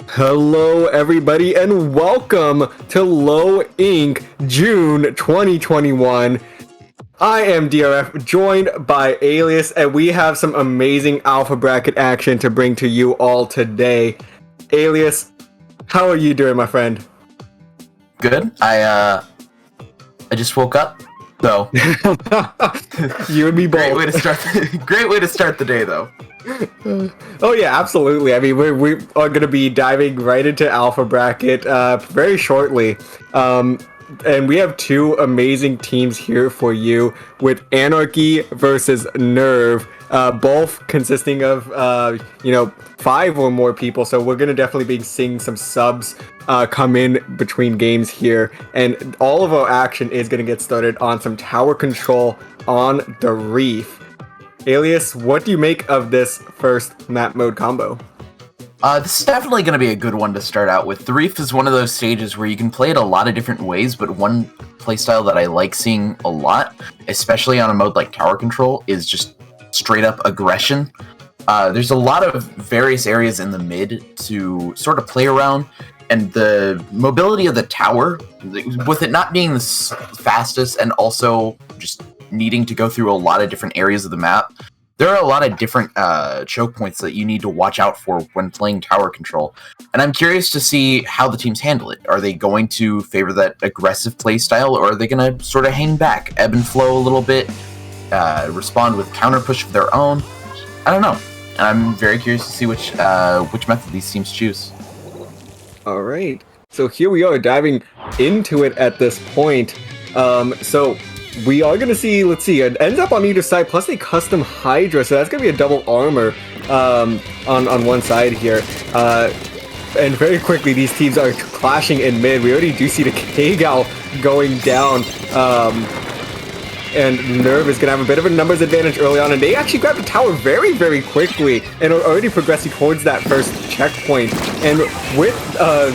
Hello everybody and welcome to Low Ink June 2021. I am DRF, joined by Alias, and we have some amazing alpha bracket action to bring to you all today. Alias, how are you doing, my friend? Good. I just woke up, so you and me both. Great way to start the day, though. Oh yeah, absolutely. I mean, we are going to be diving right into alpha bracket very shortly. And we have two amazing teams here for you with Anarchy versus NERV, both consisting of 5 or more people. So we're going to definitely be seeing some subs come in between games here, and all of our action is going to get started on some tower control on the Reef. Alias, what do you make of this first map mode combo? This is definitely going to be a good one to start out with. The Reef is one of those stages where you can play it a lot of different ways, but one playstyle that I like seeing a lot, especially on a mode like tower control, is just straight up aggression. There's a lot of various areas in the mid to sort of play around, and the mobility of the tower, with it not being the fastest and also just needing to go through a lot of different areas of the map, there are a lot of different choke points that you need to watch out for when playing tower control. And I'm curious to see how the teams handle it. Are they going to favor that aggressive play style, or are they going to sort of hang back, ebb and flow a little bit, respond with counter push of their own? I don't know. I'm very curious to see which method these teams choose. All right. So here we are diving into it at this point. So we are going to see, let's see, it ends up on either side, plus a custom Hydra, so that's going to be a double armor on one side here. And very quickly, these teams are clashing in mid. We already do see the K-Gal going down. And NERV is going to have a bit of a numbers advantage early on, and they actually grab the tower very, very quickly and are already progressing towards that first checkpoint. And with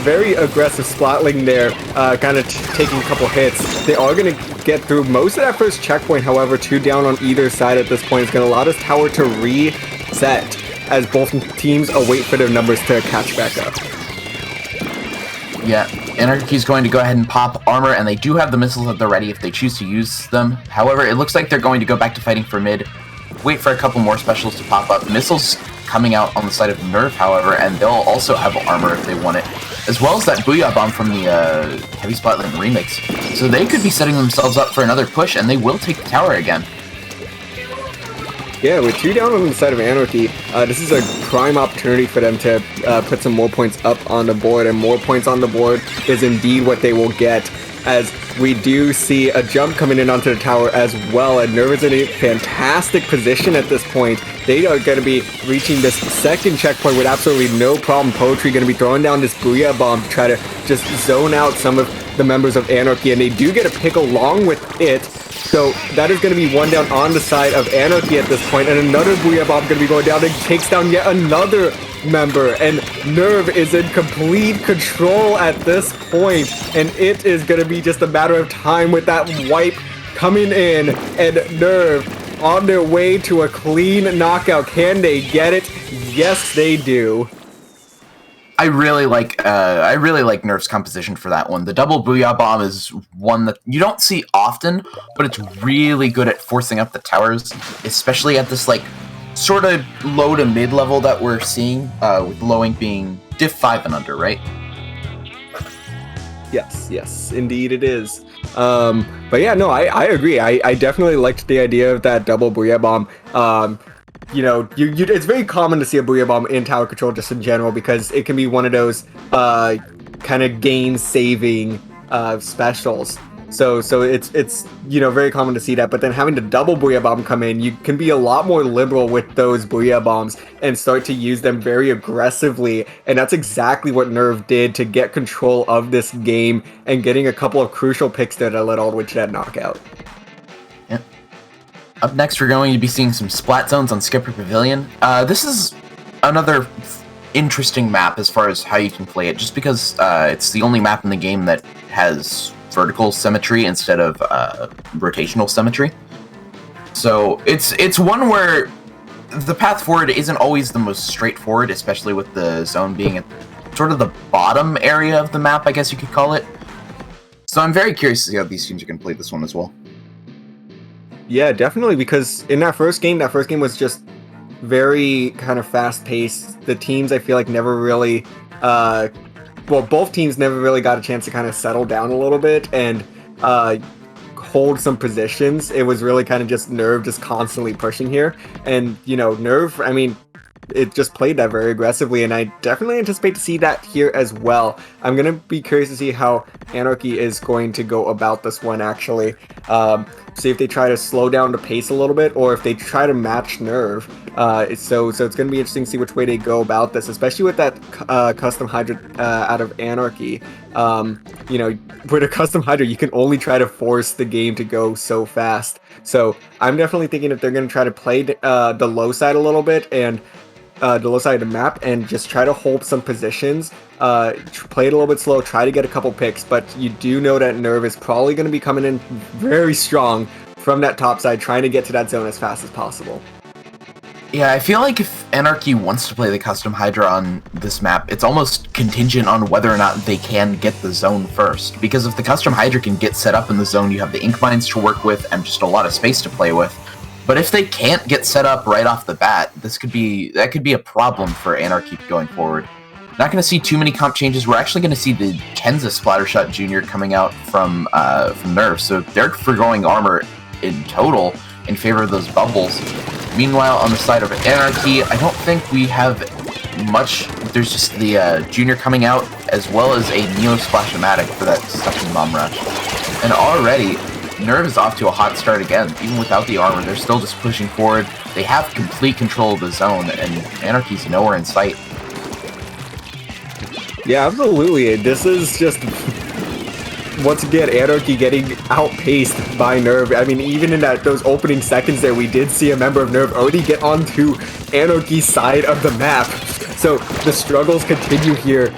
very aggressive Splatling there, kind of taking a couple hits, they are going to get through most of that first checkpoint. However, 2 down on either side at this point is going to allow this tower to reset as both teams await for their numbers to catch back up. Yeah, Anarchy's going to go ahead and pop armor, and they do have the missiles at the ready if they choose to use them. However, it looks like they're going to go back to fighting for mid, wait for a couple more specials to pop up. Missiles coming out on the side of NERV, however, and they'll also have armor if they want it, as well as that Booyah Bomb from the Heavy Splatling remix. So they could be setting themselves up for another push, and they will take the tower again. Yeah, with 2 down on the side of Anarchy, this is a prime opportunity for them to put some more points up on the board, and more points on the board is indeed what they will get, as we do see a jump coming in onto the tower as well, and NERV is in a fantastic position at this point. They are going to be reaching this second checkpoint with absolutely no problem. Poetry going to be throwing down this Booyah Bomb to try to just zone out some of the members of Anarchy, and they do get a pick along with it. So that is going to be 1 down on the side of Anarchy at this point, and another Booyah Bomb going to be going down and takes down yet another member, and NERV is in complete control at this point, and it is going to be just a matter of time with that wipe coming in, and NERV on their way to a clean knockout. Can they get it? Yes, they do. I really like NERV's composition for that one. The double Booyah Bomb is one that you don't see often, but it's really good at forcing up the towers, especially at this like sort of low to mid level that we're seeing, with low ink being diff 5 and under, right? Yes, indeed it is. But yeah, no, I agree. I definitely liked the idea of that double Booyah Bomb. You know, it's very common to see a Booyah Bomb in tower control just in general, because it can be one of those kind of game-saving specials. So it's you know, very common to see that. But then having the double Booyah Bomb come in, you can be a lot more liberal with those Booyah Bombs and start to use them very aggressively. And that's exactly what NERV did to get control of this game and getting a couple of crucial picks there that led all the way to that knockout. Up next, we're going to be seeing some splat zones on Skipper Pavilion. This is another interesting map as far as how you can play it, just because it's the only map in the game that has vertical symmetry instead of rotational symmetry. So it's one where the path forward isn't always the most straightforward, especially with the zone being at sort of the bottom area of the map, I guess you could call it. So I'm very curious to see how these teams are going to play this one as well. Yeah, definitely, because in that first game was just very kind of fast-paced. The teams, I feel like, never really, both teams never really got a chance to kind of settle down a little bit and hold some positions. It was really kind of just NERV just constantly pushing here. And, you know, NERV, I mean, it just played that very aggressively, and I definitely anticipate to see that here as well. I'm going to be curious to see how Anarchy is going to go about this one, actually. See if they try to slow down the pace a little bit, or if they try to match NERV. So it's going to be interesting to see which way they go about this, especially with that custom Hydra out of Anarchy. You know, with a custom Hydra, you can only try to force the game to go so fast. So I'm definitely thinking if they're going to try to play the low side a little bit, and the low side of the map, and just try to hold some positions, play it a little bit slow, try to get a couple picks, but you do know that NERV is probably going to be coming in very strong from that top side, trying to get to that zone as fast as possible. Yeah, I feel like if Anarchy wants to play the custom Hydra on this map, it's almost contingent on whether or not they can get the zone first, because if the custom Hydra can get set up in the zone, you have the ink mines to work with and just a lot of space to play with. But if they can't get set up right off the bat, that could be a problem for Anarchy going forward. Not going to see too many comp changes. We're actually going to see the Kenza Splattershot Jr. coming out from NERV, so they're forgoing armor in total in favor of those bubbles. Meanwhile, on the side of Anarchy, I don't think we have much. There's just the Junior coming out, as well as a Neo Splash-O-Matic for that Suction Bomb Rush. And already, NERV is off to a hot start again. Even without the armor, they're still just pushing forward. They have complete control of the zone, and Anarchy's nowhere in sight. Yeah, absolutely. This is just, once again, Anarchy getting outpaced by NERV. I mean, even in those opening seconds there, we did see a member of NERV already get onto Anarchy's side of the map. So the struggles continue here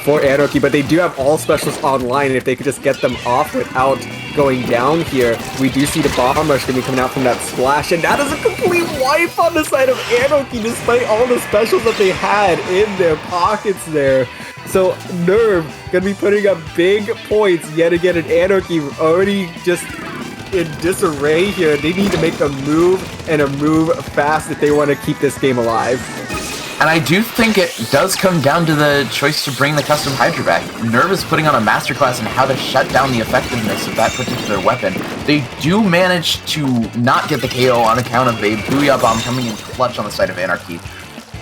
for Anarchy, but they do have all specials online, and if they could just get them off without going down here, we do see the bomb rush going to be coming out from that splash, and that is a complete wipe on the side of Anarchy, despite all the specials that they had in their pockets there. So NERV going to be putting up big points yet again, and Anarchy already just in disarray here. They need to make a move, and a move fast if they want to keep this game alive. And I do think it does come down to the choice to bring the custom Hydra back. NERV is putting on a masterclass in how to shut down the effectiveness of that particular weapon. They do manage to not get the KO on account of a Booyah Bomb coming in clutch on the side of Anarchy.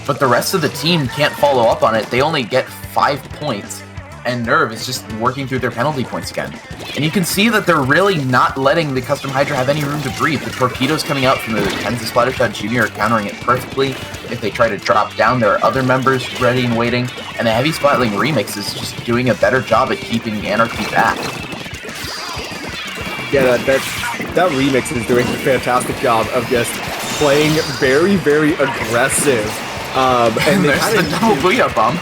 But the rest of the team can't follow up on it. They only get 5 points, and NERV is just working through their penalty points again. And you can see that they're really not letting the custom Hydra have any room to breathe. The torpedoes coming out from the Kenza Splattershot Jr. are countering it perfectly. If they try to drop down, there are other members ready and waiting, and the Heavy Splatling Remix is just doing a better job at keeping Anarchy back. Yeah, that Remix is doing a fantastic job of just playing very, very aggressive. And there's the double Booyah Bomb.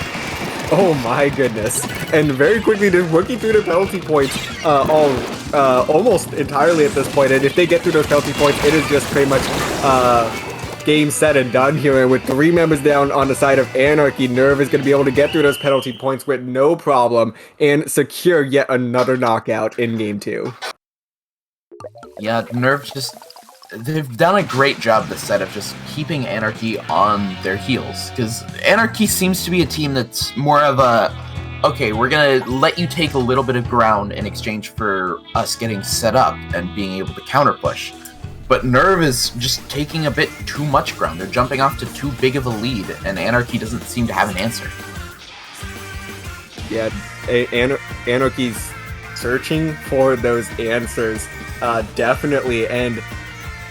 Oh my goodness. And very quickly, they're working through their penalty points almost entirely at this point. And if they get through those penalty points, it is just pretty much game set and done here. And with 3 members down on the side of Anarchy, NERV is going to be able to get through those penalty points with no problem and secure yet another knockout in Game 2. Yeah, NERV just... They've done a great job this set of just keeping Anarchy on their heels, because Anarchy seems to be a team that's more of a, okay, we're gonna let you take a little bit of ground in exchange for us getting set up and being able to counter push. But NERV is just taking a bit too much ground. They're jumping off to too big of a lead, and Anarchy doesn't seem to have an answer. Yeah, Anarchy's searching for those answers, definitely, and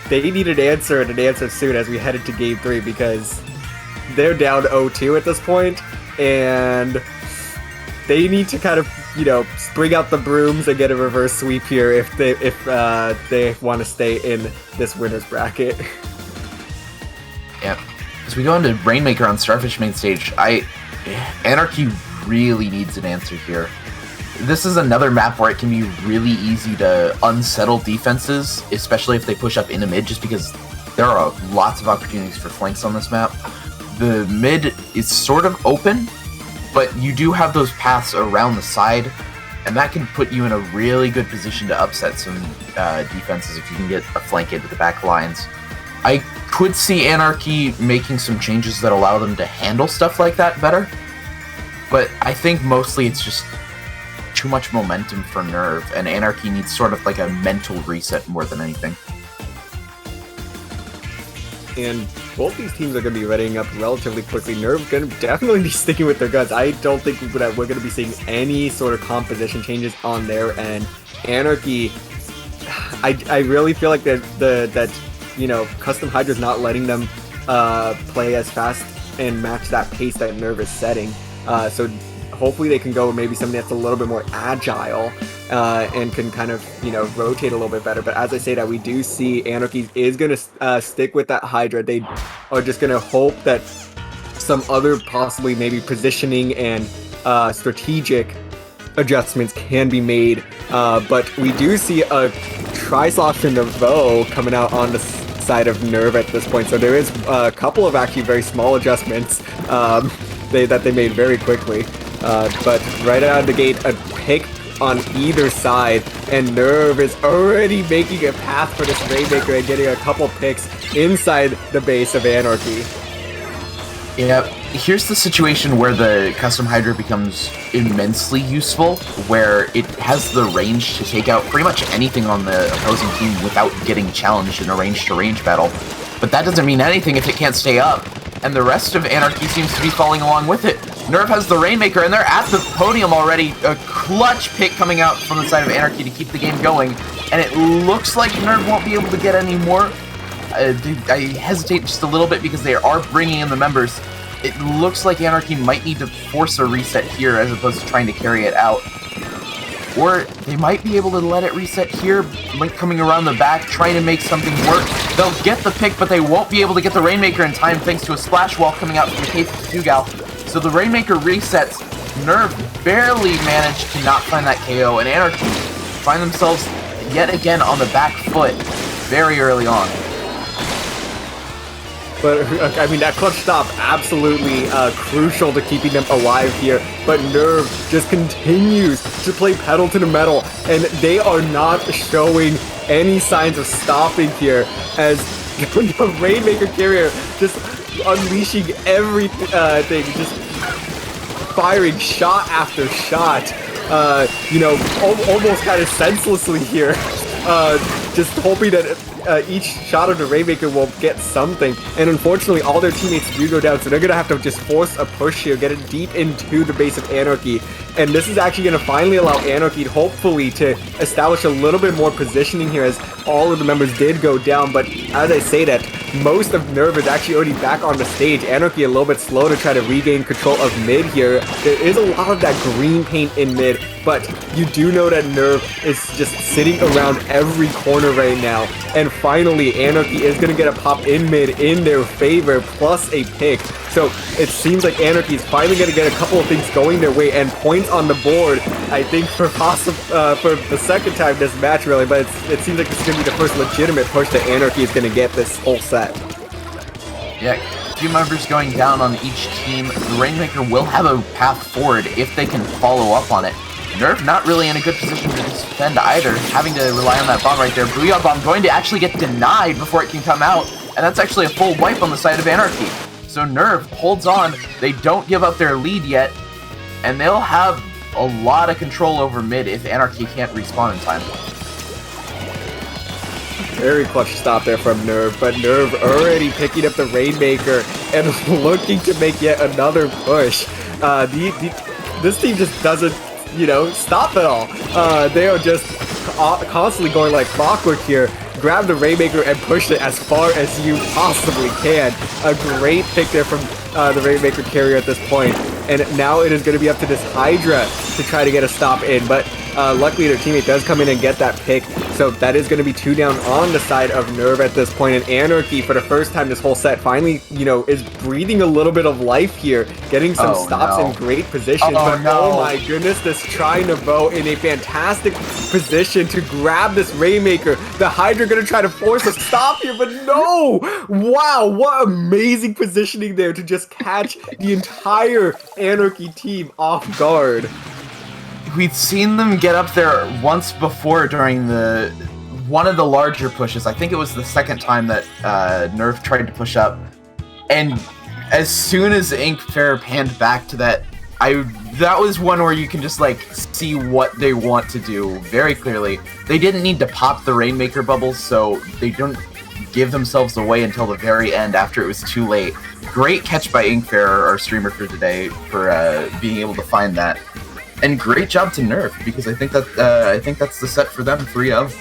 they need an answer, and an answer soon as we head into Game 3, because they're down 0-2 at this point, and they need to kind of, you know, bring out the brooms and get a reverse sweep here if they want to stay in this winner's bracket. Yeah. As we go into Rainmaker on Starfish main stage, Anarchy really needs an answer here. This is another map where it can be really easy to unsettle defenses, especially if they push up into mid, just because there are lots of opportunities for flanks on this map. The mid is sort of open, but you do have those paths around the side, and that can put you in a really good position to upset some defenses if you can get a flank into the back lines. I could see Anarchy making some changes that allow them to handle stuff like that better, but I think mostly it's just too much momentum for NERV, and Anarchy needs sort of like a mental reset more than anything. And both these teams are going to be readying up relatively quickly. NERV going to definitely be sticking with their guns. I don't think that we're going to be seeing any sort of composition changes on their end. Anarchy, I really feel like that you know, Custom Hydra's not letting them play as fast and match that pace that NERV is setting. So hopefully they can go maybe something that's a little bit more agile and can kind of, you know, rotate a little bit better. But as I say that, we do see Anarchy is going to stick with that Hydra. They are just going to hope that some other possibly maybe positioning and strategic adjustments can be made. But we do see a Tri-Slosh and Nevo coming out on the side of NERV at this point. So there is a couple of actually very small adjustments that they made very quickly. But right out of the gate, a pick on either side, and NERV is already making a path for this Rainmaker and getting a couple picks inside the base of Anarchy. Yeah, here's the situation where the custom Hydra becomes immensely useful, where it has the range to take out pretty much anything on the opposing team without getting challenged in a range-to-range battle. But that doesn't mean anything if it can't stay up, and the rest of Anarchy seems to be following along with it. NERV has the Rainmaker, and they're at the podium already. A clutch pick coming out from the side of Anarchy to keep the game going, and it looks like NERV won't be able to get any more. I hesitate just a little bit because they are bringing in the members. It looks like Anarchy might need to force a reset here as opposed to trying to carry it out. Or they might be able to let it reset here, Link coming around the back, trying to make something work. They'll get the pick, but they won't be able to get the Rainmaker in time thanks to a splash wall coming out from the K52 gal. So the Rainmaker resets. NERV barely managed to not find that KO, and Anarchy find themselves yet again on the back foot very early on. But, I mean, that clutch stop, absolutely crucial to keeping them alive here. But NERV just continues to play pedal to the metal, and they are not showing any signs of stopping here, as the Rainmaker carrier just unleashing everything, just firing shot after shot, you know, almost kind of senselessly here. Just hoping that each shot of the Rainmaker will get something, and unfortunately all their teammates do go down, so they're gonna have to just force a push here, get it deep into the base of Anarchy, and this is actually gonna finally allow Anarchy hopefully to establish a little bit more positioning here, as all of the members did go down. But as I say that, most of NERV is actually already back on the stage. Anarchy a little bit slow to try to regain control of mid here. There is a lot of that green paint in mid, but you do know that NERV is just sitting around every corner right now. And finally, Anarchy is going to get a pop in mid in their favor, plus a pick. So it seems like Anarchy is finally going to get a couple of things going their way, and points on the board, I think, for the second time this match, really. But it seems like this is going to be the first legitimate push that Anarchy is going to get this whole set. Yeah, few members going down on each team. The Rainmaker will have a path forward if they can follow up on it. NERV not really in a good position to defend either, having to rely on that bomb right there. Booyah Bomb going to actually get denied before it can come out, and that's actually a full wipe on the side of Anarchy. So NERV holds on, they don't give up their lead yet, and they'll have a lot of control over mid if Anarchy can't respawn in time. Very clutch stop there from NERV, but NERV already picking up the Rainmaker and looking to make yet another push. This team just doesn't, you know, stop at all. They are just constantly going like clockwork here. Grab the Rainmaker and push it as far as you possibly can. A great pick there from the Rainmaker carrier at this point. And now it is going to be up to this Hydra to try to get a stop in. But luckily their teammate does come in and get that pick. So that is going to be 2 down on the side of NERV at this point. And Anarchy, for the first time this whole set, finally, you know, is breathing a little bit of life here. Getting some stops in great position. Oh my goodness, this Try-Navo in a fantastic position to grab this Rainmaker. The Hydra going to try to force a stop here, but no! Wow, what amazing positioning there to just catch the entire Anarchy team off guard. We'd seen them get up there once before during one of the larger pushes. I think it was the second time that NERV tried to push up. And as soon as Inkfair panned back to that, that was one where you can just like see what they want to do very clearly. They didn't need to pop the Rainmaker bubbles, so they don't give themselves away until the very end after it was too late. Great catch by Inkfair, our streamer for today, for being able to find that. And great job to NERV, because I think that's the set for them 3-0.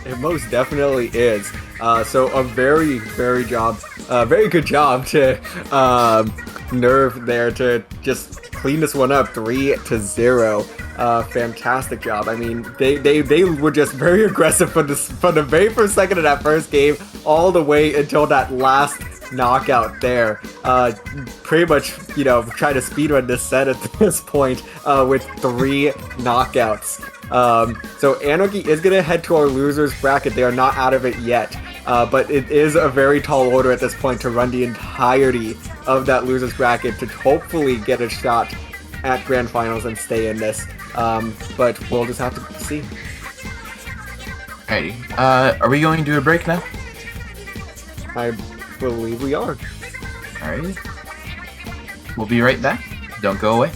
It most definitely is. So a very good job to NERV there to just clean this one up 3-0. Fantastic job. I mean, they were just very aggressive from the very first second of that first game all the way until that last knockout there. Pretty much, you know, try to speedrun this set at this point with 3 knockouts. So Anarchy is going to head to our losers bracket. They are not out of it yet, but it is a very tall order at this point to run the entirety of that losers bracket to hopefully get a shot at Grand Finals and stay in this. But we'll just have to see. Alrighty. Are we going to a break now? I believe we are. Alrighty. We'll be right back. Don't go away.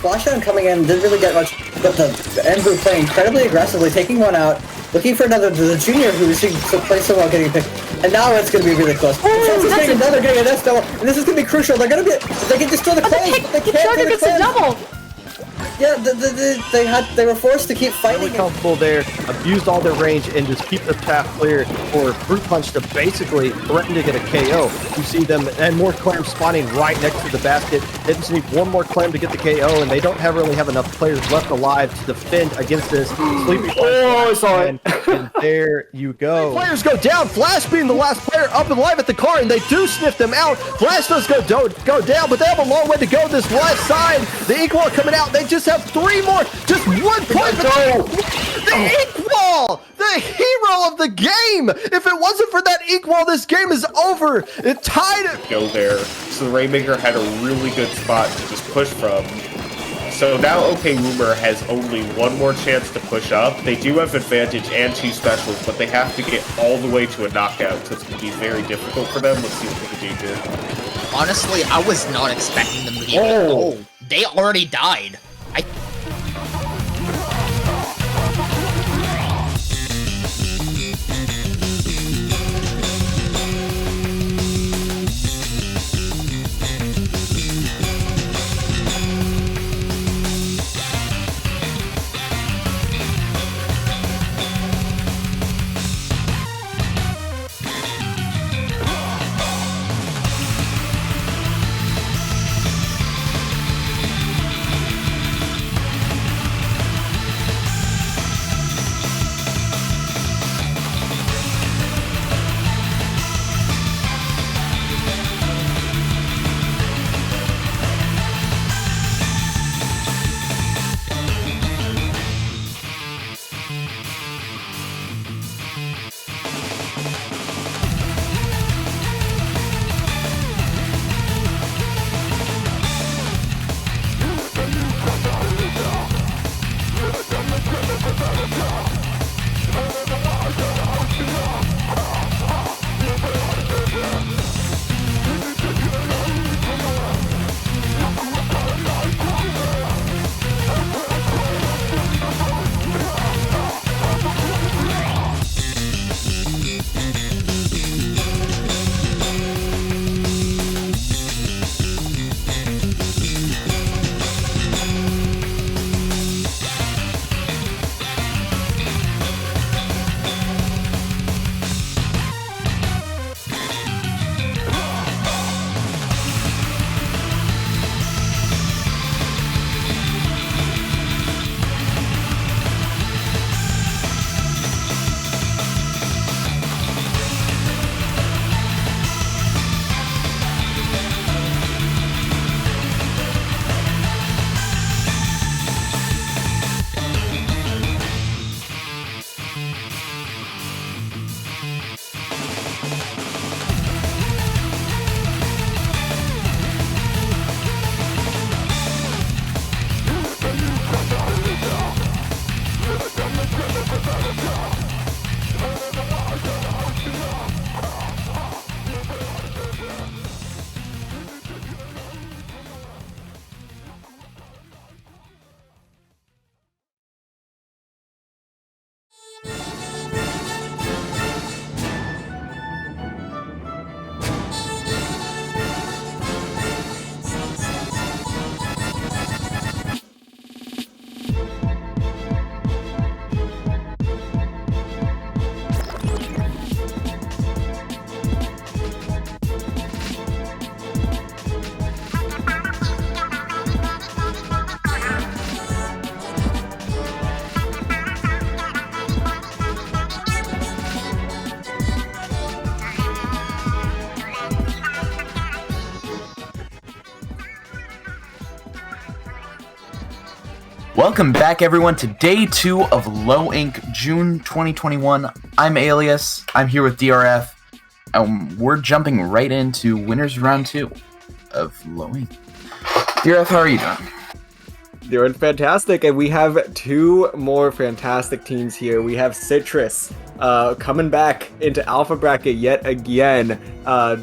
splashdown coming in, didn't really get much, but the Envu playing incredibly aggressively, taking one out, looking for another, the junior who plays so well getting picked, and now it's going to be really close. Chance is getting another, getting a death double, and this is going to be crucial. They're going to be, they can destroy the clone, they can't do the clone. Double. Yeah, they were forced to keep fighting. Really comfortable there, abused all their range, and just keep the path clear for Fruit Punch to basically threaten to get a KO. You see them, and more clams spawning right next to the basket. They just need one more clam to get the KO, and they don't really have enough players left alive to defend against this Sleepy Flash. Oh, I saw it. And there you go. Players go down. Flash being the last player up and alive at the car, and they do sniff them out. Flash does go down, but they have a long way to go this left side. The Ink Wall coming out. They just have 3 more. Just 1 point. The Ink Wall, the hero of the game. If it wasn't for that Ink Wall, this game is over. It tied it. Go there. So the Rainmaker had a really good spot to just push from. So now OK Rumor has only 1 more chance to push up. They do have advantage and 2 specials, but they have to get all the way to a knockout, so it's going to be very difficult for them. Let's see what they can do here. Honestly, I was not expecting them to get a goal. They already died. Welcome back, everyone, to Day 2 of Low Ink, June 2021. I'm Alias. I'm here with DRF. And we're jumping right into Winners Round 2 of Low Ink. DRF, how are you doing? Doing fantastic, and we have two more fantastic teams here. We have Citrus coming back into Alpha Bracket yet again.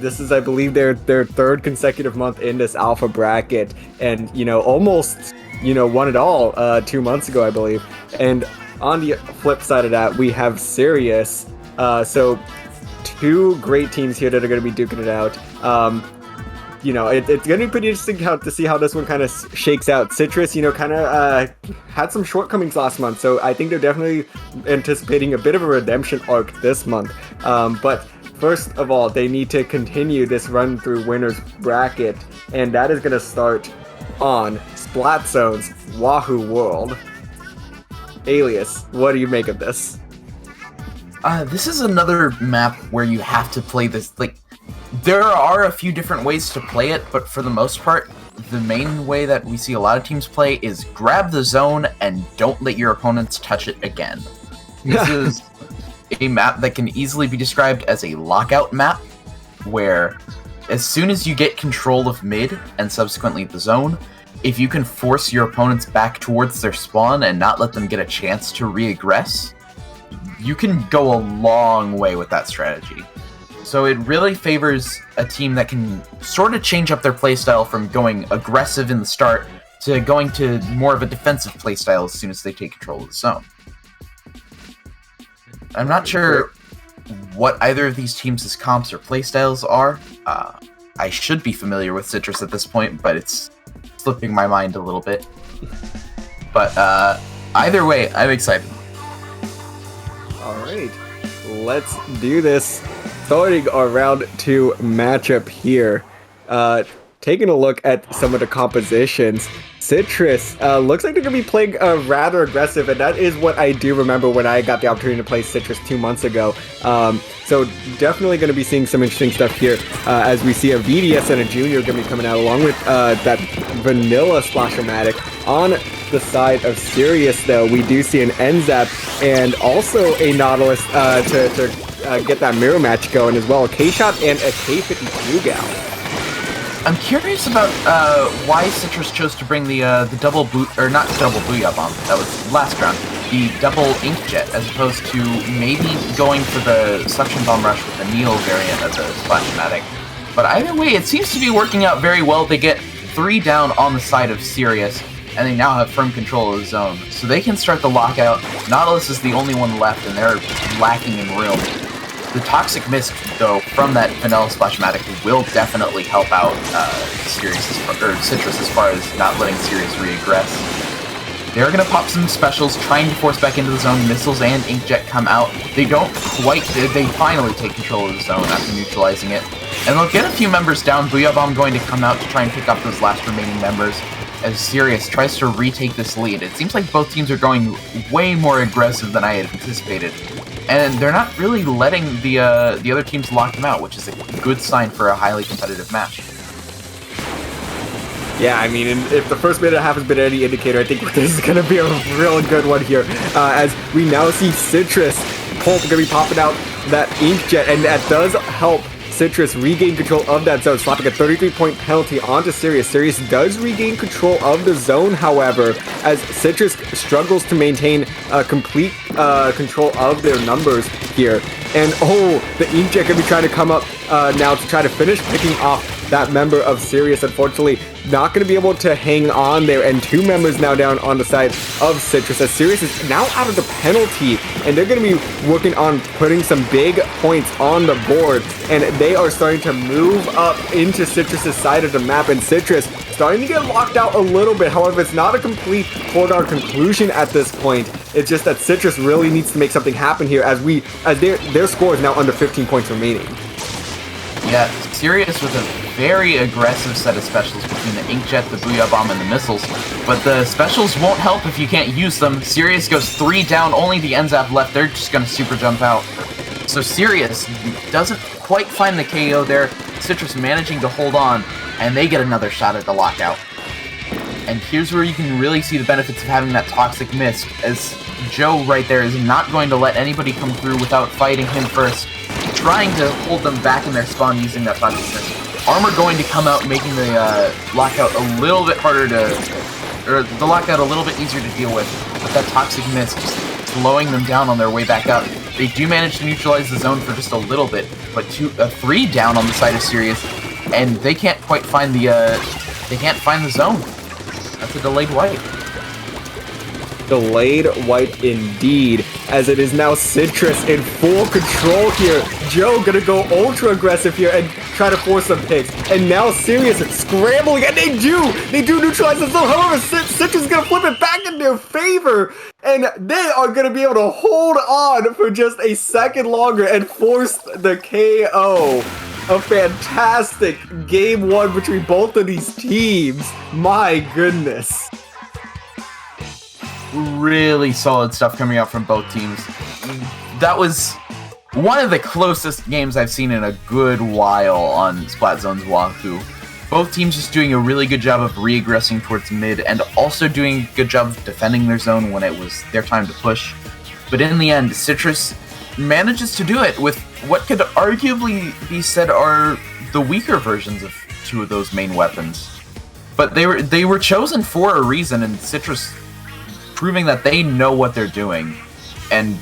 This is, I believe, their third consecutive month in this Alpha Bracket, and almost won it all 2 months ago, I believe. And on the flip side of that, we have Sirius. So two great teams here that are going to be duking it out. It's going to be pretty interesting to see how this one kind of shakes out. Citrus, kind of had some shortcomings last month, so I think they're definitely anticipating a bit of a redemption arc this month. But first of all, they need to continue this run through winners bracket, and that is going to start on Splatzone's Wahoo World. Alias, what do you make of this? This is another map where you have to play this, there are a few different ways to play it, but for the most part, the main way that we see a lot of teams play is grab the zone and don't let your opponents touch it again. This is a map that can easily be described as a lockout map, where as soon as you get control of mid and subsequently the zone, if you can force your opponents back towards their spawn and not let them get a chance to re-aggress, you can go a long way with that strategy. So it really favors a team that can sort of change up their playstyle from going aggressive in the start to going to more of a defensive playstyle as soon as they take control of the zone. I'm not sure what either of these teams' comps or playstyles are. I should be familiar with Citrus at this point, but it's slipping my mind a little bit. But either way, I'm excited. Alright, let's do this. Starting our round 2 matchup here. Taking a look at some of the compositions, Citrus looks like they're going to be playing rather aggressive, and that is what I do remember when I got the opportunity to play Citrus 2 months ago. So definitely going to be seeing some interesting stuff here as we see a VDS and a Junior going to be coming out along with that vanilla Splash-O-Matic. On the side of Sirius, though, we do see an NZAP and also a Nautilus to get that mirror match going as well. A K-Shot and a K-52 gal. I'm curious about why Citrus chose to bring the double not double Booyah Bomb, that was last round, the double Inkjet, as opposed to maybe going for the Suction Bomb Rush with the Neo variant of the Splash-O-Matic. But either way, it seems to be working out very well. They get 3 down on the side of Sirius, and they now have firm control of the zone. So they can start the lockout. Nautilus is the only one left, and they're lacking in room. The Toxic Mist, though, from that vanilla Splash-O-Matic will definitely help out Citrus as far as not letting Sirius re-aggress. They're going to pop some specials, trying to force back into the zone. Missiles and Inkjet come out. They finally take control of the zone after neutralizing it. And they'll get a few members down. Booyah Bomb going to come out to try and pick up those last remaining members as Sirius tries to retake this lead. It seems like both teams are going way more aggressive than I had anticipated. And they're not really letting the other teams lock them out, which is a good sign for a highly competitive match. Yeah, I mean, if the first minute and a half has been any indicator, I think this is going to be a real good one here. As we now see Citrus Pulp going to be popping out that Inkjet, and that does help Citrus regain control of that zone, slapping a 33-point penalty onto Sirius. Sirius does regain control of the zone, however, as Citrus struggles to maintain complete control of their numbers here. And the Inkjet gonna be trying to come up now to try to finish picking off that member of Sirius. Unfortunately, not going to be able to hang on there, and 2 members now down on the side of Citrus, as Sirius is now out of the penalty, and they're going to be working on putting some big points on the board, and they are starting to move up into Citrus's side of the map, and Citrus starting to get locked out a little bit. However, it's not a complete foregone conclusion at this point. It's just that Citrus really needs to make something happen here, as their score is now under 15 points remaining. Yeah, Sirius with a very aggressive set of specials between the Inkjet, the Booyah Bomb, and the missiles. But the specials won't help if you can't use them. Sirius goes 3 down, only the NZAP left. They're just going to super jump out. So Sirius doesn't quite find the KO there. Citrus managing to hold on, and they get another shot at the lockout. And here's where you can really see the benefits of having that Toxic Mist, as Joe right there is not going to let anybody come through without fighting him first, trying to hold them back in their spawn using that Toxic Mist. Armor going to come out, making the lockout a little bit harder to or the lockout a little bit easier to deal with that toxic mist just slowing them down on their way back up. They do manage to neutralize the zone for just a little bit, but 3 down on the side of Sirius, and they can't quite find the zone. That's a delayed wipe. Delayed wipe indeed, as it is now Citrus in full control here. Joe gonna go ultra aggressive here and try to force some picks. And now Sirius scrambling, and they do neutralize the zone. However, Citrus is gonna flip it back in their favor, and they are gonna be able to hold on for just a second longer and force the KO. A fantastic game 1 between both of these teams. My goodness. Really solid stuff coming out from both teams. That was one of the closest games I've seen in a good while on Splat Zone's Wahoo. Both teams just doing a really good job of re-aggressing towards mid and also doing a good job of defending their zone when it was their time to push. But in the end, Citrus manages to do it with what could arguably be said are the weaker versions of 2 of those main weapons. But they were chosen for a reason, and Citrus proving that they know what they're doing. And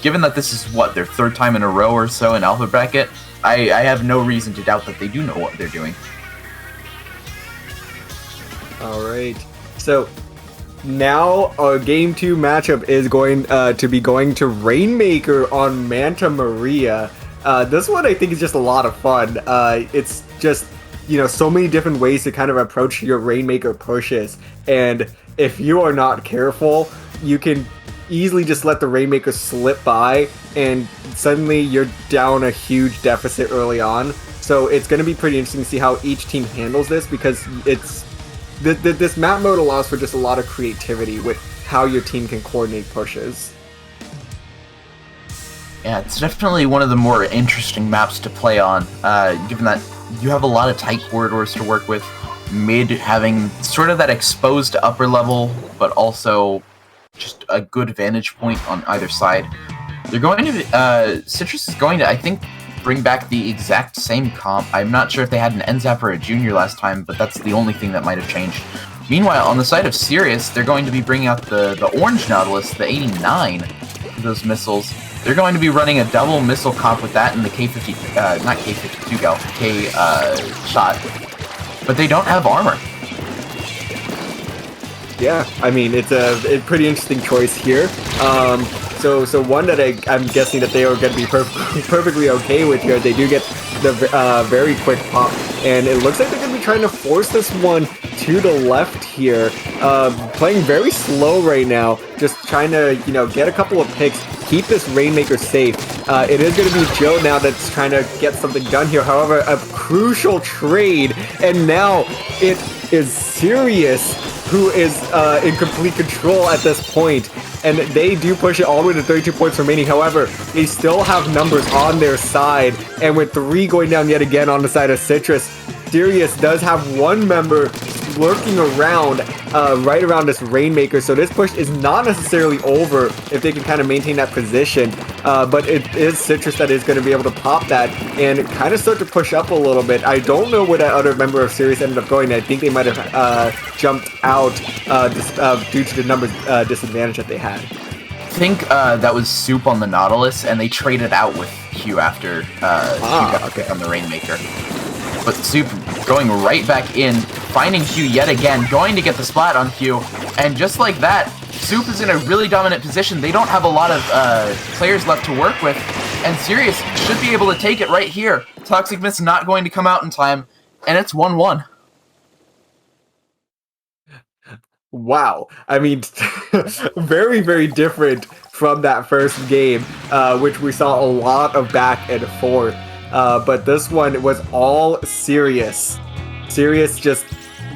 given that this is, their 3rd time in a row or so in Alpha Bracket, I have no reason to doubt that they do know what they're doing. Alright, so now our Game 2 matchup is going to be going to Rainmaker on Manta Maria. This one I think is just a lot of fun. It's just, so many different ways to kind of approach your Rainmaker pushes, and if you are not careful, you can easily just let the Rainmaker slip by, and suddenly you're down a huge deficit early on. So it's going to be pretty interesting to see how each team handles this, because this map mode allows for just a lot of creativity with how your team can coordinate pushes. Yeah, it's definitely one of the more interesting maps to play on, given that you have a lot of tight corridors to work with, mid having sort of that exposed upper level, but also just a good vantage point on either side. They're going to, Citrus is going to, I think, bring back the exact same comp. I'm not sure if they had an NZAP or a Junior last time, but that's the only thing that might have changed. Meanwhile, on the side of Sirius, they're going to be bringing out the Orange Nautilus, the 89, those missiles. They're going to be running a double missile comp with that and the K-50, not K-52 Gal, K shot. But they don't have armor. Yeah, I mean, it's a pretty interesting choice here. So one that I'm guessing that they are going to be perfectly okay with here. They do get the very quick pop, and it looks like they're going to be trying to force this one to the left here. Playing very slow right now, just trying to, get a couple of picks, keep this Rainmaker safe. It is going to be Joe now that's trying to get something done here. However, a crucial trade, and now it is Sirius who is in complete control at this point. And they do push it all the way to 32 points remaining. However, they still have numbers on their side. And with 3 going down yet again on the side of Citrus, Sirius does have 1 member lurking around right around this Rainmaker. So this push is not necessarily over if they can kind of maintain that position. But it is Citrus that is going to be able to pop that and kind of start to push up a little bit. I don't know where that other member of Sirius ended up going. I think they might have jumped out due to the numbers disadvantage that they had. I think that was Soup on the Nautilus, and they traded out with Q after Q got picked on the Rainmaker. But Soup going right back in, finding Q yet again, going to get the splat on Q, and just like that, Soup is in a really dominant position. They don't have a lot of players left to work with, and Sirius should be able to take it right here. Toxic Mist not going to come out in time, and it's 1-1. Wow. I mean, very, very different from that first game, which we saw a lot of back and forth. But this one was all Sirius. Sirius just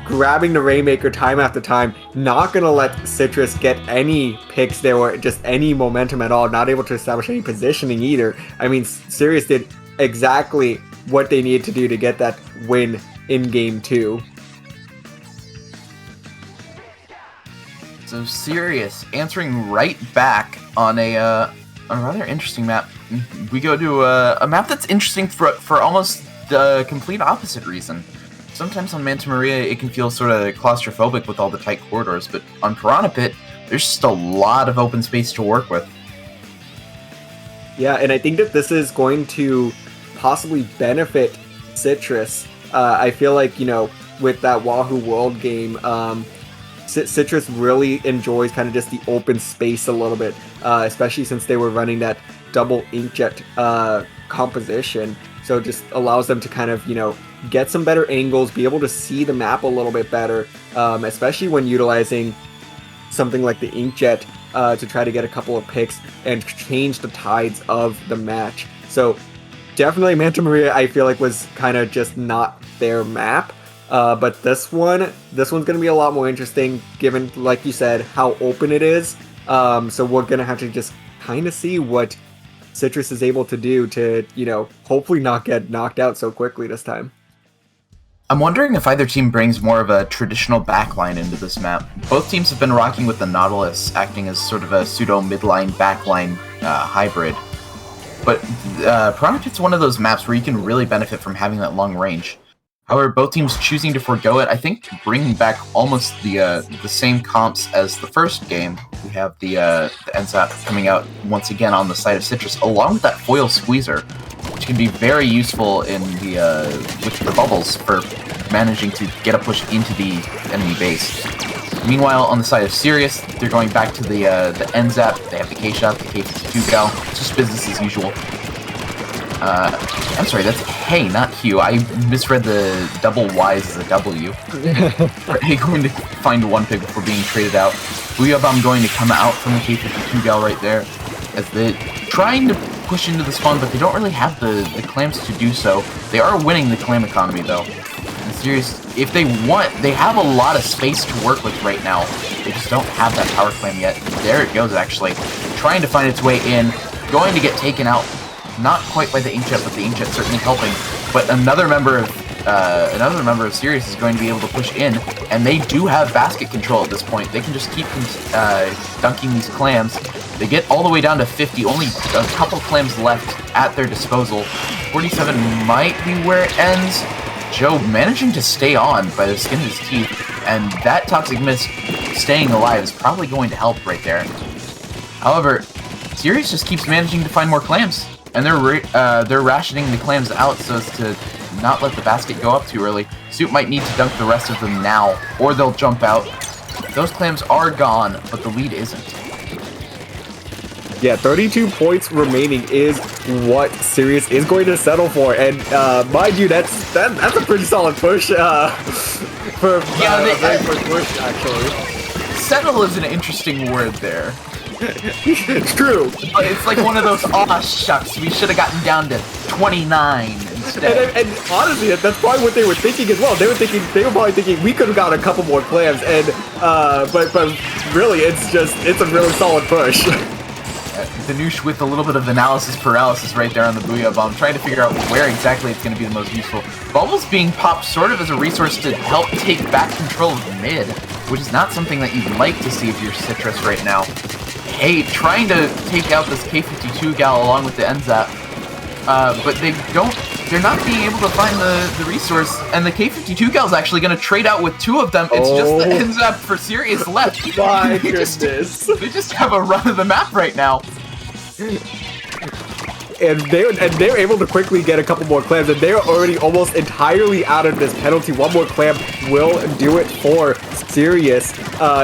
grabbing the Rainmaker time after time, not going to let Citrus get any picks there or just any momentum at all, not able to establish any positioning either. I mean, Sirius did exactly what they needed to do to get that win in Game 2. So Sirius answering right back on a rather interesting map. We go to a map that's interesting for almost the complete opposite reason. sometimes on Manta Maria it can feel sort of claustrophobic with all the tight corridors, but on Piranha Pit, there's just a lot of open space to work with. Yeah, and I think that this is going to possibly benefit Citrus. I feel like, with that Wahoo World game, Citrus really enjoys kind of just the open space a little bit, especially since they were running that double inkjet composition. So it just allows them to kind of, get some better angles, be able to see the map a little bit better, especially when utilizing something like the inkjet to try to get a couple of picks and change the tides of the match. So definitely Manta Maria, I feel like, was kind of just not their map. But this one's going to be a lot more interesting, given, like you said, how open it is. So we're going to have to just kind of see what Citrus is able to do to, hopefully not get knocked out so quickly this time. I'm wondering if either team brings more of a traditional backline into this map. Both teams have been rocking with the Nautilus, acting as sort of a pseudo midline backline hybrid. But Piranha Pit's one of those maps where you can really benefit from having that long range. However, both teams choosing to forego it, I think bringing back almost the same comps as the first game. We have the NZAP coming out once again on the side of Citrus, along with that foil squeezer, which can be very useful in with the bubbles for managing to get a push into the enemy base. Meanwhile, on the side of Sirius, they're going back to the NZAP. They have the K-Shot, the K-52 Gal. It's just business as usual. I'm sorry, that's Hey, not Q. I misread the double Y's as a W. They're going to find one pick before being traded out. Booyah Bomb going to come out from the K-52 Gal right there, as they're trying to push into the spawn, but they don't really have the clams to do so. They are winning the clam economy, though. And Sirius, if they want, they have a lot of space to work with right now. They just don't have that power clam yet. There it goes, actually. Trying to find its way in, going to get taken out. Not quite by the inkjet, but the inkjet certainly helping. But another member of Sirius is going to be able to push in, and they do have basket control at this point. They can just keep dunking these clams. They get all the way down to 50, only a couple clams left at their disposal. 47 might be where it ends. Joe managing to stay on by the skin of his teeth, and that Toxic Mist staying alive is probably going to help right there. However, Sirius just keeps managing to find more clams. And they're rationing the clams out so as to not let the basket go up too early. Soup might need to dunk the rest of them now, or they'll jump out. Those clams are gone, but the lead isn't. Yeah, 32 points remaining is what Sirius is going to settle for, and mind you, that's a pretty solid push for a very first push, actually. Settle is an interesting word there. It's true. But it's like one of those, aw shucks, we should have gotten down to 29 instead. And honestly, that's probably what they were thinking as well. They were probably thinking we could have got a couple more clams, and but really, it's a really solid push. Danush with a little bit of analysis paralysis right there on the Booyah Bomb, trying to figure out where exactly it's going to be the most useful. Bubbles being popped sort of as a resource to help take back control of mid, which is not something that you'd like to see if you're Citrus right now. Hey, trying to take out this K-52 Gal along with the NZAP, but they're not being able to find the resource, and the K-52 Gal's actually going to trade out with two of them. It's just the NZAP for Sirius left. My goodness. They just have a run of the map right now. And they're able to quickly get a couple more clams, and they're already almost entirely out of this penalty. One more clam will do it for Sirius.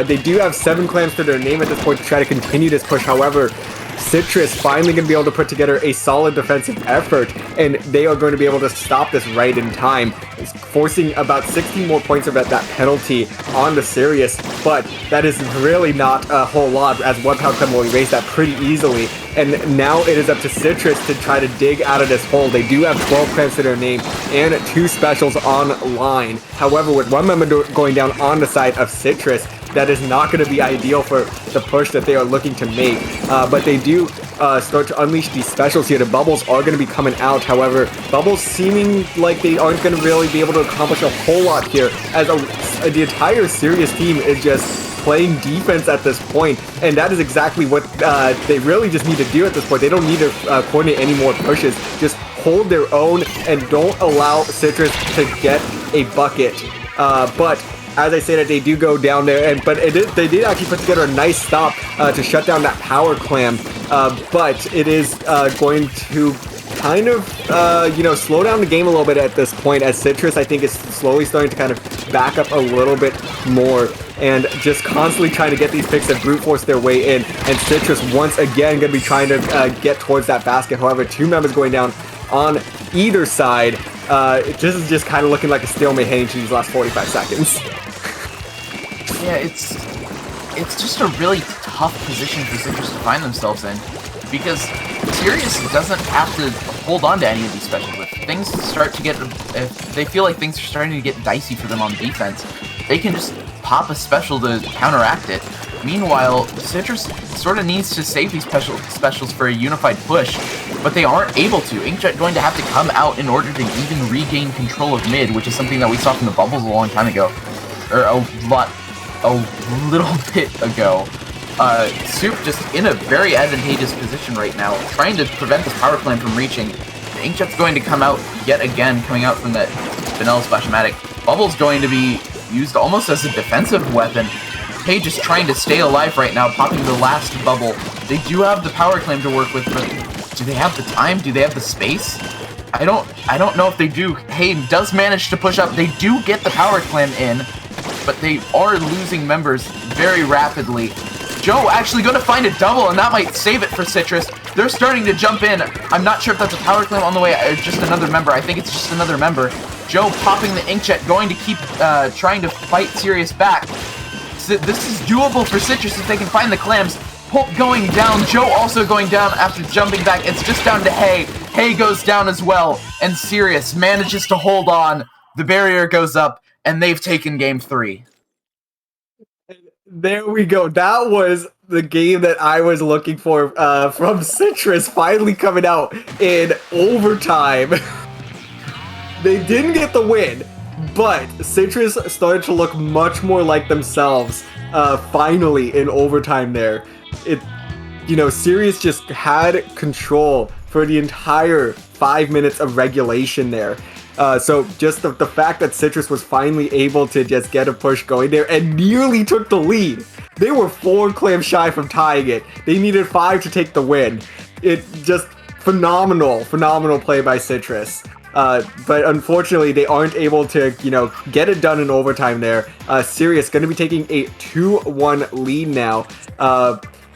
They do have 7 clams to their name at this point to try to continue this push. However, Citrus finally going to be able to put together a solid defensive effort, and they are going to be able to stop this right in time, forcing about 16 more points of that penalty on the Sirius, but that is really not a whole lot, as one power clam will erase that pretty easily. And now it is up to Citrus to try to dig out of this hole. They do have 12 clams to their name and 2 specials online. However, with one member going down on the side of Citrus, that is not going to be ideal for the push that they are looking to make. But they do start to unleash these specials here. The bubbles are going to be coming out. However, bubbles seeming like they aren't going to really be able to accomplish a whole lot here, as the entire Sirius team is just playing defense at this point, and that is exactly what they really just need to do at this point. They don't need to coordinate any more pushes. Just hold their own and don't allow Citrus to get a bucket. But as I say that, they do go down there, they did actually put together a nice stop to shut down that power clam. But it is going to kind of, slow down the game a little bit at this point, as Citrus, I think, is slowly starting to kind of back up a little bit more and just constantly trying to get these picks and brute force their way in. And Citrus, once again, going to be trying to get towards that basket. However, 2 members going down on either side. This is just kind of looking like a stalemate heading to these last 45 seconds. Yeah, it's just a really tough position for Citrus to find themselves in, because Sirius doesn't have to hold on to any of these specials. If they feel like things are starting to get dicey for them on defense, they can just pop a special to counteract it. Meanwhile, Citrus sort of needs to save these specials for a unified push, but they aren't able to. Inkjet going to have to come out in order to even regain control of mid, which is something that we saw from the bubbles a long time ago, or a little bit ago. Soup just in a very advantageous position right now, trying to prevent this power clam from reaching. Inkjet's going to come out yet again, coming out from that vanilla splashmatic. Bubble's going to be used almost as a defensive weapon. Page is trying to stay alive right now, popping the last bubble. They do have the power clam to work with, but do they have the time? Do they have the space? I don't know if they do. Hayden does manage to push up. They do get the power clam in, but they are losing members very rapidly. Joe actually going to find a double, and that might save it for Citrus. They're starting to jump in. I'm not sure if that's a power clam on the way, or just another member. I think it's just another member. Joe popping the Inkjet, going to keep trying to fight Sirius back. So this is doable for Citrus if they can find the clams. Pulp going down, Joe also going down after jumping back. It's just down to Hay. Hay goes down as well, and Sirius manages to hold on. The barrier goes up, and they've taken game 3. There we go. That was the game that I was looking for from Citrus, finally coming out in overtime. They didn't get the win, but Citrus started to look much more like themselves finally in overtime there. Sirius just had control for the entire 5 minutes of regulation there. So just the fact that Citrus was finally able to just get a push going there and nearly took the lead. They were 4 clams shy from tying it. They needed 5 to take the win. It just phenomenal play by Citrus. But unfortunately, they aren't able to, get it done in overtime there. Sirius going to be taking a 2-1 lead now.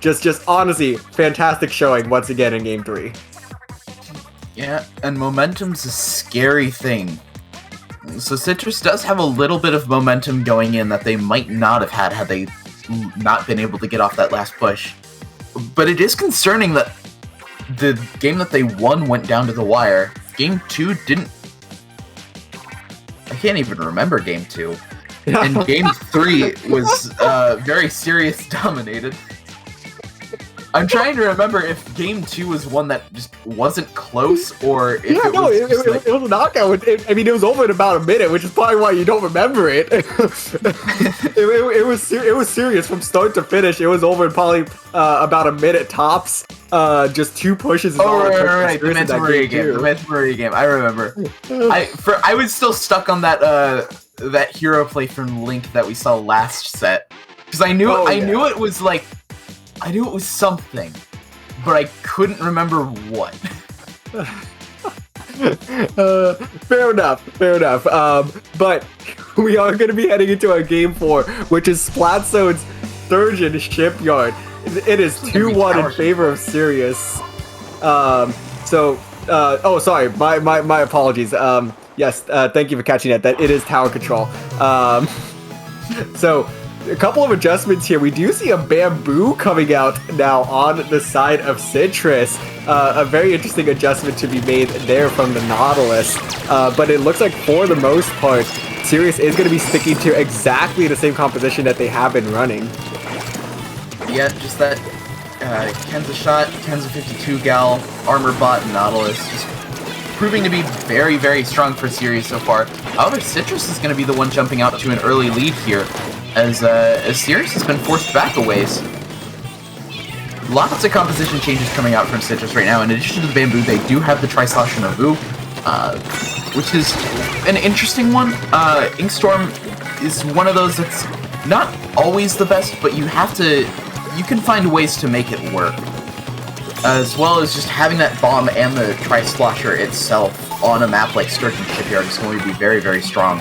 Just honestly, fantastic showing once again in game 3. Yeah, and momentum's a scary thing. So Citrus does have a little bit of momentum going in that they might not have had they not been able to get off that last push. But it is concerning that the game that they won went down to the wire. Game 2 didn't... I can't even remember Game 2. And Game 3 was very Sirius dominated. I'm trying to remember if Game 2 was one that just wasn't close, or if it was a knockout. It was over in about a minute, which is probably why you don't remember it. it was serious from start to finish. It was over in probably about a minute tops. Just 2 pushes. Right. The Maria game. I remember. I was still stuck on that hero play from Link that we saw last set, because I knew it was like. I knew it was something, but I couldn't remember what. Fair enough. But we are going to be heading into our game 4, which is Splatzone's Sturgeon Shipyard. It is 2-1 in favor of Sirius. Sorry, my apologies. Yes, thank you for catching that it is tower control. So, a couple of adjustments here. We do see a bamboo coming out now on the side of Citrus. A very interesting adjustment to be made there from the Nautilus. But it looks like for the most part, Sirius is going to be sticking to exactly the same composition that they have been running. Yeah, just that Ken's a shot, Ken's a 52 gal, armor bot, Nautilus. Just proving to be very, very strong for Sirius so far. However, Citrus is going to be the one jumping out to an early lead here, as Sirius has been forced back a ways. Lots of composition changes coming out from Citrus right now. In addition to the bamboo, they do have the Tri-Slash and Avu. which is an interesting one. Inkstorm is one of those that's not always the best, but you can find ways to make it work. As well as just having that bomb and the Tri-Slosher itself on a map like Sturgeon Shipyard is going to be very, very strong.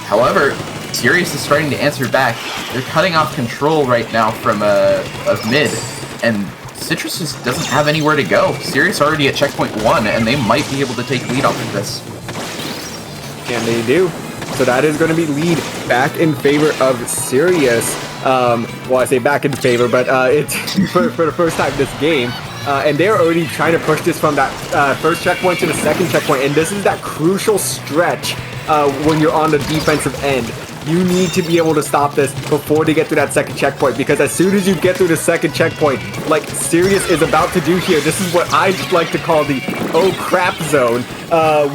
However, Sirius is starting to answer back. They're cutting off control right now from of mid, and Citrus just doesn't have anywhere to go. Sirius already at checkpoint 1, and they might be able to take lead off of this. And they do. So that is going to be lead back in favor of Sirius. Well, I say back in favor, but it's for the first time this game. And they're already trying to push this from that first checkpoint to the second checkpoint. And this is that crucial stretch when you're on the defensive end. You need to be able to stop this before they get to that second checkpoint, because as soon as you get through the second checkpoint, like Sirius is about to do here, this is what I like to call the oh crap zone,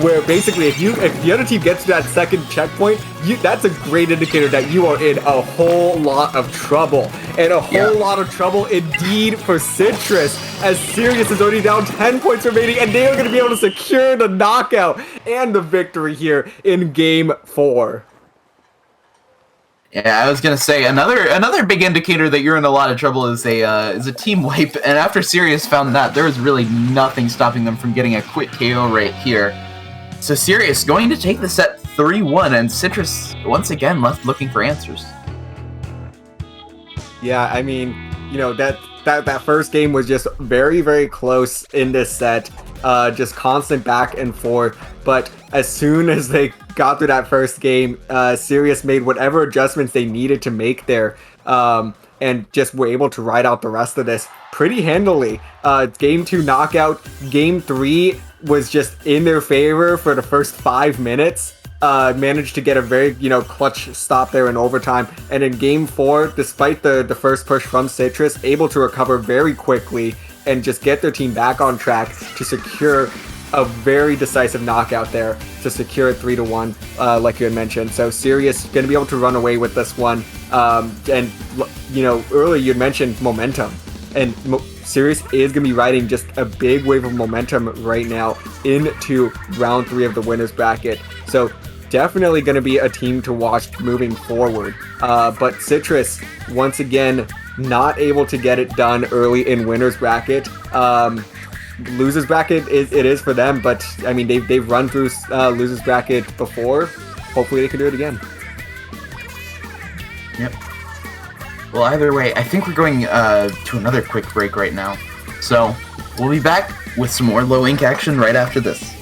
where basically if the other team gets to that second checkpoint, that's a great indicator that you are in a whole lot of trouble. And a whole lot of trouble indeed for Citrus, as Sirius is already down 10 points remaining, and they are going to be able to secure the knockout and the victory here in Game 4. Yeah, I was gonna say another big indicator that you're in a lot of trouble is a team wipe, and after Sirius found that, there was really nothing stopping them from getting a quick KO right here. So Sirius going to take the set 3-1, and Citrus once again left looking for answers. Yeah, I mean, you know, that first game was just very, very close in this set, just constant back and forth. But as soon as they got through that first game, Sirius made whatever adjustments they needed to make there, and just were able to ride out the rest of this pretty handily. Game 2 knockout. Game 3 was just in their favor for the first 5 minutes. Managed to get a very, clutch stop there in overtime. And in Game 4, despite the first push from Citrus, able to recover very quickly and just get their team back on track to secure a very decisive knockout there to secure it 3-1, like you had mentioned. So Sirius going to be able to run away with this one. And, earlier you had mentioned momentum. And Sirius is going to be riding just a big wave of momentum right now into round 3 of the winner's bracket. So definitely going to be a team to watch moving forward. But Citrus, once again, not able to get it done early in winner's bracket. Losers bracket, it is for them, but I mean, they've run through losers bracket before. Hopefully they can do it again. Yep. Well, either way, I think we're going to another quick break right now. So we'll be back with some more low ink action right after this.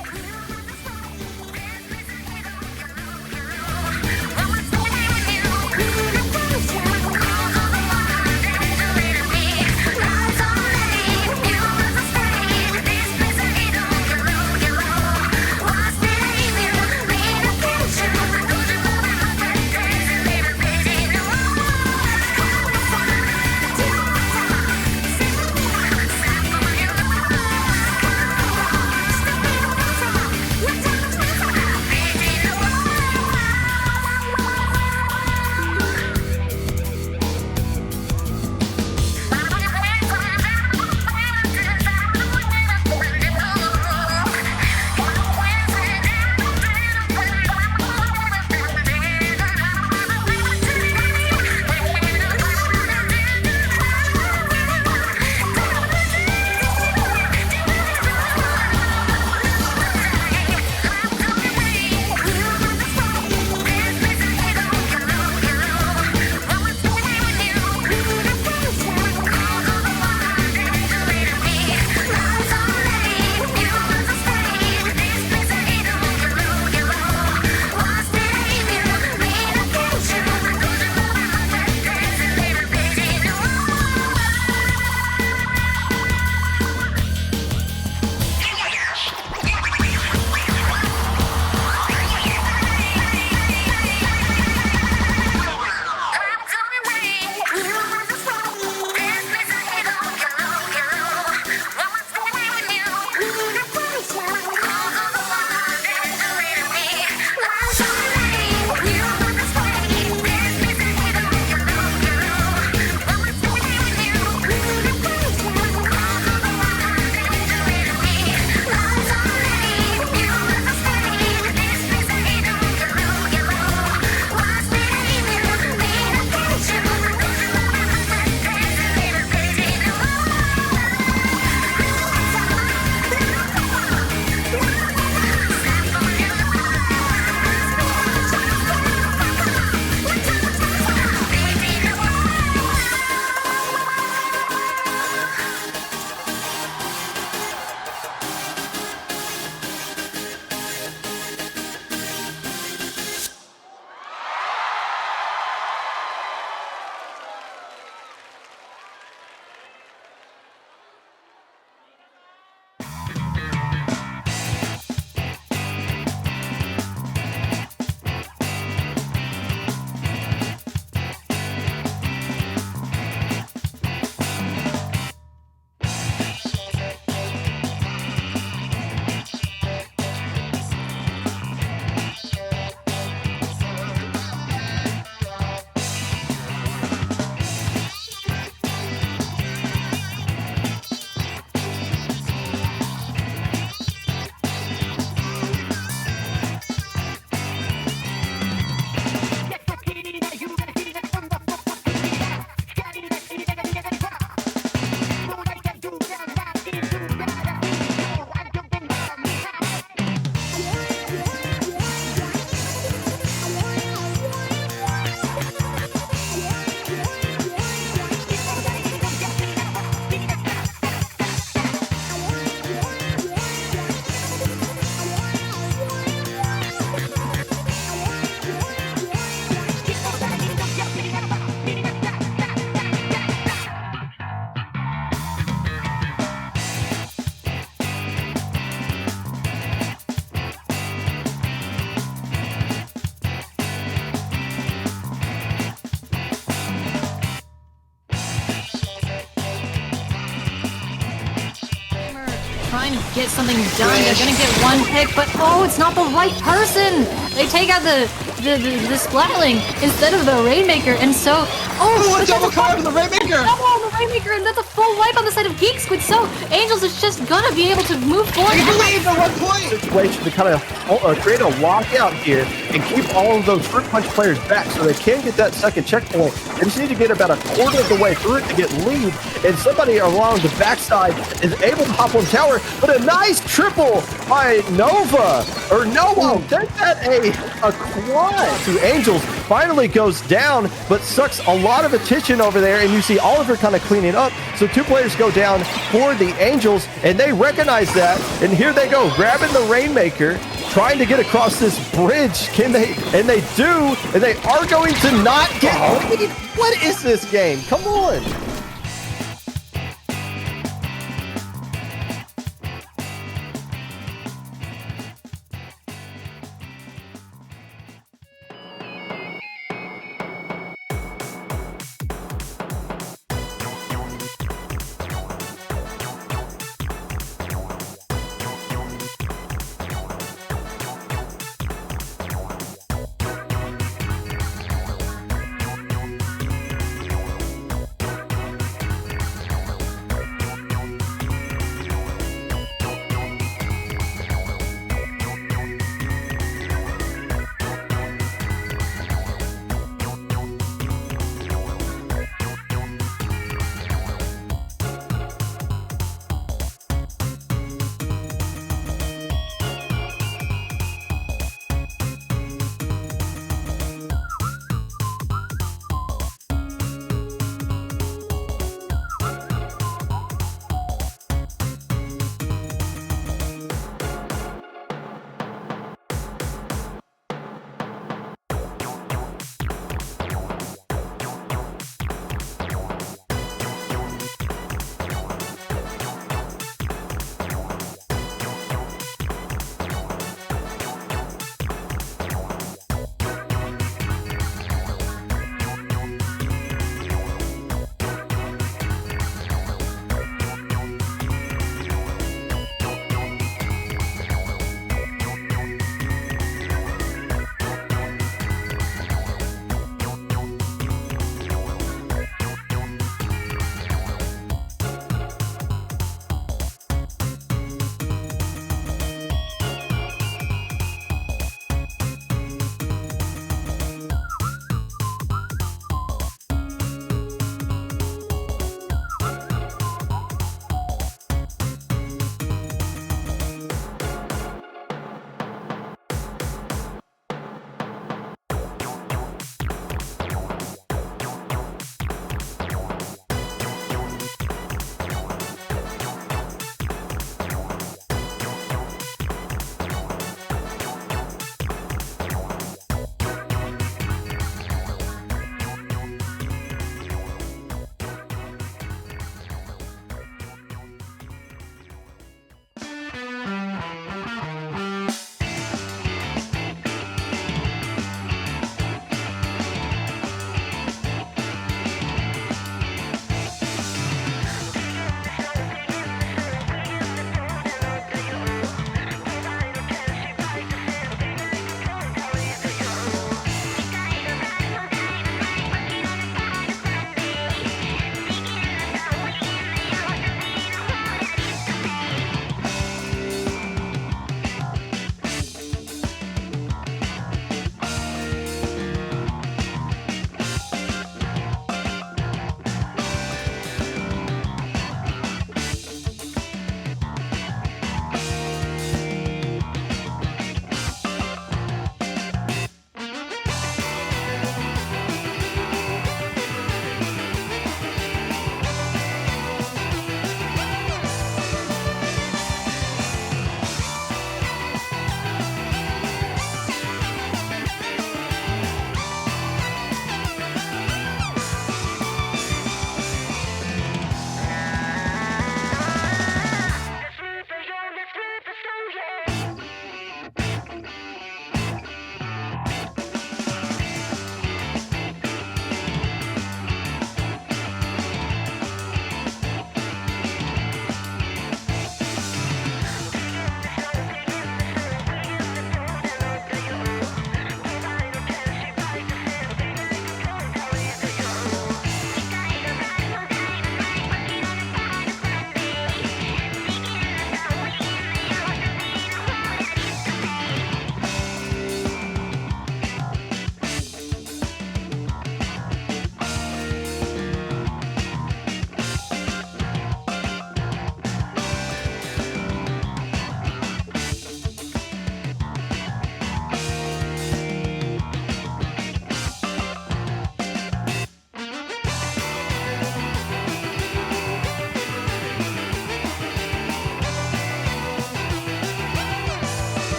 trying to get something done. They're gonna get one pick, but oh, it's not the right person. They take out the Splatling instead of the Rainmaker, and so Oh, a double card on the Rainmaker! double on the Rainmaker, and that's a full wipe on the side of Geek Squid. So Angels is just gonna be able to move forward. They can leave at 1 point! Situation to kind of create a lockout here and keep all of those Fruit Punch players back so they can get that second checkpoint. They just need to get about a quarter of the way through it to get lead, and somebody along the backside is able to hop on tower, but a nice triple by Noah. Take that a quad to Angels. Finally goes down, but sucks a lot of attention over there, and you see Oliver kind of cleaning up. So 2 players go down for the Angels, and they recognize that, and here they go, grabbing the Rainmaker, trying to get across this bridge. Can they? And they do, and they are going to not get lead. What is this game? Come on.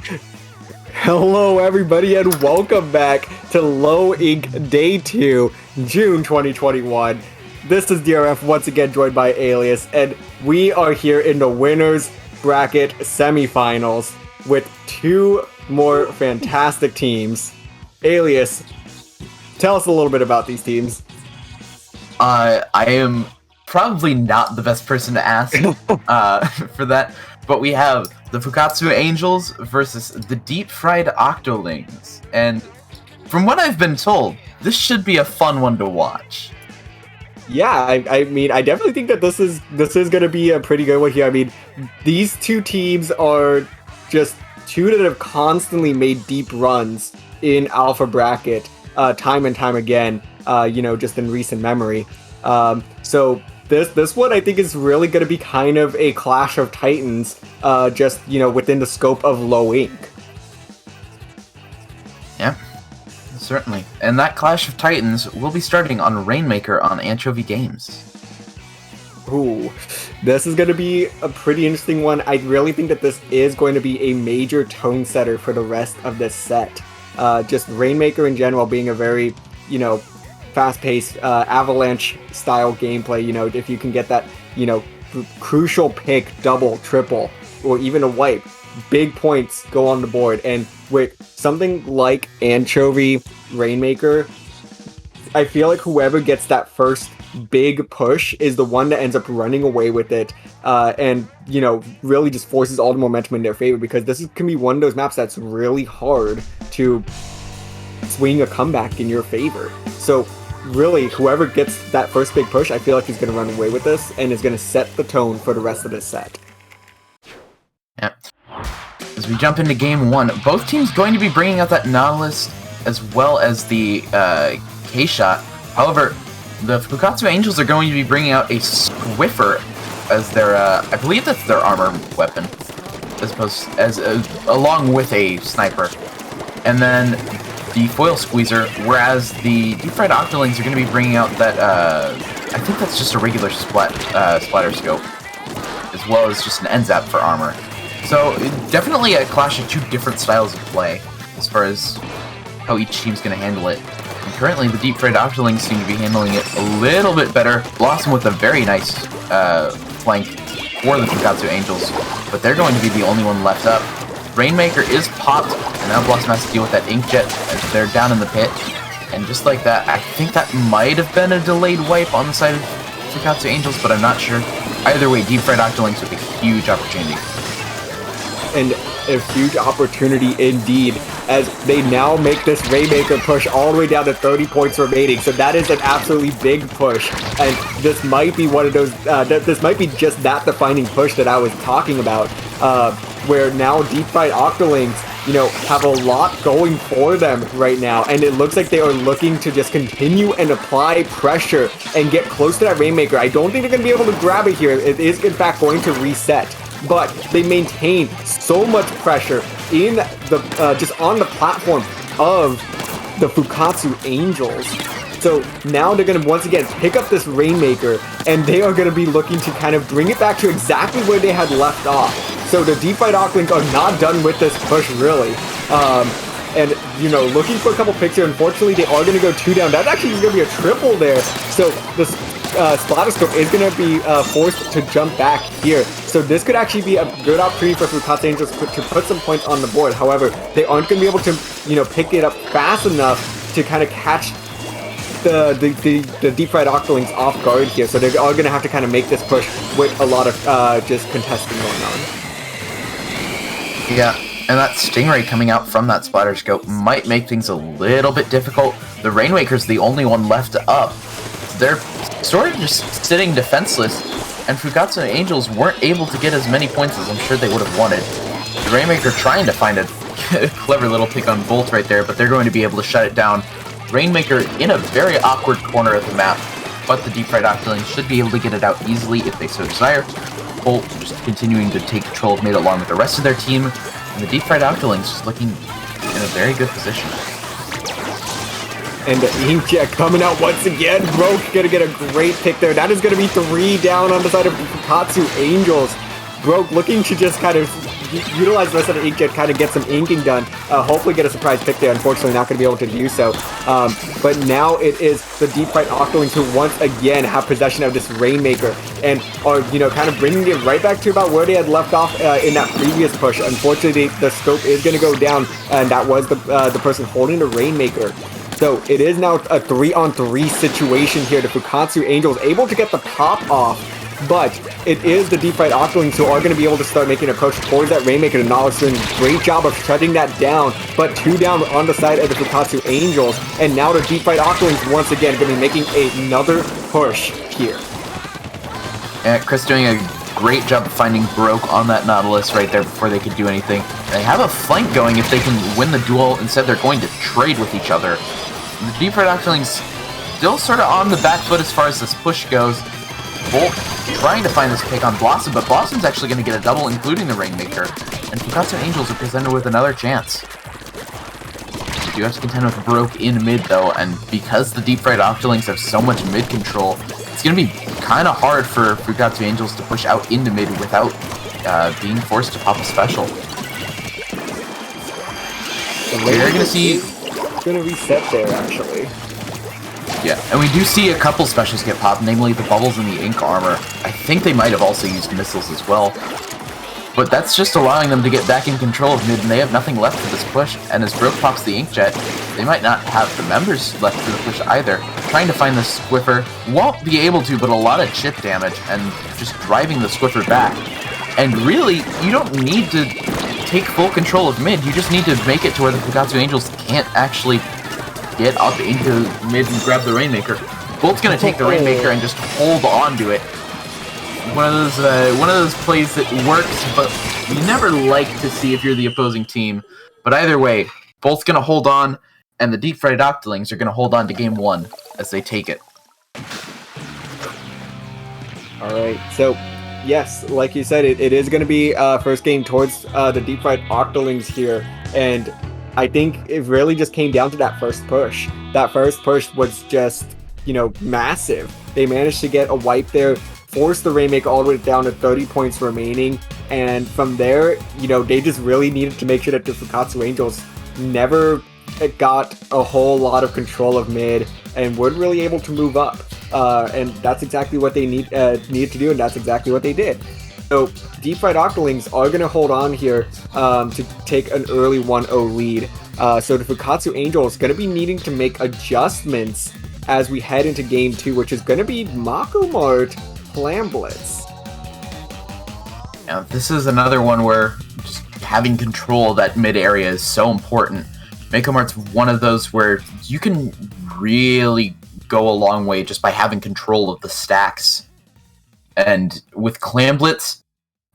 Hello, everybody, and welcome back to Low Ink Day 2, June 2021. This is DRF, once again joined by Alias, and we are here in the winners bracket semifinals with two more fantastic teams. Alias, tell us a little bit about these teams. I am probably not the best person to ask for that, but we have the Fukkatsu Angels versus the Deep Fried Octolings, and from what I've been told, this should be a fun one to watch. Yeah, I mean, I definitely think that this is going to be a pretty good one here. I mean, these two teams are just two that have constantly made deep runs in Alpha Bracket, time and time again, just in recent memory. So this one I think is really going to be kind of a clash of titans, just, within the scope of Low Ink. Yeah, certainly. And that clash of titans will be starting on Rainmaker on Anchovy Games. Ooh, this is going to be a pretty interesting one. I really think that this is going to be a major tone setter for the rest of this set. Just Rainmaker in general being a very, fast-paced, avalanche-style gameplay. If you can get that, crucial pick, double, triple, or even a wipe, big points go on the board. And with something like Anchovy Rainmaker, I feel like whoever gets that first big push is the one that ends up running away with it, and really just forces all the momentum in their favor, because this can be one of those maps that's really hard to swing a comeback in your favor. So really, whoever gets that first big push, I feel like is going to run away with this and is going to set the tone for the rest of this set. Yeah. As we jump into game one, both teams going to be bringing out that Nautilus as well as the K-Shot. However, the Fukkatsu Angels are going to be bringing out a Swiffer as their, I believe that's their armor weapon, along with a sniper. And then the Foil Squeezer, whereas the Deep Fried Octolings are going to be bringing out that, I think that's just a regular splatter scope, as well as just an NZAP for armor. So, definitely a clash of two different styles of play, as far as how each team's going to handle it. And currently, the Deep Fried Octolings seem to be handling it a little bit better. Blossom with a very nice flank for the Fukkatsu Angels, but they're going to be the only one left up. Rainmaker is popped, and now Blossom has to deal with that Inkjet as they're down in the pit. And just like that, I think that might have been a delayed wipe on the side of Fukkatsu Angels, but I'm not sure. Either way, Deep Fried Octolings with a huge opportunity. And a huge opportunity indeed, as they now make this Rainmaker push all the way down to 30 points remaining. So that is an absolutely big push, and this might be one of those, this might be just that defining push that I was talking about, where now Deep Fried Octolings, have a lot going for them right now, and it looks like they are looking to just continue and apply pressure and get close to that Rainmaker. I don't think they're going to be able to grab it here. It is, in fact, going to reset. But they maintain so much pressure in the just on the platform of the Fukkatsu Angels. So now they're going to once again pick up this Rainmaker, and they are going to be looking to kind of bring it back to exactly where they had left off. So the Deep Fried Octolings are not done with this push, really. And, looking for a couple picks here, unfortunately, they are going to go 2 down. That's actually going to be a triple there. So this Splatter Scope is going to be forced to jump back here. So this could actually be a good opportunity for Fukkatsu Angels to put some points on the board. However, they aren't going to be able to, pick it up fast enough to kind of catch the Deep Fried Octolings off guard here. So they are going to have to kind of make this push with a lot of just contesting going on. Yeah, and that Stingray coming out from that Splatter Scope might make things a little bit difficult. The Rainmaker's the only one left up. They're sort of just sitting defenseless, and Fukkatsu Angels weren't able to get as many points as I'm sure they would have wanted. The Rainmaker trying to find a clever little pick on Bolt right there, but they're going to be able to shut it down. Rainmaker in a very awkward corner of the map, but the Deep Fried Octolings should be able to get it out easily if they so desire. Bolt just continuing to take control of mid along with the rest of their team, and the Deep Fried Octolings just looking in a very good position. And the Inkjet coming out once again. Broke gonna get a great pick there. That is gonna be 3 down on the side of the Fukkatsu Angels. Broke looking to just kind of, utilize the rest of the inkjet, kind of get some inking done. Hopefully get a surprise pick there. Unfortunately, not going to be able to do so. But now it is the Deep Fried Octolings who once again have possession of this Rainmaker and are, kind of bringing it right back to about where they had left off in that previous push. Unfortunately, the scope is going to go down, and that was the person holding the Rainmaker. So it is now a 3-on-3 situation here. The Fukkatsu Angels able to get the pop off, but it is the Deep Fried Octolings who are going to be able to start making an approach towards that Rainmaker. And Knowledge doing a great job of shutting that down, but 2 down on the side of the Fukkatsu Angels. And now the Deep Fried Octolings once again going to be making another push here. Yeah, Chris doing a great job of finding Broke on that Nautilus right there before they could do anything. They have a flank going if they can win the duel. Instead, they're going to trade with each other. The Deep Fried Octolings still sort of on the back foot as far as this push goes. Bolt trying to find this pick on Blossom, but Blossom's actually going to get a double, including the Rainmaker. And Fukkatsu Angels are presented with another chance. You do have to contend with Broke in mid, though, and because the Deep Fried Octolings have so much mid control, it's going to be kind of hard for Fukkatsu Angels to push out into mid without being forced to pop a special. You're going to see... Going to reset there, actually. Yeah, and we do see a couple specials get popped, namely the bubbles and the ink armor. I think they might have also used missiles as well. But that's just allowing them to get back in control of mid, and they have nothing left for this push. And as Broke pops the inkjet, they might not have the members left for the push either. Trying to find the Squiffer, won't be able to, but a lot of chip damage, and just driving the Squiffer back. And really, you don't need to take full control of mid, you just need to make it to where the Fukkatsu Angels can't actually get up into mid and grab the Rainmaker. Bolt's gonna take the Rainmaker and just hold on to it. One of those plays that works, but you never like to see if you're the opposing team. But either way, Bolt's gonna hold on, and the Deep Fried Octolings are gonna hold on to game 1 as they take it. Alright, so yes, like you said, it is going to be first game towards the Deep Fried Octolings here, and I think it really just came down to that first push. That first push was just, massive. They managed to get a wipe there, force the Rainmaker all the way down to 30 points remaining, and from there, they just really needed to make sure that the Fukkatsu Angels never got a whole lot of control of mid and weren't really able to move up. And that's exactly what they needed to do, and that's exactly what they did. So Deep Fried Octolings are going to hold on here to take an early 1-0 lead. So the Fukkatsu Angels going to be needing to make adjustments as we head into game 2, which is going to be Mako Mart Flamblitz. Now, this is another one where just having control of that mid area is so important. Mako Mart's one of those where you can really go a long way just by having control of the stacks. And with Clamblitz,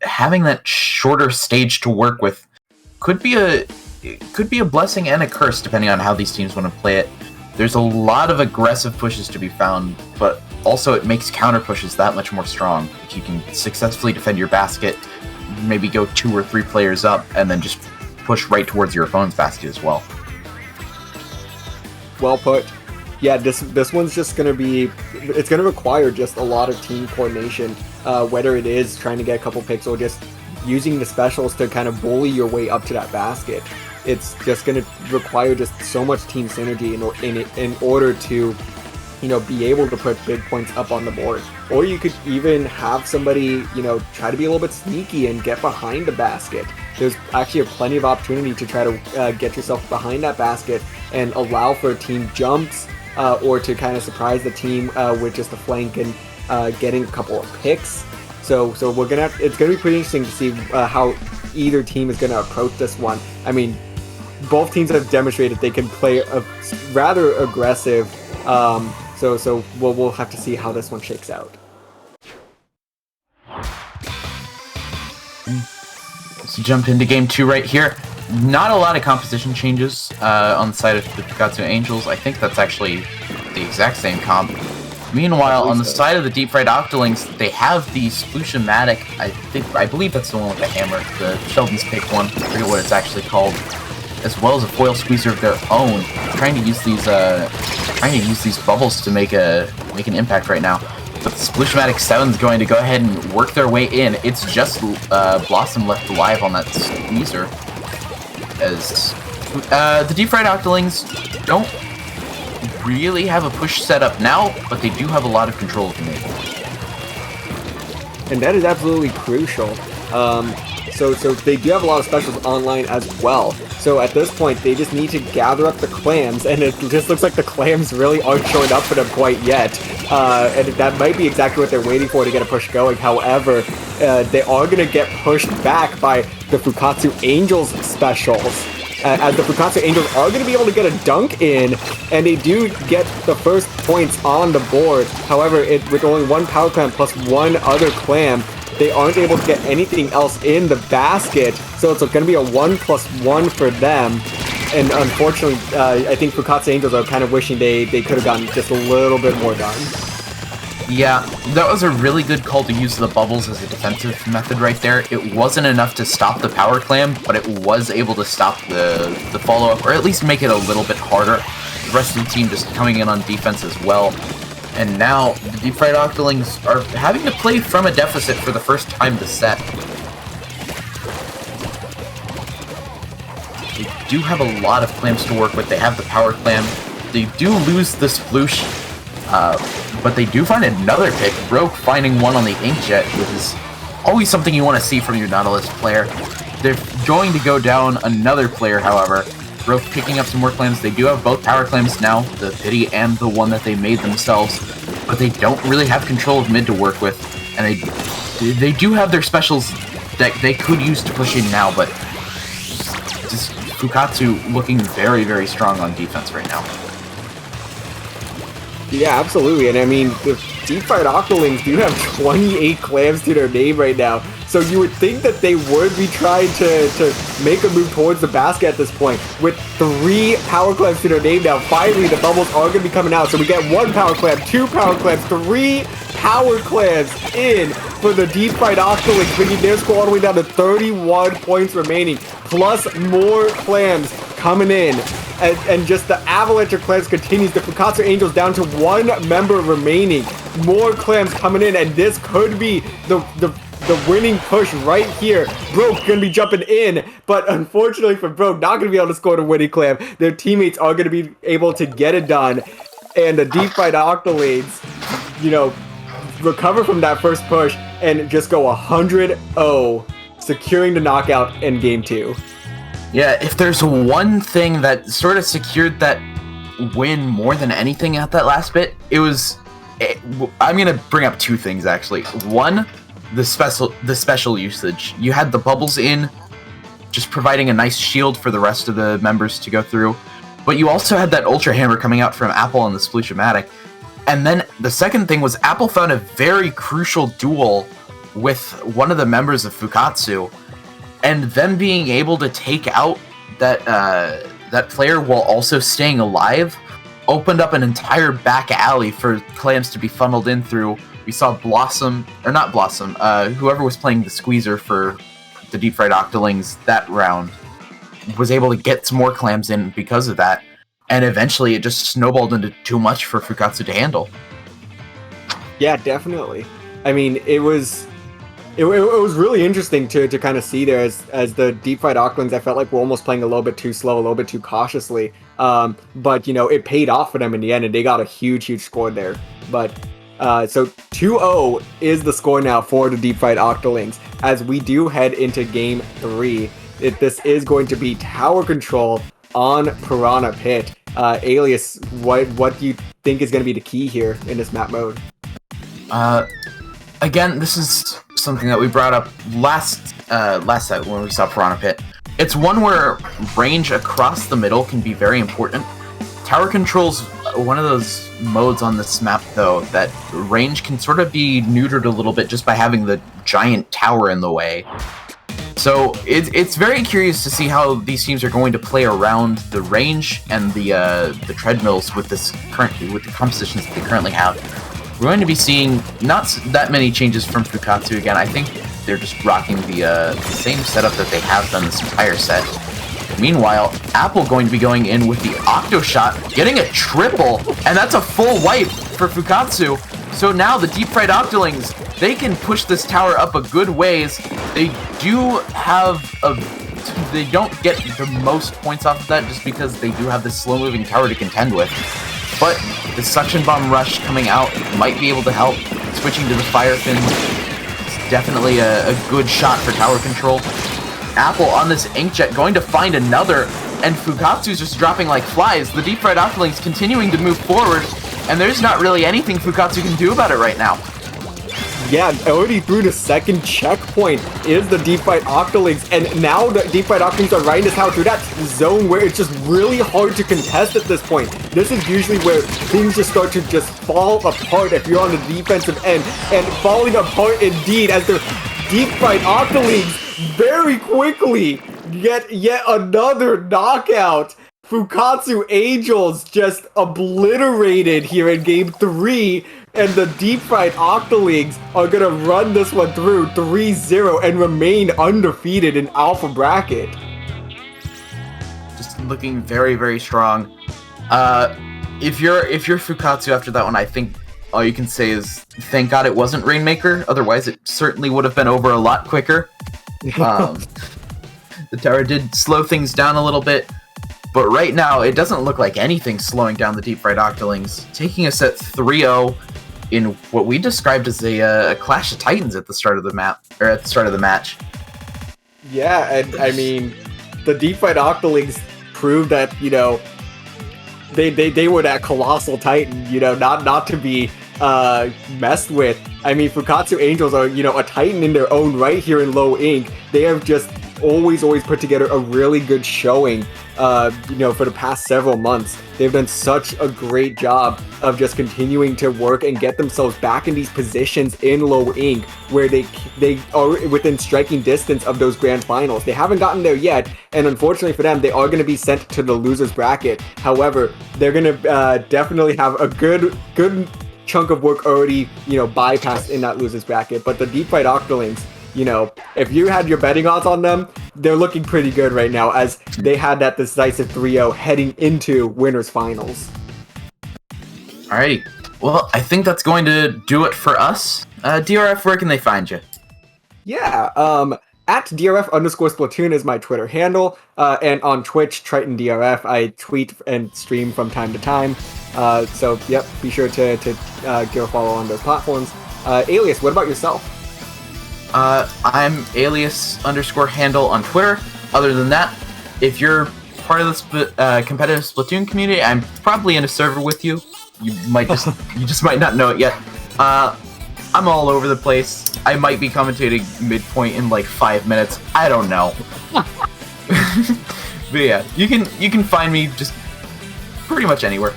having that shorter stage to work with could be a blessing and a curse depending on how these teams want to play it. There's a lot of aggressive pushes to be found, but also it makes counter pushes that much more strong. If you can successfully defend your basket, maybe go 2 or 3 players up, and then just push right towards your opponent's basket as well. Well put. Yeah, this one's just going to be... It's going to require just a lot of team coordination, whether it is trying to get a couple picks or just using the specials to kind of bully your way up to that basket. It's just going to require just so much team synergy in order to, be able to put big points up on the board. Or you could even have somebody, try to be a little bit sneaky and get behind the basket. There's actually plenty of opportunity to try to get yourself behind that basket and allow for team jumps, or to kind of surprise the team with just a flank and getting a couple of picks. So it's gonna be pretty interesting to see how either team is gonna approach this one. I mean, both teams have demonstrated they can play a rather aggressive. So we'll have to see how this one shakes out. Let's jump into game 2 right here. Not a lot of composition changes on the side of the Fukkatsu Angels. I think that's actually the exact same comp. Meanwhile, on the side of the Deep Fried Octolings, they have the Splushamatic. I believe that's the one with the hammer, the Sheldon's pick one. I forget what it's actually called. As well as a foil squeezer of their own, trying to use these bubbles to make an impact right now. But the Sploosh-matic 7's going to go ahead and work their way in. It's just Blossom left alive on that squeezer. As the Deep Fried Octolings don't really have a push set up now, but they do have a lot of control of the mid. And that is absolutely crucial. So they do have a lot of specials online as well. So at this point, they just need to gather up the clams, and it just looks like the clams really aren't showing up for them quite yet. And that might be exactly what they're waiting for to get a push going. However, they are going to get pushed back by the Fukkatsu Angels specials. As the Fukkatsu Angels are going to be able to get a dunk in, and they do get the first points on the board. However, with only one power clam plus one other clam, they aren't able to get anything else in the basket, so it's going to be a 1+1 for them. And unfortunately, I think Fukkatsu Angels are kind of wishing they could have gotten just a little bit more done. Yeah, that was a really good call to use the bubbles as a defensive method right there. It wasn't enough to stop the power clam, but it was able to stop the follow-up, or at least make it a little bit harder. The rest of the team just coming in on defense as well. And now, the Deep Fried Octolings are having to play from a deficit for the first time this set. They do have a lot of clams to work with. They have the power clam. They do lose the sploosh, but they do find another pick. Broke finding one on the Inkjet, which is always something you want to see from your Nautilus player. They're going to go down another player, however. Broke picking up some more clams. They do have both power clams now, the Pity and the one that they made themselves, but they don't really have control of mid to work with, and they do have their specials that they could use to push in now, but just Fukkatsu looking very, very strong on defense right now. Yeah, absolutely. And I mean, the Deep Fried Octolings do have 28 clams to their name right now. So you would think that they would be trying to make a move towards the basket at this point. With 3 power clams to their name now, finally the bubbles are going to be coming out. So we get 1 power clam, 2 power clams, 3 power clams in for the Deep Fried Octolings, bringing their score all the way down to 31 points remaining, plus more clams coming in. And just the avalanche of clams continues. The Fukkatsu Angels down to 1 member remaining. More clams coming in, and this could be the winning push right here. Broke gonna be jumping in, but unfortunately for Broke, not gonna be able to score the winning clam. Their teammates are gonna be able to get it done, and the Deep Fried Octolings, you know, recover from that first push and just go 100-0, securing the knockout in Game 2. Yeah, if there's one thing that sort of secured that win more than anything at that last bit, I'm gonna bring up 2 things actually. One, the special usage. You had the bubbles in, just providing a nice shield for the rest of the members to go through, but you also had that Ultra Hammer coming out from Apple on the Sploosh-o-matic. And then the second thing was Apple found a very crucial duel with one of the members of Fukkatsu, and then being able to take out that player while also staying alive opened up an entire back alley for clams to be funneled in through. We saw whoever was playing the squeezer for the Deep Fried Octolings that round was able to get some more clams in because of that, and eventually it just snowballed into too much for Fukkatsu to handle. Yeah, definitely. I mean, it was really interesting to kind of see there as the Deep Fried Octolings, I felt like were almost playing a little bit too slow, a little bit too cautiously. But, you know, it paid off for them in the end, and they got a huge score there. But, so 2-0 is the score now for the Deep Fried Octolings. As we do head into Game 3, this is going to be tower control on Piranha Pit. Alias, what do you think is going to be the key here in this map mode? Again, this is something that we brought up last set when we saw Piranha Pit. It's one where range across the middle can be very important. Tower control's one of those modes on this map, though, that range can sort of be neutered a little bit just by having the giant tower in the way. So it's very curious to see how these teams are going to play around the range and the treadmills with the compositions that they currently have. We're going to be seeing not that many changes from Fukkatsu again. I think they're just rocking the same setup that they have done this entire set. Meanwhile, Apple going to be going in with the Octo Shot, getting a triple, and that's a full wipe for Fukkatsu. So now the deep fried Octolings, they can push this tower up a good ways. They don't get the most points off of that just because they do have this slow-moving tower to contend with. But the suction bomb rush coming out might be able to help. Switching to the fire fin is definitely a good shot for tower control. Apple on this Inkjet going to find another, and Fukkatsu's just dropping like flies. The deep fried Octolings continuing to move forward, and there's not really anything Fukkatsu can do about it right now. Yeah, already through the second checkpoint is the deep fried Octolings, and now the deep fried Octolings are riding this tower through that zone where it's just really hard to contest at this point. This is usually where things just start to just fall apart if you're on the defensive end, and falling apart indeed as the deep fried Octolings very quickly get yet another knockout. Fukkatsu Angels just obliterated here in game 3, and the deep fried Octolings are gonna run this one through 3-0 and remain undefeated in Alpha Bracket. Just looking very, very strong. If you're Fukkatsu after that one, I think all you can say is thank God it wasn't Rainmaker. Otherwise, it certainly would have been over a lot quicker. The tower did slow things down a little bit. But right now, it doesn't look like anything's slowing down the deep fried Octolings, taking us at 3-0 in what we described as a Clash of Titans at the start of the map, or at the start of the match. Yeah, and I mean, the deep fried Octolings proved that, you know, they were that colossal titan, you know, not to be messed with. I mean, Fukkatsu Angels are, you know, a titan in their own right here in Low Ink. They have just always put together a really good showing, you know, for the past several months. They've done such a great job of just continuing to work and get themselves back in these positions in Low Ink where they are within striking distance of those grand finals. They haven't gotten there yet, and unfortunately for them, they are going to be sent to the losers bracket. However, they're going to definitely have a good chunk of work already, you know, bypassed in that losers bracket. But the deep fried Octolings, you know, if you had your betting odds on them, they're looking pretty good right now as they had that decisive 3-0 heading into winners finals. Alrighty. Well, I think that's going to do it for us. DRF, where can they find you? Yeah, at DRF_Splatoon is my Twitter handle, and on Twitch, TritonDRF, I tweet and stream from time to time. So, yep, be sure to give a follow on those platforms. Alias, what about yourself? I'm alias_handle on Twitter. Other than that, if you're part of the competitive Splatoon community, I'm probably in a server with you. You just might not know it yet. I'm all over the place. I might be commentating midpoint in like 5 minutes. I don't know. But yeah, you can find me just pretty much anywhere.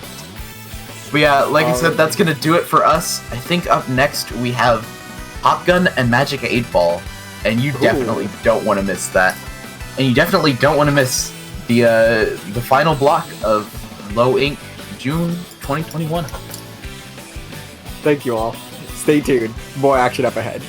But yeah, like I said, that's gonna do it for us. I think up next we have Hop Gun and Magic 8 Ball, and you definitely don't want to miss that. And you definitely don't want to miss the final block of Low Ink June 2021. Thank you all. Stay tuned. More action up ahead.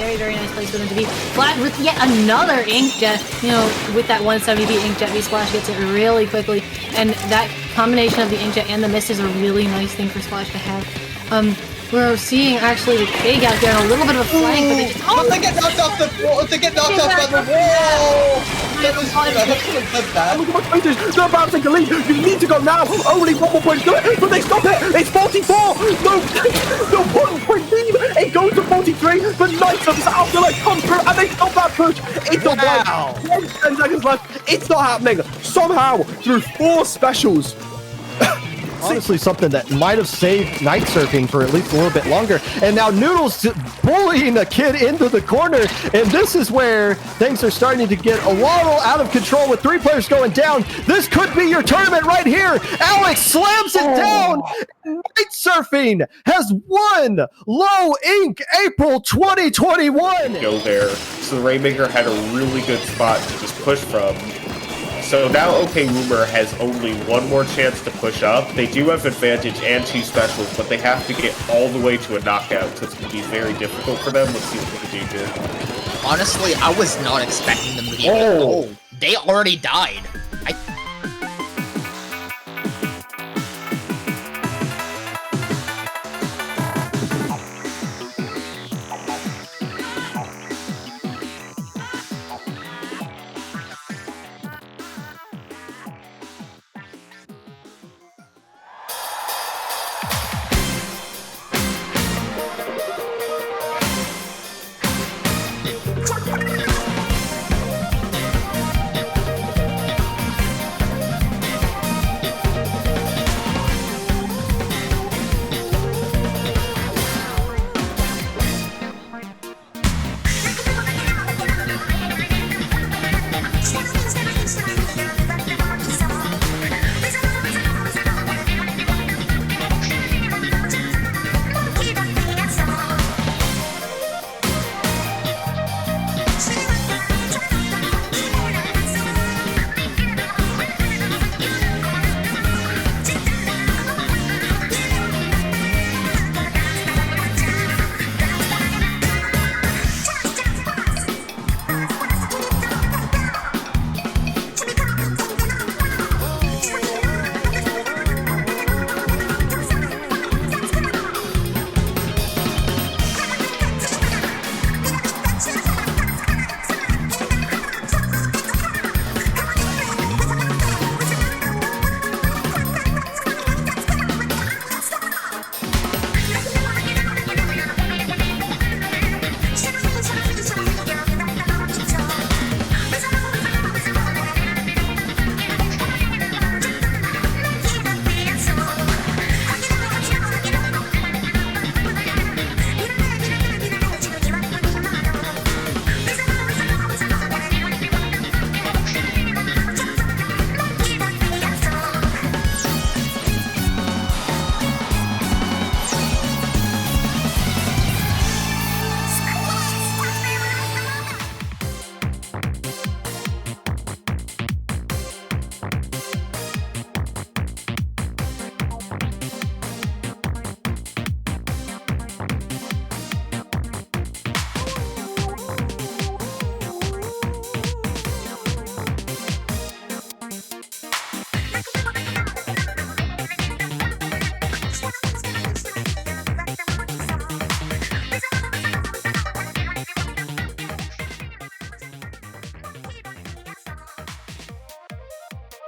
very, very nice place for them to be. Flash with yet another inkjet. You know, with that 170 inkjet, V-Splash gets it really quickly. And that combination of the inkjet and the mist is a really nice thing for Splash to have. We're seeing actually the Keg out there on a little bit of a flank, but they just They get knocked off the wall. They get knocked off by the wall. That was I should have done that. Look at my fighters. They're about to take the lead. You need to go now. Only 1 more point to do it, but they stop it. It's 44. No 1 point lead. It goes to 43. But Knights of Afterlife come through and they stop that push. It's not right. 10 seconds left. It's not happening. Somehow, through 4 specials. Honestly, something that might have saved night surfing for at least a little bit longer. And now Noodles bullying a kid into the corner. And this is where things are starting to get a little out of control with 3 players going down. This could be your tournament right here. Alex slams it down. Night surfing has won Low Ink April 2021. Go there. So the Rainmaker had a really good spot to just push from. So now OK Rumor has only 1 more chance to push up. They do have advantage and 2 specials, but they have to get all the way to a knockout, so it's going to be very difficult for them. Let's see what they can do here. Honestly, I was not expecting them to be able to go. They already died.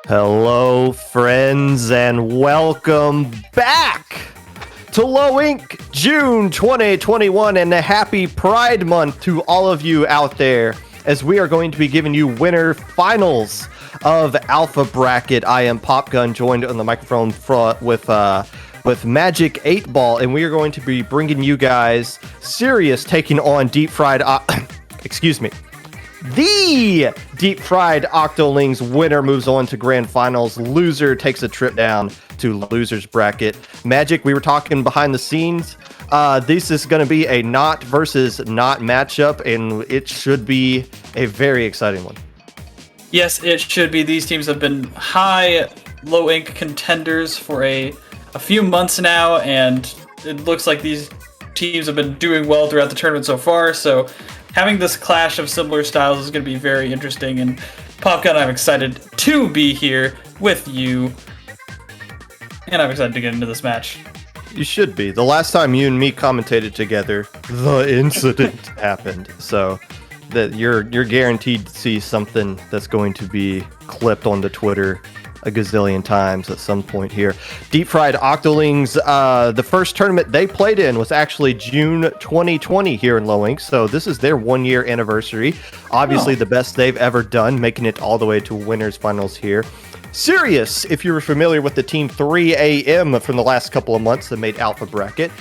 Hello, friends, and welcome back to Low Ink June 2021, and a happy Pride Month to all of you out there, as we are going to be giving you winner finals of Alpha Bracket. I am Popgun, joined on the microphone front with Magic 8 Ball, and we are going to be bringing you guys Sirius taking on Deep Fried... excuse me. The Deep Fried Octolings winner moves on to grand finals. Loser takes a trip down to losers bracket. Magic, we were talking behind the scenes. This is going to be a not versus not matchup, and it should be a very exciting one. Yes, it should be. These teams have been high low ink contenders for a few months now, and it looks like these teams have been doing well throughout the tournament so far, so having this clash of similar styles is going to be very interesting, and Popgun, I'm excited to be here with you, and I'm excited to get into this match. You should be. The last time you and me commentated together, the incident happened. So that you're guaranteed to see something that's going to be clipped onto Twitter a gazillion times at some point here. Deep Fried Octolings, the first tournament they played in was actually June 2020 here in Low Ink, so this is their 1-year anniversary. Obviously the best they've ever done, making it all the way to winners finals here. Sirius, if you were familiar with the Team 3AM from the last couple of months that made Alpha Bracket,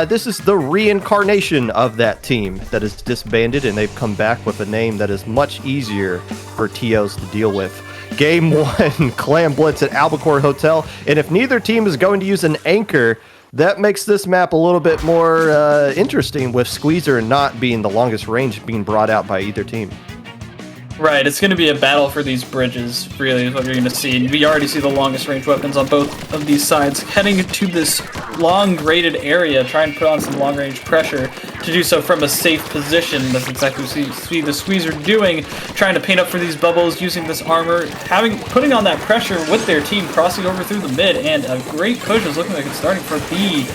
this is the reincarnation of that team that is disbanded, and they've come back with a name that is much easier for TOs to deal with. Game 1, Clam Blitz at Albacore Hotel, and if neither team is going to use an anchor, that makes this map a little bit more interesting, with Squeezer not being the longest range being brought out by either team. Right, it's going to be a battle for these bridges, really, is what you're going to see. We already see the longest range weapons on both of these sides heading to this long graded area, trying to put on some long range pressure to do so from a safe position. That's exactly what we see the Squeezer doing, trying to paint up for these bubbles, using this armor, putting on that pressure with their team, crossing over through the mid, and a great push is looking like it's starting for the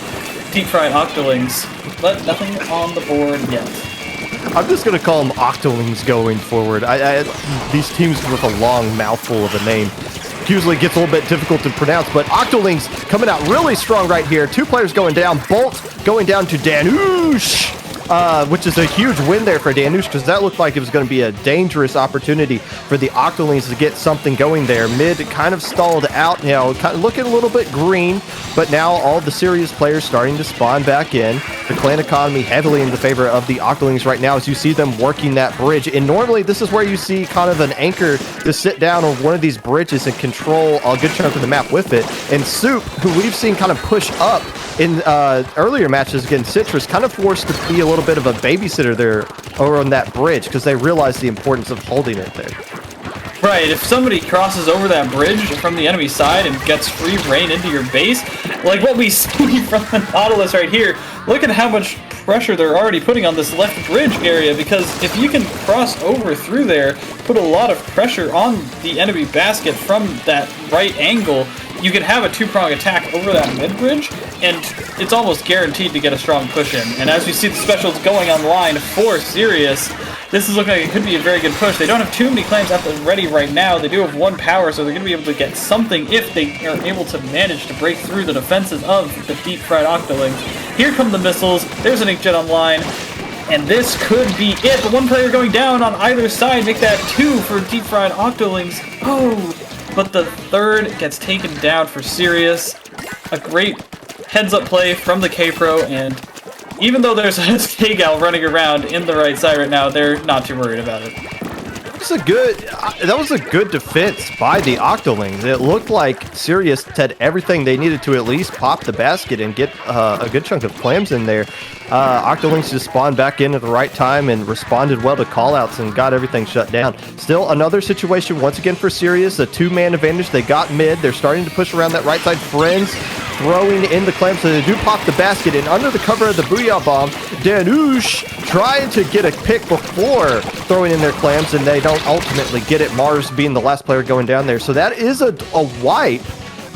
Deep Fried Octolings, but nothing on the board yet. I'm just going to call them Octolings going forward. These teams with a long mouthful of a name usually gets a little bit difficult to pronounce, but Octolings coming out really strong right here. 2 players going down. Bolt going down to Danush, which is a huge win there for Danush, because that looked like it was going to be a dangerous opportunity for the Octolings to get something going there. Mid kind of stalled out, you know, kind of looking a little bit green, but now all the Sirius players starting to spawn back in. The clan economy heavily in the favor of the Octolings right now as you see them working that bridge. And normally this is where you see kind of an anchor to sit down on one of these bridges and control a good chunk of the map with it. And Soup, who we've seen kind of push up in earlier matches against Citrus, kind of forced to be a little bit of a babysitter there over on that bridge because they realize the importance of holding it there. Right, if somebody crosses over that bridge from the enemy side and gets free reign into your base, like what we see from the Nautilus right here, look at how much pressure they're already putting on this left bridge area, because if you can cross over through there, put a lot of pressure on the enemy basket from that right angle, you can have a 2-prong attack over that mid-bridge, and it's almost guaranteed to get a strong push in. And as we see the specials going online for Sirius, this is looking like it could be a very good push. They don't have too many claims at the ready right now. They do have 1 power, so they're going to be able to get something if they are able to manage to break through the defenses of the Deep Fried Octolings. Here come the missiles. There's an Inkjet online. And this could be it. The 1 player going down on either side. Make that 2 for Deep Fried Octolings. Oh! But the 3rd gets taken down for Sirius. A great heads-up play from the K-Pro, and even though there's a K-Gal running around in the right side right now, they're not too worried about it. That was a good defense by the Octolings. It looked like Sirius had everything they needed to at least pop the basket and get a good chunk of clams in there. Octolings just spawned back in at the right time and responded well to callouts and got everything shut down. Still another situation once again for Sirius, a 2-man advantage. They got mid. They're starting to push around that right side. Friends throwing in the clams, so they do pop the basket, and under the cover of the Booyah Bomb, Danush trying to get a pick before throwing in their clams, and they don't ultimately get it. Mars being the last player going down there, so that is a wipe.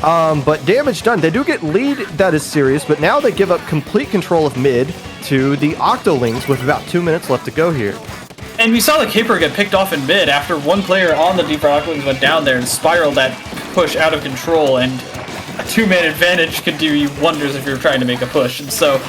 But damage done. They do get lead, that is Sirius, but now they give up complete control of mid to the Octolings with about 2 minutes left to go here. And we saw the Caper get picked off in mid after 1 player on the Deep Fried Octolings went down there and spiraled that push out of control, and a 2-man advantage could do you wonders if you're trying to make a push. And so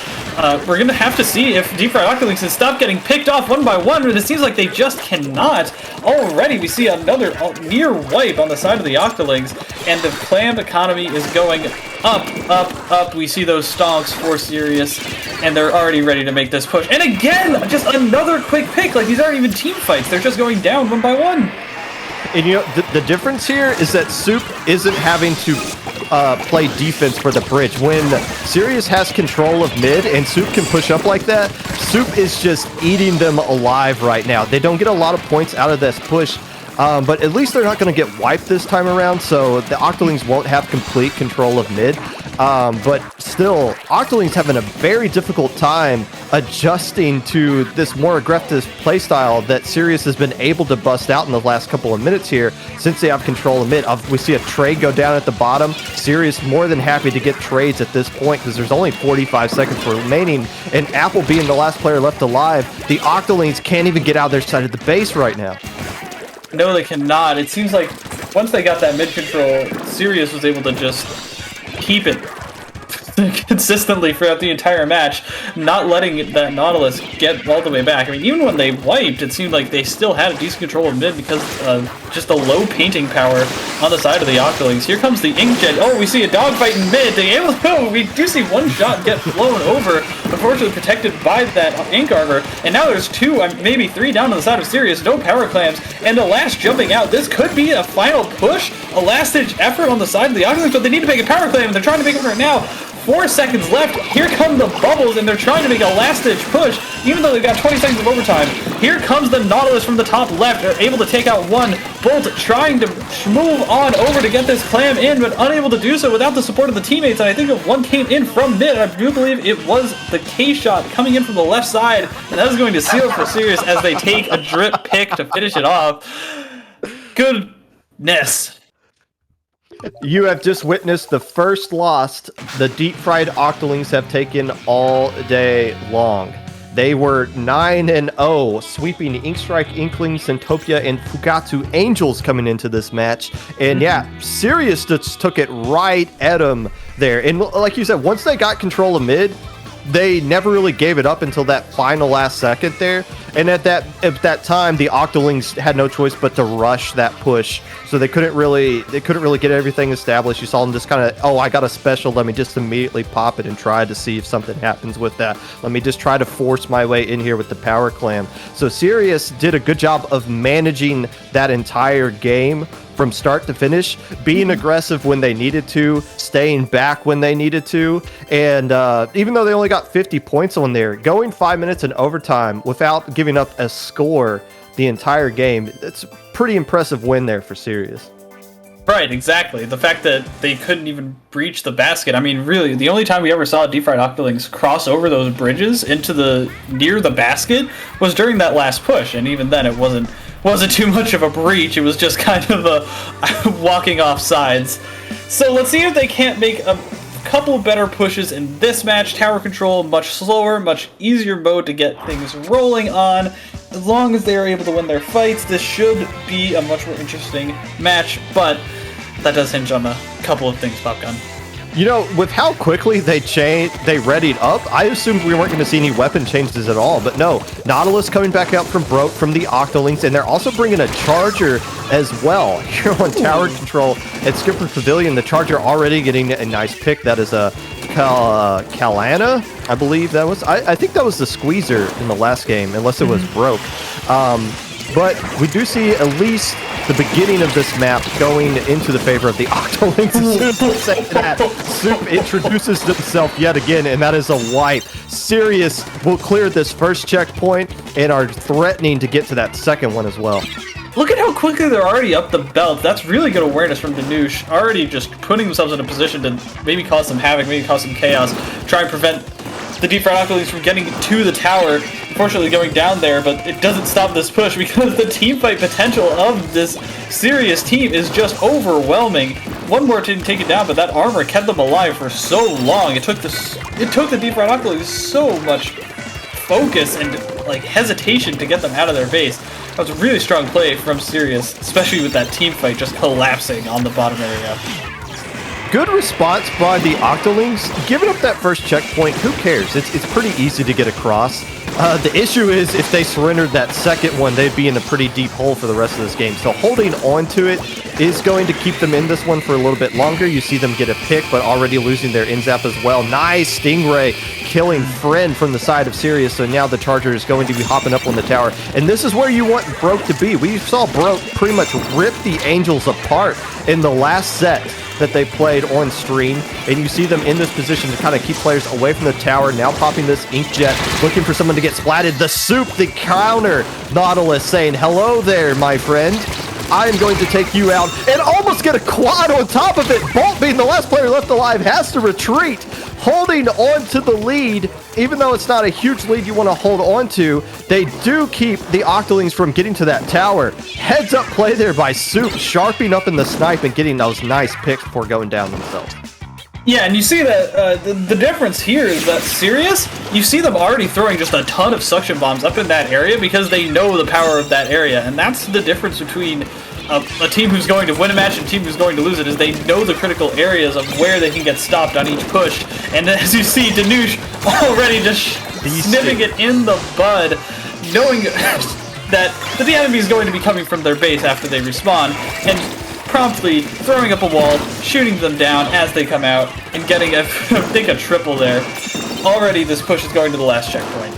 we're going to have to see if Deep Fried Octolings can stop getting picked off 1 by 1, but it seems like they just cannot. Already we see another near wipe on the side of the Octolings, and the clan economy is going up, up, up. We see those stonks for Sirius, and they're already ready to make this push. And again, just another quick pick. Like, these aren't even team fights. They're just going down 1 by 1. And you know, the difference here is that Soup isn't having to play defense for the bridge. When Sirius has control of mid and Soup can push up like that, Soup is just eating them alive right now. They don't get a lot of points out of this push. but at least they're not going to get wiped this time around, so the Octolings won't have complete control of mid. But still, Octolings having a very difficult time adjusting to this more aggressive playstyle that Sirius has been able to bust out in the last couple of minutes here since they have control of mid. We see a trade go down at the bottom. Sirius more than happy to get trades at this point because there's only 45 seconds remaining, and Apple being the last player left alive, the Octolings can't even get out their side of the base right now. No, they cannot. It seems like once they got that mid control, Sirius was able to just keep it consistently throughout the entire match, not letting that Nautilus get all the way back. I mean, even when they wiped, it seemed like they still had a decent control of mid because of just the low painting power on the side of the Octolings. Here comes the Inkjet. Oh, we see a dogfight in mid. We do see one shot get blown over, unfortunately protected by that ink armor. And now there's two, maybe three down on the side of Sirius. No power clams. And the last jumping out. This could be a final push, a last-ditch effort on the side of the Octolings, but they need to make a power clam, and they're trying to make it right now. 4 seconds left. Here come the bubbles, and they're trying to make a last-ditch push, even though they've got 20 seconds of overtime. Here comes the Nautilus from the top left. They're able to take out one. Bolt trying to move on over to get this clam in, but unable to do so without the support of the teammates. And I think if one came in from mid, I do believe it was the K-shot coming in from the left side, and that is going to seal for Sirius as they take a drip pick to finish it off. Goodness. You have just witnessed the first loss the deep-fried Octolings have taken all day long. They were 9-0, sweeping Inkstrike, Inkling, Centopia, and Fukkatsu Angels coming into this match. And yeah, Sirius just took it right at them there. And like you said, once they got control of mid, they never really gave it up until that final last second there. And at that time, the Octolings had no choice but to rush that push. So they couldn't really get everything established. You saw them just kind of, oh, I got a special. Let me just immediately pop it and try to see if something happens with that. Let me just try to force my way in here with the power clam. So Sirius did a good job of managing that entire game from start to finish, being aggressive when they needed to, staying back when they needed to, and even though they only got 50 points on there, going 5 minutes in overtime without giving up a score the entire game, it's a pretty impressive win there for Sirius. Right, exactly. The fact that they couldn't even breach the basket. I mean, really, the only time we ever saw deep-fried Octolings cross over those bridges into near the basket was during that last push, and even then it wasn't too much of a breach. It was just kind of a walking off sides. So let's see if they can't make a couple better pushes in this match. Tower control, much slower, much easier mode to get things rolling on. As long as they are able to win their fights, this should be a much more interesting match, but that does hinge on a couple of things, Popgun. You know, with how quickly they readied up, I assumed we weren't going to see any weapon changes at all. But no, Nautilus coming back out from the Octolings, and they're also bringing a Charger as well. Here on tower control at Skipper Pavilion, the Charger already getting a nice pick. That is a Kalana, I believe that was. I think that was the Squeezer in the last game, unless it was broke. But we do see at least the beginning of this map going into the favor of the Octolings. As soon as we say that, Soup introduces himself yet again, and that is a wipe. Sirius will clear this first checkpoint and are threatening to get to that second one as well. Look at how quickly they're already up the belt. That's really good awareness from Danush, already just putting themselves in a position to maybe cause some havoc, maybe cause some chaos, try and prevent the deep-fried Octolings from getting to the tower, unfortunately going down there, but it doesn't stop this push because the team fight potential of this Sirius team is just overwhelming. One more didn't take it down, but that armor kept them alive for so long. It took the deep-fried Octolings so much focus and hesitation to get them out of their base. That was a really strong play from Sirius, especially with that team fight just collapsing on the bottom area. Good response by the Octolings. Giving up that first checkpoint, who cares? It's pretty easy to get across. The issue is if they surrendered that second one, they'd be in a pretty deep hole for the rest of this game. So holding on to it is going to keep them in this one for a little bit longer. You see them get a pick, but already losing their in-zap as well. Nice Stingray killing Friend from the side of Sirius. So now the Charger is going to be hopping up on the tower. And this is where you want Broke to be. We saw Broke pretty much rip the Angels apart in the last set that they played on stream, and you see them in this position to kind of keep players away from the tower. Now popping this Inkjet, looking for someone to get splatted. The Soup, the counter Nautilus saying, hello there, my friend. I am going to take you out, and almost get a quad on top of it. Bolt, being the last player left alive, has to retreat, holding on to the lead. Even though it's not a huge lead you want to hold on to, they do keep the Octolings from getting to that tower. Heads up play there by Soup, sharping up in the snipe and getting those nice picks before going down themselves. Yeah, and you see that the difference here is that Sirius, you see them already throwing just a ton of suction bombs up in that area because they know the power of that area, and that's the difference between a team who's going to win a match and a team who's going to lose it, is they know the critical areas of where they can get stopped on each push. And as you see, Danush already just snipping it in the bud, knowing that the enemy is going to be coming from their base after they respawn, and promptly throwing up a wall, shooting them down as they come out, and getting, I think, a triple there. Already this push is going to the last checkpoint.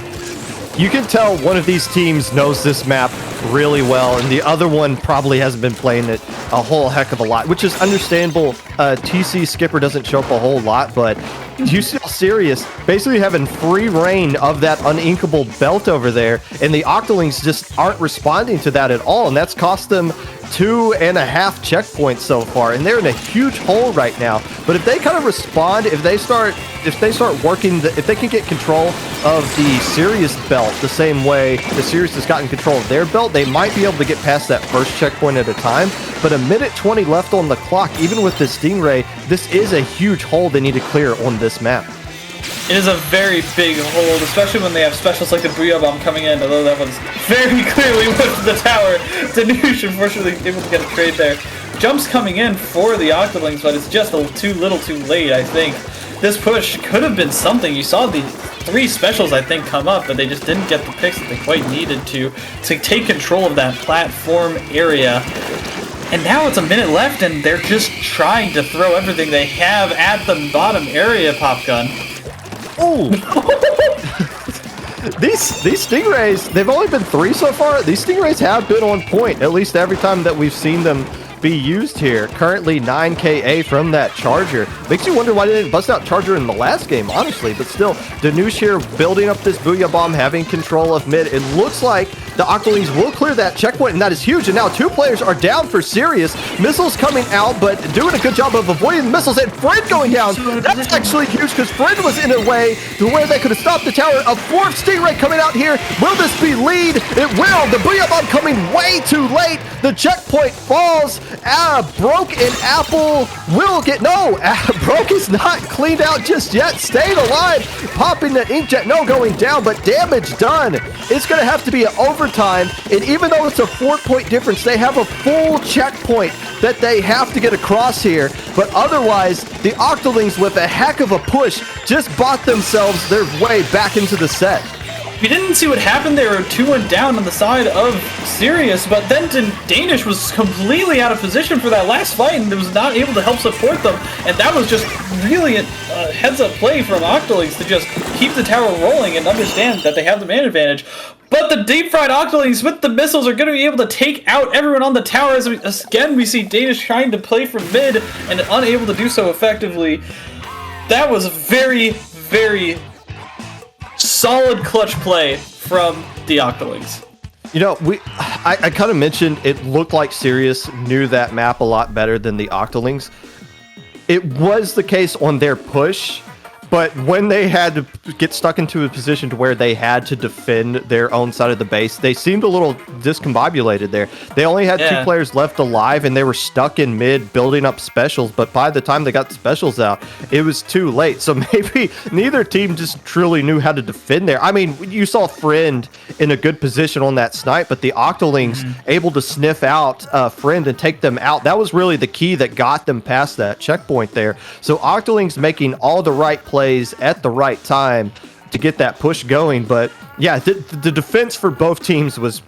You can tell one of these teams knows this map really well, and the other one probably hasn't been playing it a whole heck of a lot, which is understandable. TC Skipper doesn't show up a whole lot, but you see Sirius basically having free reign of that uninkable belt over there, and the Octolings just aren't responding to that at all, and that's cost them 2.5 checkpoints so far, and they're in a huge hole right now. But if they kind of respond, if they start working, if they can get control of the Sirius belt the same way the Sirius has gotten control of their belt, they might be able to get past that first checkpoint at a time. But a minute 20 left on the clock, even with the Stingray, this is a huge hole they need to clear on this map. It is a very big hold, especially when they have specials like the Booyah Bomb coming in, although that was very clearly with the tower. Danush, unfortunately, able to get a trade there. Jumps coming in for the Octolings, but it's just a little too late, I think. This push could have been something. You saw the 3 specials, I think, come up, but they just didn't get the picks that they quite needed to take control of that platform area. And now it's a minute left, and they're just trying to throw everything they have at the bottom area, Popgun. Oh! These Stingrays, they've only been 3 so far. These Stingrays have been on point, at least every time that we've seen them be used here. Currently 9KA from that Charger. Makes you wonder why they didn't bust out Charger in the last game, honestly. But still, Danush here building up this Booyah Bomb, having control of mid. It looks like the Octolings will clear that checkpoint, and that is huge. And now 2 players are down for Sirius. Missiles coming out, but doing a good job of avoiding the missiles. And Fred going down. That's actually huge because Fred was in a way to where they could have stopped the tower. A 4th Stingray coming out here. Will this be lead? It will. The Booyah Bomb coming way too late. The checkpoint falls. Broke and Apple will get... No, Broke is not cleaned out just yet. Staying alive. Popping the inkjet. No, going down, but damage done. It's going to have to be an overtime, and even though it's a 4-point difference, they have a full checkpoint that they have to get across here. But otherwise, the Octolings, with a heck of a push, just bought themselves their way back into the set. We didn't see what happened. They were 2-1 down on the side of Sirius, but then Danish was completely out of position for that last fight and was not able to help support them. And that was just really a heads-up play from Octolings to just keep the tower rolling and understand that they have the man advantage. But the deep-fried Octolings with the missiles are going to be able to take out everyone on the tower. As again, we see Danish trying to play from mid and unable to do so effectively. That was a very, very solid clutch play from the Octolings. You know, I kind of mentioned it looked like Sirius knew that map a lot better than the Octolings. It was the case on their push, but when they had to get stuck into a position to where they had to defend their own side of the base, they seemed a little discombobulated there. They only had 2 players left alive, and they were stuck in mid building up specials, but by the time they got the specials out, it was too late. So maybe neither team just truly knew how to defend there. I mean, you saw Friend in a good position on that snipe, but the Octolings able to sniff out Friend and take them out. That was really the key that got them past that checkpoint there. So Octolings making all the right plays at the right time to get that push going. But yeah, the defense for both teams was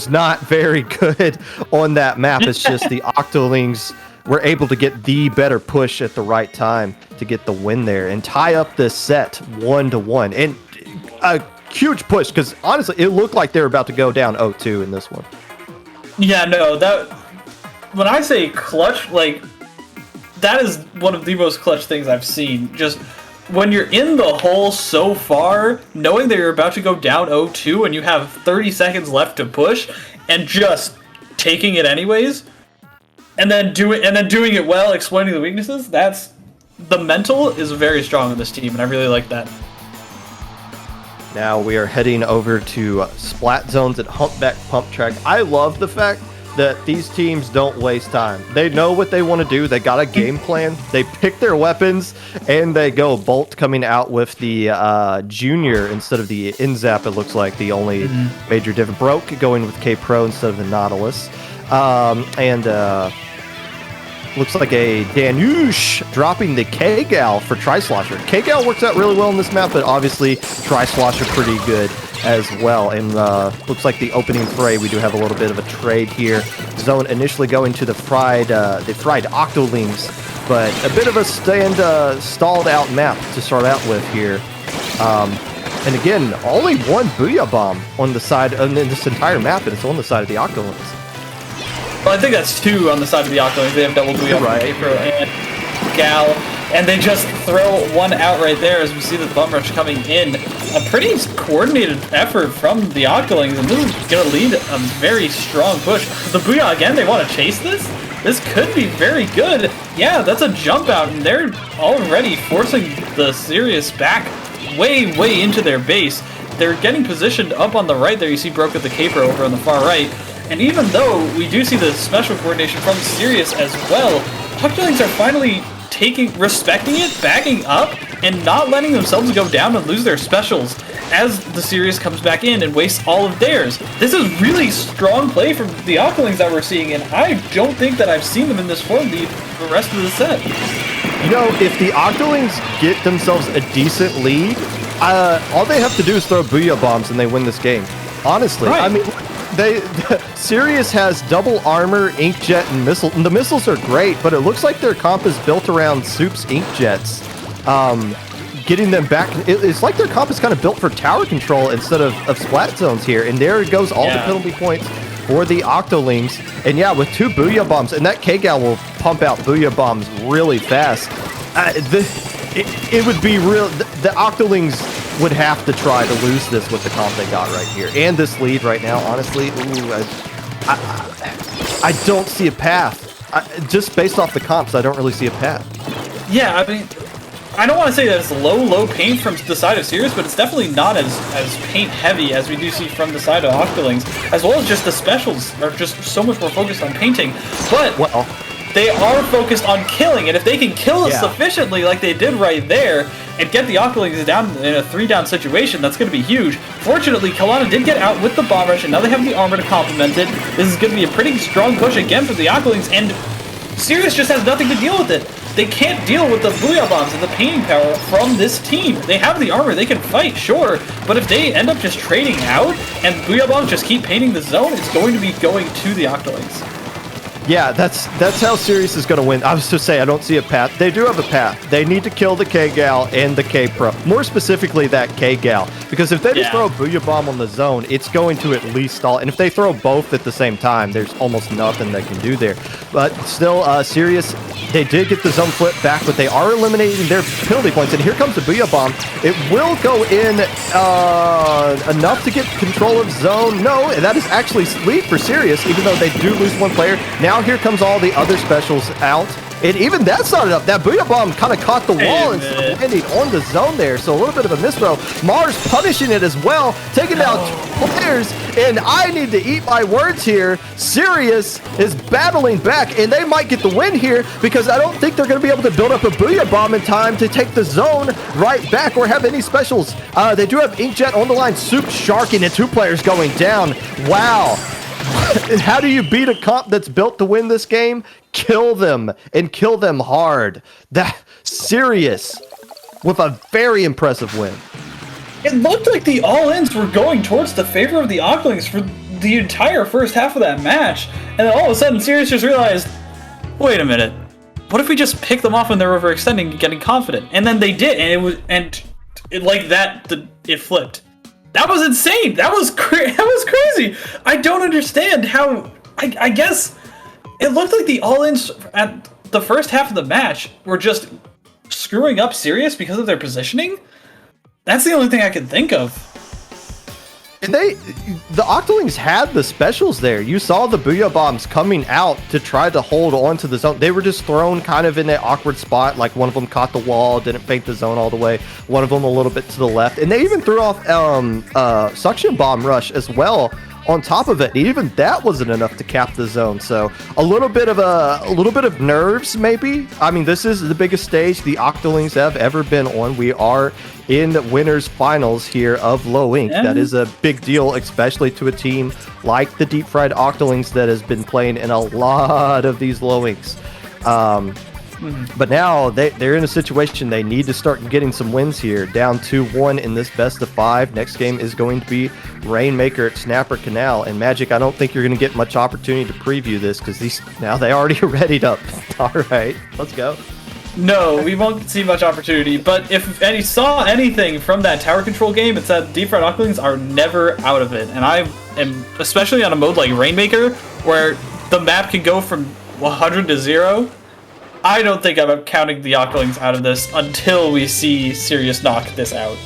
not very good on that map. It's just the Octolings were able to get the better push at the right time to get the win there and tie up the set 1-1. And a huge push, because honestly, it looked like they were about to go down 0-2 in this one. Yeah, no, that... When I say clutch, like, that is one of the most clutch things I've seen. Just... when you're in the hole so far, knowing that you're about to go down 0-2 and you have 30 seconds left to push, and just taking it anyways, and then doing it well, exploiting the weaknesses. That's the mental is very strong in this team, and I really like that. Now we are heading over to Splat Zones at Humpback Pump Track. I love the fact that these teams don't waste time. They know what they want to do. They got a game plan. They pick their weapons, and they go. Bolt coming out with the Junior instead of the Inzap, it looks like the only major diff. Broke going with K-Pro instead of the Nautilus. Looks like a Danush dropping the K-Gal for Tri-Slosher. K-Gal works out really well in this map, but obviously Tri-Slosher pretty good as well. And looks like the opening fray, we do have a little bit of a trade here. Zone initially going to the fried Octolings, but a bit of a stalled out map to start out with here. And again, only one Booyah Bomb on the side in this entire map, and it's on the side of the Octolings. Well, I think that's 2 on the side of the Octolings. They have double Booyah from K-Pro and Gal, and they just throw one out right there as we see the Bum Rush coming in. A pretty coordinated effort from the Octolings, and this is going to lead a very strong push. The Booyah, again, they want to chase this? This could be very good. Yeah, that's a jump out, and they're already forcing the Sirius back way into their base. They're getting positioned up on the right there. You see Broke at the K-Pro over on the far right. And even though we do see the special coordination from Sirius as well, Octolings are finally respecting it, backing up, and not letting themselves go down and lose their specials as the Sirius comes back in and wastes all of theirs. This is really strong play from the Octolings that we're seeing, and I don't think that I've seen them in this form the rest of the set. You know, if the Octolings get themselves a decent lead, all they have to do is throw Booyah Bombs and they win this game. Honestly, right. I mean, Sirius has double armor, inkjet, and missile. And the missiles are great, but it looks like their comp is built around Soup's inkjets. Getting them back, it's like their comp is kind of built for tower control instead of splat zones here. And there goes all the penalty points for the Octolings. And yeah, with 2 Booyah Bombs, and that K-Gal will pump out Booyah Bombs really fast. It would be real. The Octolings would have to try to lose this with the comp they got right here. And this lead right now, honestly, I don't see a path. Just based off the comps, I don't really see a path. Yeah, I mean, I don't want to say that it's low paint from the side of Sirius, but it's definitely not as paint heavy as we do see from the side of Octolings, as well as just the specials are just so much more focused on painting. But they are focused on killing, and if they can kill us sufficiently like they did right there and get the Octolings down in a 3-down situation, that's going to be huge. Fortunately, Kalana did get out with the Bomb Rush, and now they have the armor to complement it. This is going to be a pretty strong push again for the Octolings, and Sirius just has nothing to deal with it. They can't deal with the Booyah Bombs and the painting power from this team. They have the armor, they can fight, sure, but if they end up just trading out and Booyah Bombs just keep painting the zone, it's going to be going to the Octolings. Yeah, that's how Sirius is going to win. I was to say, I don't see a path. They do have a path. They need to kill the K-Gal and the K-Pro. More specifically, that K-Gal. Because if they just throw a Booyah Bomb on the zone, it's going to at least stall. And if they throw both at the same time, there's almost nothing they can do there. But still, Sirius, they did get the zone flip back, but they are eliminating their penalty points. And here comes the Booyah Bomb. It will go in enough to get control of zone. No, that is actually lead for Sirius, even though they do lose one player. Now here comes all the other specials out. And even that's not enough. That Booyah Bomb kind of caught the wall instead of landing on the zone there. So a little bit of a misthrow. Mars punishing it as well, taking out 2 players. And I need to eat my words here. Sirius is battling back, and they might get the win here because I don't think they're going to be able to build up a Booyah Bomb in time to take the zone right back or have any specials. They do have Inkjet on the line. Soup sharking and 2 players going down. Wow. How do you beat a comp that's built to win this game? Kill them, and kill them hard. That Sirius with a very impressive win. It looked like the all-ins were going towards the favor of the Octolings for the entire first half of that match, and then all of a sudden Sirius just realized, wait a minute, what if we just pick them off when they're overextending and getting confident? And then they did, and it flipped. That was insane. That was crazy. I don't understand how. I guess it looked like the all-ins at the first half of the match were just screwing up Sirius because of their positioning. That's the only thing I can think of. The Octolings had the specials there. You saw the Booyah Bombs coming out to try to hold on to the zone. They were just thrown kind of in that awkward spot. Like one of them caught the wall, didn't fake the zone all the way. One of them a little bit to the left. And they even threw off Suction Bomb Rush as well on top of it. Even that wasn't enough to cap the zone. So a little bit of nerves maybe. I mean, this is the biggest stage the Octolings have ever been on. We are in the winners finals here of Low Ink. That is a big deal, especially to a team like the Deep Fried Octolings that has been playing in a lot of these Low Inks. But now they're in a situation they need to start getting some wins here. Down 2-1 in this best of 5. Next game is going to be Rainmaker at Snapper Canal. And Magic, I don't think you're going to get much opportunity to preview this because they already readied up. All right, let's go. No, we won't see much opportunity, but if any saw anything from that tower control game, it's that Deep Fried Octolings are never out of it. And I am, especially on a mode like Rainmaker, where the map can go from 100 to 0, I don't think I'm counting the Octolings out of this until we see Sirius knock this out.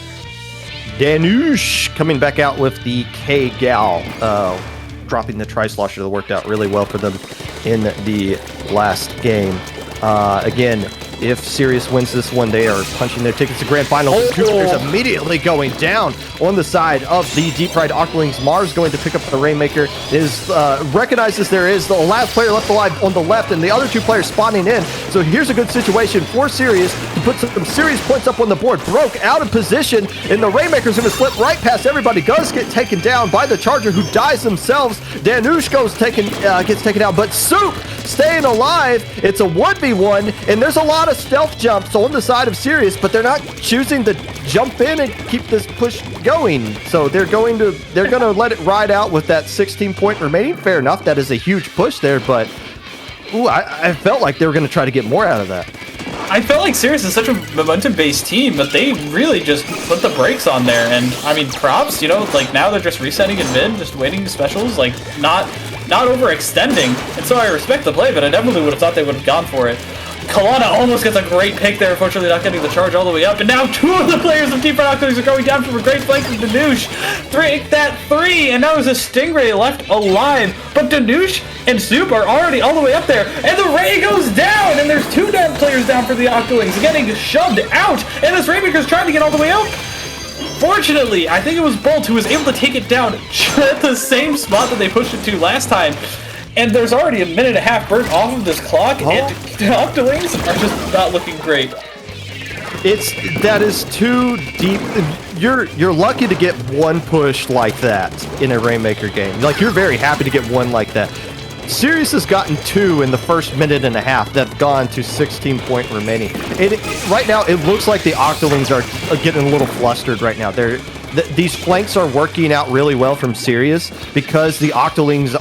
Danush coming back out with the K-Gal, dropping the Tri-Slosher that worked out really well for them in the last game. Again, if Sirius wins this one, they are punching their tickets to Grand Finals. Two players immediately going down on the side of the Deep Fried Octolings. Mars going to pick up the Rainmaker. Recognizes there is the last player left alive on the left, and the other two players spawning in. So here's a good situation for Sirius to put some serious points up on the board. Broke out of position, and the Rainmaker's going to slip right past everybody. Does get taken down by the Charger, who dies themselves. Danush gets taken out, but Soup staying alive. It's a 1v1, and there's a lot of stealth jumps on the side of Sirius, but they're not choosing to jump in and keep this push going. So they're going to let it ride out with that 16 point remaining. Fair enough, that is a huge push there, but I felt like they were going to try to get more out of that. I felt like Sirius is such a momentum-based team, but they really just put the brakes on there. And I mean, props, like now they're just resetting in mid, just waiting specials, like not overextending. And so I respect the play, but I definitely would have thought they would have gone for it. Kalana almost gets a great pick there, unfortunately not getting the charge all the way up. And now two of the players of Deep Fried Octolings are going down from a great flank from Danush. That 3, and now there's a Stingray left alive. But Danush and Soup are already all the way up there. And the Ray goes down, and there's 2 down players down for the Octolings getting shoved out. And this Rainmaker's trying to get all the way up. Fortunately, I think it was Bolt who was able to take it down at the same spot that they pushed it to last time. And there's already a minute and a half burnt off of this clock, and the Octolings are just not looking great. That is too deep. You're lucky to get one push like that in a Rainmaker game. Like, you're very happy to get one like that. Sirius has gotten 2 in the first minute and a half that have gone to 16 point remaining. Right now, it looks like the Octolings are getting a little flustered right now. These flanks are working out really well from Sirius because the Octolings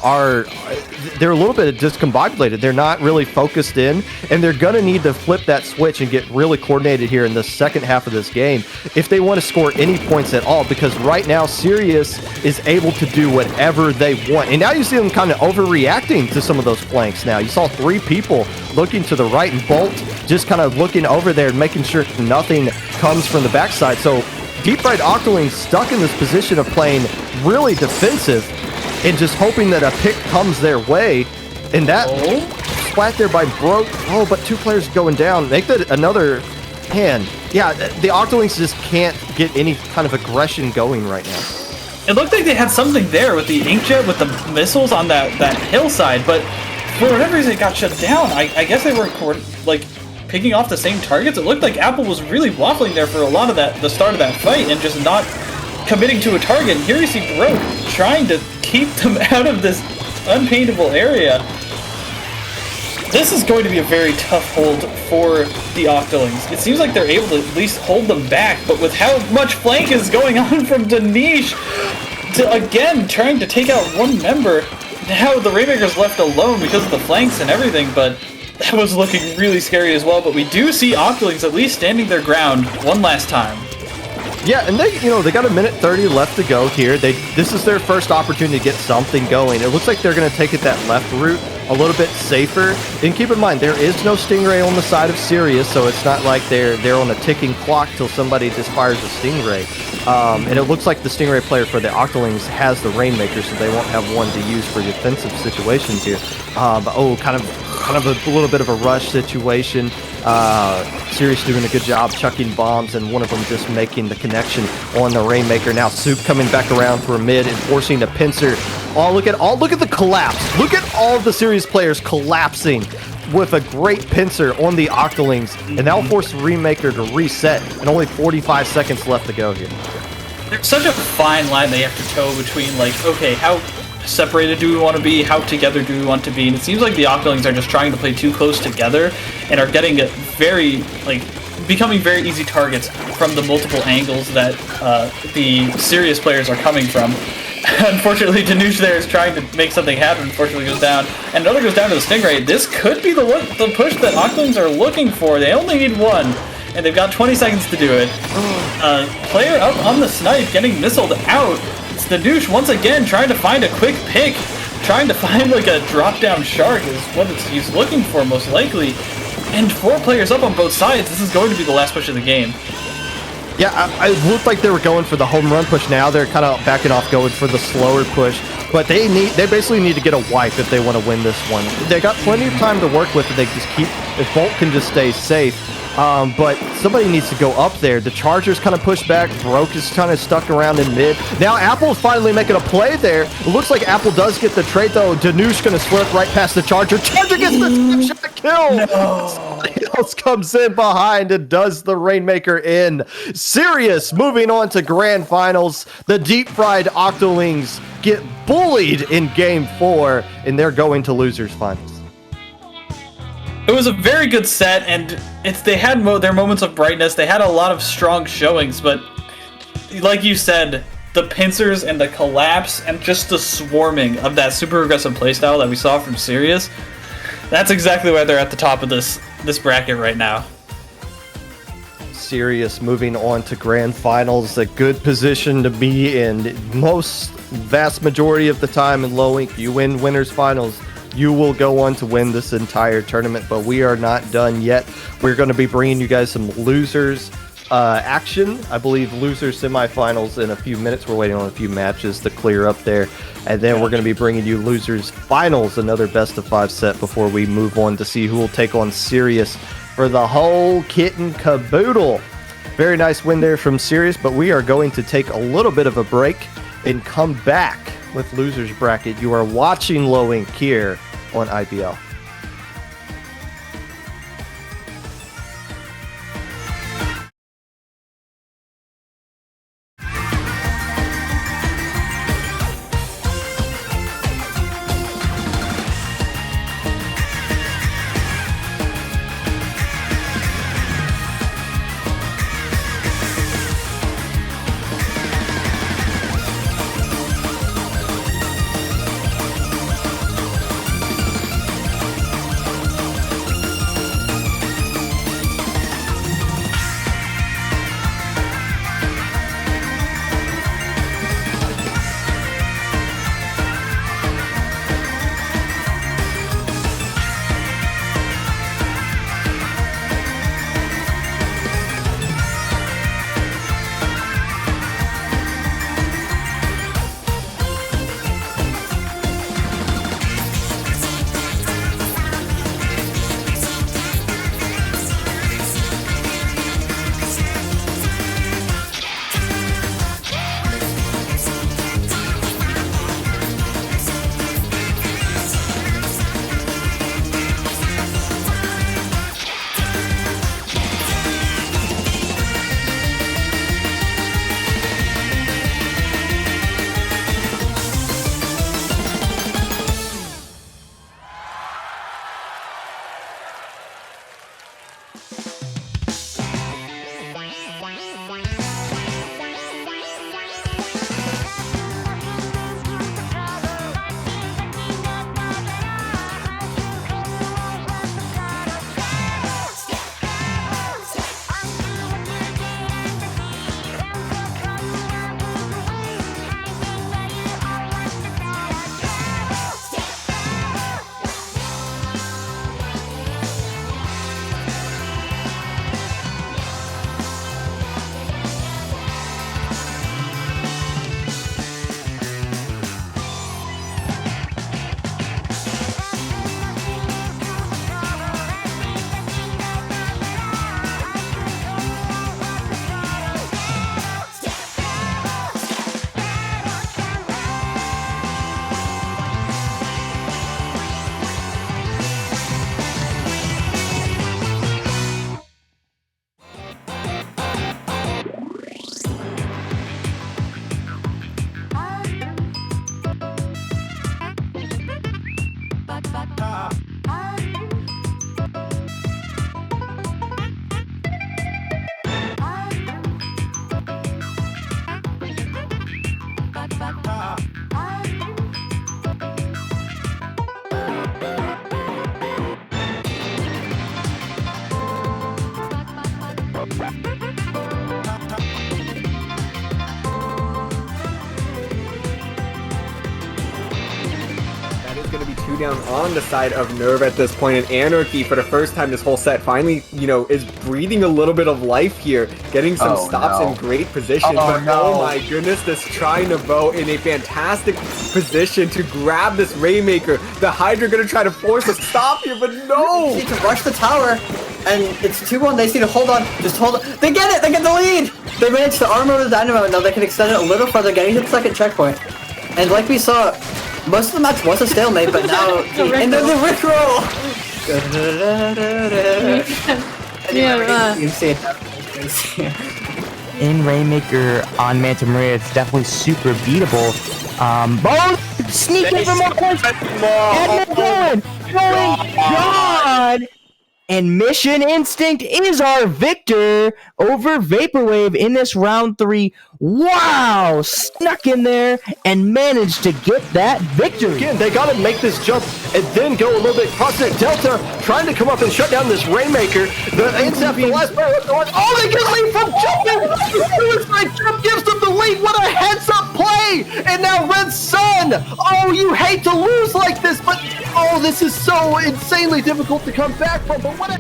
they're a little bit discombobulated. They're not really focused in, and they're going to need to flip that switch and get really coordinated here in the second half of this game if they want to score any points at all, because right now Sirius is able to do whatever they want. And now you see them kind of overreacting to some of those flanks now. You saw 3 people looking to the right, and Bolt just kind of looking over there and making sure nothing comes from the backside. So Deep Fried Octolings stuck in this position of playing really defensive and just hoping that a pick comes their way. And that splat there by Broke. But 2 players going down. Make that another hand. Yeah, the Octolings just can't get any kind of aggression going right now. It looked like they had something there with the Inkjet, with the missiles on that hillside, but for whatever reason it got shut down. I guess they weren't picking off the same targets. It looked like Apple was really waffling there for a lot of the start of that fight and just not committing to a target. And here you see Broke trying to keep them out of this unpaintable area. This is going to be a very tough hold for the Octolings. It seems like they're able to at least hold them back, but with how much flank is going on from Danish to again trying to take out one member, now the Rainmaker's left alone because of the flanks and everything, but that was looking really scary as well. But we do see Octolings at least standing their ground one last time. Yeah, and they got a minute 30 left to go here. This is their first opportunity to get something going. It looks like they're going to take it that left route, a little bit safer. And keep in mind, there is no Stingray on the side of Sirius, so it's not like they're on a ticking clock till somebody just fires a Stingray. And it looks like the Stingray player for the Octolings has the Rainmaker, so they won't have one to use for defensive situations here. But kind of a little bit of a rush situation. Sirius doing a good job chucking bombs, and one of them just making the connection on the Rainmaker. Now Soup coming back around for a mid and forcing a pincer. Look at the collapse. Look at all of the Sirius players collapsing with a great pincer on the Octolings, and that'll force the Rainmaker to reset, and only 45 seconds left to go here. There's such a fine line they have to toe between, like, okay, how separated do we want to be, how together do we want to be, and it seems like the Octolings are just trying to play too close together and are getting becoming very easy targets from the multiple angles that the Sirius players are coming from. Unfortunately, Danush there is trying to make something happen. Unfortunately, goes down, and another goes down to the Stingray. This could be the push that Octolings are looking for. They only need one, and they've got 20 seconds to do it. Player up on the snipe, getting missiled out. It's Danush once again trying to find a quick pick, trying to find like a drop-down shark is what he's looking for most likely. And 4 players up on both sides. This is going to be the last push of the game. Yeah, it looked like they were going for the home run push. Now they're kind of backing off, going for the slower push. But they basically need to get a wipe if they want to win this one. They got plenty of time to work with. If Bolt can just stay safe. But somebody needs to go up there. The Chargers kind of pushed back. Broke is kind of stuck around in mid. Now Apple's finally making a play there. It looks like Apple does get the trade, though. Danush going to slurp right past the Charger. Charger gets the shot kill. No. Somebody else comes in behind and does the Rainmaker in. Sirius moving on to grand finals. The deep-fried Octolings get bullied in game 4, and they're going to losers finals. It was a very good set, and they had their moments of brightness. They had a lot of strong showings, but like you said, the pincers and the collapse and just the swarming of that super aggressive playstyle that we saw from Sirius, that's exactly why they're at the top of this bracket right now. Sirius moving on to grand finals, a good position to be in. Vast majority of the time in low ink, you win winners finals, you will go on to win this entire tournament, but we are not done yet. We're going to be bringing you guys some losers action. I believe losers semifinals in a few minutes. We're waiting on a few matches to clear up there, and then we're going to be bringing you losers finals, another best of 5 set before we move on to see who will take on Sirius for the whole kit and caboodle. Very nice win there from Sirius, but we are going to take a little bit of a break and come back with losers bracket. You are watching Low Ink here on IBL. That is going to be 2 down on the side of NERV at this point, and Anarchy, for the first time this whole set, finally, is breathing a little bit of life here, getting some stops in great position. Oh my goodness, this Tri-Nouveau in a fantastic position to grab this Rainmaker. The Hydra going to try to force a stop here, but no! They need to rush the tower, and it's 2-1. They need to hold on. Just hold on. They get it! They get the lead! They managed to armor the Dynamo, and now they can extend it a little further, getting to the second checkpoint. And like we saw, most of the match was a stalemate, but now and then the Rickroll! You see it. In Rainmaker on Manta Maria, it's definitely super beatable. Both sneak in for more points. And going, John. And Mission Instinct is our victor over Vaporwave in this round 3. Wow! Snuck in there and managed to get that victory. Again, they got to make this jump and then go a little bit across it. Delta trying to come up and shut down this Rainmaker. The NCF, the last player, oh, they get lead from jumping! Suicide Jump gives them the lead. What a heads-up play! And now Red Sun! Oh, you hate to lose like this, but oh, this is so insanely difficult to come back from. But what a...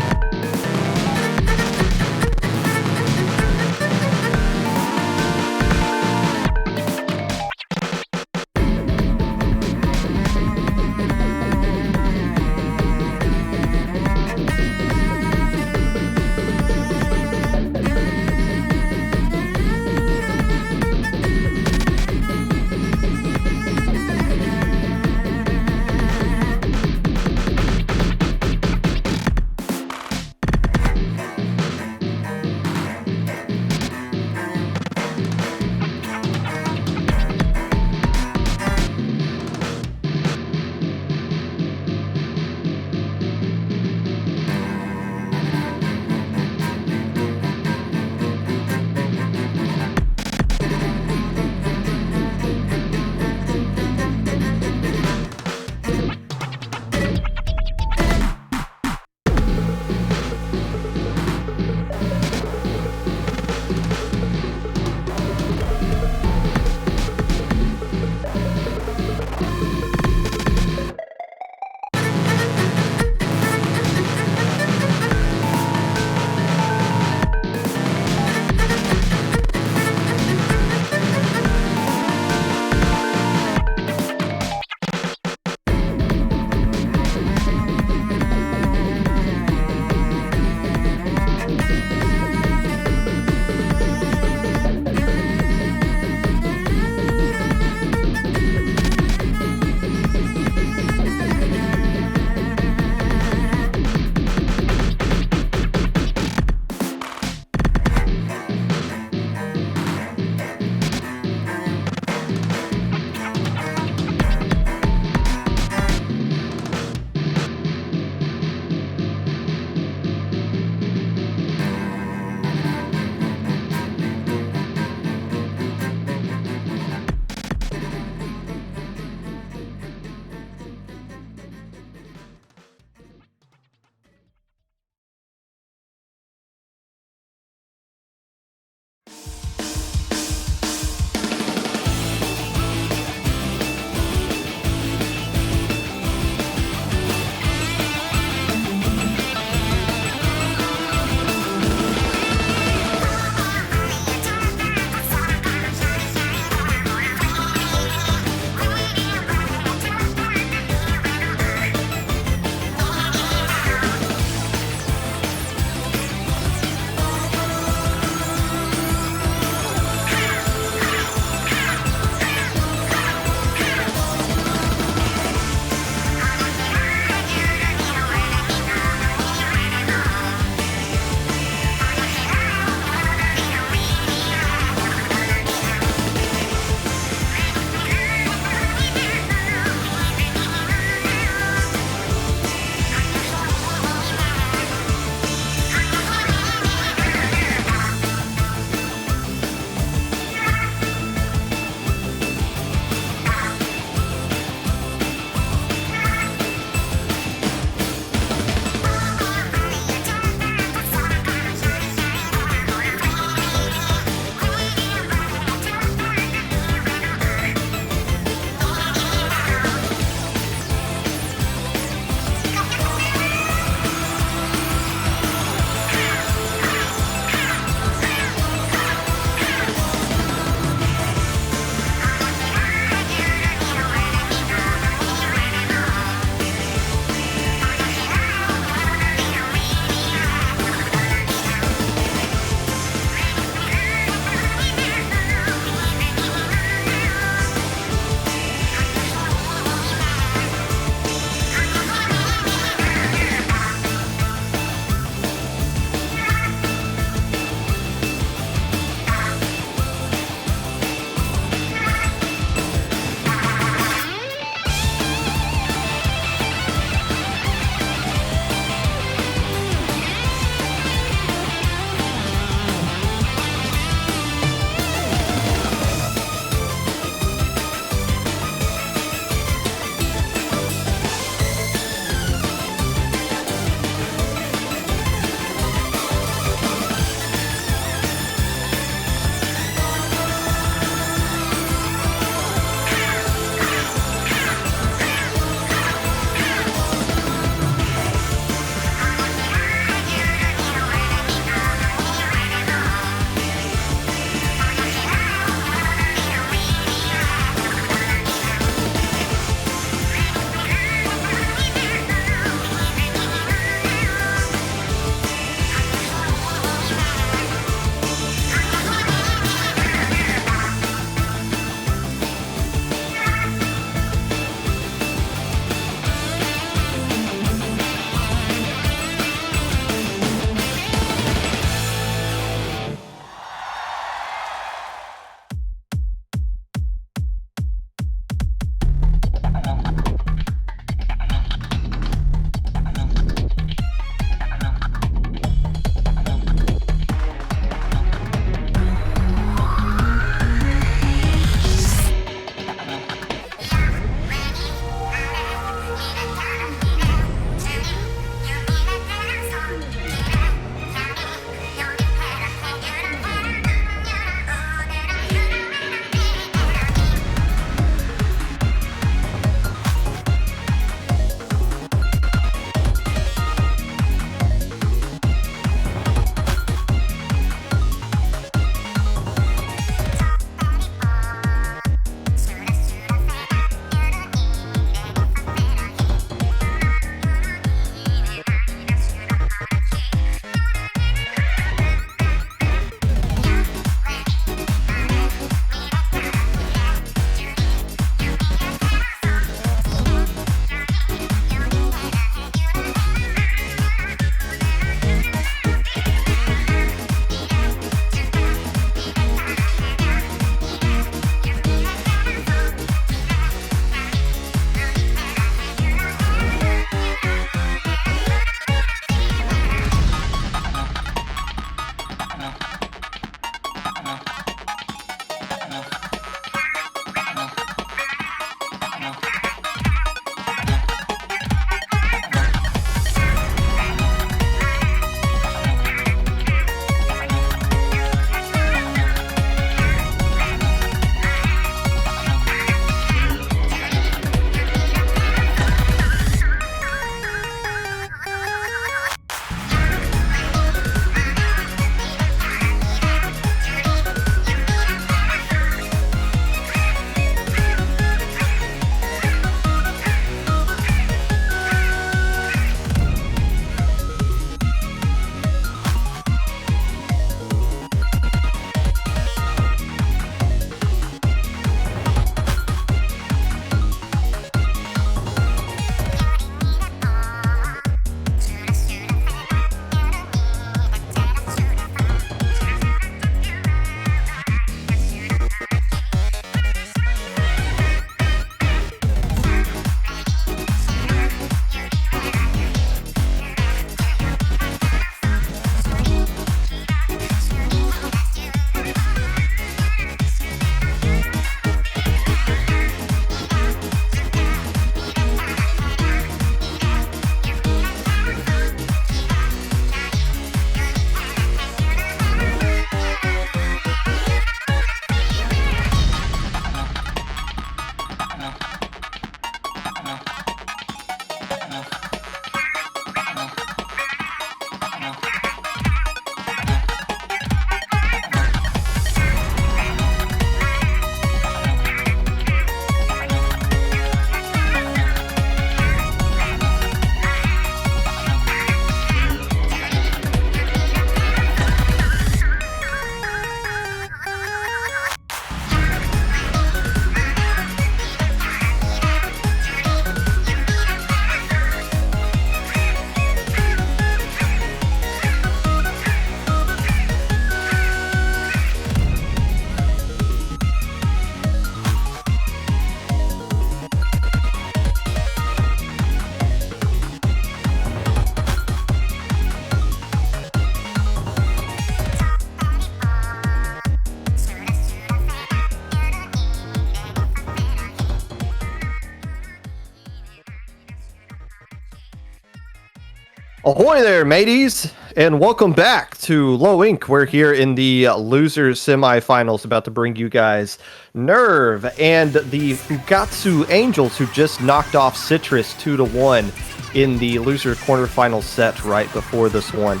Ahoy there, mateys, and welcome back to Low Ink. We're here in the losers semifinals, about to bring you guys NERV and the Fukkatsu Angels, who just knocked off Citrus 2-1 in the loser quarterfinal set right before this one.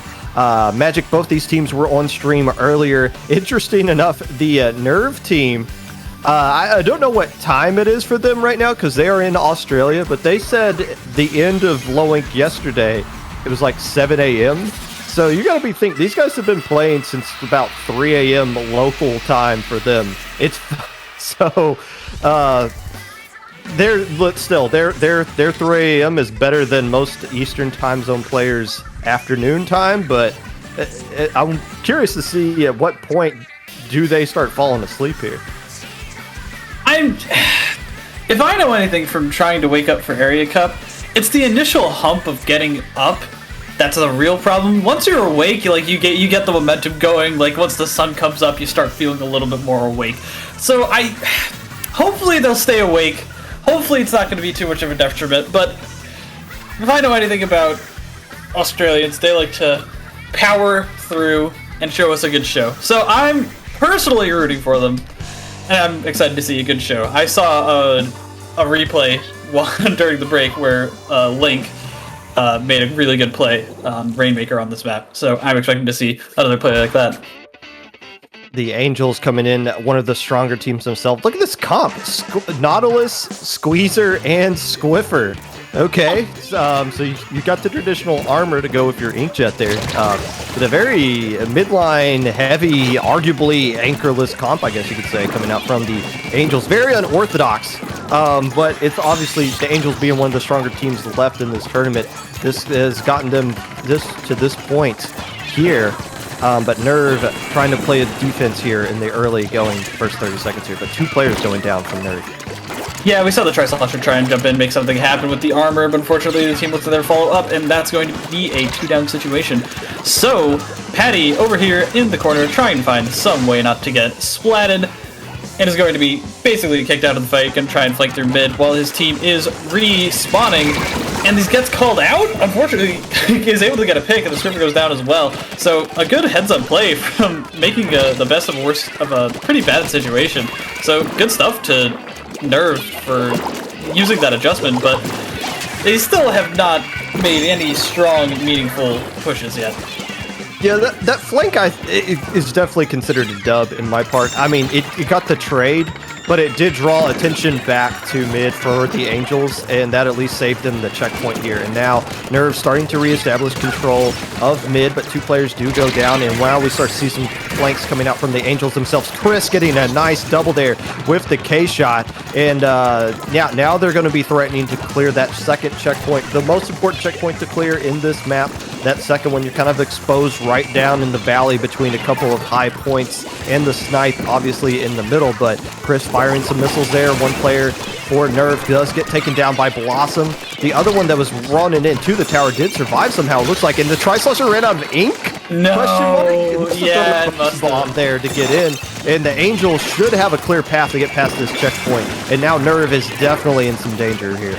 Magic, both these teams were on stream earlier. Interesting enough, the NERV team, I don't know what time it is for them right now because they are in Australia, but they said the end of Low Ink yesterday, it was like 7 a.m. So you got to be thinking, these guys have been playing since about 3 a.m. local time for them. It's so, their 3 a.m. is better than most Eastern time zone players' afternoon time, but I'm curious to see at what point do they start falling asleep here. If I know anything from trying to wake up for Area Cup, it's the initial hump of getting up. That's the real problem. Once you're awake, you get the momentum going. Like once the sun comes up, you start feeling a little bit more awake. So hopefully they'll stay awake. Hopefully it's not going to be too much of a detriment. But if I know anything about Australians, they like to power through and show us a good show. So I'm personally rooting for them, and I'm excited to see a good show. I saw a replay during the break where Link made a really good play on Rainmaker on this map, so I'm expecting to see another play like that. The Angels coming in, one of the stronger teams themselves. Look at this comp. Nautilus, Squeezer, and Squiffer. Okay, so you got the traditional armor to go with your Inkjet there. With a very midline heavy, arguably anchorless comp, I guess you could say, coming out from the Angels. Very unorthodox, but it's obviously the Angels being one of the stronger teams left in this tournament. This has gotten them to this point here. But NERV trying to play a defense here in the early going first 30 seconds here, but 2 players going down from NERV. Yeah, we saw the Tri-Slasher try and jump in, make something happen with the armor, but unfortunately the team looks at their follow-up, and that's going to be a 2-down situation. So, Patty over here in the corner trying to find some way not to get splatted, and is going to be basically kicked out of the fight, going to try and flank through mid while his team is respawning, and he gets called out. Unfortunately, he is able to get a pick, and the Squiffer goes down as well. So a good heads-up play from making the best of worst of a pretty bad situation. So good stuff to NERV for using that adjustment, but they still have not made any strong, meaningful pushes yet. Yeah, that flank is definitely considered a dub in my part. I mean, it got the trade, but it did draw attention back to mid for the Angels, and that at least saved them the checkpoint here. And now NERV starting to reestablish control of mid, but 2 players do go down, and wow, we start to see some flanks coming out from the Angels themselves. Chris getting a nice double there with the K-shot, and yeah, now they're going to be threatening to clear that second checkpoint, the most important checkpoint to clear in this map. That second one, you're kind of exposed right down in the valley between a couple of high points and the snipe, obviously, in the middle. But Chris firing some missiles there. One player for NERV does get taken down by Blossom. The other one that was running into the tower did survive somehow, it looks like. And the Tri-Slasher ran out of ink? No, yeah, it must bomb there to get in. And the Angels should have a clear path to get past this checkpoint. And now NERV is definitely in some danger here.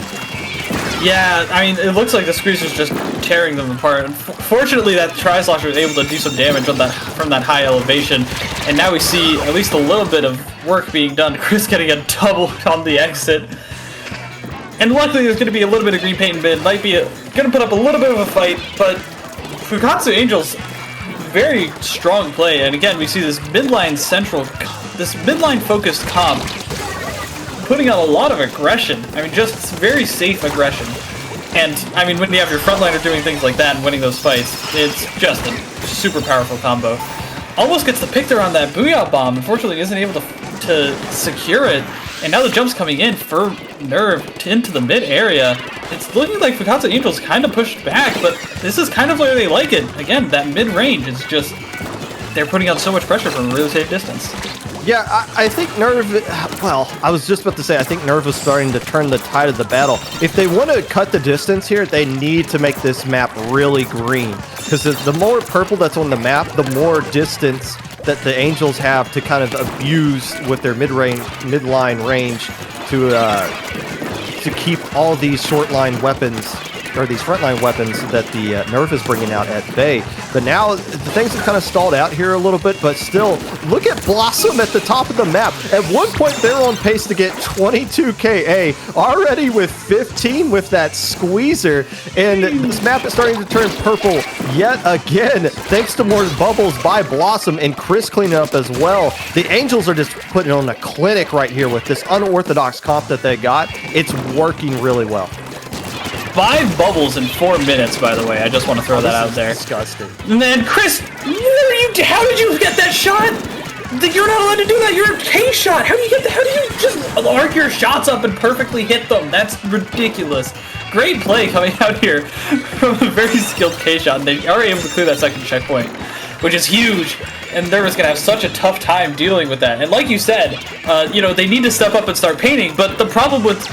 Yeah, I mean, it looks like the Squeezer's just tearing them apart. Fortunately, that Tri-Slasher was able to do some damage on from that high elevation, and now we see at least a little bit of work being done. Chris getting a double on the exit. And luckily, there's going to be a little bit of green paint in mid. Might be going to put up a little bit of a fight, but Fukkatsu Angels, very strong play. And again, we see this midline focused comp putting out a lot of aggression. I mean, just very safe aggression. And, I mean, when you have your frontliner doing things like that and winning those fights, it's just a super powerful combo. Almost gets the pick there on that Booyah Bomb. Unfortunately, isn't able to secure it. And now the jump's coming in for NERV into the mid area. It's looking like Fukkatsu Angels kind of pushed back, but this is kind of where they like it. Again, that mid-range is just... they're putting out so much pressure from a really safe distance. Yeah, I think NERV, well, I was just about to say, I think NERV was starting to turn the tide of the battle. If they want to cut the distance here, they need to make this map really green. Because the more purple that's on the map, the more distance that the Angels have to kind of abuse with their midline range to keep all these short line weapons these frontline weapons that the NERV is bringing out at bay. But now things have kind of stalled out here a little bit, but still, look at Blossom at the top of the map. At one point, they're on pace to get 22 KA, already with 15 with that squeezer, and this map is starting to turn purple yet again, thanks to more bubbles by Blossom and Chris cleaning up as well. The Angels are just putting on a clinic right here with this unorthodox comp that they got. It's working really well. 5 bubbles in 4 minutes, by the way. I just want to throw that out there. Disgusting. And then, Chris, how did you get that shot? You're not allowed to do that. You're a K shot. How do you get that? How do you just arc your shots up and perfectly hit them? That's ridiculous. Great play coming out here from a very skilled K shot. And they are able to clear that second checkpoint, which is huge. And they're just gonna have such a tough time dealing with that. And like you said, you know, they need to step up and start painting. But the problem with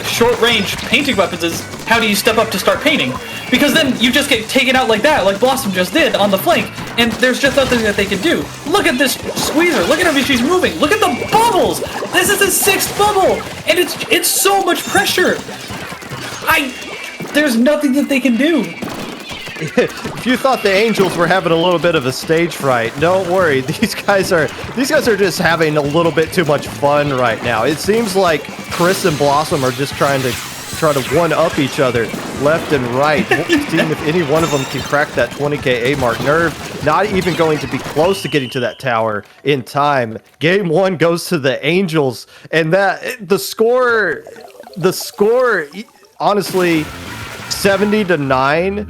short-range painting weapons is, how do you step up to start painting? Because then you just get taken out like that, like Blossom just did on the flank, and there's just nothing that they can do. Look at this squeezer. Look at how she's moving. Look at the bubbles. This is the 6th bubble, and it's so much pressure. There's nothing that they can do. If you thought the Angels were having a little bit of a stage fright, don't worry. These guys are just having a little bit too much fun right now. It seems like Chris and Blossom are just trying to one-up each other left and right, seeing if any one of them can crack that 20 KA mark. NERV not even going to be close to getting to that tower in time. Game 1 goes to the Angels, and the score, honestly, 70-9.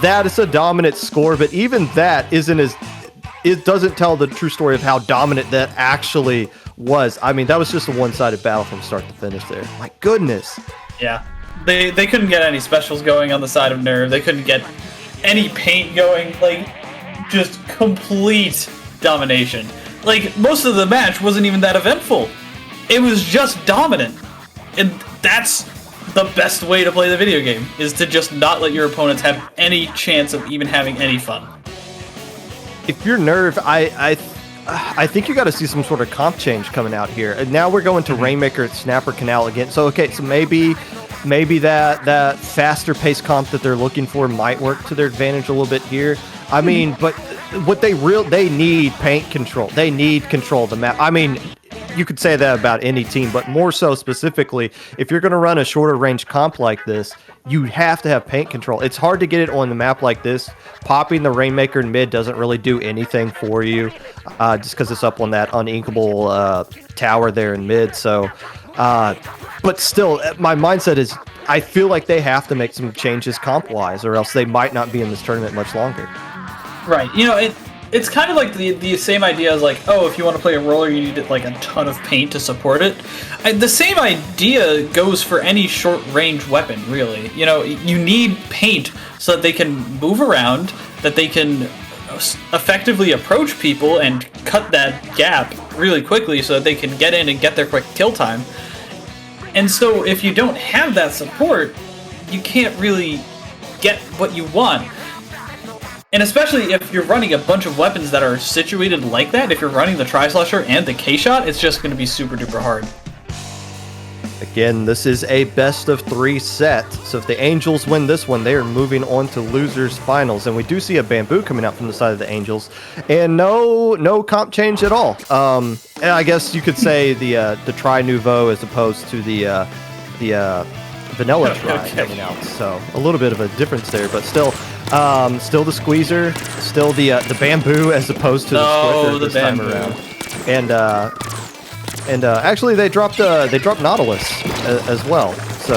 That is a dominant score, but even that it doesn't tell the true story of how dominant that actually was. I mean, that was just a one-sided battle from start to finish there. My goodness. Yeah. They couldn't get any specials going on the side of NERV. They couldn't get any paint going. Like, just complete domination. Like, most of the match wasn't even that eventful. It was just dominant. And that's the best way to play the video game, is to just not let your opponents have any chance of even having any fun. If you're NERV, I think you got to see some sort of comp change coming out here. And now we're going to Rainmaker at Snapper Canal again. So okay, so maybe that faster pace comp that they're looking for might work to their advantage a little bit here. I mean, but what they need paint control. They need control of the map. I mean, you could say that about any team, but more so specifically, if you're going to run a shorter range comp like this, you have to have paint control. It's hard to get it on the map like this. Popping the Rainmaker in mid doesn't really do anything for you, just because it's up on that uninkable tower there in mid. So, but still, my mindset is, I feel like they have to make some changes comp-wise, or else they might not be in this tournament much longer. Right. You know, it's kind of like the same idea as, like, oh, if you want to play a roller, you need like a ton of paint to support it. The same idea goes for any short-range weapon, really. You know, you need paint so that they can move around, that they can effectively approach people and cut that gap really quickly so that they can get in and get their quick kill time. And so if you don't have that support, you can't really get what you want. And especially if you're running a bunch of weapons that are situated like that, if you're running the Tri-Slasher and the K-Shot, it's just going to be super duper hard. Again, this is a best-of-3 set, so if the Angels win this one, they are moving on to losers finals. And we do see a bamboo coming out from the side of the Angels, and no comp change at all. And I guess you could say the Tri Nouveau as opposed to the vanilla Tri coming out. So a little bit of a difference there, but still the squeezer, still the bamboo as opposed to the squeezer this time around. And actually they dropped Nautilus as well. So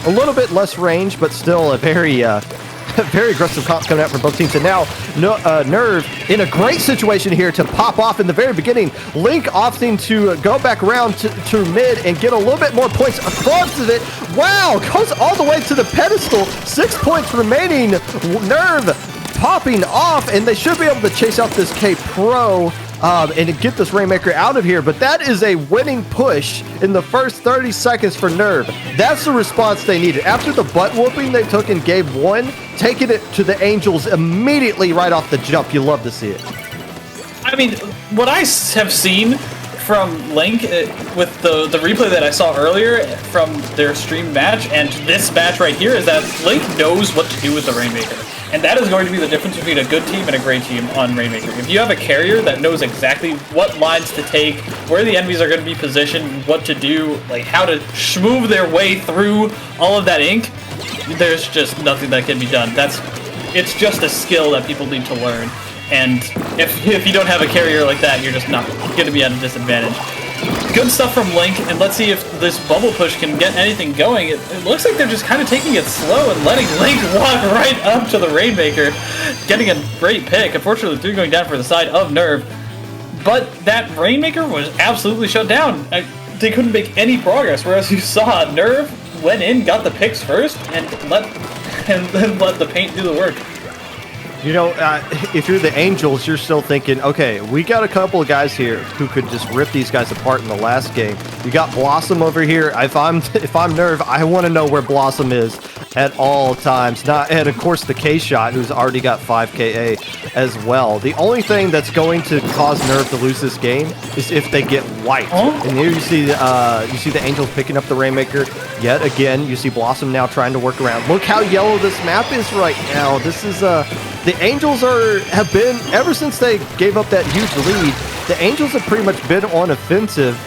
a little bit less range, but still a very aggressive comp coming out from both teams. And now NERV in a great situation here to pop off in the very beginning. Link opting to go back around to mid and get a little bit more points across of it. Wow, goes all the way to the pedestal. 6 points remaining. NERV popping off, and they should be able to chase out this K Pro and get this Rainmaker out of here. But that is a winning push in the first 30 seconds for NERV. That's the response they needed. After the butt whooping they took in game 1, taking it to the Angels immediately right off the jump. You love to see it. I mean, what I have seen from Link with the replay that I saw earlier from their stream match and this match right here is that Link knows what to do with the Rainmaker. And that is going to be the difference between a good team and a great team on Rainmaker. If you have a carrier that knows exactly what lines to take, where the enemies are going to be positioned, what to do, like how to schmoove their way through all of that ink, there's just nothing that can be done. It's just a skill that people need to learn. And if you don't have a carrier like that, you're just not going to be at a disadvantage. Good stuff from Link, and let's see if this bubble push can get anything going. It looks like they're just kind of taking it slow and letting Link walk right up to the Rainmaker, getting a great pick. Unfortunately, 3 going down for the side of NERV. But that Rainmaker was absolutely shut down. They couldn't make any progress, whereas you saw NERV went in, got the picks first, and then let the paint do the work. You know, if you're the Angels, you're still thinking, okay, we got a couple of guys here who could just rip these guys apart in the last game. You got Blossom over here. If I'm NERV, I want to know where Blossom is at all times. And of course the K-Shot, who's already got 5 KA as well. The only thing that's going to cause NERV to lose this game is if they get wiped. And here you see the Angels picking up the Rainmaker yet again. You see Blossom now trying to work around. Look how yellow this map is right now. This is the Angels have been, ever since they gave up that huge lead, the Angels have pretty much been on offensive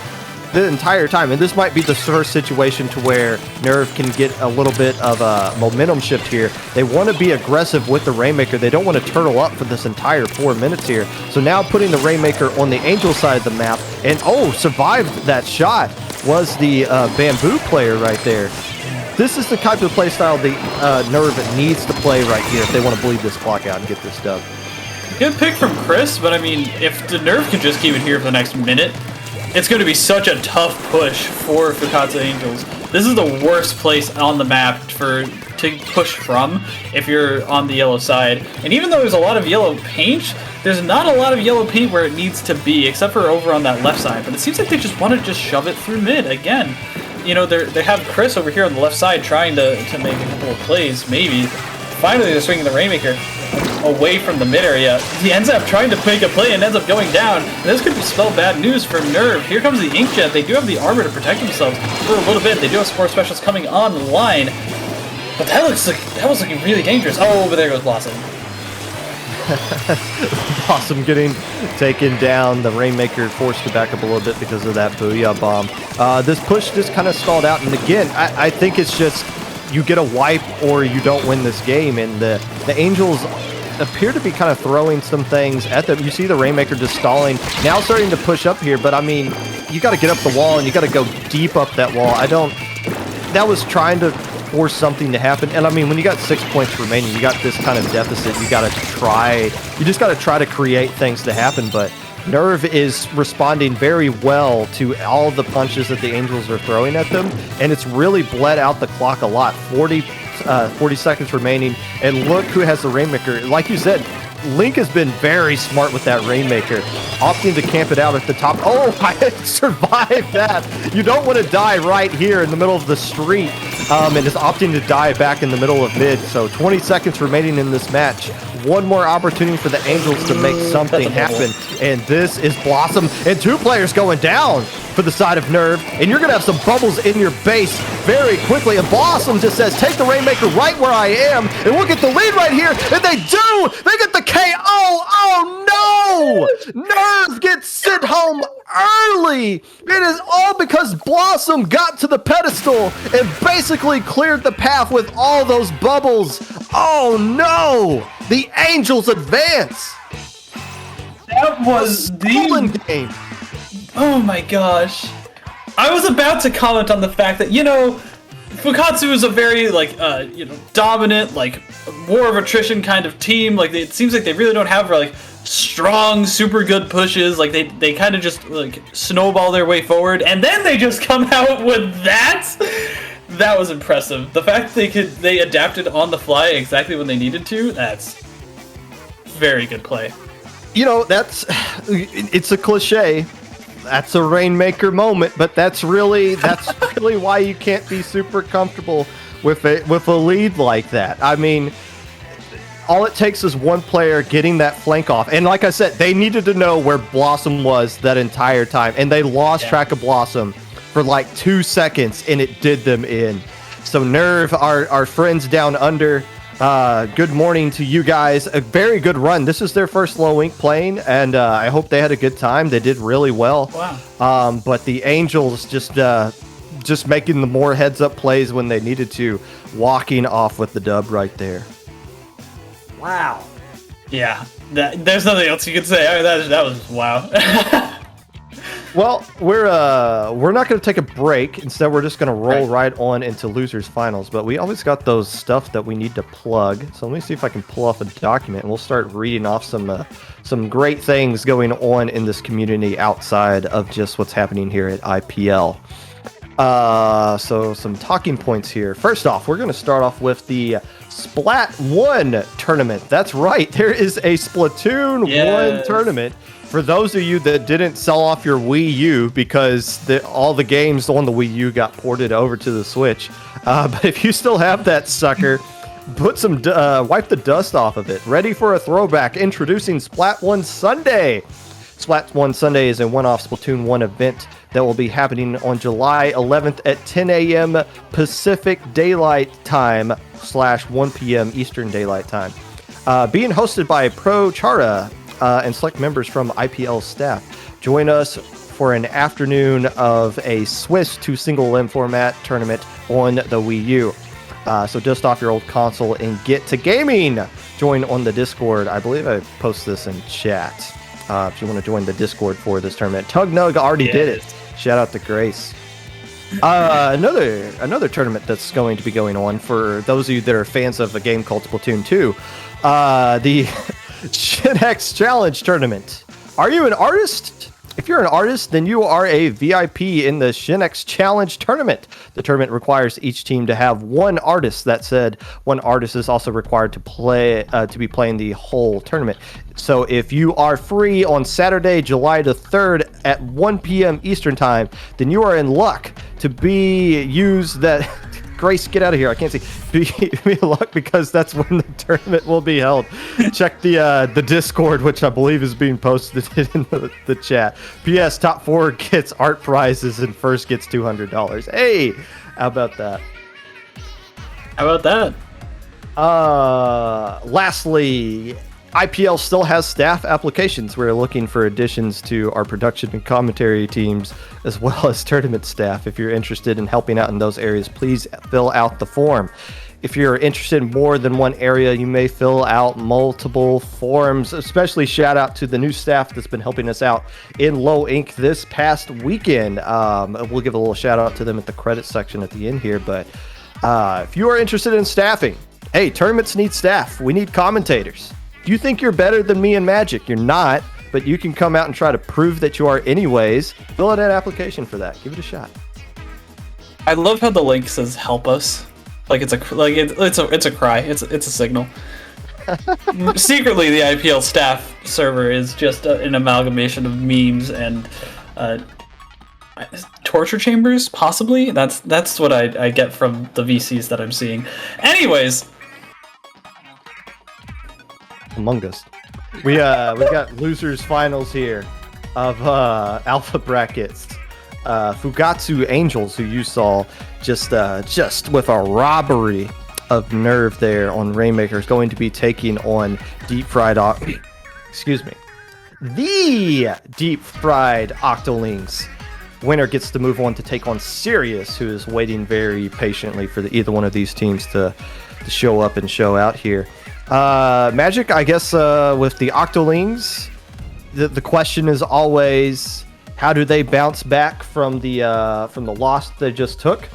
the entire time. And this might be the first situation to where NERV can get a little bit of a momentum shift here. They want to be aggressive with the Rainmaker. They don't want to turtle up for this entire 4 minutes here. So now putting the Rainmaker on the Angel side of the map, and survived that shot, was the Bamboo player right there. This is the type of playstyle the NERV needs to play right here if they want to bleed this clock out and get this dub. Good pick from Chris, but I mean, if the NERV can just keep it here for the next minute, it's going to be such a tough push for Fukkatsu Angels. This is the worst place on the map to push from if you're on the yellow side. And even though there's a lot of yellow paint, there's not a lot of yellow paint where it needs to be, except for over on that left side. But it seems like they just want to just shove it through mid again. You know, they have Chris over here on the left side trying to make a couple of plays, maybe. Finally, they're swinging the Rainmaker away from the mid area. He ends up trying to make a play and ends up going down. And this could spell bad news for NERV. Here comes the Inkjet. They do have the armor to protect themselves for a little bit. They do have some more specials coming online. But that was looking really dangerous. Oh, but there goes Blossom. Blossom getting taken down. The Rainmaker forced to back up a little bit because of that Booyah Bomb. This push just kind of stalled out. And again, I think it's just you get a wipe or you don't win this game. And the Angels appear to be kind of throwing some things at them. You see the Rainmaker just stalling. Now starting to push up here. But I mean, you got to get up the wall and you got to go deep up that wall. That was trying to force something to happen. And I mean, when you got 6 points remaining, you got this kind of deficit, you just got to try to create things to happen. But NERV is responding very well to all the punches that the Angels are throwing at them, and it's really bled out the clock a lot. 40 seconds remaining, and look who has the Rainmaker. Like you said, Link has been very smart with that Rainmaker, opting to camp it out at the top. Oh, I survived that. You don't want to die right here in the middle of the street, and is opting to die back in the middle of mid. So 20 seconds remaining in this match. One more opportunity for the Angels to make something happen. And this is Blossom, and 2 players going down for the side of NERV, and you're going to have some bubbles in your base very quickly. And Blossom just says, take the Rainmaker right where I am, and we'll get the lead right here. And they do! They get the KO! Oh no! NERV gets sent home early! It is all because Blossom got to the pedestal and basically cleared the path with all those bubbles. Oh no! The Angels advance! That was the game. Oh my gosh. I was about to comment on the fact that, you know, Fukkatsu is a very, like, dominant, like, war of attrition kind of team. Like, it seems like they really don't have, like, strong, super good pushes. Like, they kind of just, like, snowball their way forward. And then they just come out with that? That was impressive. The fact that they adapted on the fly exactly when they needed to, that's very good play. You know, it's a cliche. That's a Rainmaker moment, but that's really why you can't be super comfortable with a lead like that. I mean, all it takes is one player getting that flank off. And like I said, they needed to know where Blossom was that entire time. And they lost track of Blossom for like 2 seconds, and it did them in. So NERV, our friends down under, good morning to you guys. A very good run. This is their first low ink playing, and I hope they had a good time. They did really well. Wow. But the Angels just making the more heads up plays when they needed to, walking off with the dub right there. Wow. Yeah, there's nothing else you could say. I mean, that was wow. Well, we're not going to take a break. Instead, we're just going to roll right on into losers finals. But we always got those stuff that we need to plug. So let me see if I can pull off a document, and we'll start reading off some great things going on in this community outside of just what's happening here at IPL. So some talking points here. First off, we're going to start off with the Splat 1 tournament. That's right. There is a Splatoon 1 tournament. For those of you that didn't sell off your Wii U because all the games on the Wii U got ported over to the Switch. But if you still have that sucker, put some wipe the dust off of it. Ready for a throwback. Introducing Splat 1 Sunday. Splat 1 Sunday is a one-off Splatoon 1 event that will be happening on July 11th at 10 a.m. Pacific Daylight Time / 1 p.m. Eastern Daylight Time. Being hosted by Pro Chara and select members from IPL staff. Join us for an afternoon of a Swiss to single limb format tournament on the Wii U. So dust off your old console and get to gaming. Join on the Discord. I believe I posted this in chat. If you want to join the Discord for this tournament. Tug Nug already did it. Shout out to Grace. Another tournament that's going to be going on for those of you that are fans of a game called Splatoon 2. The ShinX Challenge Tournament. Are you an artist? If you're an artist, then you are a VIP in the ShinX Challenge Tournament. The tournament requires each team to have one artist. That said, one artist is also required to be playing the whole tournament. So if you are free on Saturday, July the 3rd at 1 p.m. Eastern Time, then you are in luck to use that... Grace, get out of here. I can't see. Be luck because that's when the tournament will be held. Check the Discord, which I believe is being posted in the chat. P.S. Top 4 gets art prizes and first gets $200. Hey, how about that? How about that? Lastly, IPL still has staff applications. We're looking for additions to our production and commentary teams, as well as tournament staff. If you're interested in helping out in those areas, please fill out the form. If you're interested in more than one area, you may fill out multiple forms. Especially shout out to the new staff that's been helping us out in Low Ink this past weekend. We'll give a little shout out to them at the credits section at the end here. But if you are interested in staffing, hey, tournaments need staff. We need commentators. Do you think you're better than me in Magic? You're not, but you can come out and try to prove that you are anyways. Fill out an application for that. Give it a shot. I love how the link says "help us," like it's a cry. It's a signal. Secretly, the IPL staff server is just an amalgamation of memes and torture chambers. Possibly, that's what I get from the VCs that I'm seeing. Anyways. Among Us. We got losers finals here of alpha brackets. Fukkatsu Angels, who you saw just with a robbery of NERV there on Rainmaker, is going to be taking on the deep fried Octolings. Winner gets to move on to take on Sirius, who is waiting very patiently for either one of these teams to show up and show out here. Magic, I guess, with the Octolings, the question is always, how do they bounce back from the loss they just took?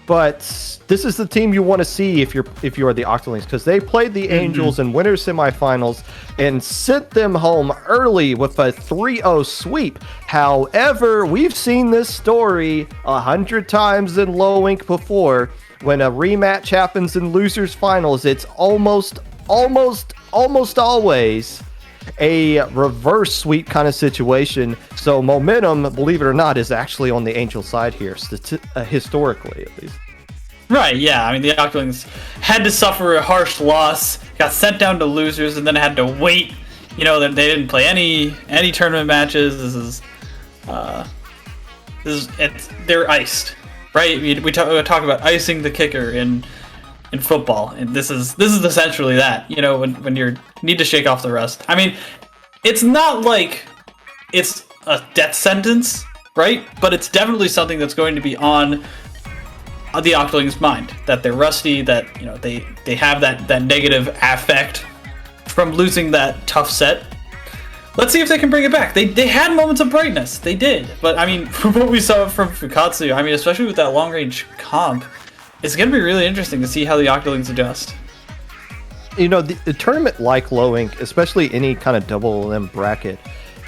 But this is the team you want to see if you are the Octolings, because they played the Angels in winter semifinals and sent them home early with a 3-0 sweep. However, we've seen this story 100 times in Low Ink before. When a rematch happens in losers finals, it's almost always a reverse sweep kind of situation. So momentum, believe it or not, is actually on the Angel side here, historically at least. Right, yeah. I mean, the Octolings had to suffer a harsh loss, got sent down to losers, and then had to wait. You know, they didn't play any tournament matches. They're iced, right? We talk about icing the kicker in football, and this is essentially that. You know, when you need to shake off the rust. I mean, it's not like it's a death sentence, right? But it's definitely something that's going to be on the Octolings' mind, that they're rusty, that they have that negative affect from losing that tough set. Let's see if they can bring it back. They had moments of brightness, they did, but I mean, from what we saw from Fukkatsu, I mean, especially with that long range comp, it's going to be really interesting to see how the Octolings adjust. You know, the tournament like Low Ink, especially any kind of double M bracket,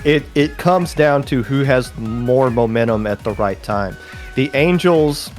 it comes down to who has more momentum at the right time. The Angels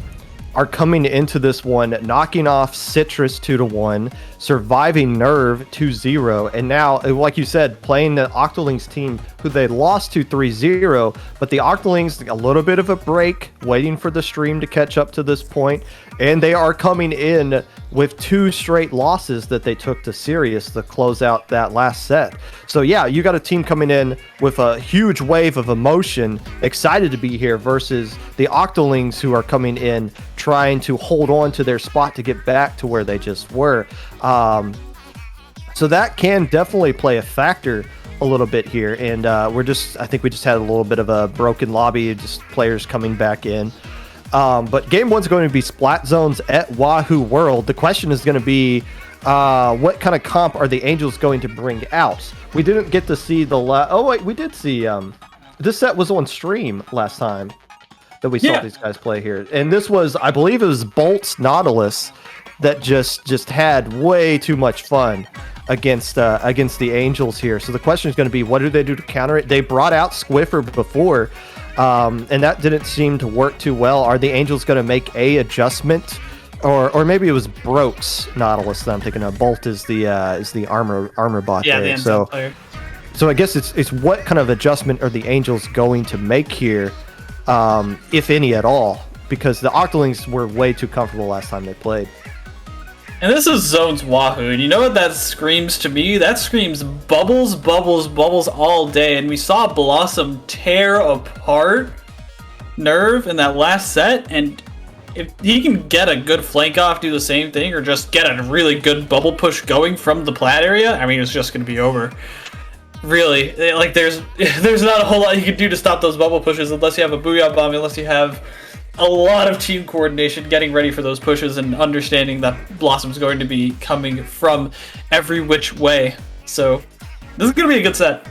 are coming into this one, knocking off Citrus 2-1, surviving NERV 2-0, and now, like you said, playing the Octolings team, who they lost to 3-0, but the Octolings, a little bit of a break, waiting for the stream to catch up to this point, and they are coming in with 2 straight losses that they took to Sirius to close out that last set. So yeah, you got a team coming in with a huge wave of emotion, excited to be here, versus the Octolings, who are coming in trying to hold on to their spot to get back to where they just were. So that can definitely play a factor a little bit here, and I think we just had a little bit of a broken lobby, just players coming back in. But game one's going to be Splat Zones at Wahoo World. The question is going to be, what kind of comp are the Angels going to bring out? We didn't get to see we did see, this set was on stream last time that we saw these guys play here. And this was, I believe it was Bolt's Nautilus that just had way too much fun against the Angels here. So the question is going to be, what do they do to counter it? They brought out Squiffer before, and that didn't seem to work too well. Are the Angels going to make a adjustment, or maybe it was Broke's Nautilus that I'm thinking of? Bolt is the armor bot there. The inside player. So I guess it's what kind of adjustment are the Angels going to make here, if any at all, because the Octolings were way too comfortable last time they played. And this is Zones Wahoo, and you know what that screams to me? That screams bubbles, bubbles, bubbles all day. And we saw Blossom tear apart NERV in that last set, and if he can get a good flank off, do the same thing, or just get a really good bubble push going from the plat area, I mean, it's just going to be over. Really, like there's not a whole lot you can do to stop those bubble pushes unless you have a Booyah Bomb, unless you have a lot of team coordination, getting ready for those pushes and understanding that Blossom's going to be coming from every which way. So this is going to be a good set.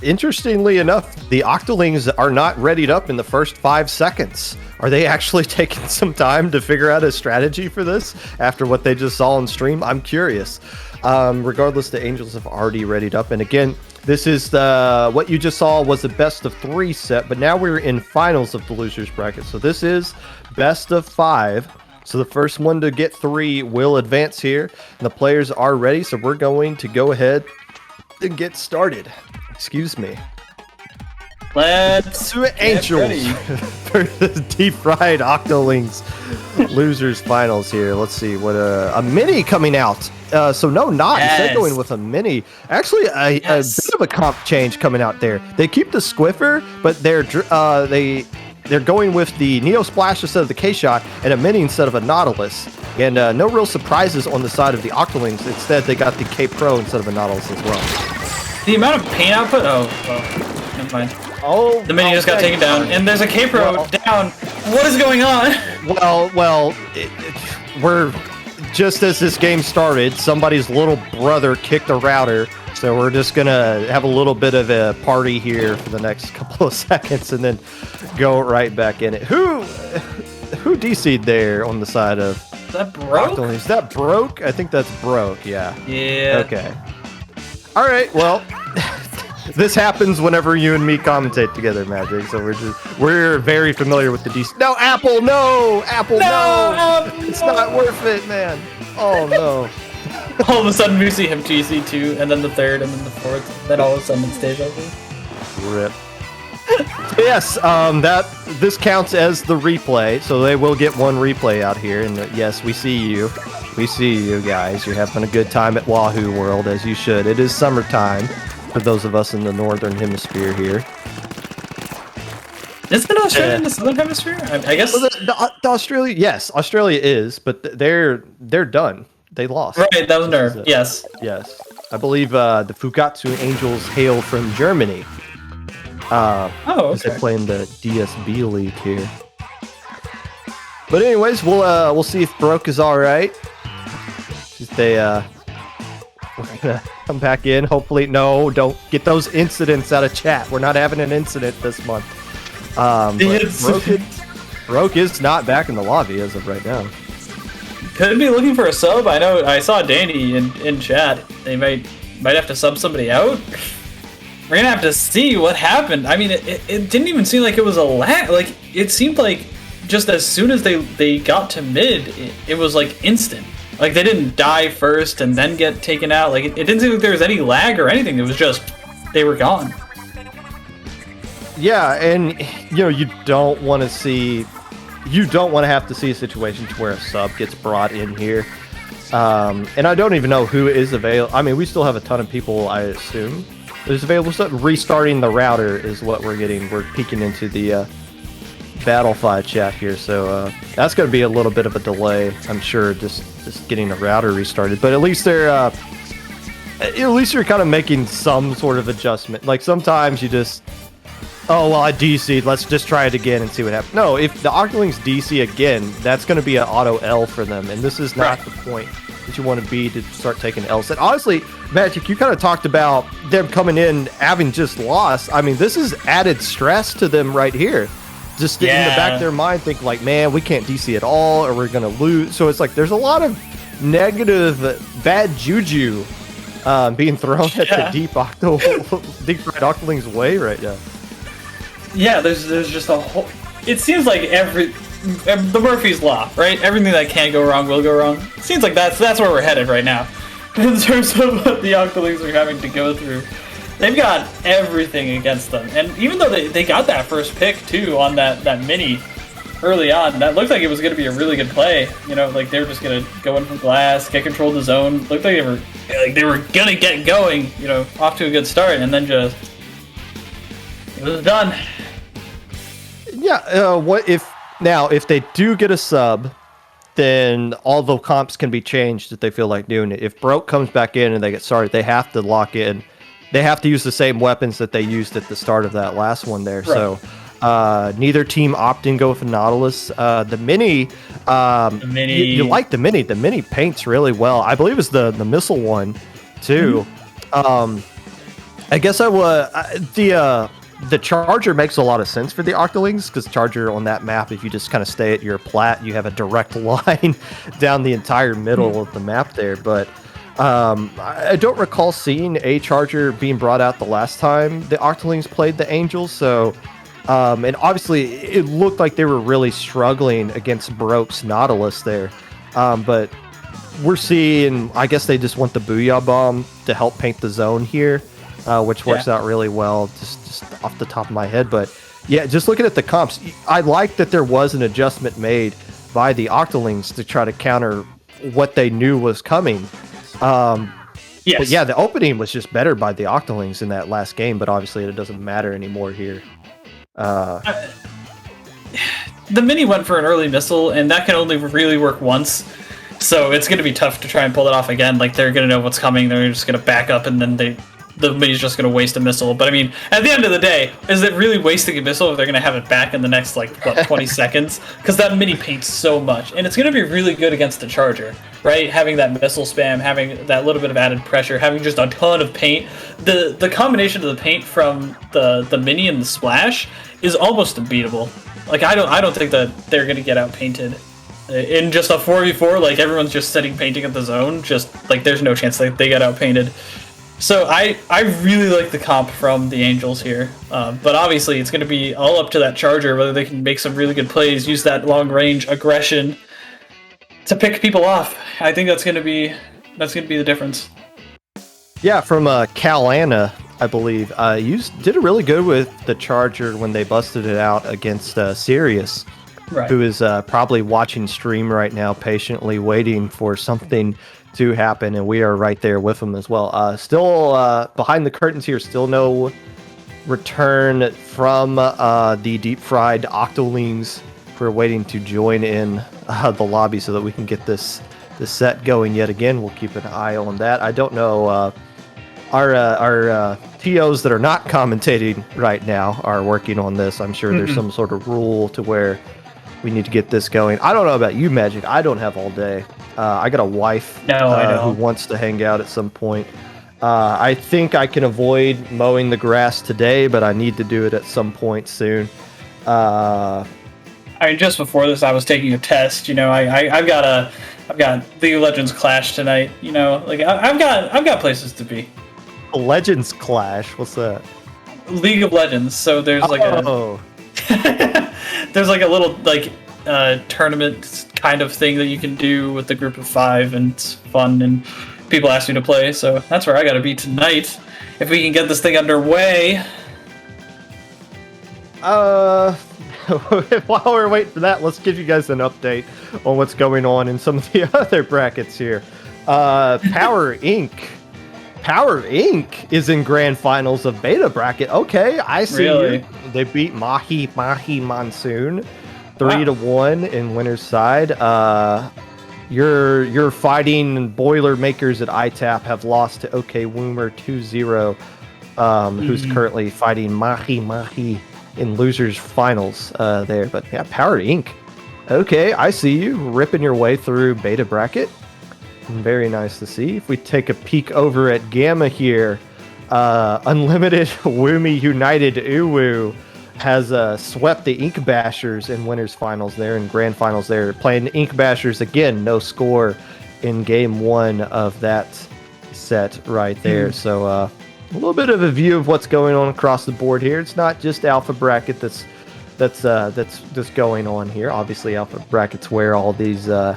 Interestingly enough, the Octolings are not readied up in the first 5 seconds. Are they actually taking some time to figure out a strategy for this after what they just saw on stream? I'm curious. Regardless, the Angels have already readied up. And again, this is what you just saw was the best of 3 set, but now we're in finals of the losers bracket. So this is best of 5. So the first one to get 3 will advance here. And the players are ready, so we're going to go ahead and get started. Excuse me. Let's Angels for the deep fried Octolings losers finals here. Let's see what a mini coming out. So no, not instead going with a mini. Actually, a bit of a comp change coming out there. They keep the Squiffer, but they're going with the Neo Splash instead of the K-Shot and a mini instead of a Nautilus. And no real surprises on the side of the Octolings. Instead, they got the K-Pro instead of a Nautilus as well. The amount of pain output. Oh, never mind. Oh, the mini just got taken down, and there's a K-Pro down. What is going on? Well, we're just as this game started, somebody's little brother kicked a router, so we're just gonna have a little bit of a party here for the next couple of seconds, and then go right back in it. Who DC'd there on the side of? Is that Broke? Is that Broke? I think that's Broke. Yeah. Yeah. Okay. All right. Well. This happens whenever you and me commentate together, Magic. So we're very familiar with the DC. No, Apple, no, Apple, no. It's not worth it, man. Oh no. All of a sudden we see him GC2, and then the third, and then the fourth. Then all of a sudden it stays open. Rip. Yes, this counts as the replay, so they will get one replay out here. And yes, we see you. We see you guys. You're having a good time at Wahoo World, as you should. It is summertime for those of us in the northern hemisphere here. Isn't Australia in the southern hemisphere? I guess. Well, the Australia, yes, Australia is, but they're done. They lost. Right, that was NERV. Yes. Yes, I believe the Fukkatsu Angels hail from Germany. Okay. They're playing the DSB league here. But anyways, we'll see if Broke is all right. We're gonna come back in. Hopefully, no, don't get those incidents out of chat. We're not having an incident this month. Broke is not back in the lobby as of right now. Could be looking for a sub. I know. I saw Danny in chat. They might have to sub somebody out. We're gonna have to see what happened. I mean, it didn't even seem like it was a lag. Like, it seemed like just as soon as they got to mid, it was like instant. Like, they didn't die first and then get taken out. Like, it didn't seem like there was any lag or anything. It was just they were gone. Yeah, and you don't want to have to see a situation to where a sub gets brought in here. And I don't even know who is available. I mean, we still have a ton of people, I assume. There's available stuff. Restarting the router is what we're getting. We're peeking into the Battlefy chat here, so that's going to be a little bit of a delay, I'm sure, just getting the router restarted. But at least you're kind of making some sort of adjustment. Like, sometimes you just, oh well, I DC'd, let's just try it again and see what happens. No, if the Octolings DC again, that's going to be an auto L for them, and this is not the point that you want to be to start taking L's. And honestly, Magic, you kind of talked about them coming in having just lost. I mean, this is added stress to them right here. Just in the back of their mind, think like, man, we can't DC at all, or we're going to lose. So it's like there's a lot of negative, bad juju being thrown at the deep right Octolings way right now. Yeah, there's just a whole. It seems like the Murphy's Law, right? Everything that can go wrong will go wrong. It seems like that's where we're headed right now, in terms of what the Octolings are having to go through. They've got everything against them, and even though they got that first pick too on that mini early on, that looked like it was going to be a really good play. Like they were just going to go in from glass, get control of the zone. Looked like they were going to get going. Off to a good start, and then just it was done. Yeah. What if they do get a sub, then all the comps can be changed if they feel like doing it. If Broke comes back in and they get started, they have to lock in. They have to use the same weapons that they used at the start of that last one there. Right. So neither team opting go with Nautilus. The mini, you like the mini. The mini paints really well. I believe it's the missile one too. Mm-hmm. I guess the Charger makes a lot of sense for the Octolings, because Charger on that map, if you just kind of stay at your plat, you have a direct line down the entire middle of the map there. But I don't recall seeing a Charger being brought out the last time the Octolings played the Angels. So, and obviously it looked like they were really struggling against Broke's Nautilus there. But we're seeing, I guess they just want the Booyah Bomb to help paint the zone here, which works out really well, just off the top of my head. But yeah, just looking at the comps, I like that there was an adjustment made by the Octolings to try to counter what they knew was coming. But yeah, the opening was just better by the Octolings in that last game, but obviously it doesn't matter anymore here. The mini went for an early missile, and that can only really work once. So it's going to be tough to try and pull it off again. Like, they're going to know what's coming. They're just going to back up, and then the mini's just going to waste a missile. But I mean, at the end of the day, is it really wasting a missile if they're going to have it back in the next, 20 seconds? Because that mini paints so much. And it's going to be really good against the Charger, right? Having that missile spam, having that little bit of added pressure, having just a ton of paint. The combination of the paint from the mini and the splash is almost unbeatable. Like, I don't think that they're going to get out-painted. In just a 4v4, like, everyone's just sitting painting at the zone, just, there's no chance they get out-painted. So I really like the comp from the Angels here, but obviously it's going to be all up to that Charger, whether they can make some really good plays, use that long-range aggression to pick people off. I think that's going to be the difference. Yeah, from Cal Anna, I believe. You did it really good with the Charger when they busted it out against Sirius, Right. who is probably watching stream right now, patiently waiting for something to happen, and we are right there with him as well. Still behind the curtains here, still no return from the deep fried Octolings. We're waiting to join in the lobby so that we can get this set going yet again. We'll keep an eye on that. I don't know. Our TOs that are not commentating right now are working on this. I'm sure there's some sort of rule to where we need to get this going. I don't know about you, Magic. I don't have all day. I got a wife who wants to hang out at some point. I think I can avoid mowing the grass today, but I need to do it at some point soon. I mean, just before this, I was taking a test. You know, I've got League of Legends Clash tonight. You know, like I've got places to be. Legends Clash. What's that? League of Legends. So there's like there's like a little like tournament kind of thing that you can do with the group of 5, and it's fun, and people ask me to play, so that's where I gotta be tonight. If we can get this thing underway. While we're waiting for that, let's give you guys an update on what's going on in some of the other brackets here. Power Inc. Power Inc. is in grand finals of beta bracket. Okay, I see you. They beat Mahi Monsoon 3-1 in winner's side. Your fighting Boilermakers at ITAP have lost to OK Woomer 2-0, who's currently fighting Mahi in losers finals there. But yeah, Power Inc. Okay, I see you ripping your way through beta bracket. Very nice to see. If we take a peek over at Gamma here, Unlimited Woomy United Uwu has swept the Ink Bashers in winners finals there, and grand finals there. Playing Ink Bashers again, no score in game 1 of that set right there. So a little bit of a view of what's going on across the board here. It's not just alpha bracket that's going on here. Obviously, alpha bracket's where all the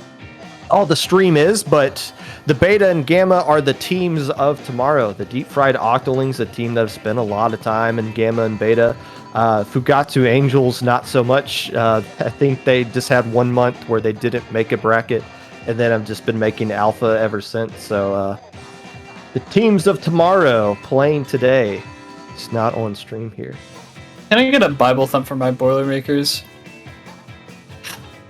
stream is, but the beta and gamma are the teams of tomorrow. The deep fried Octolings, a team that have spent a lot of time in gamma and beta. Fukkatsu Angels, not so much. I think they just had 1 month where they didn't make a bracket, and then have just been making alpha ever since. So the teams of tomorrow playing today. It's not on stream here. Can I get a Bible thump for my Boilermakers?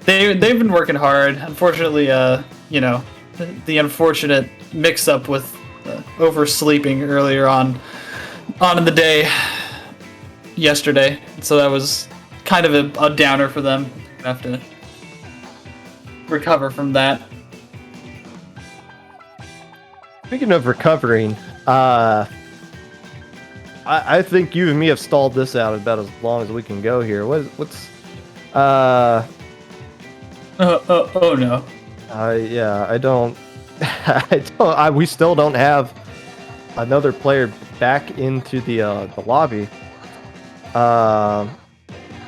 They've been working hard. Unfortunately, you know, the unfortunate mix-up with oversleeping earlier on in the day yesterday, so that was kind of a downer for them. I have to recover from that. Speaking of recovering, I think you and me have stalled this out about as long as we can go here. Oh no. Yeah, I don't. We still don't have another player back into the lobby.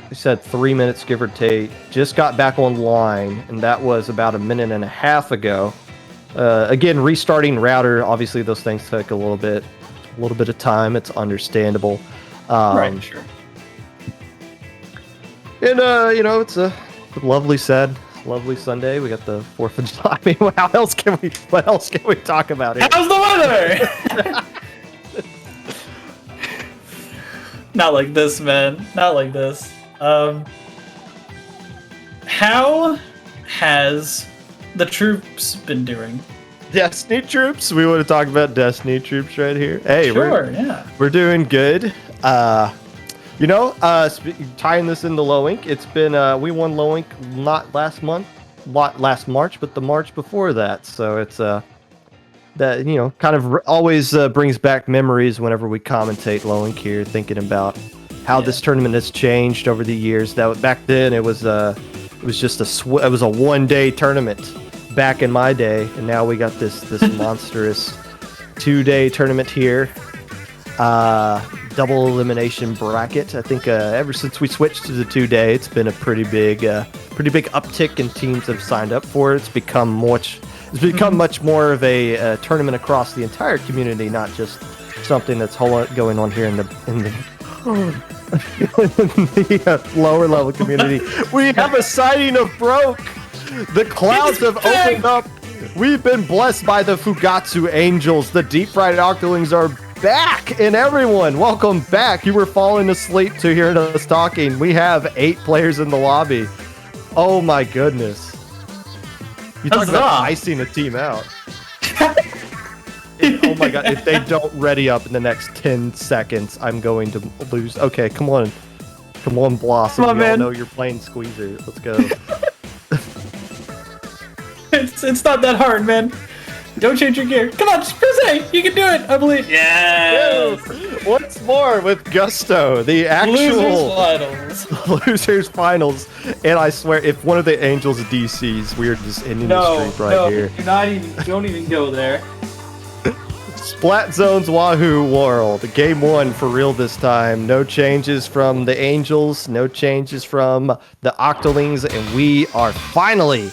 We said 3 minutes, give or take. Just got back online, and that was about a minute and a half ago. Again, restarting router. Obviously, those things take a little bit of time. It's understandable. Right, sure. And you know, it's a lovely Sunday. We got the 4th of July. I mean, what else can we talk about here? How's the weather? Not like this, man. Not like this. How has the troops been doing? Destiny troops. We want to talk about Destiny troops right here. Hey, sure, we're doing good. You know, tying this into Low Ink, it's been we won Low Ink not last March, but the March before that. So it's that, you know, kind of always brings back memories whenever we commentate Low Ink here, thinking about how this tournament has changed over the years. That back then it was just it was a 1-day tournament back in my day, and now we got this monstrous 2-day tournament here. Double elimination bracket. I think ever since we switched to the 2-day, it's been a pretty big uptick in teams that have signed up for it. It's become much more of a tournament across the entire community, not just something that's going on here in the lower level community. We have a sighting of Broke. The clouds have opened up. We've been blessed by the Fukkatsu Angels. The deep fried Octolings are back, and everyone, welcome back. You were falling asleep to hearing us talking. We have 8 players in the lobby. Oh my goodness. You talk about icing a team out. Oh my god, if they don't ready up in the next 10 seconds, I'm going to lose. Okay, come on. Come on, Blossom. Come on, we all man. know you're playing Squeezer. Let's go. It's not that hard, man. Don't change your gear. Come on, just press A. You can do it, I believe. Yeah. Once more with gusto. The actual losers finals. And I swear, if one of the Angels DCs, we're just ending the streak right here. Don't even go there. Splat Zone's Wahoo World. Game 1 for real this time. No changes from the Angels. No changes from the Octolings. And we are finally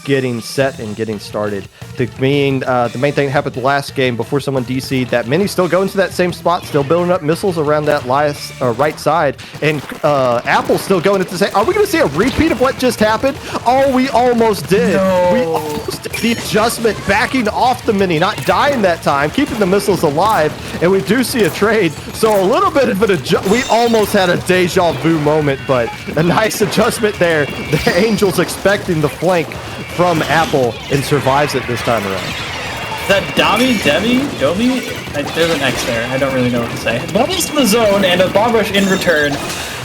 getting set and getting started. The main thing that happened the last game before someone DC'd, that many still going to that same spot, still building up missiles around that right side, and Apple's still going to the same. Are we going to see a repeat of what just happened? Oh, we almost did. No. We almost did the adjustment, backing off the mini, not dying that time, keeping the missiles alive, and we do see a trade. So a little bit of an we almost had a deja vu moment, but a nice adjustment there. The Angels expecting the flank from Apple and survives it this time around. That Domi? There's an X there. I don't really know what to say. Bubbles in the zone and a bomb rush in return.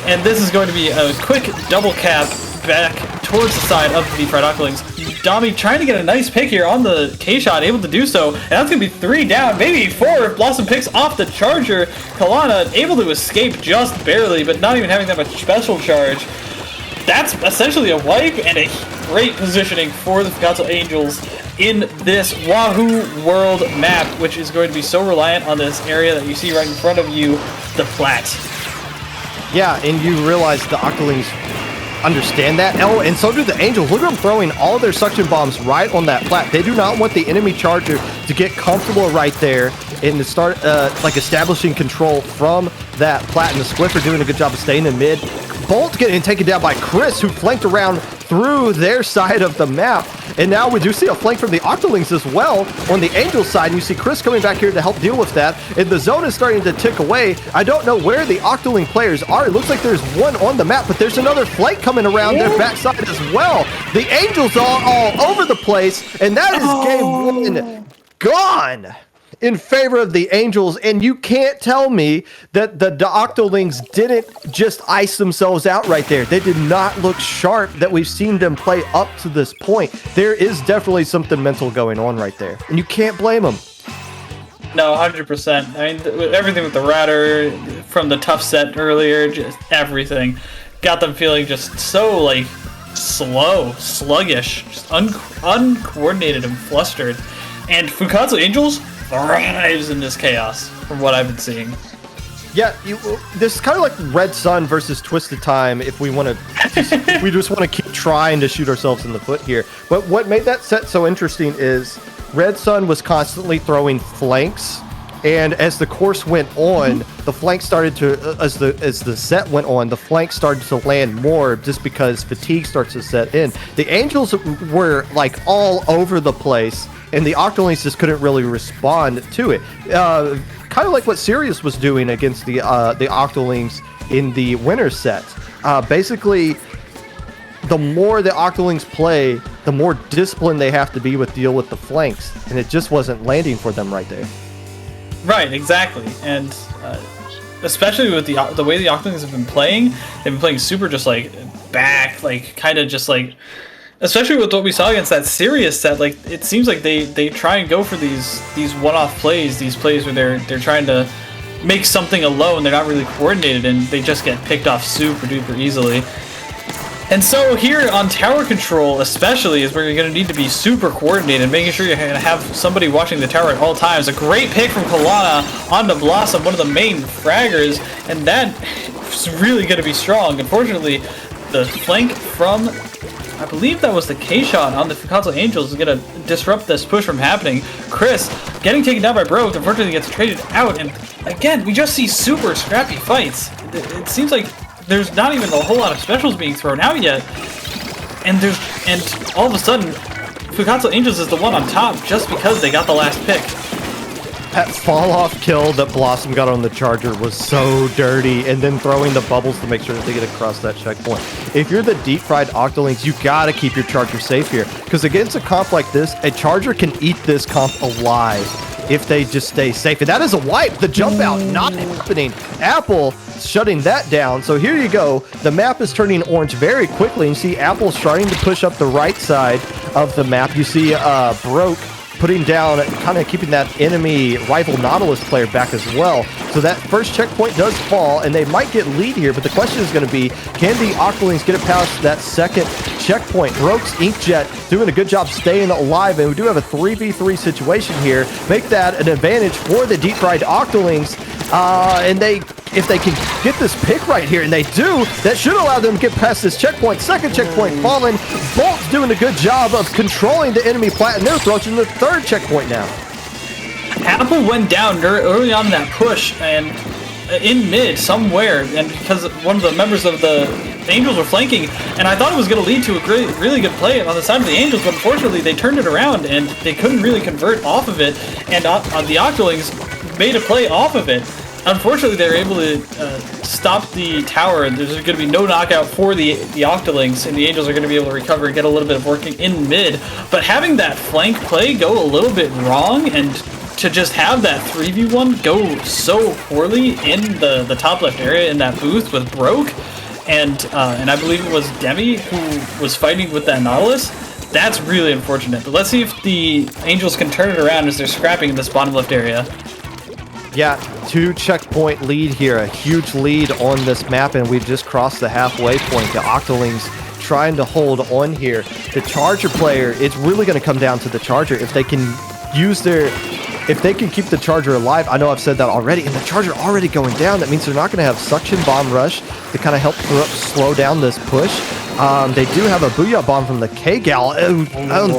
And this is going to be a quick double cap back towards the side of the Fried Octolings. Domi trying to get a nice pick here on the K-shot, able to do so. And that's going to be 3 down, maybe 4 if Blossom picks off the charger. Kalana able to escape just barely, but not even having that much special charge. That's essentially a wipe and a great positioning for the Fukkatsu Angels in this Wahoo World map, which is going to be so reliant on this area that you see right in front of you, the flat. Yeah, and you realize the Octolings understand that. Oh, and so do the Angels. Look at them throwing all of their suction bombs right on that flat. They do not want the enemy charger to get comfortable right there and to start like establishing control from that flat. And the Squiffer doing a good job of staying in mid. Bolt getting taken down by Chris, who flanked around through their side of the map. And now we do see a flank from the Octolings as well on the Angel side. And you see Chris coming back here to help deal with that. And the zone is starting to tick away. I don't know where the Octoling players are. It looks like there's one on the map, but there's another flank coming around their backside as well. The Angels are all over the place. And that is game 1 gone in favor of the Angels, and you can't tell me that the Octolings didn't just ice themselves out right there. They did not look sharp that we've seen them play up to this point. There is definitely something mental going on right there, and you can't blame them. No, 100%. I mean, everything with the Ratter from the tough set earlier, just everything got them feeling just so like slow, sluggish, just uncoordinated and flustered. And Fukkatsu Angels thrives in this chaos, from what I've been seeing. Yeah, this is kind of like Red Sun versus Twisted Time. If we want to, we just want to keep trying to shoot ourselves in the foot here. But what made that set so interesting is Red Sun was constantly throwing flanks, and as the course went on, the flanks started to, as the set went on, the flanks started to land more just because fatigue starts to set in. The Angels were like all over the place, and the Octolings just couldn't really respond to it. Kind of like what Sirius was doing against the Octolings in the winter set. Basically, the more the Octolings play, the more disciplined they have to be with deal with the flanks, and it just wasn't landing for them right there. Right, exactly, and especially with the way the Octolings have been playing, they've been playing super just like back, like kind of just like. Especially with what we saw against that Sirius set, like it seems like they try and go for these one-off plays, these plays where they're trying to make something alone, they're not really coordinated, and they just get picked off super duper easily. And so here on tower control especially is where you're going to need to be super coordinated, making sure you're going to have somebody watching the tower at all times. A great pick from Kalana onto Blossom, one of the main fraggers, and that is really going to be strong. Unfortunately, the flank from I believe that was the K-shot on the Fukkatsu Angels is going to disrupt this push from happening. Chris getting taken down by Broke, unfortunately gets traded out, and again, we just see super scrappy fights. It seems like there's not even a whole lot of specials being thrown out yet, and all of a sudden, Fukkatsu Angels is the one on top just because they got the last pick. That fall-off kill that Blossom got on the Charger was so dirty, and then throwing the bubbles to make sure that they get across that checkpoint. If you're the deep-fried Octolings, you gotta keep your Charger safe here, because against a comp like this, a Charger can eat this comp alive if they just stay safe. And that is a wipe. The jump out not happening. Apple shutting that down. So here you go. The map is turning orange very quickly. You see Apple starting to push up the right side of the map. You see Broke putting down, kind of keeping that enemy rival Nautilus player back as well. So that first checkpoint does fall, and they might get lead here, but the question is going to be, can the Octolings get it past that second checkpoint? Broke's Inkjet doing a good job staying alive, and we do have a 3v3 situation here. Make that an advantage for the deep-fried Octolings, and if they can get this pick right here, and they do, that should allow them to get past this checkpoint. Second checkpoint fallen. Bolt's doing a good job of controlling the enemy plat, and they're approaching the third checkpoint now. Apple went down early on in that push, and in mid somewhere, and because one of the members of the Angels were flanking, and I thought it was going to lead to a really good play on the side of the Angels, but unfortunately they turned it around, and they couldn't really convert off of it, and the Octolings made a play off of it. Unfortunately, they were able to stop the tower, and there's going to be no knockout for the Octolings, and the Angels are going to be able to recover and get a little bit of working in mid. But having that flank play go a little bit wrong, and to just have that 3v1 go so poorly in the top left area in that booth with Broke, and I believe it was Demi who was fighting with that Nautilus, that's really unfortunate. But let's see if the Angels can turn it around as they're scrapping in this bottom left area. Yeah, 2 checkpoint lead here, a huge lead on this map, and we've just crossed the halfway point. The Octolings trying to hold on here. The Charger player, it's really going to come down to the Charger. If they can if they can keep the Charger alive, I know I've said that already, and the Charger already going down, that means they're not going to have Suction Bomb Rush to kind of help slow down this push. They do have a Booyah Bomb from the K-Gal, and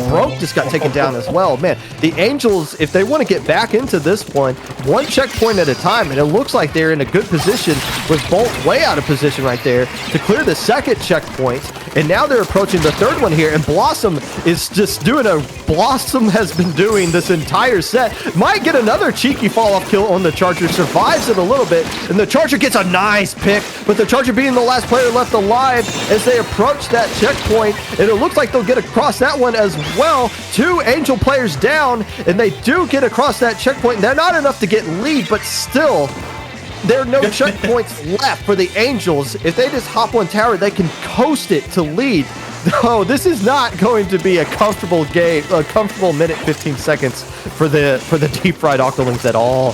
Broke just got taken down as well. Man, the Angels, if they want to get back into this one checkpoint at a time, and it looks like they're in a good position with Bolt way out of position right there to clear the second checkpoint, and now they're approaching the third one here, and Blossom is just doing Blossom has been doing this entire set. Might get another cheeky fall-off kill on the Charger, survives it a little bit, and the Charger gets a nice pick, but the Charger being the last player left alive as they approach that checkpoint, and it looks like they'll get across that one as well. 2 Angel players down, and they do get across that checkpoint. They're not enough to get lead, but still, there are no checkpoints left for the Angels. If they just hop on tower, they can coast it to lead. No, this is not going to be a comfortable game, a comfortable minute 15 seconds for the deep-fried Octolings at all.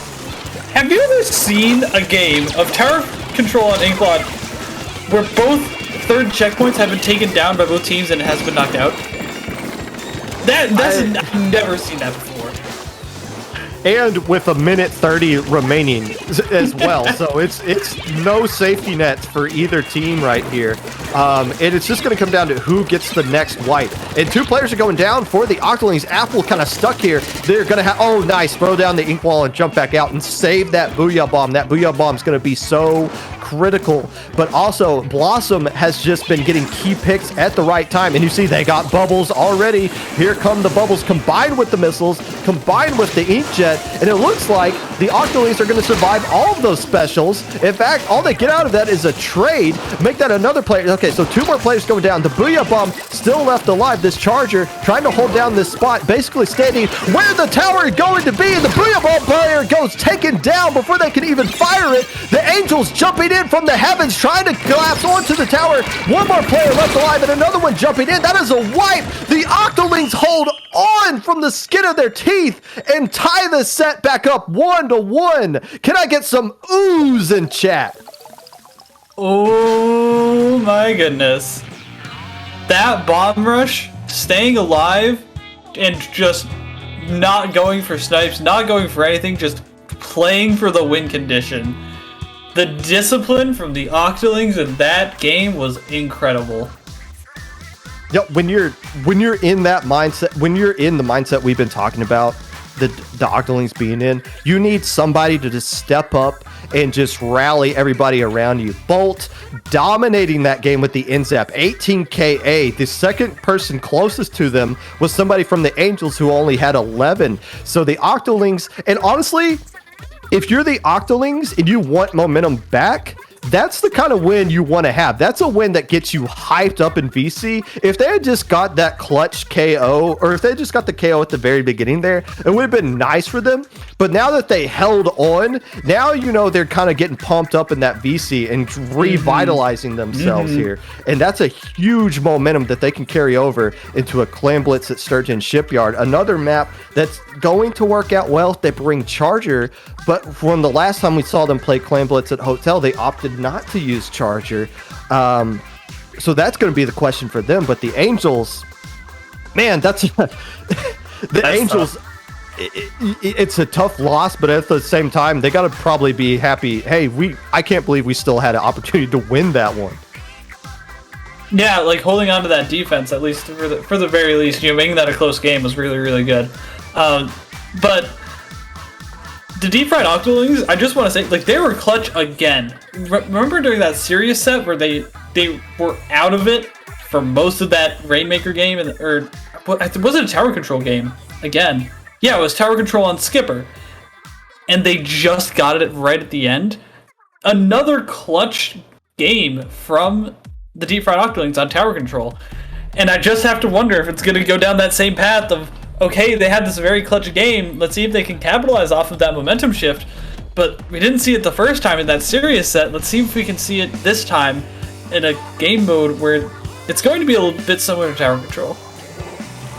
Have you ever seen a game of tower control on Inkling where both third checkpoints have been taken down by both teams and it has been knocked out? I've never seen that before. And with a minute 30 remaining as well, so it's no safety nets for either team right here, and it's just going to come down to who gets the next wipe. And 2 players are going down for the Octolings. Apple kind of stuck here. They're going to have, oh nice, throw down the ink wall and jump back out and save that Booyah Bomb. That Booyah Bomb is going to be so critical, but also Blossom has just been getting key picks at the right time, and you see they got bubbles already. Here come the bubbles combined with the missiles, combined with the inkjet, and it looks like the Octolings are going to survive all of those specials. In fact, all they get out of that is a trade. Make that another player. Okay, so 2 more players going down. The Booyah Bomb still left alive. This Charger trying to hold down this spot, basically standing where the tower is going to be, and the Booyah Bomb player goes taken down before they can even fire it. The Angels jumping in from the heavens, trying to collapse onto the tower. 1 more player left alive, and another one jumping in. That is a wipe. The Octolings hold on from the skin of their teeth and tie the set back up 1-1. Can I get some oohs in chat? Oh my goodness. That bomb rush, staying alive, and just not going for snipes, not going for anything, just playing for the win condition. The discipline from the Octolings in that game was incredible. Yeah, when you're in that mindset, when you're in the mindset we've been talking about, the Octolings being in, you need somebody to just step up and just rally everybody around you. Bolt dominating that game with the NZAP, 18 KA. The second person closest to them was somebody from the Angels who only had 11. So the Octolings, and honestly, if you're the Octolings and you want momentum back, that's the kind of win you want to have. That's a win that gets you hyped up in VC. If they had just got that clutch KO, or if they just got the KO at the very beginning there, it would have been nice for them. But now that they held on, now you know they're kind of getting pumped up in that VC and revitalizing themselves here. And that's a huge momentum that they can carry over into a Clam Blitz at Sturgeon Shipyard. Another map that's going to work out well if they bring Charger. But from the last time we saw them play Clam Blitz at Hotel, they opted not to use Charger. So that's going to be the question for them. But the Angels, man, that's Angels. It's a tough loss, but at the same time, they got to probably be happy. Hey, I can't believe we still had an opportunity to win that one. Yeah, like holding on to that defense, at least for the very least, making that a close game was really, really good. But the Deep Fried Octolings, I just want to say, like, they were clutch again. Remember during that Sirius set where they were out of it for most of that Rainmaker game, or was it a tower control game again? Yeah, it was tower control on Skipper, and they just got it right at the end. Another clutch game from the Deep Fried Octolings on tower control, and I just have to wonder if it's going to go down that same path of, okay, they had this very clutch game, let's see if they can capitalize off of that momentum shift. But we didn't see it the first time in that Sirius set. Let's see if we can see it this time in a game mode where it's going to be a little bit similar to tower control.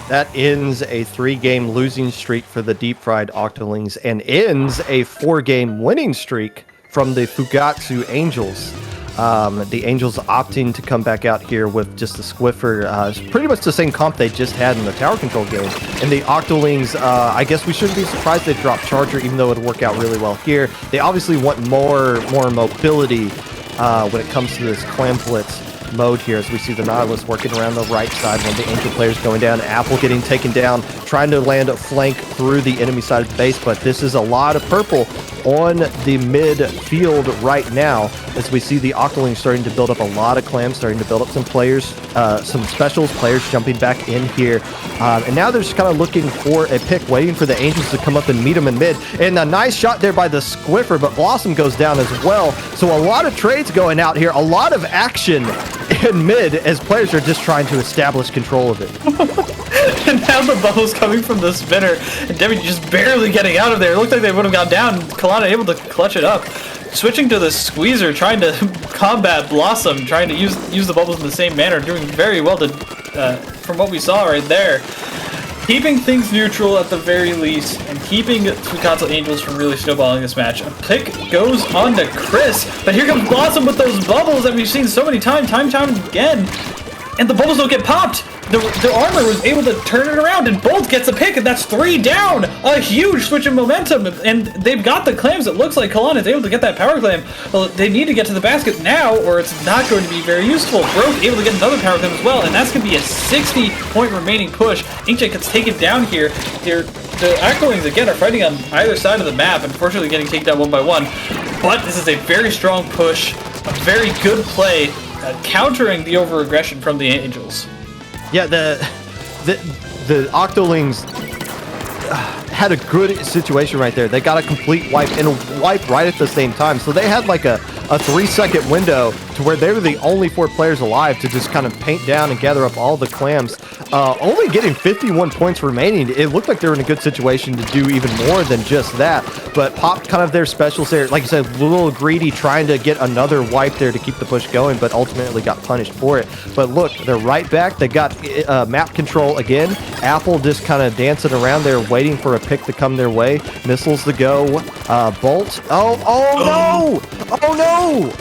That ends a 3-game losing streak for the Deep Fried Octolings and ends a 4-game winning streak from the Fukkatsu Angels. The Angels opting to come back out here with just the Squiffer. It's pretty much the same comp they just had in the tower control game. And the Octolings, I guess we shouldn't be surprised they dropped Charger, even though it would work out really well here. They obviously want more mobility when it comes to this Clam Blitz mode here, as we see the Nautilus working around the right side, one of the Angel players going down, Apple getting taken down, trying to land a flank through the enemy side of the base, but this is a lot of purple on the midfield right now, as we see the Octolings starting to build up a lot of clams, starting to build up some players, some specials, players jumping back in here, and now they're just kind of looking for a pick, waiting for the Angels to come up and meet them in mid, and a nice shot there by the Squiffer, but Blossom goes down as well, so a lot of trades going out here, a lot of action in mid as players are just trying to establish control of it. And now the bubbles coming from the spinner, and Debbie just barely getting out of there. It looked like they would have gone down. Kalana able to clutch it up. Switching to the squeezer, trying to combat Blossom, trying to use the bubbles in the same manner, doing very well to from what we saw right there. Keeping things neutral at the very least, and keeping Fukkatsu Angels from really snowballing this match. A pick goes on to Chris, but here comes Blossom with those bubbles that we've seen so many times again. And the bubbles don't get popped. The armor was able to turn it around, and Bolt gets a pick, and that's 3 down. A huge switch in momentum, and they've got the clams. It looks like Kalana is able to get that power clam. Well, they need to get to the basket now, or it's not going to be very useful. Broke able to get another power clam as well, and that's going to be a 60-point remaining push. Inkjet gets taken down here. The Octolings, again, are fighting on either side of the map, unfortunately getting taken down one by one. But this is a very strong push, a very good play, countering the over-aggression from the Angels. Yeah, the Octolings had a good situation right there. They got a complete wipe and a wipe right at the same time. So they had like a 3-second window to where they were the only 4 players alive to just kind of paint down and gather up all the clams. Only getting 51 points remaining. It looked like they were in a good situation to do even more than just that. But popped kind of their specials there. Like I said, a little greedy, trying to get another wipe there to keep the push going, but ultimately got punished for it. But look, they're right back. They got map control again. Apple just kind of dancing around there, waiting for a pick to come their way. Missiles to go. Bolt. Oh no! Oh no!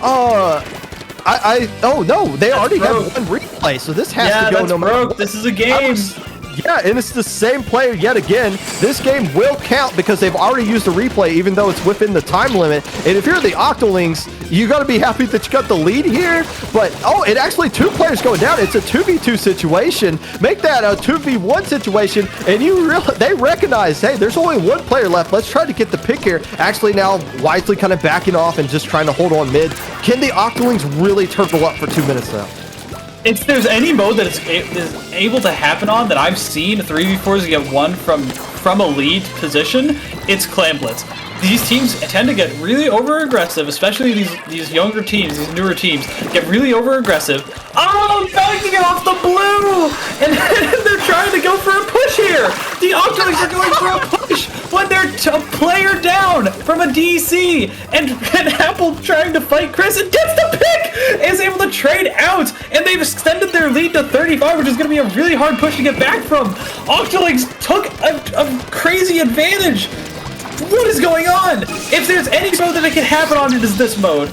Oh no! They already have one replay, so this has to go no matter what. This is a game. Yeah, and it's the same player yet again. This game will count because they've already used the replay, even though it's within the time limit. And if you're the Octolings, you got to be happy that you got the lead here. But, oh, it actually 2 players going down. It's a 2v2 situation. Make that a 2v1 situation, and they recognize, hey, there's only 1 player left. Let's try to get the pick here. Actually, now wisely kind of backing off and just trying to hold on mid. Can the Octolings really turtle up for 2 minutes now? If there's any mode that is able to happen on that I've seen 3v4s get won from a lead position, it's Clan Blitz. These teams tend to get really over-aggressive, especially these younger teams, these newer teams, get really over-aggressive. Oh, bouncing it off the blue! And they're trying to go for a push here! The Octolings are going for a push when they're a player down from a DC! And Apple trying to fight Chris and gets the pick! Is able to trade out! And they've extended their lead to 35, which is going to be a really hard push to get back from. Octolings took a crazy advantage! What is going on? If there's any mode that it can happen on, it is this mode.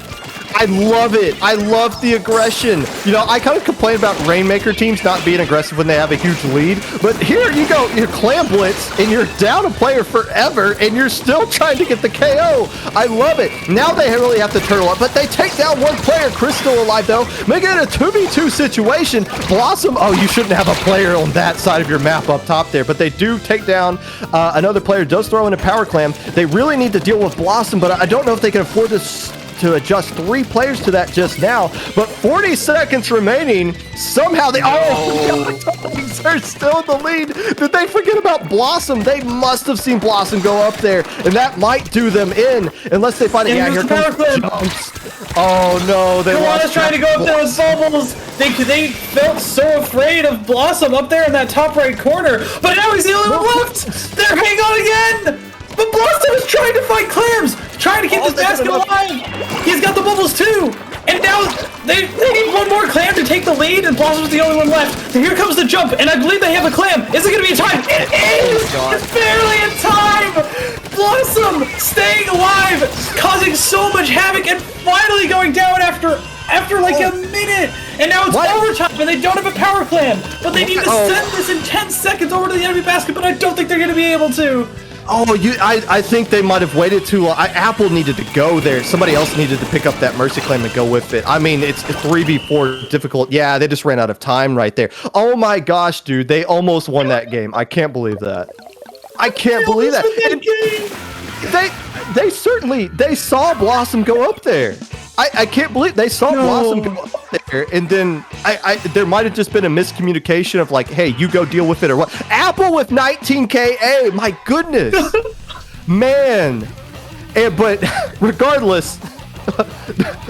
I love it. I love the aggression. You know, I kind of complain about Rainmaker teams not being aggressive when they have a huge lead, but here you go, you're Clan Blitz, and you're down a player forever, and you're still trying to get the KO. I love it. Now they really have to turtle up, but they take down 1 player. Chris still alive, though. Make it a 2v2 situation. Blossom, oh, you shouldn't have a player on that side of your map up top there, but they do take down another player, does throw in a power clam. They really need to deal with Blossom, but I don't know if they can afford this to adjust 3 players to that just now, but 40 seconds remaining. Somehow they they're still in the lead. Did they forget about Blossom? They must have seen Blossom go up there, and that might do them in unless they find it. Yeah, here comes jumps. Oh no, they Kalana's trying to go up there with bubbles. They felt so afraid of Blossom up there in that top right corner, but now he's the only one left. They're hanging on again. But Blossom is trying to fight clams, trying to keep this basket alive. He's got the bubbles too. And now they need 1 more clam to take the lead, and Blossom's the only one left. So here comes the jump, and I believe they have a clam. Is it going to be in time? It is! It's barely in time! Blossom staying alive, causing so much havoc, and finally going down after like a minute. And now it's overtime, and they don't have a power clam. But they need to send this in 10 seconds over to the enemy basket, but I don't think they're going to be able to. Oh, I think they might have waited too long. Apple needed to go there. Somebody else needed to pick up that Mercy Claim and go with it. I mean, it's 3v4 difficult. Yeah, they just ran out of time right there. Oh my gosh, dude. They almost won that game. I can't believe that. I can't believe that. They saw Blossom go up there. I can't believe they saw Blossom go up there, and then there might have just been a miscommunication of like, hey, you go deal with it or what. Apple with 19 KA, my goodness, man. But regardless,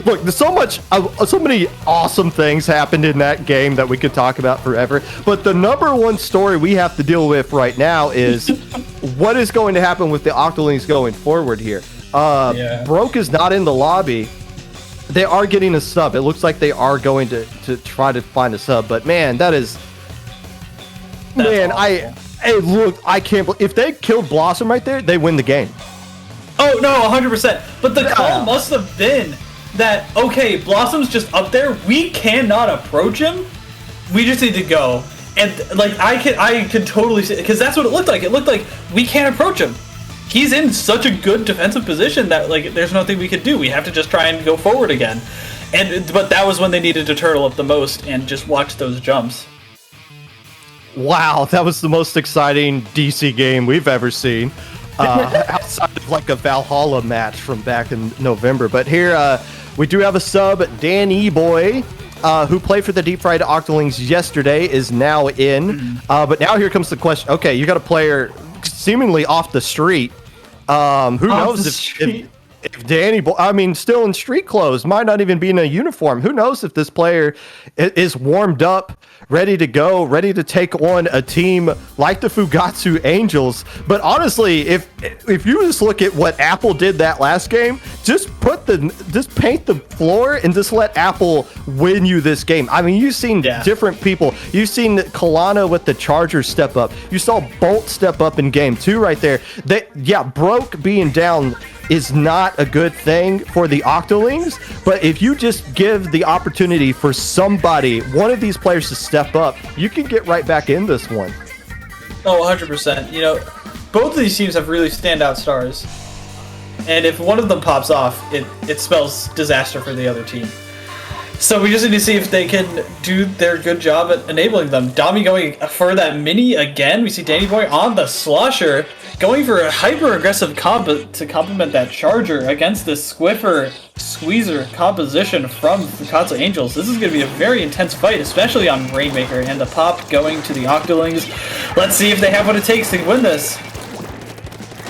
look, there's so many awesome things happened in that game that we could talk about forever. But the number 1 story we have to deal with right now is what is going to happen with the Octolings going forward here. Broke is not in the lobby. They are getting a sub. It looks like they are going to try to find a sub. But man, that's man, awful. I can't believe if they killed Blossom right there, they win the game. Oh no, 100%. But the call must have been that okay, Blossom's just up there. We cannot approach him. We just need to go. And like I could totally see, because that's what it looked like. It looked like we can't approach him. He's in such a good defensive position that like there's nothing we could do. We have to just try and go forward again. But that was when they needed to turtle up the most and just watch those jumps. Wow, that was the most exciting DC game we've ever seen. Outside of like a Valhalla match from back in November. But here we do have a sub, Dan E-Boy, who played for the Deep Fried Octolings yesterday, is now in. But now here comes the question. Okay, you got a player seemingly off the street. Who knows if Danny, I mean, still in street clothes, might not even be in a uniform. Who knows if this player is warmed up, ready to go, ready to take on a team like the Fukkatsu Angels. But honestly, if you just look at what Apple did that last game, just paint the floor and just let Apple win you this game. I mean, you've seen different people. You've seen Kalana with the Charger step up. You saw Bolt step up in game 2 right there. Broke being down is not a good thing for the Octolings, but if you just give the opportunity for somebody, one of these players to step up, you can get right back in this one. Oh, 100%. You know, both of these teams have really standout stars. And if one of them pops off, it spells disaster for the other team. So we just need to see if they can do their good job at enabling them. Dami going for that mini again. We see Danny Boy on the slosher, going for a hyper-aggressive combo to complement that charger against this Squiffer Squeezer composition from Fukkatsu Angels. This is going to be a very intense fight, especially on Rainmaker, and the pop going to the Octolings. Let's see if they have what it takes to win this.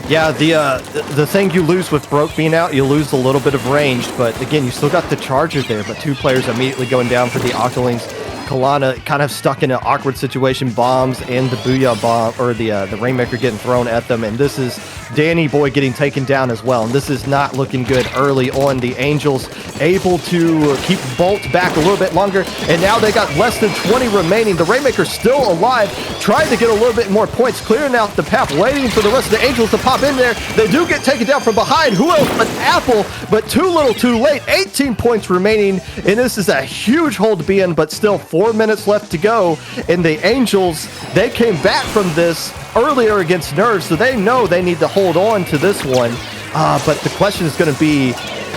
Yeah, the thing you lose with Broke being out, you lose a little bit of range, but again, you still got the charger there, but 2 players immediately going down for the Octolings. Kalana kind of stuck in an awkward situation, bombs and the Booyah bomb, or the Rainmaker getting thrown at them, and this is Danny Boy getting taken down as well, and this is not looking good early on. The Angels able to keep Bolt back a little bit longer, and now they got less than 20 remaining. The Rainmaker still alive, trying to get a little bit more points, clearing out the path, waiting for the rest of the Angels to pop in there. They do get taken down from behind. Who else but Apple, but too little too late. 18 points remaining, and this is a huge hole to be in, but still 4 minutes left to go, and the Angels, they came back from this earlier against NERV, so they know they need to hold on to this one. But the question is going to be,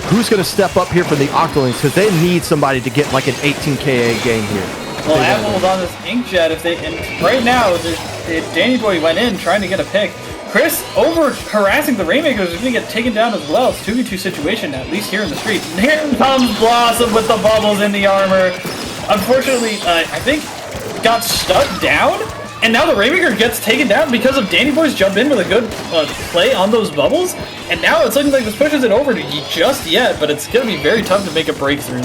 who's going to step up here for the Octolings, because they need somebody to get like an 18 KA game here. Well, Apple's on this Inkjet, and right now, Danny Boy went in trying to get a pick. Chris over harassing the Rainmakers is going to get taken down as well. It's a 2v2 situation, at least here in the street. And here comes Blossom with the bubbles in the armor. Unfortunately, I think got stuck down, and now the Rainmaker gets taken down because of Danny Boy's jump in with a good play on those bubbles, and now it's looking like this pushes it over to just yet, but it's going to be very tough to make a breakthrough.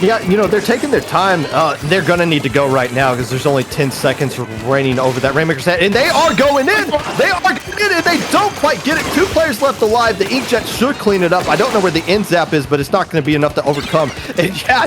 Yeah, you know, they're taking their time. They're going to need to go right now because there's only 10 seconds remaining over that Rainmaker's head. And they are going in! They are going in, and they don't quite get it. 2 players left alive. The Inkjet should clean it up. I don't know where the end zap is, but it's not going to be enough to overcome. And yeah,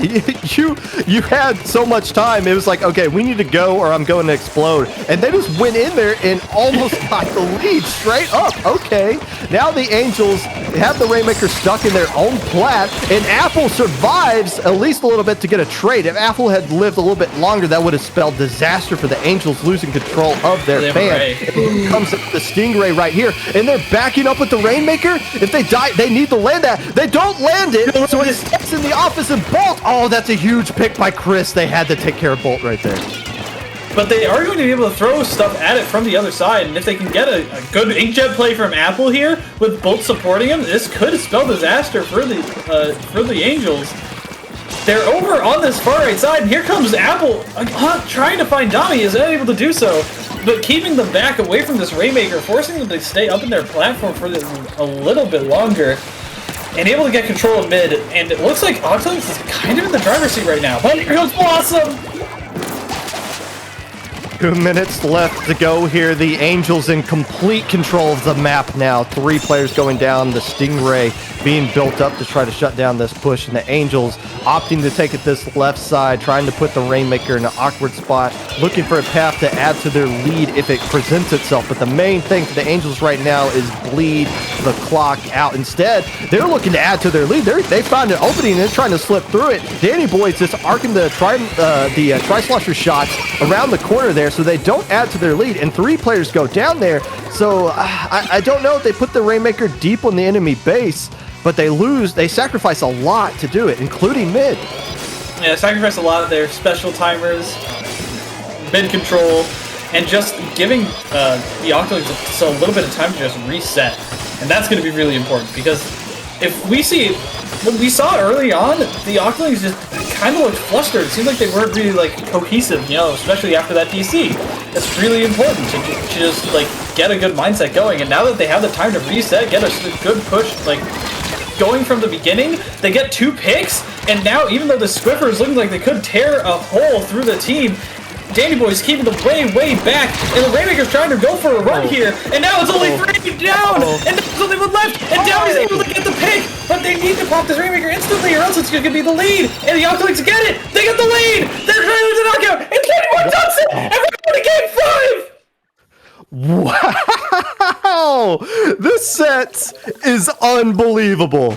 you had so much time. It was like, okay, we need to go or I'm going to explode. And they just went in there and almost got the lead straight up. Okay, now the Angels have the Rainmaker stuck in their own plat, and Apple survives at least a little bit to get a trade. If Apple had lived a little bit longer, that would have spelled disaster for the Angels, losing control of their fan. It comes up the Stingray right here, and they're backing up with the Rainmaker. If they die, they need to land that. They don't land it, so it steps in the office, and Bolt. Oh, that's a huge pick by Chris. They had to take care of Bolt right there. But they are going to be able to throw stuff at it from the other side, and if they can get a good Inkjet play from Apple here, with Bolt supporting him, this could spell disaster for the Angels. They're over on this far right side, and here comes Apple trying to find Dami, is unable to do so, but keeping them back away from this Rainmaker, forcing them to stay up in their platform for a little bit longer, and able to get control of mid, and it looks like Octolings is kind of in the driver's seat right now. But here goes Blossom! 2 minutes left to go here. The Angels in complete control of the map now. 3 players going down. The Stingray being built up to try to shut down this push. And the Angels opting to take it this left side, trying to put the Rainmaker in an awkward spot, looking for a path to add to their lead if it presents itself. But the main thing for the Angels right now is bleed the clock out. Instead, they're looking to add to their lead. They found an opening and they're trying to slip through it. Danny Boy's just arcing the Tri-Slosher shots around the corner there, so they don't add to their lead, and 3 players go down there. So I don't know if they put the Rainmaker deep on the enemy base, but they sacrifice a lot to do it, including mid. Yeah, sacrifice a lot of their special timers, mid control, and just giving the Octolings just a little bit of time to just reset. And that's going to be really important, because if we see what we saw early on, the Octolings just kind of looked flustered. It seemed like they weren't really like cohesive, you know, especially after that DC. It's really important to just like get a good mindset going. And now that they have the time to reset, get a good push, like going from the beginning, they get 2 picks, and now even though the Squiffer is looking like they could tear a hole through the team, Danny Boy's keeping them way back, and the Rainmaker's trying to go for a run here, and now it's only 3 down, and there's only 1 left, and Downey's able to get the pick, but they need to pop this Rainmaker instantly, or else it's going to be the lead, and the Octolings get it! They get the lead! They're trying to lose the knockout, and 21 does it! And we're going to game 5! Wow! This set is unbelievable.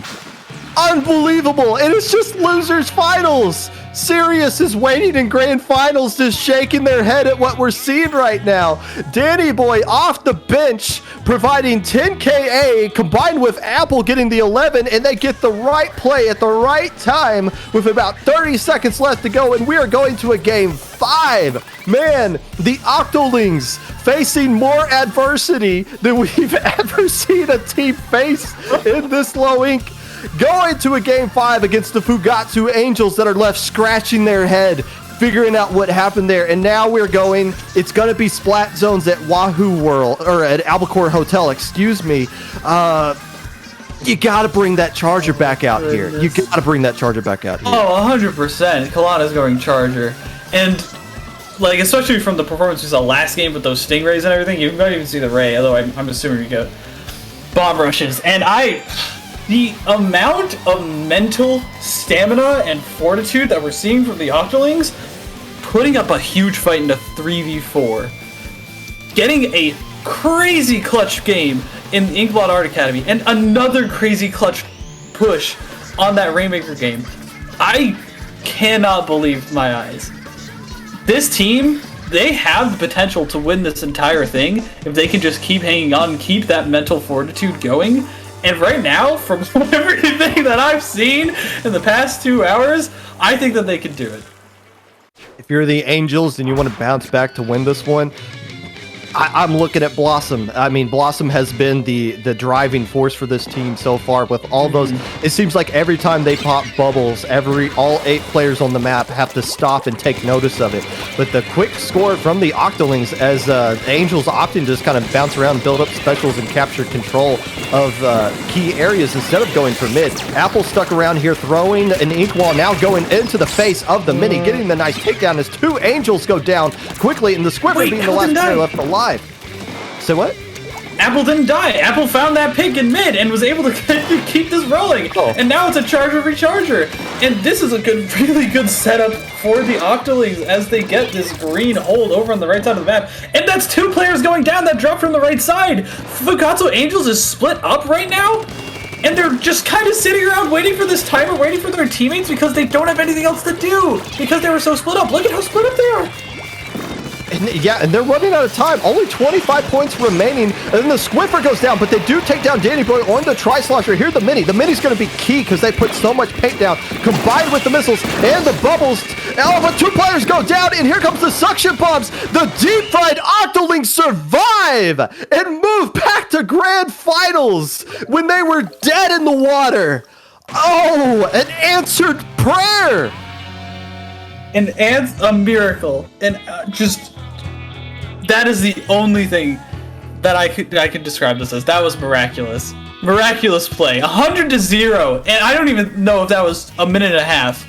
Unbelievable! And it's just losers finals! Sirius is waiting in grand finals, just shaking their head at what we're seeing right now. Danny Boy off the bench, providing 10 KA, combined with Apple getting the 11, and they get the right play at the right time with about 30 seconds left to go, and we are going to a game 5. Man, the Octolings facing more adversity than we've ever seen a team face in this low ink. Going to a game 5 against the Fukkatsu Angels that are left scratching their head, figuring out what happened there. And now we're going, it's going to be Splat Zones at Wahoo World, or at Albacore Hotel, excuse me. You got to bring that charger back out here. You got to bring that charger back out here. Oh, 100%. Kalana's going charger. And, like, especially from the performance we saw last game with those Stingrays and everything, you might even see the Ray, although I'm assuming we get bomb rushes. And the amount of mental stamina and fortitude that we're seeing from the Octolings, putting up a huge fight into 3v4, getting a crazy clutch game in the Inkblot Art Academy, and another crazy clutch push on that Rainmaker game. I cannot believe my eyes. This team, they have the potential to win this entire thing if they can just keep hanging on and keep that mental fortitude going. And right now, from everything that I've seen in the past 2 hours, I think that they could do it. If you're the Angels and you want to bounce back to win this one, I'm looking at Blossom. I mean, Blossom has been the driving force for this team so far with all those. It seems like every time they pop bubbles, all 8 players on the map have to stop and take notice of it. But the quick score from the Octolings as the Angels opting to just kind of bounce around, build up specials, and capture control of key areas instead of going for mid. Apple stuck around here throwing an ink wall, now going into the face of the mini, getting the nice takedown as 2 Angels go down quickly, and the Squiffer being the last player left alive. So what? Apple didn't die. Apple found that pick in mid and was able to keep this rolling. Oh. And now it's a charger recharger. And this is a really good setup for the Octolings as they get this green hold over on the right side of the map. And that's 2 players going down that drop from the right side. Fukkatsu Angels is split up right now. And they're just kind of sitting around waiting for this timer, waiting for their teammates because they don't have anything else to do. Because they were so split up. Look at how split up they are. And they're running out of time. Only 25 points remaining. And then the Squiffer goes down, but they do take down Danny Boy on the Tri-Slosher. Here the Mini. The Mini's going to be key because they put so much paint down, combined with the missiles and the bubbles. Oh, but 2 players go down, and here comes the suction bombs. The deep-fried Octolings survive and move back to grand finals when they were dead in the water. Oh, an answered prayer. A miracle. And just... that is the only thing that I could describe this as. That was miraculous. Miraculous play. 100-0. And I don't even know if that was a minute and a half.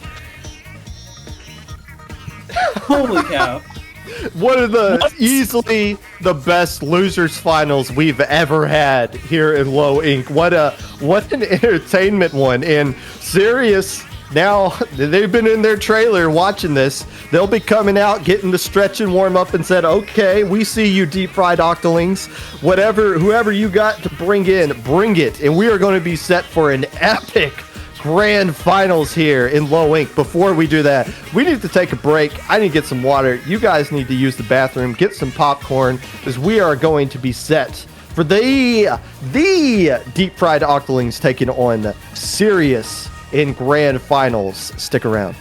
Holy cow. One of the easily the best losers finals we've ever had here in Low Ink. What an entertainment one. And Sirius, now they've been in their trailer watching this. They'll be coming out, getting the stretch and warm up, and said, okay, we see you, deep fried Octolings. Whoever you got to bring in, bring it. And we are going to be set for an epic grand finals here in Low Ink. Before we do that, we need to take a break. I need to get some water. You guys need to use the bathroom, get some popcorn, because we are going to be set for the deep fried Octolings taking on Sirius in grand finals. Stick around.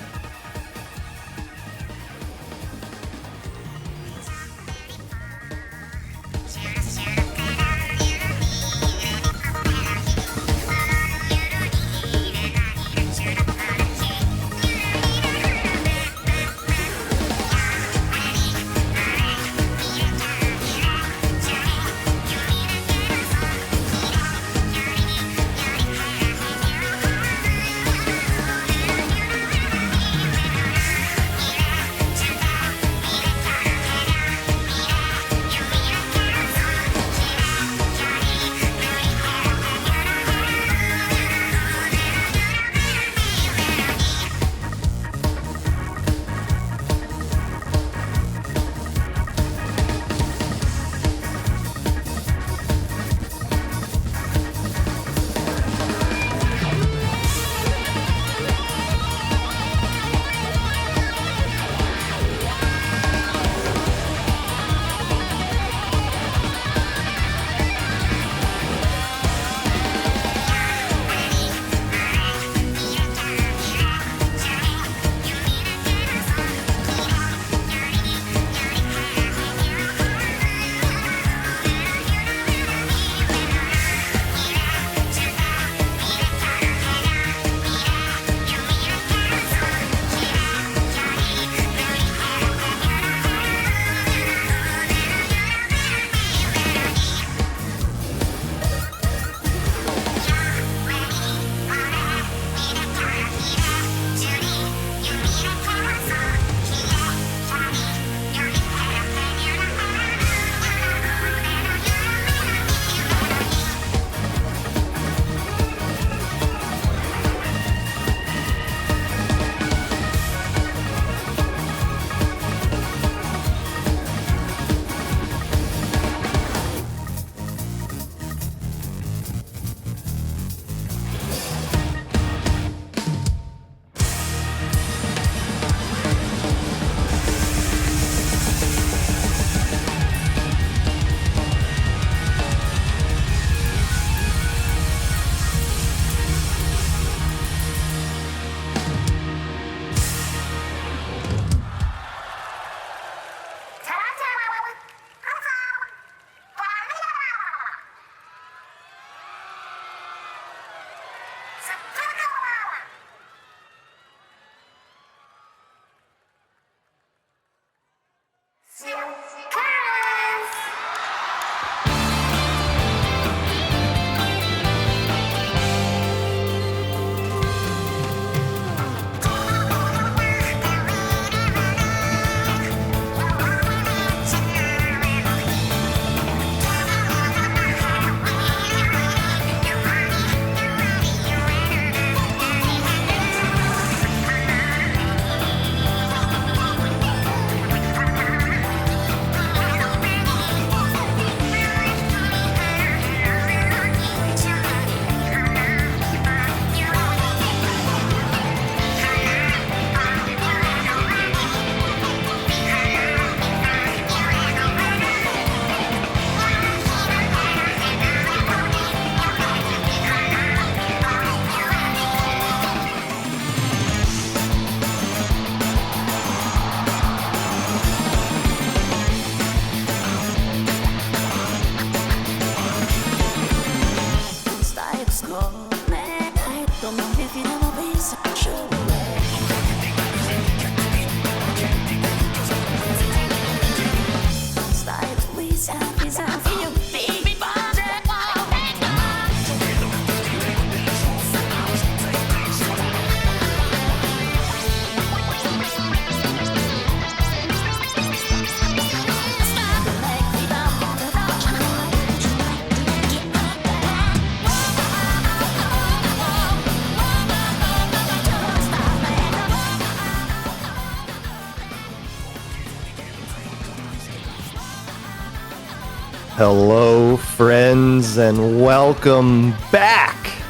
Hello, friends, and welcome back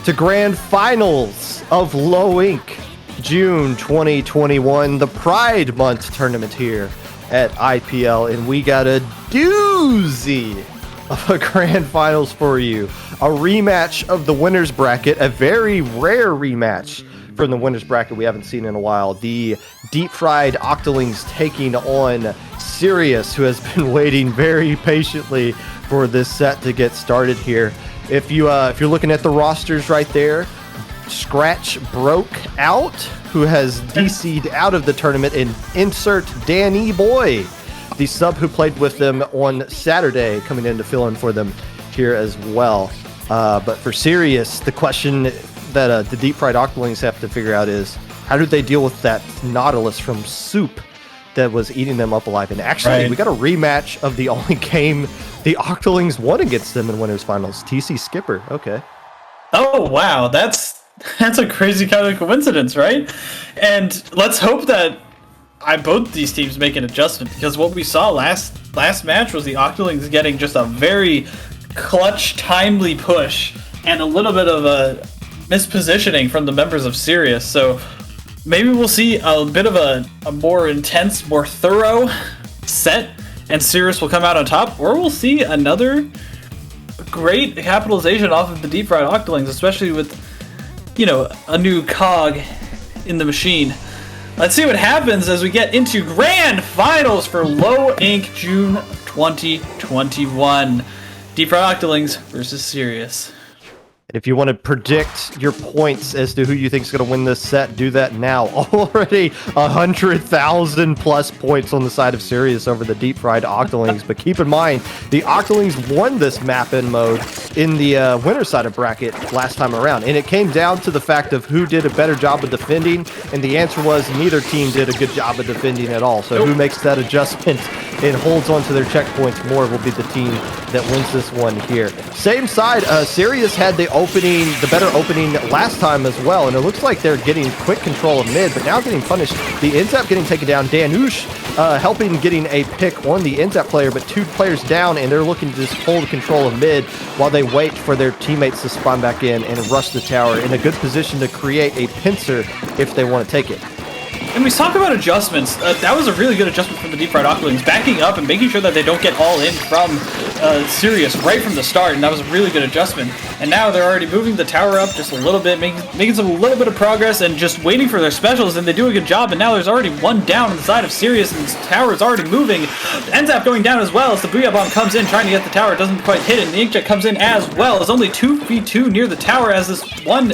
to Grand Finals of Low Ink, June 2021, the Pride Month tournament here at IPL, and we got a doozy of a Grand Finals for you. A rematch of the winner's bracket, a very rare rematch from the winner's bracket we haven't seen in a while. The deep-fried Octolings taking on Sirius, who has been waiting very patiently for this set to get started here. If you're looking at the rosters right there, Scratch broke out, who has DC'd out of the tournament, and insert Danny Boy, the sub who played with them on Saturday, coming in to fill in for them here as well. But for Sirius, the question that the deep fried Octolings have to figure out is, how do they deal with that Nautilus from Soup that was eating them up alive? And actually, we got a rematch of the only game the Octolings won against them in winners finals. TC Skipper. Okay. Oh wow, that's a crazy kind of coincidence, right? And let's hope that both these teams make an adjustment, because what we saw last match was the Octolings getting just a very clutch, timely push and a little bit of a mispositioning from the members of Sirius. So maybe we'll see a bit of a more intense, more thorough set, and Sirius will come out on top, or we'll see another great capitalization off of the deep fried Octolings, especially with, you know, a new cog in the machine. Let's see what happens as we get into Grand Finals for Low Ink June 2021. Deep fried Octolings versus Sirius. If you want to predict your points as to who you think is going to win this set, do that now. Already 100,000 plus points on the side of Sirius over the deep fried Octolings. But keep in mind, the Octolings won this map-in mode in the winner's side of bracket last time around. And it came down to the fact of who did a better job of defending. And the answer was neither team did a good job of defending at all. So who makes that adjustment and holds on to their checkpoints more will be the team that wins this one here. Same side, Sirius had the better opening last time as well, and it looks like they're getting quick control of mid, but now getting punished. The Inzap getting taken down. Danush helping getting a pick on the Inzap player, but 2 players down, and they're looking to just hold control of mid while they wait for their teammates to spawn back in and rush the tower in a good position to create a pincer if they want to take it. And we talk about adjustments. That was a really good adjustment from the deep fried Octolings, backing up and making sure that they don't get all in from Sirius right from the start, and that was a really good adjustment. And now they're already moving the tower up just a little bit, making some little bit of progress, and just waiting for their specials, and they do a good job. And now there's already one down on the side of Sirius, and the tower is already moving. Ends up going down as well as the Booyah Bomb comes in, trying to get the tower. It doesn't quite hit it, and the Inkjet comes in as well. There's only 2v2 near the tower as this one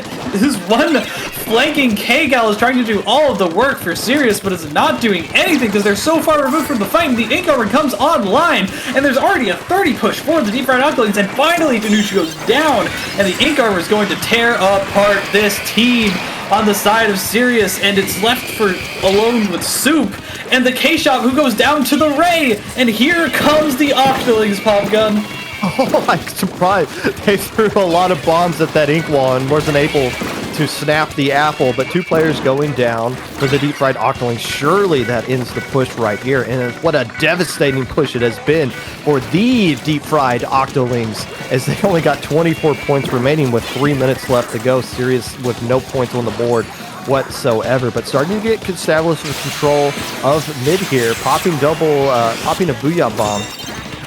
flanking K-Gal is trying to do all of the work for Sirius, but is not doing anything because they're so far removed from the fight. And the Ink Armor comes online, and there's already a 30 push for the deep fried Octolings, and finally Danush goes down, and the Ink Armor is going to tear apart this team on the side of Sirius, and it's left for alone with Soup and the K-Shop, who goes down to the Ray, and here comes the Octolings pop gun. Oh, I'm surprised. They threw a lot of bombs at that ink wall and wasn't able to snap the apple, but 2 players going down for the deep fried Octolings. Surely that ends the push right here, and what a devastating push it has been for the deep fried Octolings, as they only got 24 points remaining with 3 minutes left to go. Sirius with no points on the board whatsoever, but starting to get established with control of mid here, popping a Booyah Bomb,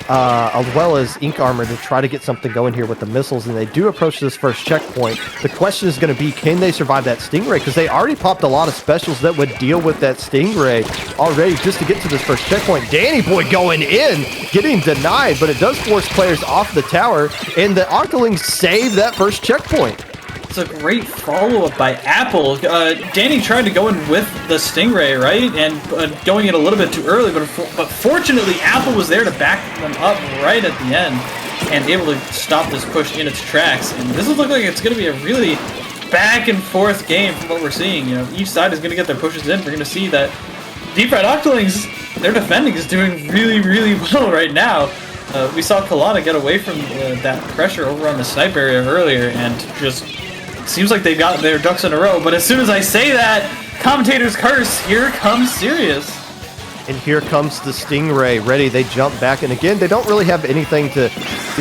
as well as Ink Armor to try to get something going here with the missiles, and they do approach this first checkpoint. The question is going to be, can they survive that Stingray? Because they already popped a lot of specials that would deal with that Stingray already just to get to this first checkpoint. Danny Boy going in, getting denied, but it does force players off the tower, and the Octolings save that first checkpoint. It's a great follow-up by Apple. Danny tried to go in with the Stingray, right? And going in a little bit too early, but fortunately Apple was there to back them up right at the end and able to stop this push in its tracks. And this will look like it's going to be a really back and forth game from what we're seeing. You know, each side is going to get their pushes in. We're going to see that Deep Red Octolings, their defending is doing really, really well right now. We saw Kalana get away from that pressure over on the snipe area earlier, and just seems like they've got their ducks in a row. But as soon as I say that, Commentators curse, here comes Sirius. And here comes the Stingray, ready. They jump back, and again, they don't really have anything to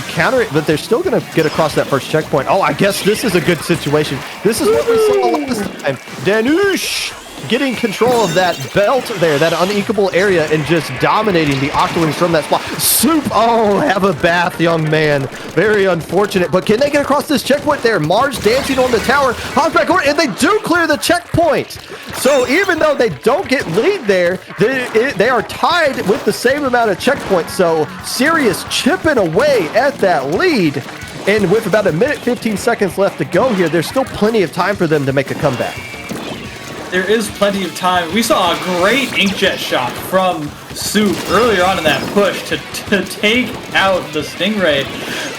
counter it, but they're still going to get across that first checkpoint. Oh, I guess this is a good situation. This is what we saw last time. Danush getting control of that belt there, that unequal area, and just dominating the Octolings from that spot. Soup! Oh, have a bath, young man. Very unfortunate, but can they get across this checkpoint there? Mars dancing on the tower, hops back over, and they do clear the checkpoint. So even though they don't get lead there, they are tied with the same amount of checkpoints. So Sirius chipping away at that lead. And with about 1:15 seconds left to go here, there's still plenty of time for them to make a comeback. There is plenty of time. We saw a great inkjet shot from Soup earlier on in that push to take out the Stingray.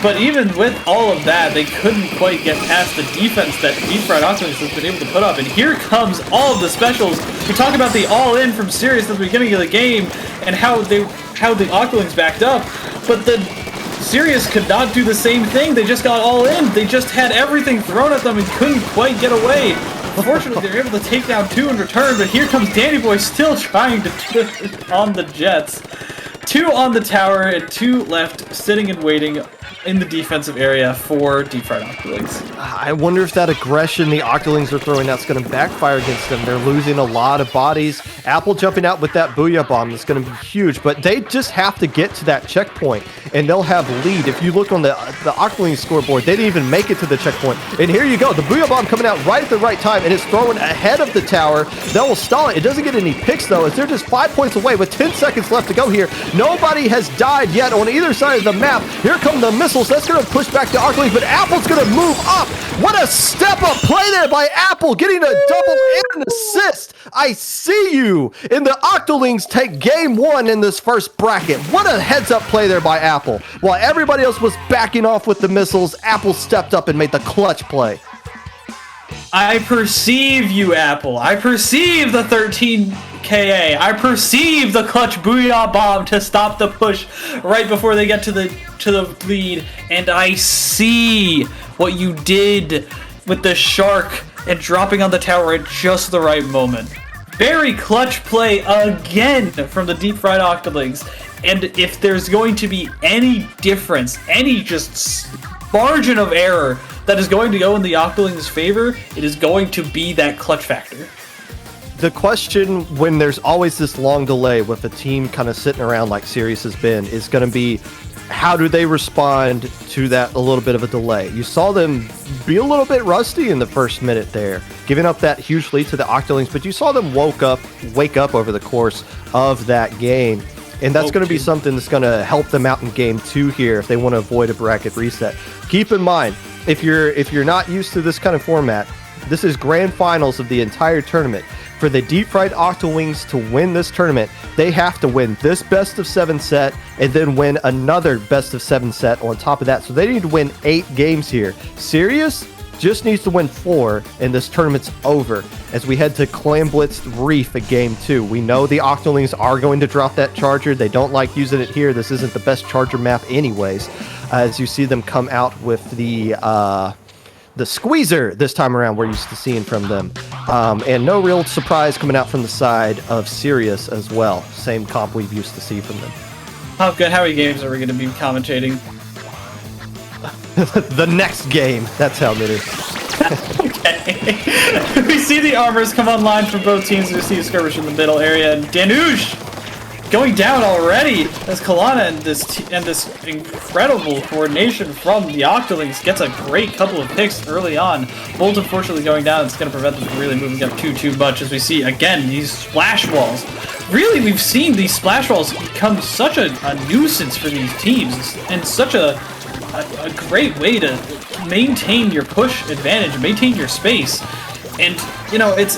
But even with all of that, they couldn't quite get past the defense that Deep Fried Octolings has been able to put up. And here comes all of the specials. We talk about the all-in from Sirius at the beginning of the game and how the Octolings backed up. But the Sirius could not do the same thing. They just got all in. They just had everything thrown at them and couldn't quite get away. Fortunately, they're able to take down 2 in return, but here comes Danny Boy still trying to on the Jets. 2 on the tower and 2 left, sitting and waiting in the defensive area for Deep Fried Octolings. I wonder if that aggression the Octolings are throwing out is going to backfire against them. They're losing a lot of bodies. Apple jumping out with that Booyah Bomb is going to be huge, but they just have to get to that checkpoint, and they'll have lead. If you look on the Octolings scoreboard, they didn't even make it to the checkpoint. And here you go. The Booyah Bomb coming out right at the right time, and it's thrown ahead of the tower. That will stall it. It doesn't get any picks, though, as they're just 5 points away with 10 seconds left to go here. Nobody has died yet on either side of the map. Here come the missiles. That's going to push back the Octolings, but Apple's going to move up. What a step-up play there by Apple, getting a double and an assist. I see you. And the Octolings take game 1 in this first bracket. What a heads-up play there by Apple. While everybody else was backing off with the missiles, Apple stepped up and made the clutch play. I perceive you, Apple. I perceive the 13 KA. I perceive the clutch Booyah Bomb to stop the push right before they get to the lead, and I see what you did with the shark and dropping on the tower at just the right moment. Very clutch play again from the Deep Fried Octolings, and if there's going to be any difference, any just margin of error that is going to go in the Octolings' favor, it is going to be that clutch factor. The question, when there's always this long delay with a team kind of sitting around like Sirius has been, is going to be how do they respond to that a little bit of a delay? You saw them be a little bit rusty in the first minute there, giving up that huge lead to the Octolings, but you saw them wake up over the course of that game. And that's going to be something that's going to help them out in game 2 here if they want to avoid a bracket reset. Keep in mind, if you're not used to this kind of format, this is grand finals of the entire tournament. For the Deep Fried Octolings to win this tournament, they have to win this best of 7 set and then win another best of 7 set on top of that. So they need to win 8 games here. Sirius just needs to win 4 and this tournament's over as we head to Clamblitz Reef at game 2. We know the Octolings are going to drop that charger. They don't like using it here. This isn't the best charger map anyways. As you see them come out with the squeezer this time around we're used to seeing from them. And no real surprise coming out from the side of Sirius as well. Same comp we've used to see from them. How many games are we going to be commentating? The next game. That's how many. Okay. We see the armors come online from both teams. We see a skirmish in the middle area, and Danush going down already as Kalana and this incredible coordination from the Octolings gets a great couple of picks early on. Bolt unfortunately going down, it's going to prevent them from really moving up too much as we see again these splash walls. Really, we've seen these splash walls become such a nuisance for these teams and such a great way to maintain your push advantage, maintain your space. And, you know, it's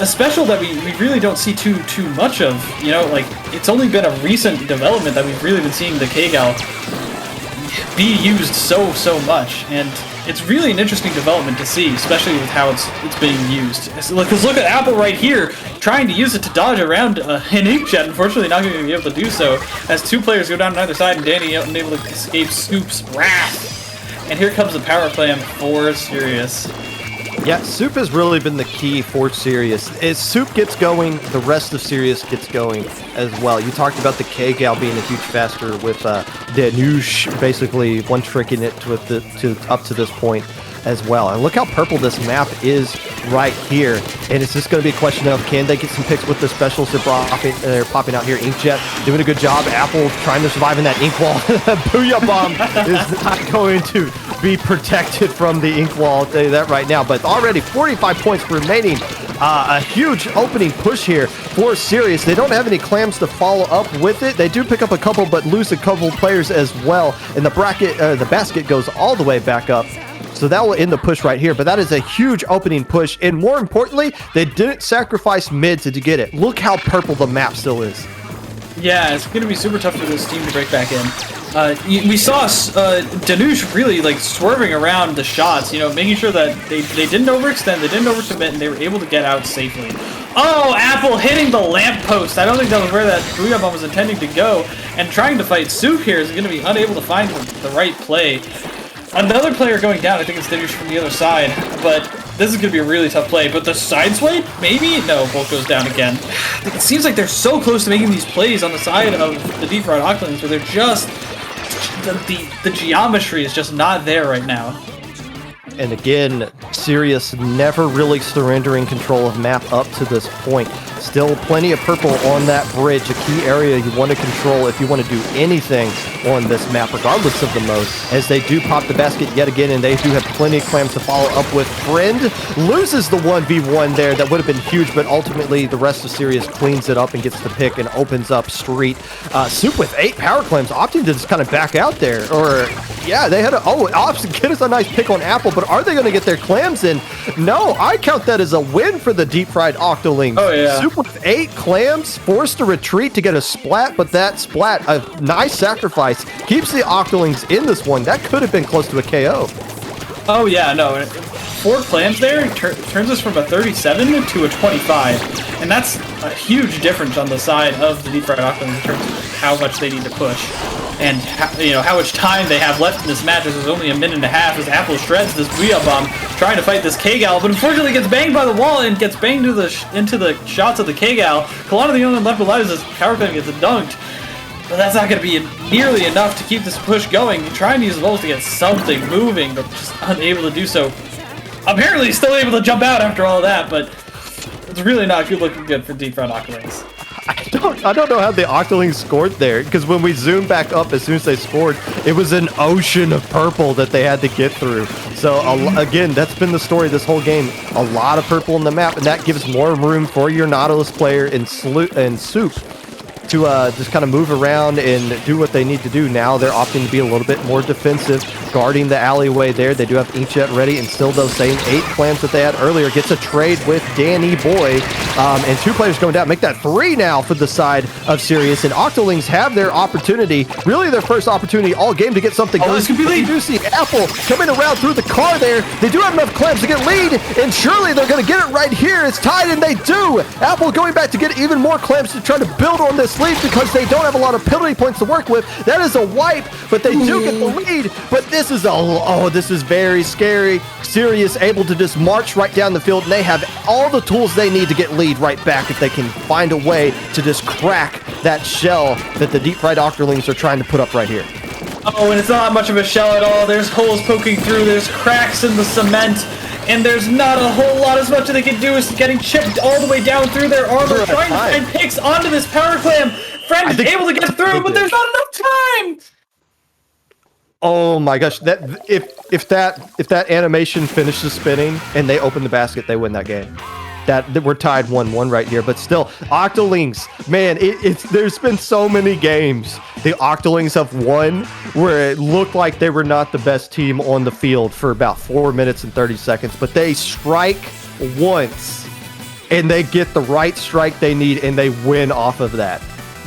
a special that we really don't see too much of. You know, like, it's only been a recent development that we've really been seeing the K-Gal be used so much. And it's really an interesting development to see, especially with how it's being used. Because look at Apple right here, trying to use it to dodge around an inkjet. Unfortunately, not going to be able to do so, as 2 players go down on either side, and Danny unable to escape Scoop's wrath. And here comes the power plan for Sirius. Yeah, Soup has really been the key for Sirius. As Soup gets going, the rest of Sirius gets going as well. You talked about the K-Gal being a huge faster with Danush basically one-tricking it up to this point as well. And look how purple this map is right here. And it's just going to be a question of, can they get some picks with the specials they're popping out here. Inkjet doing a good job. Apple trying to survive in that ink wall. Booyah Bomb is not going to be protected from the ink wall. I'll tell you that right now. But already 45 points remaining. A huge opening push here for Sirius. They don't have any clams to follow up with it. They do pick up a couple, but lose a couple players as well. And the basket goes all the way back up. So that will end the push right here, but that is a huge opening push. And more importantly, they didn't sacrifice mid to get it. Look how purple the map still is. Yeah, it's going to be super tough for this team to break back in. We saw Danush really like swerving around the shots, you know, making sure that they didn't overextend, they didn't overcommit, and they were able to get out safely. Oh, Apple hitting the lamppost. I don't think that was where that Booyah Bomb was intending to go. And trying to fight Soup here is going to be unable to find the right play. Another player going down, I think it's Danush from the other side, but this is going to be a really tough play. But the side swipe? Maybe? No, Bolt goes down again. It seems like they're so close to making these plays on the side of the deep fried Octolings where they're just... The geometry is just not there right now. And again, Sirius never really surrendering control of map up to this point. Still plenty of purple on that bridge, a key area you want to control if you want to do anything on this map, regardless of the mode, as they do pop the basket yet again, and they do have plenty of clams to follow up with. Friend loses the 1v1 there. That would have been huge, but ultimately the rest of Sirius cleans it up and gets the pick and opens up Street. Soup with 8 power clams, opting to just kind of back out there. Or, yeah, they had Ops get us a nice pick on Apple, but are they going to get their clams in? No, I count that as a win for the deep fried Octolings. Oh, yeah. Soup with 8 clams, forced to retreat to get a splat, but that splat, a nice sacrifice, keeps the Octolings in this one. That could have been close to a KO. Oh, yeah, no. 4 clams there turns us from a 37 to a 25. And that's a huge difference on the side of the deep fried Octolings in terms of how much they need to push. And how much time they have left in this match. This is only a minute and a half as Apple shreds this Booyah Bomb, trying to fight this K-Gal, but unfortunately gets banged by the wall and gets banged into the shots of the K-Gal. Kalana the only one left alive as this power clam gets dunked. But that's not going to be nearly enough to keep this push going. Trying to use Volts to get something moving, but just unable to do so. Apparently still able to jump out after all of that, but it's really not looking good for deep fried Octolings. I don't know how the Octolings scored there, because when we zoomed back up as soon as they scored, it was an ocean of purple that they had to get through. So again, that's been the story this whole game. A lot of purple in the map, and that gives more room for your Nautilus player and Soup to just kind of move around and do what they need to do. Now they're opting to be a little bit more defensive, guarding the alleyway there. They do have Inkjet ready, and still those same 8 clams that they had earlier. Gets a trade with Danny Boy, and 2 players going down. Make that 3 now for the side of Sirius, and Octolings have their opportunity, really their first opportunity all game to get something going. This could be lead. You do see Apple coming around through the car there. They do have enough clams to get lead, and surely they're going to get it right here. It's tied, and they do. Apple going back to get even more clams to try to build on this lead because they don't have a lot of penalty points to work with. That is a wipe, but they do get the lead. But this is this is very scary. Sirius able to just march right down the field, and they have all the tools they need to get lead right back if they can find a way to just crack that shell that the deep fried Octolings are trying to put up right here. Oh, and it's not much of a shell at all. There's holes poking through, there's cracks in the cement, and there's not a whole lot. As much as they can do is getting chipped all the way down through their armor, trying to find picks onto this power clam. Friend is able to get through, but there's not enough time. Oh my gosh! That if that animation finishes spinning and they open the basket, they win that game. That we're tied 1-1 right here, but still, Octolings, man, there's been so many games the Octolings have won where it looked like they were not the best team on the field for about 4 minutes and 30 seconds, but they strike once and they get the right strike they need and they win off of that.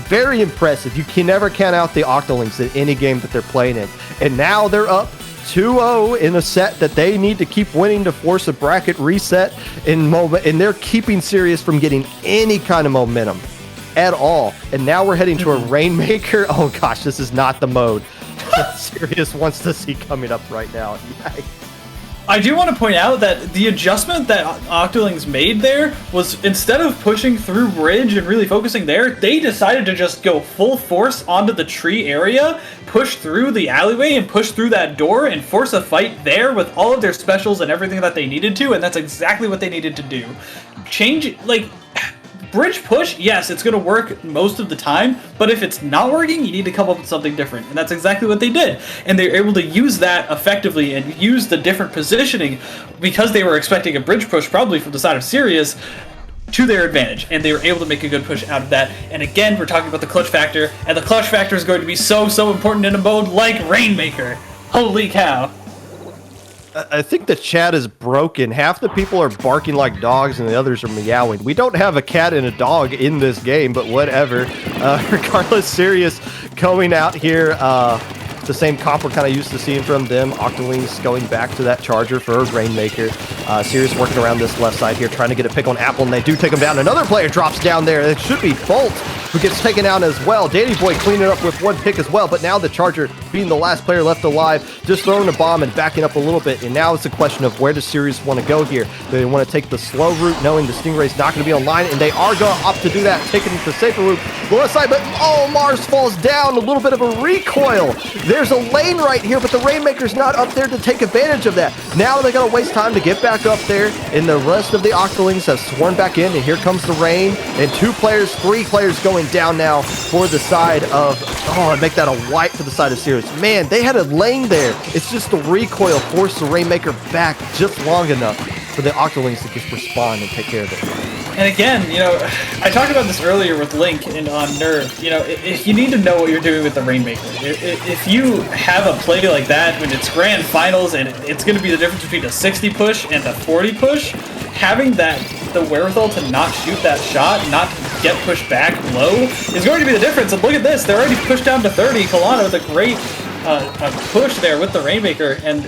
Very impressive. You can never count out the Octolings in any game that they're playing in. And now they're up 2-0 in a set that they need to keep winning to force a bracket reset and they're keeping Sirius from getting any kind of momentum at all. And now we're heading to a Rainmaker. Oh gosh, this is not the mode Sirius wants to see coming up right now. I do want to point out that the adjustment that Octolings made there was, instead of pushing through bridge and really focusing there, they decided to just go full force onto the tree area, push through the alleyway and push through that door and force a fight there with all of their specials and everything that they needed to, and that's exactly what they needed to do. Bridge push, yes, it's going to work most of the time, but if it's not working, you need to come up with something different, and that's exactly what they did. And they were able to use that effectively and use the different positioning because they were expecting a bridge push probably from the side of Sirius to their advantage, and they were able to make a good push out of that. And again, we're talking about the clutch factor, and the clutch factor is going to be so important in a mode like Rainmaker. Holy cow. I think the chat is broken. Half the people are barking like dogs and the others are meowing. We don't have a cat and a dog in this game, but whatever. Regardless, Sirius coming out here. The same comp we're kind of used to seeing from them. Octolings going back to that charger for Rainmaker. Sirius working around this left side here, trying to get a pick on Apple, and they do take him down. Another player drops down there. It should be Bolt, who gets taken down as well. Danny Boy cleaning up with one pick as well, but now the charger, being the last player left alive, just throwing a bomb and backing up a little bit. And now it's a question of where does Sirius want to go here? Do they want to take the slow route, knowing the Stingray's not going to be online, and they are going to opt to do that, taking the safer route. The left side, but Mars falls down. A little bit of a recoil. There's a lane right here, but the Rainmaker's not up there to take advantage of that. Now they gotta waste time to get back up there, and the rest of the Octolings have sworn back in, and here comes the rain, and 3 players going down now for the side of, and make that a white for the side of Sirius. Man, they had a lane there. It's just the recoil forced the Rainmaker back just long enough for the Octolings to just respond and take care of it. And again, I talked about this earlier with Link and on NERV. If you need to know what you're doing with the Rainmaker. If you have a play like that when it's grand finals and it's going to be the difference between a 60 push and a 40 push, having the wherewithal to not shoot that shot, not get pushed back low, is going to be the difference. And look at this, they're already pushed down to 30. Kalana with a great push there with the Rainmaker, and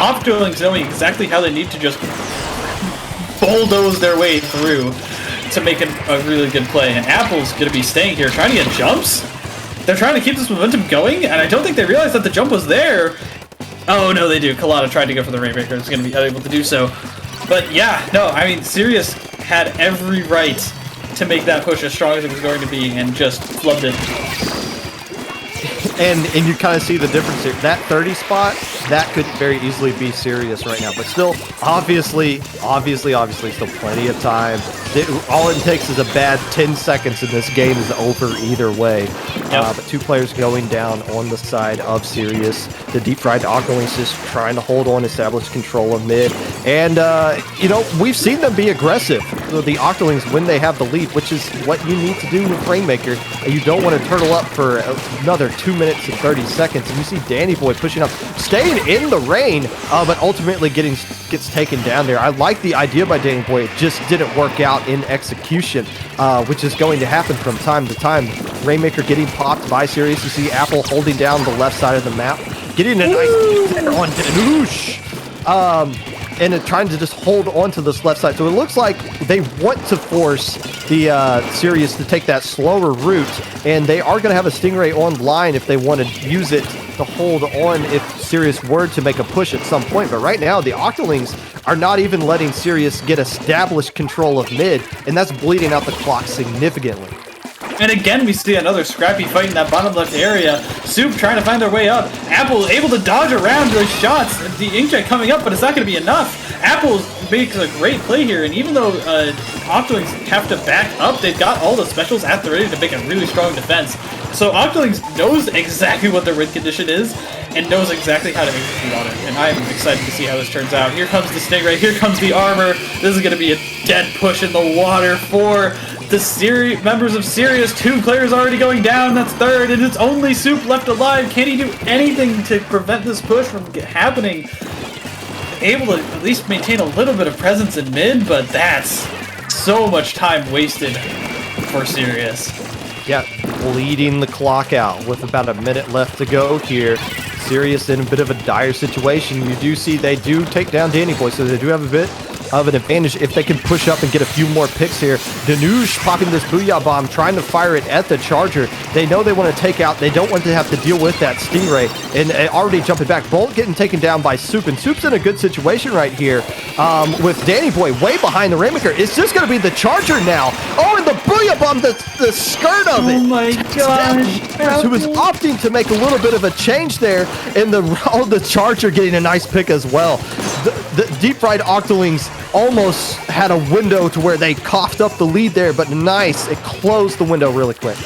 Octolings knowing exactly how they need to just bulldoze their way through to make a really good play. And Apple's going to be staying here trying to get jumps. They're trying to keep this momentum going, and I don't think they realized that the jump was there. Oh, no, they do. Kalana tried to go for the Rainmaker. It's going to be unable to do so. But yeah, no, I mean, Sirius had every right to make that push as strong as it was going to be and just flubbed it. And you kind of see the difference here. That 30 spot, that could very easily be Sirius right now. But still, obviously, still plenty of time. All it takes is a bad 10 seconds and this game is over either way. Yep. But 2 players going down on the side of Sirius. The deep fried Octolings just trying to hold on, establish control of mid. And, we've seen them be aggressive. The Octolings, when they have the lead, which is what you need to do with Rainmaker. You don't want to turtle up for another 2 minutes and 30 seconds. And you see Danny Boy pushing up, staying in the rain, but ultimately gets taken down there. I like the idea by Danny Boy. It just didn't work out in execution, which is going to happen from time to time. Rainmaker getting popped by Sirius. You see Apple holding down the left side of the map, getting a nice hit on Danoosh. And trying to just hold on to this left side. So it looks like they want to force the Sirius to take that slower route, and they are going to have a Stingray online if they want to use it to hold on if Sirius were to make a push at some point. But right now, the Octolings are not even letting Sirius get established control of mid, and that's bleeding out the clock significantly. And again, we see another scrappy fight in that bottom left area. Soup trying to find their way up. Apple able to dodge around those shots. The inkjet coming up, but it's not going to be enough. Apple makes a great play here, and even though Octolings have to back up, they've got all the specials at the ready to make a really strong defense. So Octolings knows exactly what their win condition is, and knows exactly how to execute on it. And I'm excited to see how this turns out. Here comes the Stingray, here comes the armor. This is going to be a dead push in the water for the members of Sirius. 2 players already going down. That's third, and it's only Soup left alive. Can he do anything to prevent this push from happening? Able to at least maintain a little bit of presence in mid, but that's so much time wasted for Sirius. Yeah, bleeding the clock out with about a minute left to go here. Sirius in a bit of a dire situation. You do see they do take down Danny Boy, so they do have a bit of an advantage if they can push up and get a few more picks here. Danush popping this Booyah Bomb, trying to fire it at the Charger. They know they want to take out, they don't want to have to deal with that Stingray, and already jumping back. Bolt getting taken down by Soup, and Soup's in a good situation right here with Danny Boy way behind the Rainmaker. It's just going to be the Charger now. Oh, and the Booyah Bomb, the skirt of it. Oh my gosh. Who was opting to make a little bit of a change there, and the Charger getting a nice pick as well. The Deep Fried Octolings almost had a window to where they coughed up the lead there, but nice. It closed the window really quick.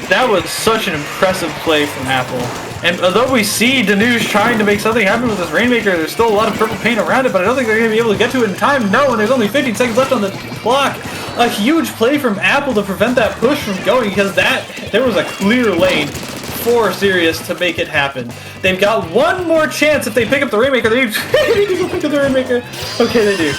That was such an impressive play from Apple. And although we see Danush trying to make something happen with this Rainmaker, there's still a lot of purple paint around it, but I don't think they're going to be able to get to it in time. No, and there's only 15 seconds left on the clock. A huge play from Apple to prevent that push from going, because there was a clear lane for Sirius to make it happen. They've got one more chance if they pick up the Rainmaker. They need to go pick up the Rainmaker. Okay, they do.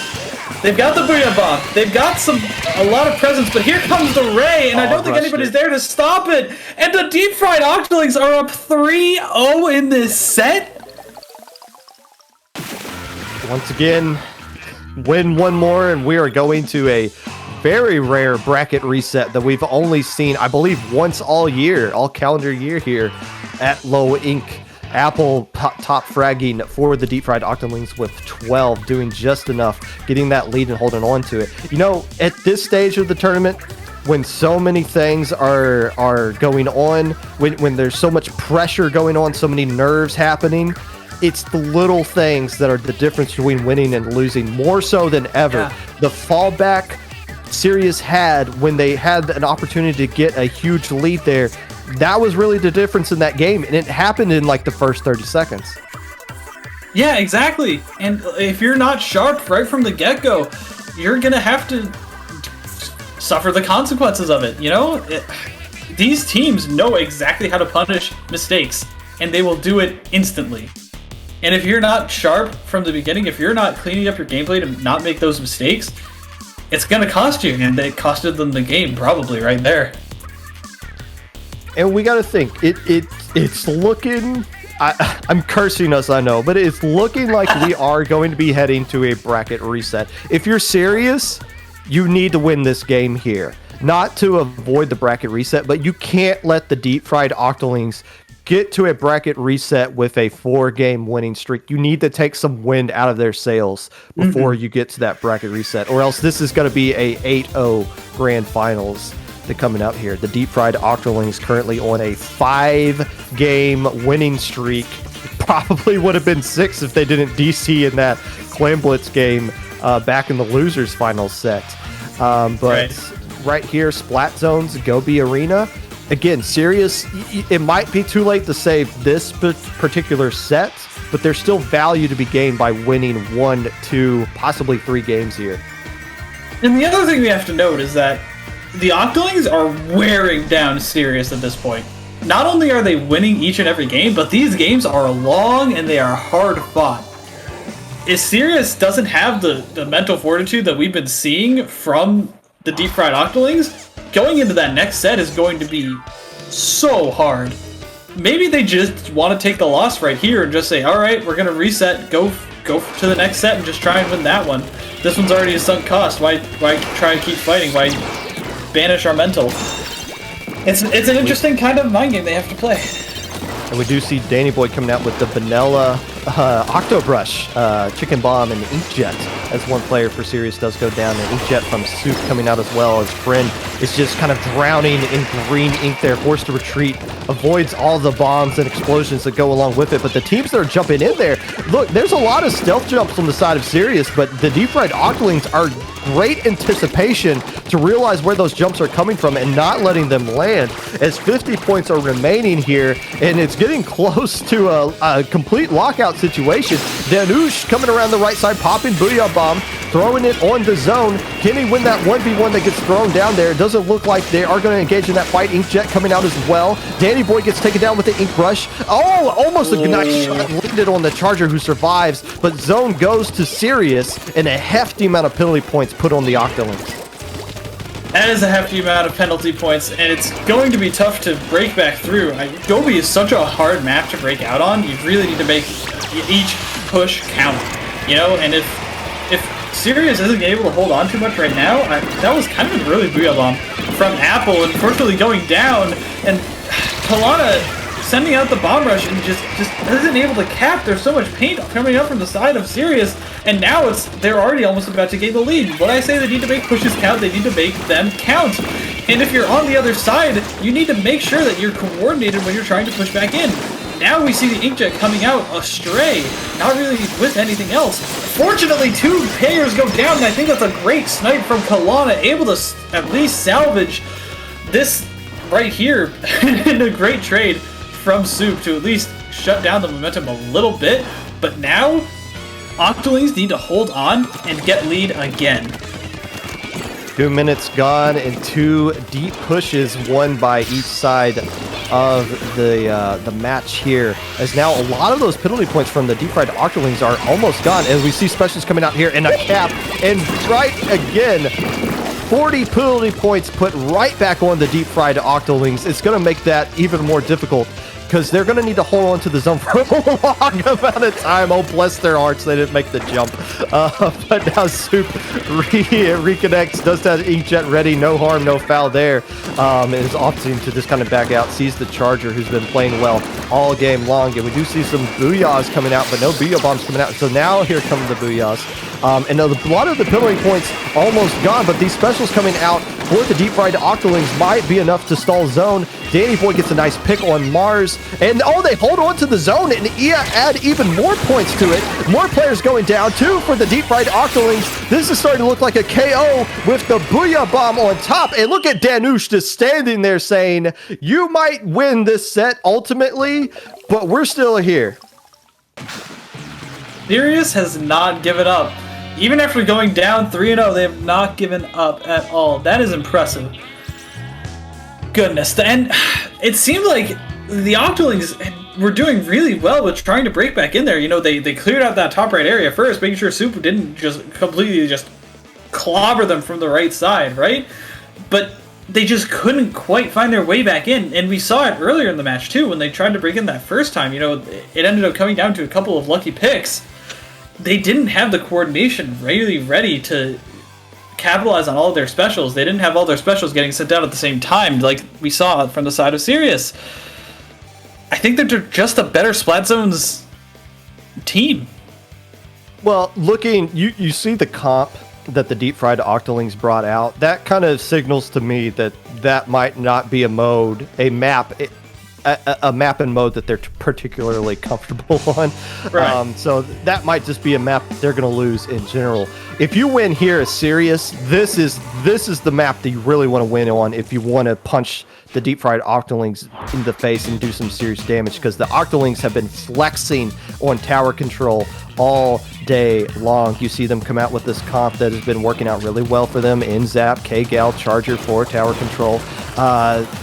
They've got the Booyah Bomb. They've got a lot of presence, but here comes the Ray, and I don't think anybody's there to stop it. And the Deep Fried Octolings are up 3-0 in this set. Once again, win one more, and we are going to a very rare bracket reset that we've only seen, I believe, once all calendar year here at Low Ink. Apple top fragging for the Deep Fried Octolings with 12, doing just enough, getting that lead and holding on to it. You know, at this stage of the tournament, when so many things are going on, when there's so much pressure going on, so many nerves happening, it's the little things that are the difference between winning and losing, more so than ever. Yeah. The fallback Sirius had when they had an opportunity to get a huge lead there, that was really the difference in that game, and it happened in like the first 30 seconds. Yeah, exactly. And if you're not sharp right from the get-go, you're gonna have to suffer the consequences of it, you know? These teams know exactly how to punish mistakes, and they will do it instantly. And if you're not sharp from the beginning, if you're not cleaning up your gameplay to not make those mistakes, it's gonna cost you, and it costed them the game probably right there. And we got to think, it's looking, I'm cursing us, I know, but it's looking like we are going to be heading to a bracket reset. If you're serious, you need to win this game here. Not to avoid the bracket reset, but you can't let the Deep Fried Octolings get to a bracket reset with a 4-game winning streak. You need to take some wind out of their sails before you get to that bracket reset, or else this is going to be a 8-0 grand finals. Coming out here. The Deep Fried Octolings currently on a 5-game winning streak. Probably would have been 6 if they didn't DC in that Clan Blitz game back in the losers final set. But right here, Splat Zones, Gobi Arena. Again, Sirius, it might be too late to save this particular set, but there's still value to be gained by winning 1, 2, possibly 3 games here. And the other thing we have to note is that the Octolings are wearing down Sirius at this point. Not only are they winning each and every game, but these games are long and they are hard fought. If Sirius doesn't have the mental fortitude that we've been seeing from the Deep Fried Octolings, going into that next set is going to be so hard. Maybe they just want to take the loss right here and just say, all right, we're going to reset, go to the next set and just try and win that one. This one's already a sunk cost. Why try and keep fighting? Why banish our mental? It's an interesting kind of mind game they have to play. And we do see Danny Boy coming out with the vanilla Octobrush, Chicken Bomb, and Inkjet as one player for Sirius does go down. And Inkjet from Soup coming out as well. His friend is just kind of drowning in green ink there, forced to retreat, avoids all the bombs and explosions that go along with it. But the teams that are jumping in there, look, there's a lot of stealth jumps on the side of Sirius, but the Deep Fried Octolings are great anticipation to realize where those jumps are coming from and not letting them land, as 50 points are remaining here, and it's getting close to a complete lockout situation. Danush coming around the right side, popping Booyah Bomb, throwing it on the zone. Can he win that 1v1 that gets thrown down there? It doesn't look like they are going to engage in that fight. Inkjet coming out as well. Danny Boy gets taken down with the Ink Rush. Oh, almost a nice shot landed on the Charger, who survives, but zone goes to Sirius, and a hefty amount of penalty points put on the Octolings. That is a hefty amount of penalty points, and it's going to be tough to break back through. Gobi is such a hard map to break out on. You really need to make each push count, you know. And if Sirius isn't able to hold on too much right now. That was kind of a really Booyah Bomb from Apple, unfortunately going down, and Kalana sending out the bomb rush and just isn't able to cap. There's so much paint coming up from the side of Sirius, and now they're already almost about to gain the lead. When I say they need to make pushes count, they need to make them count. And if you're on the other side, you need to make sure that you're coordinated when you're trying to push back in. Now we see the Inkjet coming out astray, not really with anything else. Fortunately, 2 players go down, and I think that's a great snipe from Kalana, able to at least salvage this right here in a great trade from Soup to at least shut down the momentum a little bit. But now, Octolings need to hold on and get lead again. 2 minutes gone and 2 deep pushes won by each side of the match here, as now a lot of those penalty points from the deep fried Octolings are almost gone, as we see specials coming out here and a cap, and right again 40 penalty points put right back on the deep fried Octolings. It's going to make that even more difficult, because they're going to need to hold on to the zone for a long amount of time. Oh, bless their hearts, they didn't make the jump. But now Soup reconnects, does that Inkjet ready, no harm, no foul there. Is opting to just kind of back out, sees the Charger, who's been playing well all game long. And we do see some Booyahs coming out, but no Booyah Bombs coming out. So now here come the Booyahs. And a lot of the penalty points almost gone, but these specials coming out for the deep fried Octolings might be enough to stall zone. Danny Boy gets a nice pick on Mars, and they hold on to the zone and add even more points to it. More players going down too for the deep fried Octolings. This is starting to look like a KO with the Booyah Bomb on top, and look at Danush just standing there saying, "You might win this set ultimately, but we're still here." Sirius has not given up. Even after going down 3-0, they have not given up at all. That is impressive. Goodness. And it seemed like the Octolings were doing really well with trying to break back in there. You know, they cleared out that top right area first, making sure Soup didn't just completely just clobber them from the right side, right? But they just couldn't quite find their way back in. And we saw it earlier in the match, too, when they tried to break in that first time. You know, it ended up coming down to a couple of lucky picks. They didn't have the coordination really ready to capitalize on all of their specials. They didn't have all their specials getting sent down at the same time, like we saw from the side of Sirius. I think they're just a better Splat Zones team. Well, you see the comp that the deep fried Octolings brought out. That kind of signals to me that might not be a map and mode that they're particularly comfortable on. Right. So that might just be a map they're going to lose in general. If you win here as Sirius, this is the map that you really want to win on if you want to punch the deep fried Octolings in the face and do some serious damage, because the Octolings have been flexing on tower control all day long. You see them come out with this comp that has been working out really well for them in Zap, K-Gal, Charger for tower control.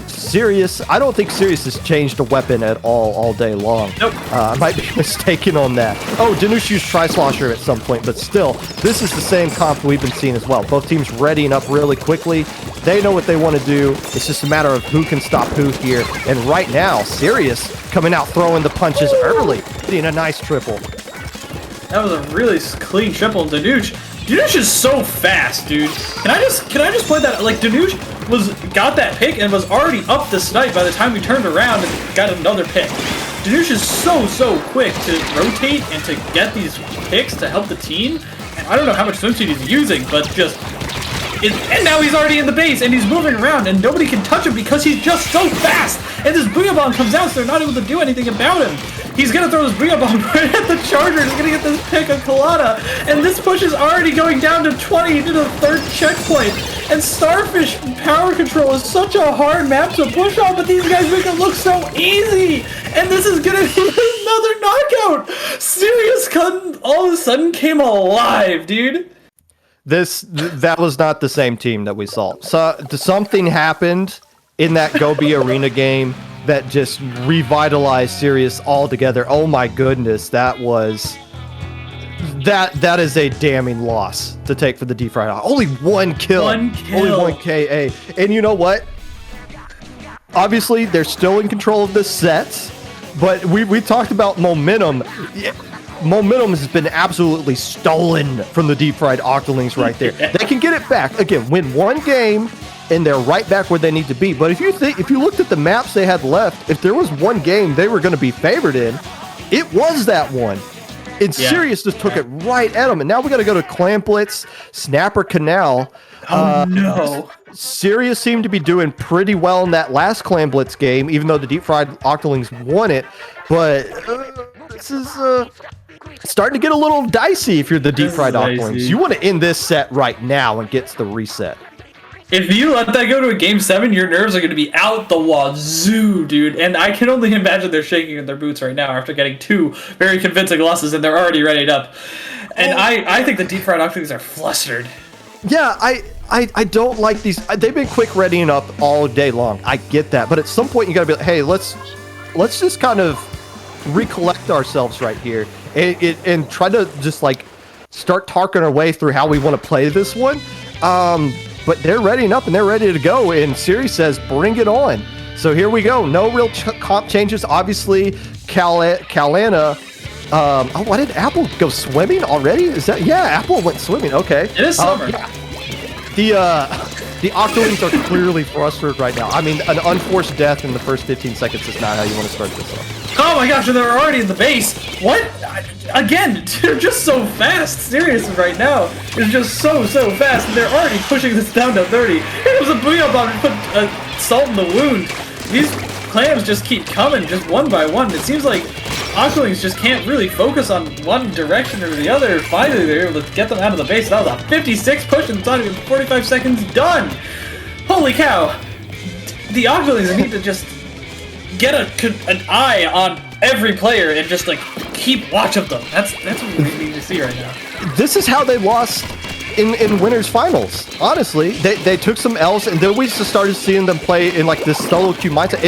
Sirius, I don't think Sirius has changed a weapon at all day long. Nope. I might be mistaken on that. Oh, Danush used Tri-Slosher at some point, but still, this is the same comp we've been seeing as well. Both teams readying up really quickly. They know what they want to do. It's just a matter of who can stop who here. And right now, Sirius coming out throwing the punches early, getting a nice triple. That was a really clean triple. Danush is so fast, dude. Can I just point that out? Like, Danush got that pick and was already up the snipe by the time we turned around and got another pick. Danush is so quick to rotate and to get these picks to help the team. And I don't know how much swimsuit he's using, but and now he's already in the base and he's moving around and nobody can touch him because he's just so fast. And this Booyah Bomb comes out, so they're not able to do anything about him. He's gonna throw his Booyah Bomb right at the Charger. He's gonna get this pick of Kalana. And this push is already going down to 20 into the third checkpoint. And Starfish Power Control is such a hard map to push on, but these guys make it look so easy. And this is gonna be another knockout. Sirius all of a sudden came alive, dude. That was not the same team that we saw. So something happened in that Gobi Arena game that just revitalized Sirius altogether. Oh my goodness, that is a damning loss to take for the deep fried. Only one kill. Only one KA. And you know what? Obviously, they're still in control of the sets, but we talked about momentum. momentum has been absolutely stolen from the deep fried Octolings right there. They can get it back again, win one game, and they're right back where they need to be. But if you looked at the maps they had left, if there was one game they were going to be favored in, it was that one. And Sirius just took it right at them. And now we got to go to Clam Blitz, Snapper Canal. No. Sirius seemed to be doing pretty well in that last Clam Blitz game, even though the deep fried Octolings won it. But this is starting to get a little dicey if you're the deep fried Octolings. You want to end this set right now and get to the reset. If you let that go to a game 7, your nerves are going to be out the wazoo, dude. And I can only imagine they're shaking in their boots right now after getting 2 very convincing losses, and they're already readied up. And I think the deep fried Octolings are flustered. Yeah, I don't like these. They've been quick readying up all day long. I get that, but at some point you got to be like, hey, let's just kind of recollect ourselves right here and try to just like start talking our way through how we want to play this one. But they're readying up and they're ready to go. And Sirius says, bring it on. So here we go. No real comp changes. Obviously, Kalana. Why did Apple go swimming already? Is that Apple went swimming? Okay. It is summer. The Octolings are clearly frustrated right now. I mean, an unforced death in the first 15 seconds is not how you want to start this off. Oh my gosh, they're already in the base. What? Again, they're just so fast. Sirius right now is just so fast. And they're already pushing this down to 30. Here comes a Booyah Bomb to put salt in the wound. These clams just keep coming, just one by one. It seems like Octolings just can't really focus on one direction or the other. Finally, they're able to get them out of the base. That was a 56 push, and it's not even 45 seconds done. Holy cow. The Octolings need to just get an eye on every player and just like keep watch of them. That's what we need to see right now. This is how they lost in winners finals. Honestly, they took some L's, and then we just started seeing them play in like this solo queue mindset.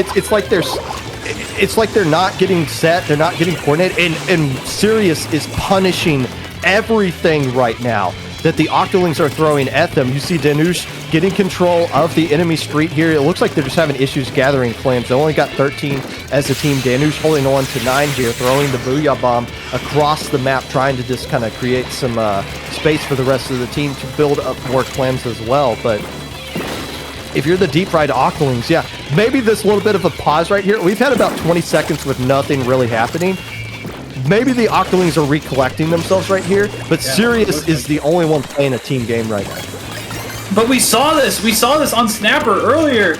It's like they're not getting set, they're not getting coordinated, and Sirius is punishing everything right now that the Octolings are throwing at them. You see Danush getting control of the enemy street here. It looks like they're just having issues gathering clams. They only got 13 as a team. Danush holding on to 9 here, throwing the Booyah Bomb across the map, trying to just kind of create some space for the rest of the team to build up more clams as well. But if you're the deep fried Octolings, maybe this little bit of a pause right here. We've had about 20 seconds with nothing really happening. Maybe the Octolings are recollecting themselves right here, but Sirius is the only one playing a team game right now. But we saw this on Snapper earlier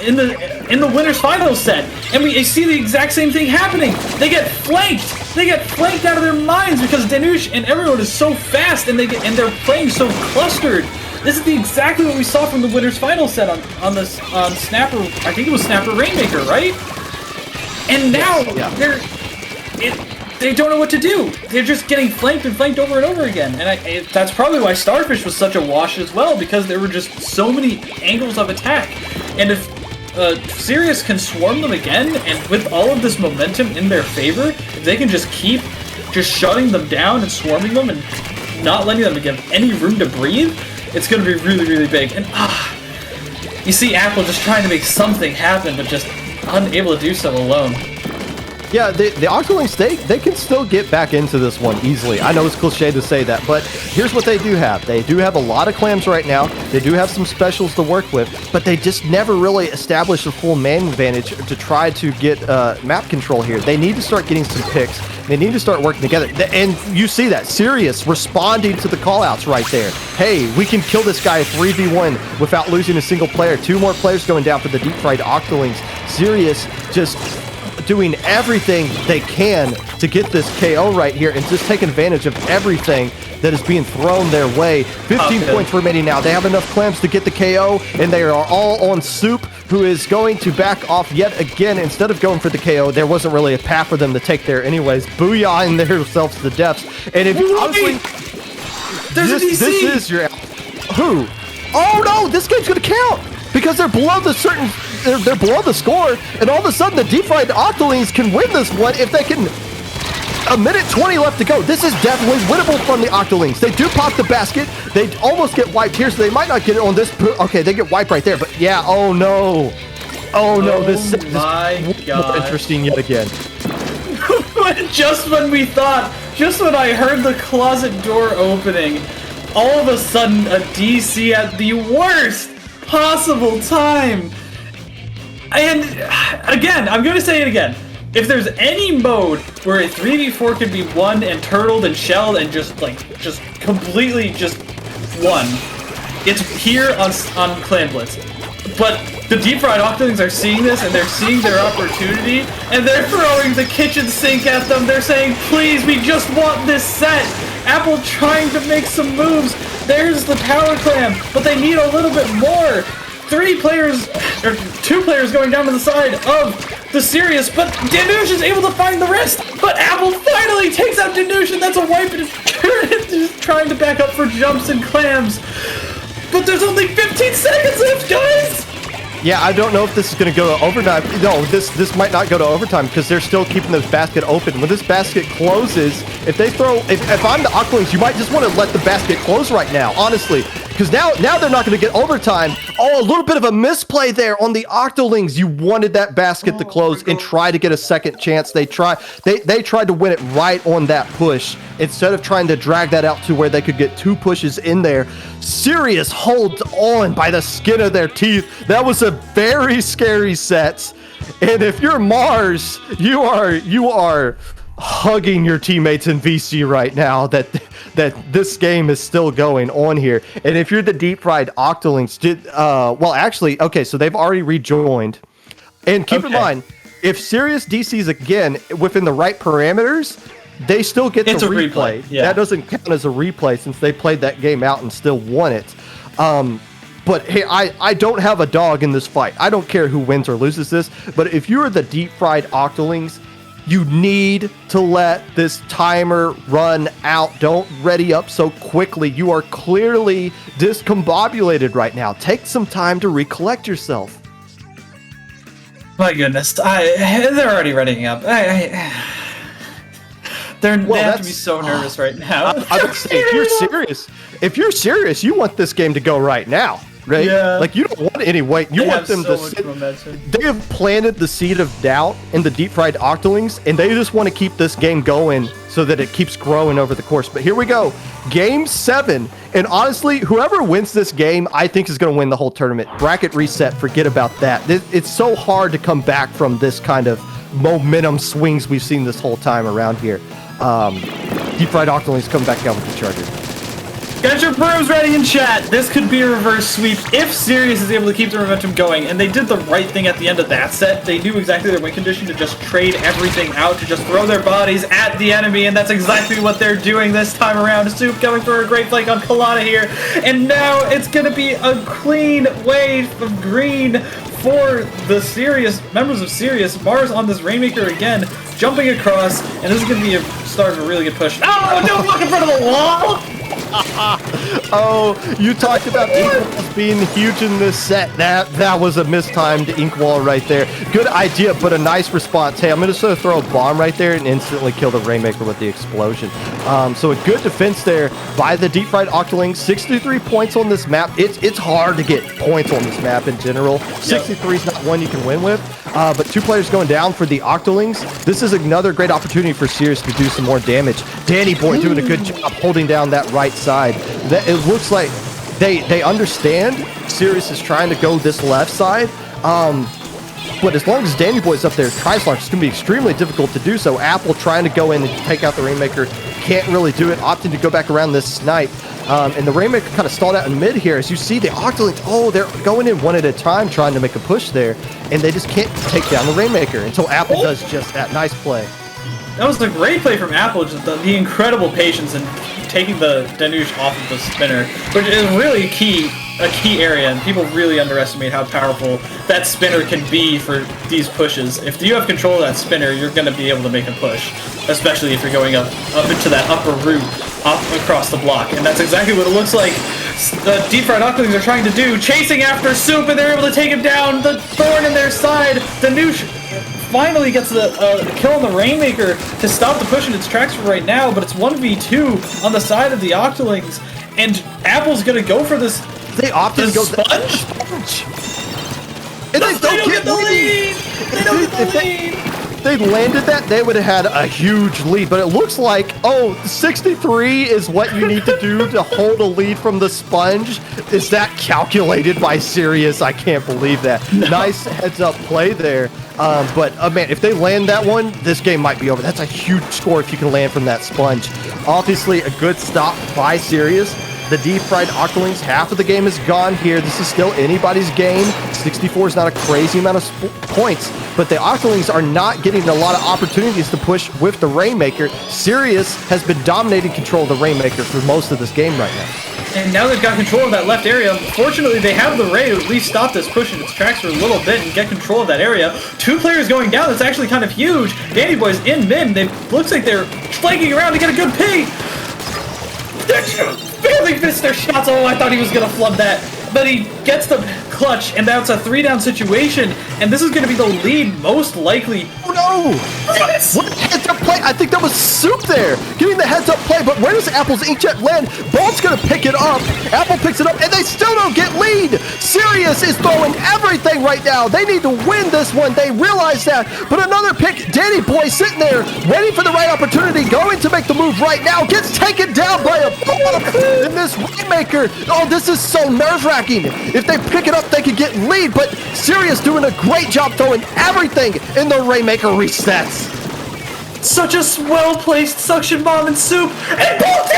in the winners finals set, and we see the exact same thing happening. They get flanked out of their minds because Danush and everyone is so fast, and they're playing so clustered. This is exactly what we saw from the winners final set on Snapper. I think it was Snapper Rainmaker, right? And now they don't know what to do. They're just getting flanked over and over again. And that's probably why Starfish was such a wash as well, because there were just so many angles of attack. And if Sirius can swarm them again, and with all of this momentum in their favor, if they can just keep just shutting them down and swarming them and not letting them get any room to breathe, it's going to be really, really big. And you see Apple just trying to make something happen, but just unable to do so alone. Yeah, the Octolings, they can still get back into this one easily. I know it's cliche to say that, but here's what they do have. They do have a lot of clams right now. They do have some specials to work with, but they just never really established a full man advantage to try to get map control here. They need to start getting some picks. They need to start working together. And you see that. Sirius responding to the callouts right there. Hey, we can kill this guy 3v1 without losing a single player. 2 more players going down for the deep fried Octolings. Sirius just doing everything they can to get this KO right here and just taking advantage of everything that is being thrown their way. 15 points remaining now. They have enough clams to get the KO, and they are all on Soup, who is going to back off yet again. Instead of going for the KO, there wasn't really a path for them to take there anyways. Booyahing themselves to depths. And if you honestly... This is your... Who? Oh no, this game's gonna count! Because they're below the certain... They're below the score, and all of a sudden the deep fried Octolings can win this one if they can. A minute 20 left to go. This is definitely winnable from the Octolings. They do pop the basket. They almost get wiped here, so they might not get it on this. Okay, they get wiped right there, but yeah, oh no. Oh no, this is more interesting yet again. Just when we thought just when I heard the closet door opening, all of a sudden a DC at the worst possible time. And again, I'm going to say it again. If there's any mode where a 3v4 could be won and turtled and shelled and just completely just won, it's here on Clan Blitz. But the deep fried Octolings are seeing this and they're seeing their opportunity and they're throwing the kitchen sink at them. They're saying, please, we just want this set. Apple trying to make some moves. There's the power clam, but they need a little bit more. 2 players going down to the side of the Sirius, but Danush is able to find the rest. But Apple finally takes out Danush, and that's a wipe, and it's just trying to back up for jumps and clams. But there's only 15 seconds left, guys! Yeah, I don't know if this is going to go to overtime. No, this might not go to overtime because they're still keeping this basket open. When this basket closes, if they throw... If I'm the Octolings, you might just want to let the basket close right now, honestly. Because now they're not going to get overtime. Oh, a little bit of a misplay there on the Octolings. You wanted that basket to close and try to get a second chance. They tried to win it right on that push instead of trying to drag that out to where they could get 2 pushes in there. Sirius holds on by the skin of their teeth. That was a very scary set. And if you're Mars, you are hugging your teammates in VC right now that this game is still going on here. And if you're the deep fried Octolings, okay, so they've already rejoined. And keep in mind, if Sirius DCs again within the right parameters, they still get the replay. Yeah. That doesn't count as a replay since they played that game out and still won it. But hey, I don't have a dog in this fight. I don't care who wins or loses this. But if you're the deep fried Octolings, you need to let this timer run out. Don't ready up so quickly. You are clearly discombobulated right now. Take some time to recollect yourself. My goodness, they're already readying up. They have to be so nervous right now. I would say if you're serious, you want this game to go right now. Right? Yeah. Like, you don't want any wait. You want them to sit. They have planted the seed of doubt in the deep fried Octolings, and they just want to keep this game going so that it keeps growing over the course. But here we go. Game 7. And honestly, whoever wins this game, I think is going to win the whole tournament. Bracket reset. Forget about that. It's so hard to come back from this kind of momentum swings we've seen this whole time around here. Deep fried Octolings coming back down with the Charger. Get your brooms ready in chat. This could be a reverse sweep if Sirius is able to keep the momentum going, and they did the right thing at the end of that set. They knew exactly their win condition to just trade everything out, to just throw their bodies at the enemy, and that's exactly what they're doing this time around. Soup coming for a great flank on Kalana here, and now it's going to be a clean wave of green for the Sirius members of Sirius. Mars on this Rainmaker again, jumping across, and this is going to be a start of a really good push. Oh, don't walk in front of the wall! Oh, you talked about Inkwalls being huge in this set. That was a mistimed Inkwall right there. Good idea, but a nice response. Hey, I'm going to sort of throw a bomb right there and instantly kill the Rainmaker with the explosion. So a good defense there by the deep fried Octolings. 63 points on this map. It's hard to get points on this map in general. 63 is not one you can win with. But 2 players going down for the Octolings. This is another great opportunity for Sirius to do some more damage. Danny Boy doing a good job holding down that right side. It looks like they understand Sirius is trying to go this left side. But as long as Danny Boy's up there, Trislash is going to be extremely difficult to do so. Apple trying to go in and take out the Rainmaker. Can't really do it. Opting to go back around this snipe. And the Rainmaker kind of stalled out in mid here. As you see, the Octolings, they're going in one at a time trying to make a push there. And they just can't take down the Rainmaker until Apple does just that. Nice play. That was a great play from Apple, just the incredible patience in taking the Danush off of the spinner, which is really a key area, and people really underestimate how powerful that spinner can be for these pushes. If you have control of that spinner, you're going to be able to make a push, especially if you're going up into that upper route, up across the block, and that's exactly what it looks like the deep fried Octolings are trying to do, chasing after Soup, and they're able to take him down. The thorn in their side. Danush finally gets the kill on the Rainmaker to stop the push in its tracks for right now, but it's 1v2 on the side of the Octolings, and Apple's gonna go for this. They opted to go sponge. And they don't get the lead. They don't get the lead. they landed that, they would have had a huge lead. But it looks like, 63 is what you need to do to hold a lead from the sponge. Is that calculated by Sirius? I can't believe that. No. Nice heads-up play there. But man, if they land that one, this game might be over. That's a huge score if you can land from that sponge. Obviously, a good stop by Sirius. The deep-fried Octolings, half of the game is gone here. This is still anybody's game. 64 is not a crazy amount of points, but the Octolings are not getting a lot of opportunities to push with the Rainmaker. Sirius has been dominating control of the Rainmaker for most of this game right now. And now they've got control of that left area. Fortunately, they have the Ray to at least stop this push in its tracks for a little bit and get control of that area. 2 players going down. That's actually kind of huge. Danny Boy's in mid. Looks like they're flanking around to get a good ping. Barely missed their shots. Oh, I thought he was going to flub that. But he gets the clutch, and that's a 3-down situation. And this is going to be the lead, most likely. Oh, no! What heads-up play? I think that was Soup there, getting the heads-up play. But where does Apple's Inkjet land? Bolt's going to pick it up. Apple picks it up, and they still don't get lead. Sirius is throwing everything right now. They need to win this one. They realize that. But another pick, Danny Boy sitting there, waiting for the right opportunity, going to make the move right now. Gets taken down by a bomb. And this Rainmaker, this is so nerve-wracking. If they pick it up, they could get lead, but Sirius doing a great job throwing everything in the Rainmaker resets. Such a well-placed suction bomb and Soup, and both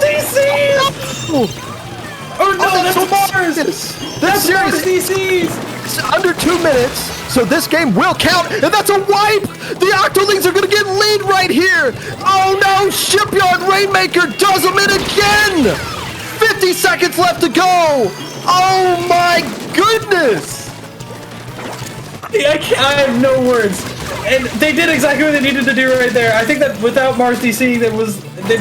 DCs! Oh no, that's Mars! That's Mars DCs! It's under 2 minutes, so this game will count, and that's a wipe! The Octolings are gonna get lead right here! Oh no, Shipyard Rainmaker does them in again! 50 seconds left to go! Oh my goodness! I have no words. And they did exactly what they needed to do right there. I think that without Mars DC,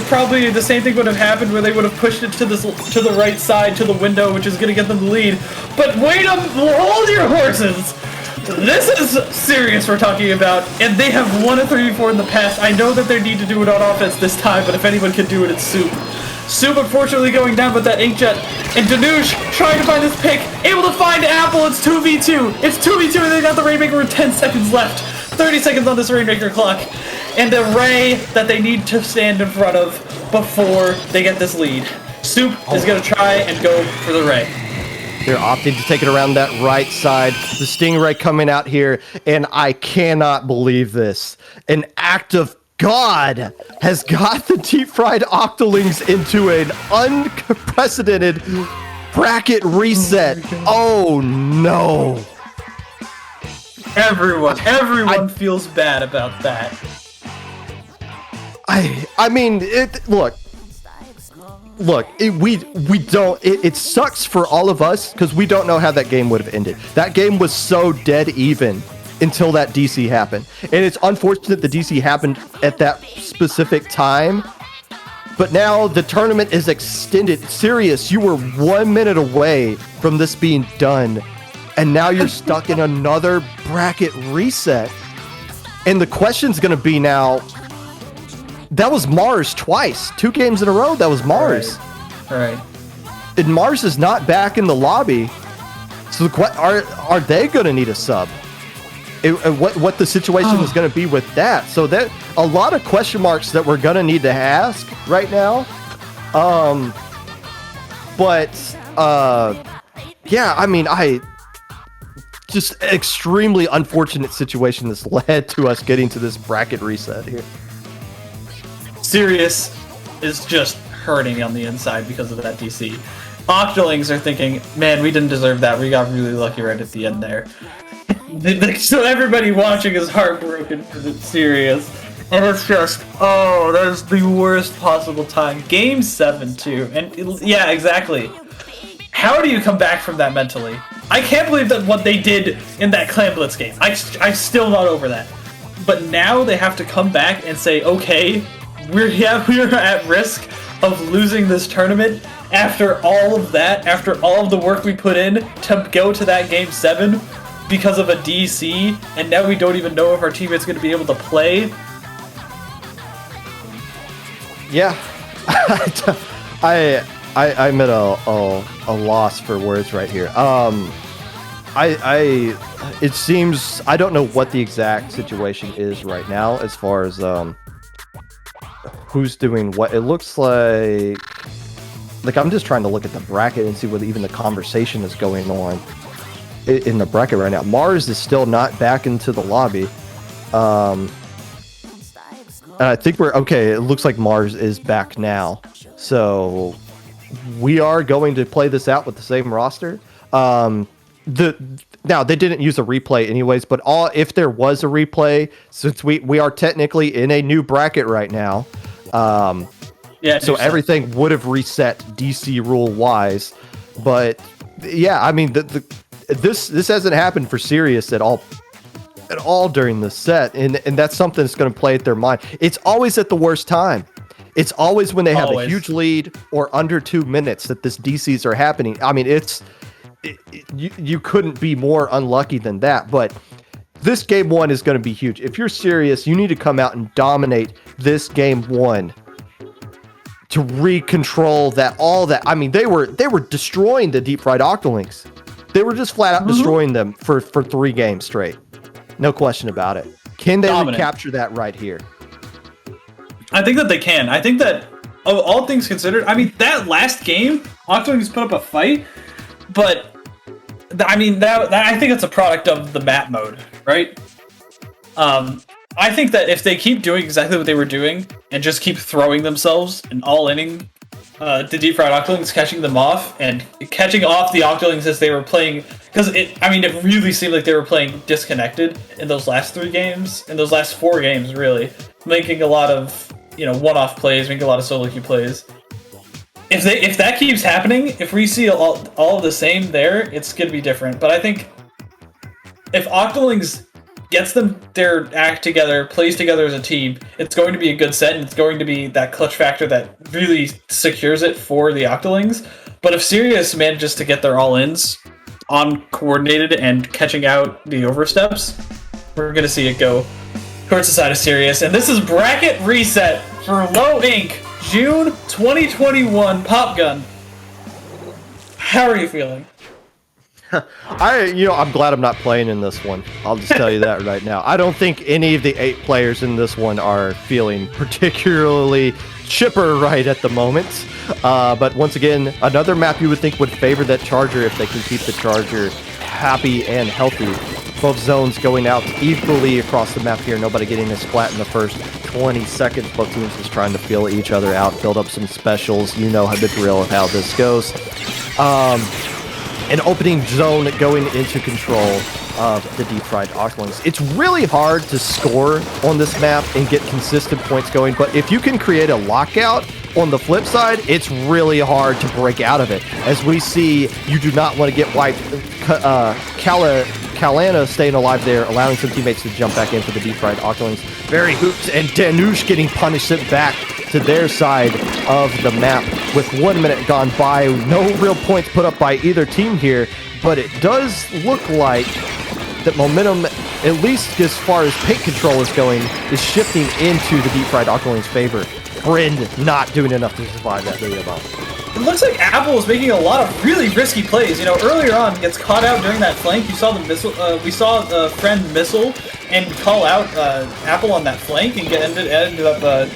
probably the same thing would have happened where they would have pushed it to the right side, to the window, which is going to get them the lead. But wait up, hold your horses! This is Sirius we're talking about, and they have won a 3v4 in the past. I know that they need to do it on offense this time, but if anyone can do it, it's Soup. Soup unfortunately going down with that Inkjet, and Danush trying to find his pick, able to find Apple. It's 2v2. It's 2v2, and they got the Rainmaker with 10 seconds left. 30 seconds on this Rainmaker clock, and the Ray that they need to stand in front of before they get this lead. Soup is going to try and go for the Ray. They're opting to take it around that right side. The Stingray coming out here, and I cannot believe this. An act of God has got the deep-fried Octolings into an unprecedented bracket reset. Oh no. Everyone feels bad about that. I mean, look, it sucks for all of us because we don't know how that game would have ended. That game was so dead even until that DC happened. And it's unfortunate the DC happened at that specific time. But now the tournament is extended. Sirius, you were 1 minute away from this being done. And now you're stuck in another bracket reset. And the question's going to be now, that was Mars twice. 2 games in a row, that was Mars. All right. And Mars is not back in the lobby. So are they going to need a sub? What the situation is going to be with that. So that a lot of question marks that we're going to need to ask right now. Yeah, I mean, just extremely unfortunate situation that's led to us getting to this bracket reset here. Sirius is just hurting on the inside because of that DC. Octolings are thinking, man, we didn't deserve that. We got really lucky right at the end there. So everybody watching is heartbroken for Sirius. And it's just, that is the worst possible time. Game 7 too. And yeah, exactly. How do you come back from that mentally? I can't believe that what they did in that Clan Blitz game. I'm still not over that. But now they have to come back and say, okay, we're at risk of losing this tournament after all of that, after all of the work we put in to go to that Game 7 because of a DC, and now we don't even know if our teammate's going to be able to play. Yeah. I'm at a loss for words right here. I it seems, I don't know what the exact situation is right now as far as who's doing what. It looks like I'm just trying to look at the bracket and see whether even the conversation is going on in the bracket right now. Mars is still not back into the lobby. And I think we're okay. It looks like Mars is back now. So we are going to play this out with the same roster. Now they didn't use a replay anyways, but if there was a replay, since we are technically in a new bracket right now, so everything would have reset DC rule wise. But yeah, I mean this hasn't happened for Sirius at all during the set, and that's something that's going to play at their mind. It's always at the worst time. It's always when they have a huge lead or under 2 minutes that this DCs are happening. I mean, you couldn't be more unlucky than that. But this game one is going to be huge. If you're serious, you need to come out and dominate this game one to re-control that. All that. I mean, they were destroying the deep fried Octolings. They were just flat out destroying them for 3 games straight. No question about it. Can they recapture that right here? I think that they can. I think that, all things considered, I mean, that last game, Octolings put up a fight, but I mean, that I think it's a product of the map mode, right? I think that if they keep doing exactly what they were doing and just keep throwing themselves and all-inning the deep fried Octolings, catching them off and catching off the Octolings as they were playing, because it really seemed like they were playing disconnected in those last 3 games, in those last 4 games, really, making a lot of one-off plays, making a lot of solo queue plays. If that keeps happening, if we see all the same there, it's gonna be different. But I think if Octolings gets their act together, plays together as a team, it's going to be a good set, and it's going to be that clutch factor that really secures it for the Octolings. But if Sirius manages to get their all-ins on coordinated and catching out the oversteps, we're going to see it go towards the side of Sirius. And this is Bracket Reset for Low Ink, June 2021 Pop Gun. How are you feeling? I'm glad I'm not playing in this one. I'll just tell you that right now. I don't think any of the 8 players in this one are feeling particularly chipper right at the moment. But once again, another map you would think would favor that Charger if they can keep the Charger happy and healthy. Both zones going out equally across the map here. Nobody getting a splat in the first 20 seconds. Both teams just trying to feel each other out, build up some specials. You know the drill of how this goes. An opening zone going into control of the deep fried Octolings. It's really hard to score on this map and get consistent points going, but if you can create a lockout on the flip side, it's really hard to break out of it. As we see, you do not want to get wiped. Kalana staying alive there, allowing some teammates to jump back in for the deep fried Octolings. Very hoops, and Danush getting punished, sent back to their side of the map with 1 minute gone by. No real points put up by either team here, but it does look like that momentum, at least as far as paint control is going, is shifting into the deep fried Octolings' favor. Bryn not doing enough to survive that video bomb. It looks like Apple is making a lot of really risky plays. Earlier on, gets caught out during that flank. You saw the missile. We saw the friend missile and call out Apple on that flank, and ended up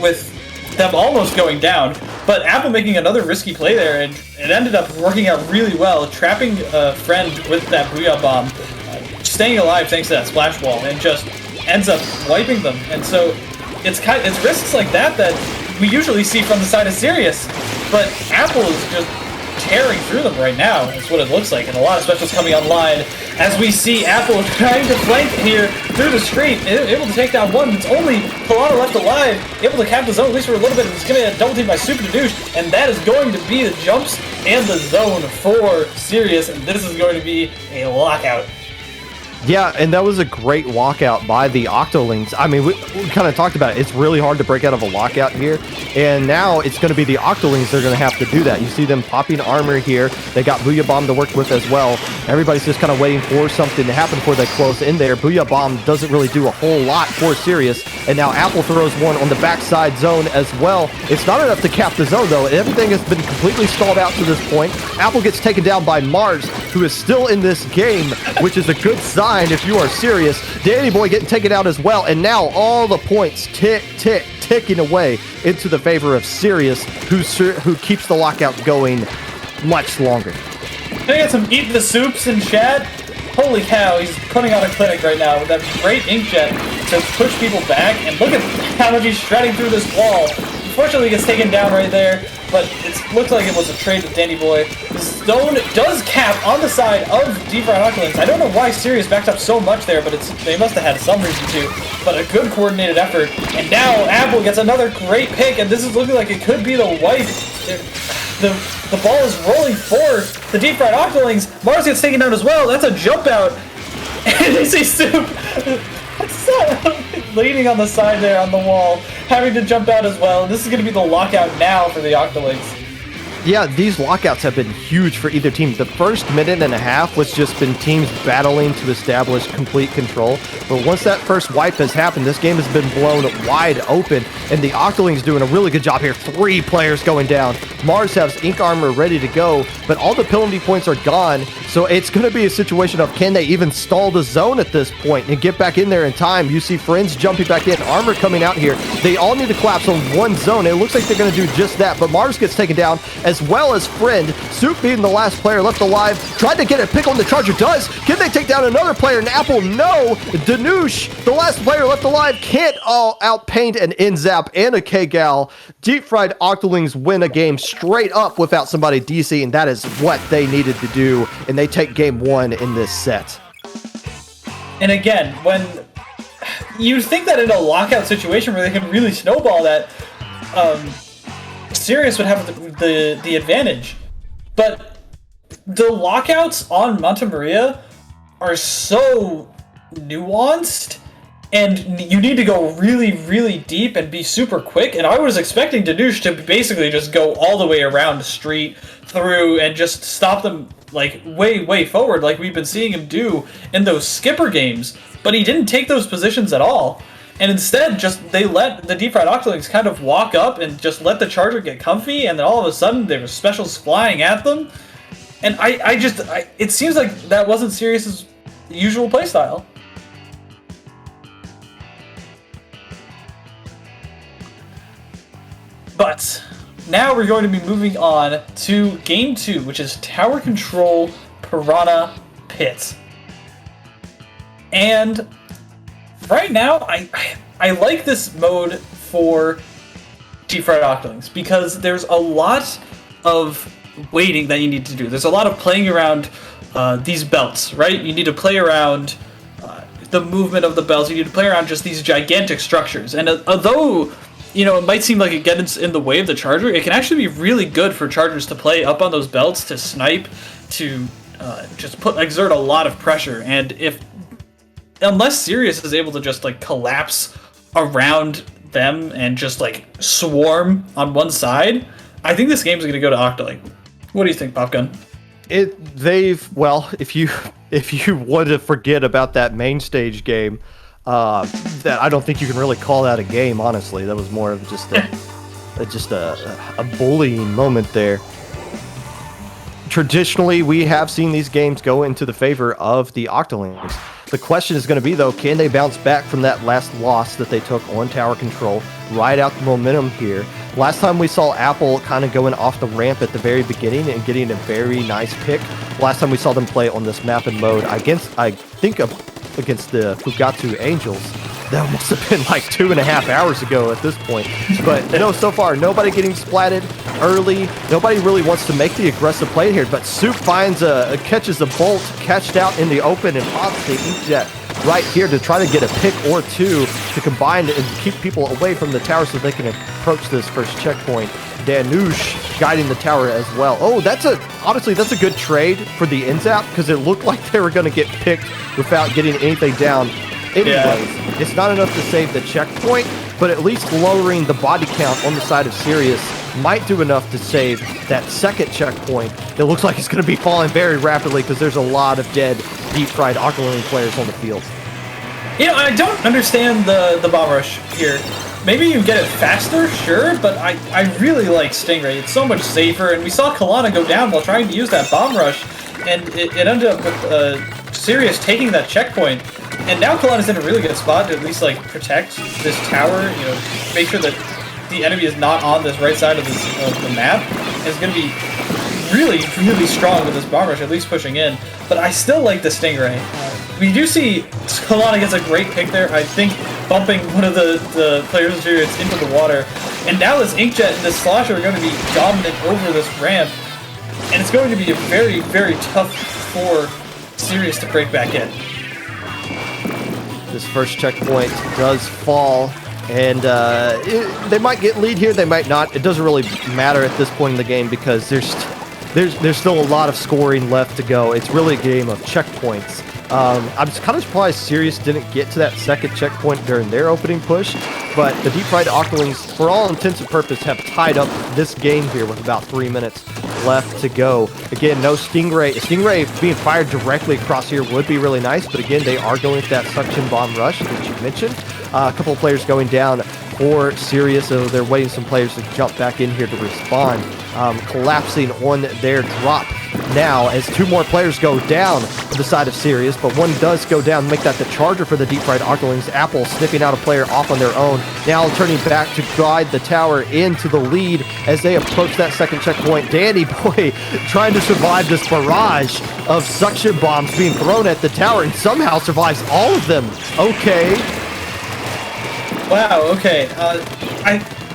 with them almost going down. But Apple making another risky play there, and it ended up working out really well, trapping a friend with that Booyah Bomb, staying alive thanks to that splash wall, and just ends up wiping them. And so it's risks like that we usually see from the side of Sirius, but Apple is just tearing through them right now. That's what it looks like, and a lot of specials coming online as we see Apple trying to flank here through the street, able to take down one. It's only Pilata left alive, able to cap the zone at least for a little bit, and it's going to get double teamed by Super Douche, and that is going to be the jumps and the zone for Sirius, and this is going to be a lockout. Yeah, and that was a great walkout by the Octolings. I mean, we kind of talked about it. It's really hard to break out of a lockout here. And now it's going to be the Octolings that are going to have to do that. You see them popping armor here. They got Booyah Bomb to work with as well. Everybody's just kind of waiting for something to happen before they close in there. Booyah Bomb doesn't really do a whole lot for Sirius. And now Apple throws one on the backside zone as well. It's not enough to cap the zone, though. Everything has been completely stalled out to this point. Apple gets taken down by Mars, who is still in this game, which is a good sign if you are Sirius. Danny Boy getting taken out as well, and now all the points ticking away into the favor of Sirius, who keeps the lockout going much longer. Can I get some eat the soups in chat? Holy cow, he's putting on a clinic right now with that great inkjet to push people back, and look at how much he's shredding through this wall. Unfortunately, he gets taken down right there, but it looks like it was a trade with Danny Boy. The stone does cap on the side of Deep Fried Octolings. I don't know why Sirius backed up so much there, but they must have had some reason to. But a good coordinated effort, and now Apple gets another great pick, and this is looking like it could be the wipe. The ball is rolling for the Deep Fried Octolings. Mars gets taken down as well. That's a jump out. And they see Soup leaning on the side there on the wall, having to jump out as well. This is going to be the lockout now for the Octolings. Yeah, these lockouts have been huge for either team. The first minute and a half was just been teams battling to establish complete control. But once that first wipe has happened, this game has been blown wide open. And the Octolings doing a really good job here. 3 players going down. Mars has ink armor ready to go, but all the penalty points are gone. So it's going to be a situation of can they even stall the zone at this point and get back in there in time. You see Friends jumping back in, armor coming out here. They all need to collapse on one zone. It looks like they're going to do just that, but Mars gets taken down as well as Friend. Soup being the last player left alive. Tried to get a pick on the Charger. Does. Can they take down another player? And Apple, no. Danush, the last player left alive, can't outpaint an Inzap and a K-Gal. Deep Fried Octolings win a game straight up without somebody DC, and that is what they needed to do. And they take game 1 in this set. And again, when you think that in a lockout situation where they can really snowball that, Sirius would have the advantage, but the lockouts on Manta Maria are so nuanced, and you need to go really, really deep and be super quick. And I was expecting Danush to basically just go all the way around the street through and just stop them like way forward, like we've been seeing him do in those skipper games. But he didn't take those positions at all. And instead, they let the Deep Fried Octolings kind of walk up and just let the Charger get comfy, and then all of a sudden there were specials flying at them. And it seems like that wasn't Sirius's usual playstyle. But now we're going to be moving on to Game 2, which is Tower Control Piranha Pit. And right now, I like this mode for Deep Fried Octolings because there's a lot of waiting that you need to do. There's a lot of playing around these belts, right? You need to play around the movement of the belts. You need to play around just these gigantic structures. And although, you know, it might seem like it gets in the way of the Charger, it can actually be really good for Chargers to play up on those belts, to snipe, to just exert a lot of pressure. And unless Sirius is able to just like collapse around them and just like swarm on one side, I think this game is going to go to Octoling. What do you think, Popgun? If you want to forget about that main stage game, that I don't think you can really call that a game. Honestly, that was more of just a bullying moment there. Traditionally, we have seen these games go into the favor of the Octolings. The question is going to be, though, can they bounce back from that last loss that they took on tower control, ride out the momentum here? Last time we saw Apple kind of going off the ramp at the very beginning and getting a very nice pick. Last time we saw them play on this map and mode against the Fukkatsu Angels. That must have been like 2.5 hours ago at this point. But no, so far, nobody getting splatted early. Nobody really wants to make the aggressive play here. But Soup finds catches a bolt, catched out in the open, and pops the inkjet right here to try to get a pick or two to combine and keep people away from the tower so they can approach this first checkpoint. Danush guiding the tower as well. Oh, honestly, that's a good trade for the Inzap because it looked like they were going to get picked without getting anything down. Anyways, it's not enough to save the checkpoint, but at least lowering the body count on the side of Sirius might do enough to save that second checkpoint. It looks like it's going to be falling very rapidly because there's a lot of dead deep-fried Octoling players on the field. You know, I don't understand the bomb rush here. Maybe you get it faster, sure, but I really like Stingray. It's so much safer, and we saw Kalana go down while trying to use that bomb rush, and it ended up with Sirius taking that checkpoint. And now Kalana's in a really good spot to at least like protect this tower, you know, make sure that the enemy is not on this right side of the map. It's going to be really, really strong with this bomb rush, at least pushing in. But I still like the Stingray. We do see Kalana gets a great pick there, I think, bumping one of the players of Sirius into the water. And now this Inkjet and this Slosher are going to be dominant over this ramp. And it's going to be a very, very tough for Sirius to break back in. This first checkpoint does fall, and they might get lead here, they might not. It doesn't really matter at this point in the game because there's still a lot of scoring left to go. It's really a game of checkpoints. I'm kind of surprised Sirius didn't get to that second checkpoint during their opening push, but the deep-fried Octolings, for all intents and purposes, have tied up this game here with about 3 minutes left to go. Again, no Stingray. Stingray being fired directly across here would be really nice, but again, they are going with that suction bomb rush that you mentioned. A couple of players going down for Sirius, so they're waiting some players to jump back in here to respond. Collapsing on their drop now as two more players go down on the side of Sirius, but one does go down, make that the charger for the deep-fried Octolings. Apple sniffing out a player off on their own, now turning back to guide the tower into the lead as they approach that second checkpoint. Danny Boy trying to survive this barrage of suction bombs being thrown at the tower and somehow survives all of them. Okay. Wow, okay.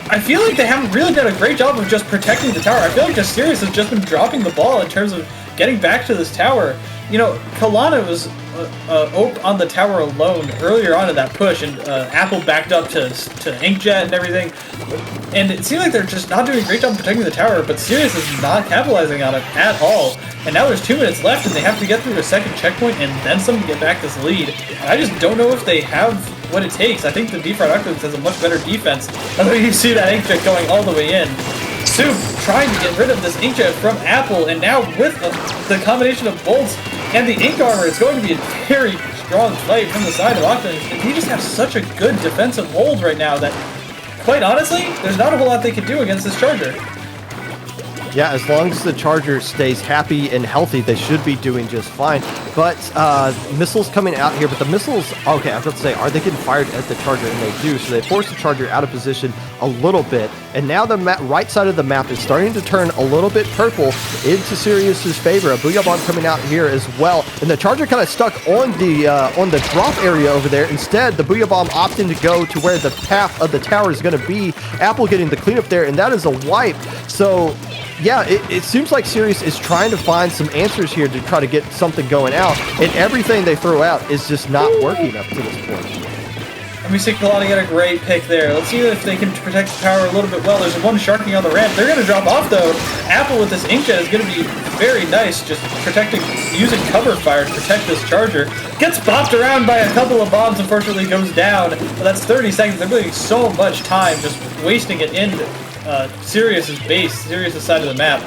I feel like they haven't really done a great job of just protecting the tower. I feel like just Sirius has just been dropping the ball in terms of getting back to this tower. You know, Kalana was on the tower alone earlier on in that push, and Apple backed up to Inkjet and everything. And it seemed like they're just not doing a great job protecting the tower, but Sirius is not capitalizing on it at all. And now there's 2 minutes left, and they have to get through a second checkpoint and then some to get back this lead. And I just don't know if they have what it takes. I think the deep-fried Octolings has a much better defense. That's why you see that Inkjet going all the way in. Soup trying to get rid of this Inkjet from Apple, and now with the combination of bolts and the ink armor, it's going to be a very strong fight from the side of Octolings. And he just has such a good defensive hold right now that, quite honestly, there's not a whole lot they can do against this charger. Yeah, as long as the charger stays happy and healthy, they should be doing just fine. But missiles coming out here, but the missiles, okay, I was about to say, are they getting fired at the charger? And they do, so they force the charger out of position a little bit. And now the right side of the map is starting to turn a little bit purple into Sirius's favor. A Booyah Bomb coming out here as well. And the charger kind of stuck on the drop area over there. Instead, the Booyah Bomb opting to go to where the path of the tower is going to be. Apple getting the cleanup there, and that is a wipe. So yeah, it seems like Sirius is trying to find some answers here to try to get something going out, and everything they throw out is just not working up to this point. And we see Kalana get a great pick there. Let's see if they can protect the tower a little bit well. There's one sharking on the ramp. They're going to drop off, though. Apple with this Inkjet is going to be very nice, just protecting, using cover fire to protect this charger. Gets bopped around by a couple of bombs, unfortunately goes down. But that's 30 seconds. They're really so much time just wasting it in Sirius's base, Sirius's side of the map.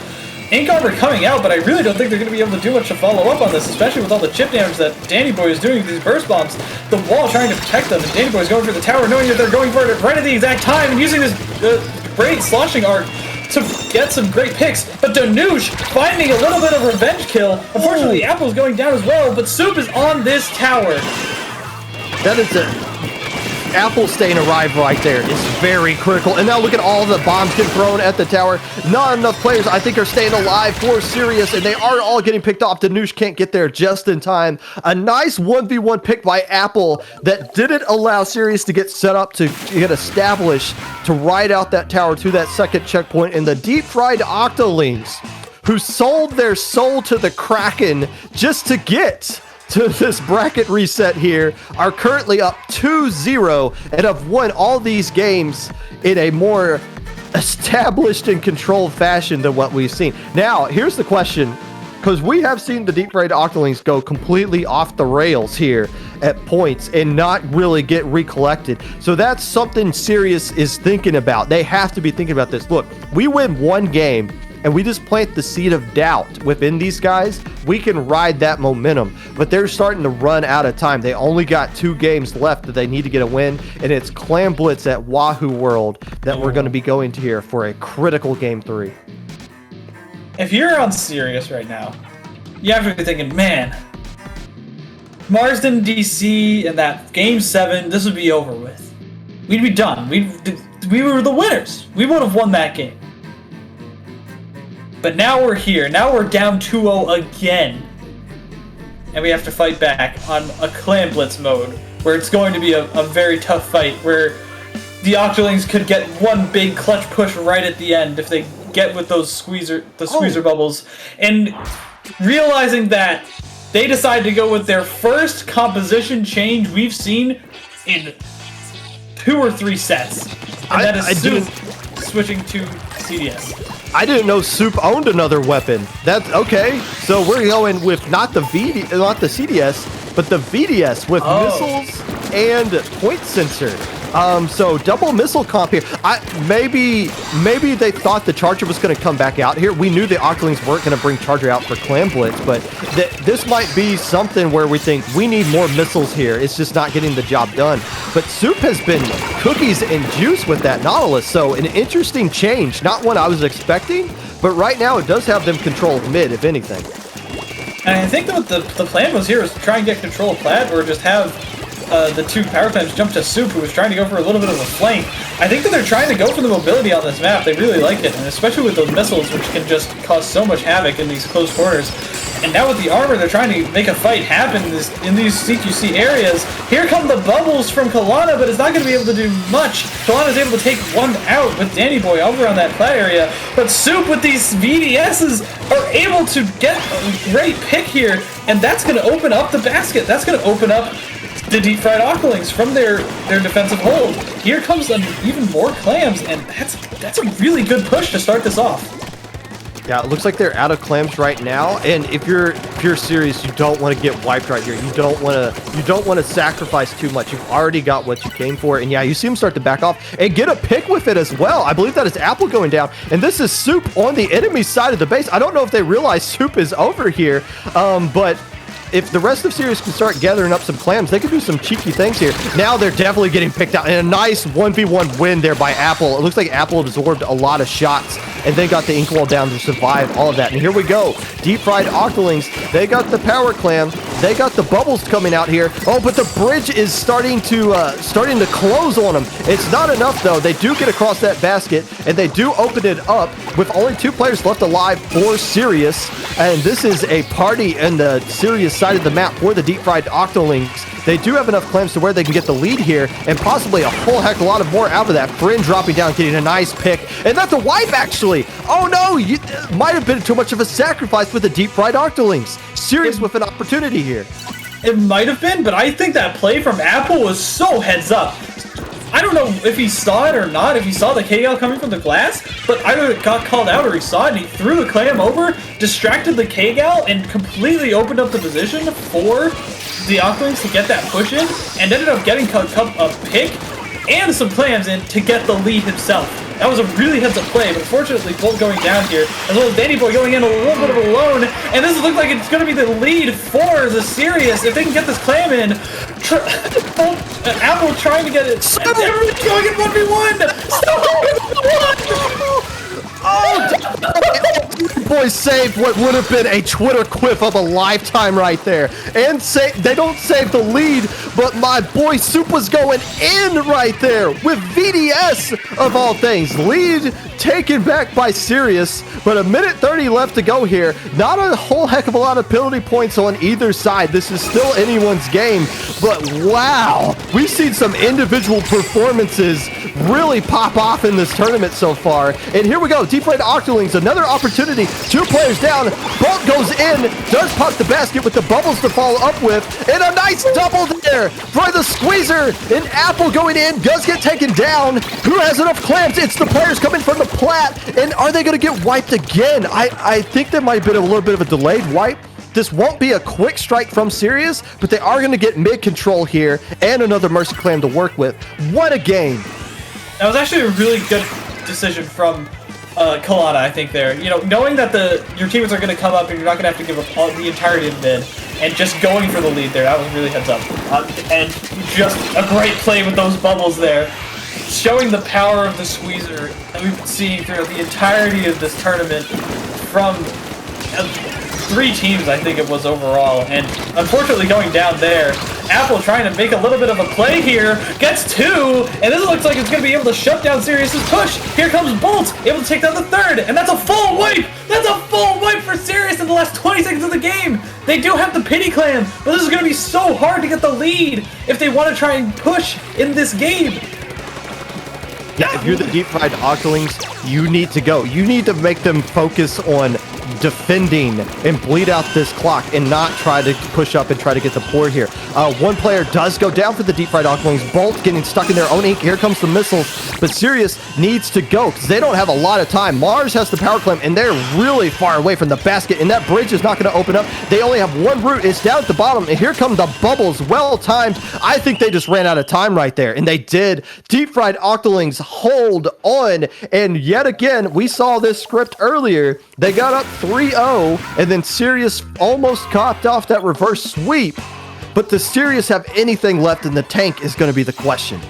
Ink Armor coming out, but I really don't think they're going to be able to do much to follow up on this, especially with all the chip damage that Danny Boy is doing with these burst bombs. The wall trying to protect them, and Danny Boy is going for the tower, knowing that they're going for it right at the exact time, and using this great sloshing arc to get some great picks. But Danush finding a little bit of revenge kill. Unfortunately, Apple's going down as well, but Soup is on this tower. That is a Apple staying alive right there is very critical. And now look at all the bombs getting thrown at the tower. Not enough players, I think, are staying alive for Sirius, and they are all getting picked off. Danush can't get there just in time. A nice 1v1 pick by Apple that didn't allow Sirius to get set up to get established to ride out that tower to that second checkpoint. And the deep-fried Octolings, who sold their soul to the Kraken just to get to this bracket reset here, are currently up 2-0 and have won all these games in a more established and controlled fashion than what we've seen. Now, here's the question, because we have seen the deep fried Octolings go completely off the rails here at points and not really get recollected. So that's something Sirius is thinking about. They have to be thinking about this. Look, we win one game and we just plant the seed of doubt within these guys, we can ride that momentum. But they're starting to run out of time. They only got 2 games left that they need to get a win, and it's Clam Blitz at Wahoo World that we're going to be going to here for a critical Game 3. If you're on Sirius right now, you have to be thinking, man, Marsden, DC, and that Game 7, this would be over with. We'd be done. We were the winners. We would have won that game. But now we're here. Now we're down 2-0 again. And we have to fight back on a Clan Blitz mode, where it's going to be a very tough fight, where the Octolings could get one big clutch push right at the end if they get with those squeezer bubbles. And realizing that they decide to go with their first composition change we've seen in 2 or 3 sets. And that is switching to CDS. I didn't know Soup owned another weapon. That's okay. So we're going with not the CDS, but the VDS with missiles and point sensor. So double missile comp here. Maybe they thought the Charger was going to come back out here. We knew the Octolings weren't going to bring Charger out for Clan Blitz, but this might be something where we think we need more missiles here. It's just not getting the job done. But Soup has been cookies and juice with that Nautilus, so an interesting change. Not one I was expecting, but right now it does have them control mid, if anything. And I think that the plan was here was to try and get control of Plaid, or just have the 2 power clams jump to Soup, who was trying to go for a little bit of a flank. I think that they're trying to go for the mobility on this map. They really like it, and especially with those missiles, which can just cause so much havoc in these close quarters. And now with the armor, they're trying to make a fight happen in these CQC areas. Here come the bubbles from Kalana, but it's not going to be able to do much. Kalana's able to take one out with Danny Boy over on that Plaid area, but Soup with these VDSs are able to get a great pick here, and that's going to open up the basket. That's going to open up the deep fried Octolings from their defensive hold. Here comes even more clams, and that's a really good push to start this off. Yeah, it looks like they're out of clams right now, and if you're Sirius, you don't want to get wiped right here. You don't want to sacrifice too much. You've already got what you came for, and yeah, you see him start to back off and get a pick with it as well. I believe that is Apple going down, and this is Soup on the enemy side of the base. I don't know if they realize Soup is over here, but if the rest of Sirius can start gathering up some clams, they can do some cheeky things here. Now they're definitely getting picked out, and a nice 1v1 win there by Apple. It looks like Apple absorbed a lot of shots, and they got the ink wall down to survive all of that. And here we go. Deep fried Octolings. They got the power clam. They got the bubbles coming out here. Oh, but the bridge is starting to close on them. It's not enough, though. They do get across that basket, and they do open it up with only 2 players left alive for Sirius. And this is a party in the Sirius side of the map for the deep fried Octolings. They do have enough clams to where they can get the lead here, and possibly a whole heck of a lot of more out of that. Friend dropping down, getting a nice pick, and that's a wipe actually. Oh no, might have been too much of a sacrifice with the deep fried Octolings. Sirius with an opportunity here. It might have been, but I think that play from Apple was so heads up. I don't know if he saw it or not, if he saw the KL coming from the glass, but either it got called out or he saw it, and he threw the clam over, distracted the K-Gal, and completely opened up the position for the Octolings to get that push in, and ended up getting a pick and some clams in to get the lead himself. That was a really heads-up play, but unfortunately Bolt going down here, as well as Danny Boy going in a little bit of a lone, and this looks like it's going to be the lead for the Sirius if they can get this clam in. Apple trying to get it. Everybody's going in 1v1! Oh, boys saved what would have been a Twitter quip of a lifetime right there. And they don't save the lead, but my boy Soup was going in right there with VDS of all things. Lead taken back by Sirius, but 1:30 left to go here. Not a whole heck of a lot of penalty points on either side. This is still anyone's game, but wow, we've seen some individual performances really pop off in this tournament so far. And here we go, Deep Fried Octolings, another opportunity. 2 players down, Bolt goes in, does pop the basket with the bubbles to follow up with, and a nice double there for the squeezer. And Apple going in, does get taken down. Who has enough clamps? It's the players coming from the plat, and are they going to get wiped again? I think there might have been a little bit of a delayed wipe. This won't be a quick strike from Sirius, but they are going to get mid-control here and another Mercy Clam to work with. What a game. That was actually a really good decision from Kalana, I think, there. You know, knowing that your teammates are going to come up and you're not going to have to give up the entirety of mid, and just going for the lead there, that was really heads up. And just a great play with those bubbles there, showing the power of the squeezer that we've been seeing throughout the entirety of this tournament from 3 teams, I think it was overall, and unfortunately going down there, Apple trying to make a little bit of a play here, gets 2, and this looks like it's going to be able to shut down Sirius's push. Here comes Bolt, able to take down the 3rd, and that's a full wipe! That's a full wipe for Sirius in the last 20 seconds of the game! They do have the pity clam, but this is going to be so hard to get the lead if they want to try and push in this game. Yeah, if you're the Deep Fried Octolings, you need to go. You need to make them focus on defending and bleed out this clock and not try to push up and try to get the pour here. 1 player does go down for the Deep Fried Octolings. Bolt getting stuck in their own ink. Here comes the missiles, but Sirius needs to go because they don't have a lot of time. Mars has the power clamp, and they're really far away from the basket, and that bridge is not going to open up. They only have 1 route. It's down at the bottom, and here come the bubbles. Well timed. I think they just ran out of time right there, and they did. Deep Fried Octolings hold on, and yet again, we saw this script earlier. They got up 3-0, and then Sirius almost copped off that reverse sweep. But does Sirius have anything left in the tank is going to be the question.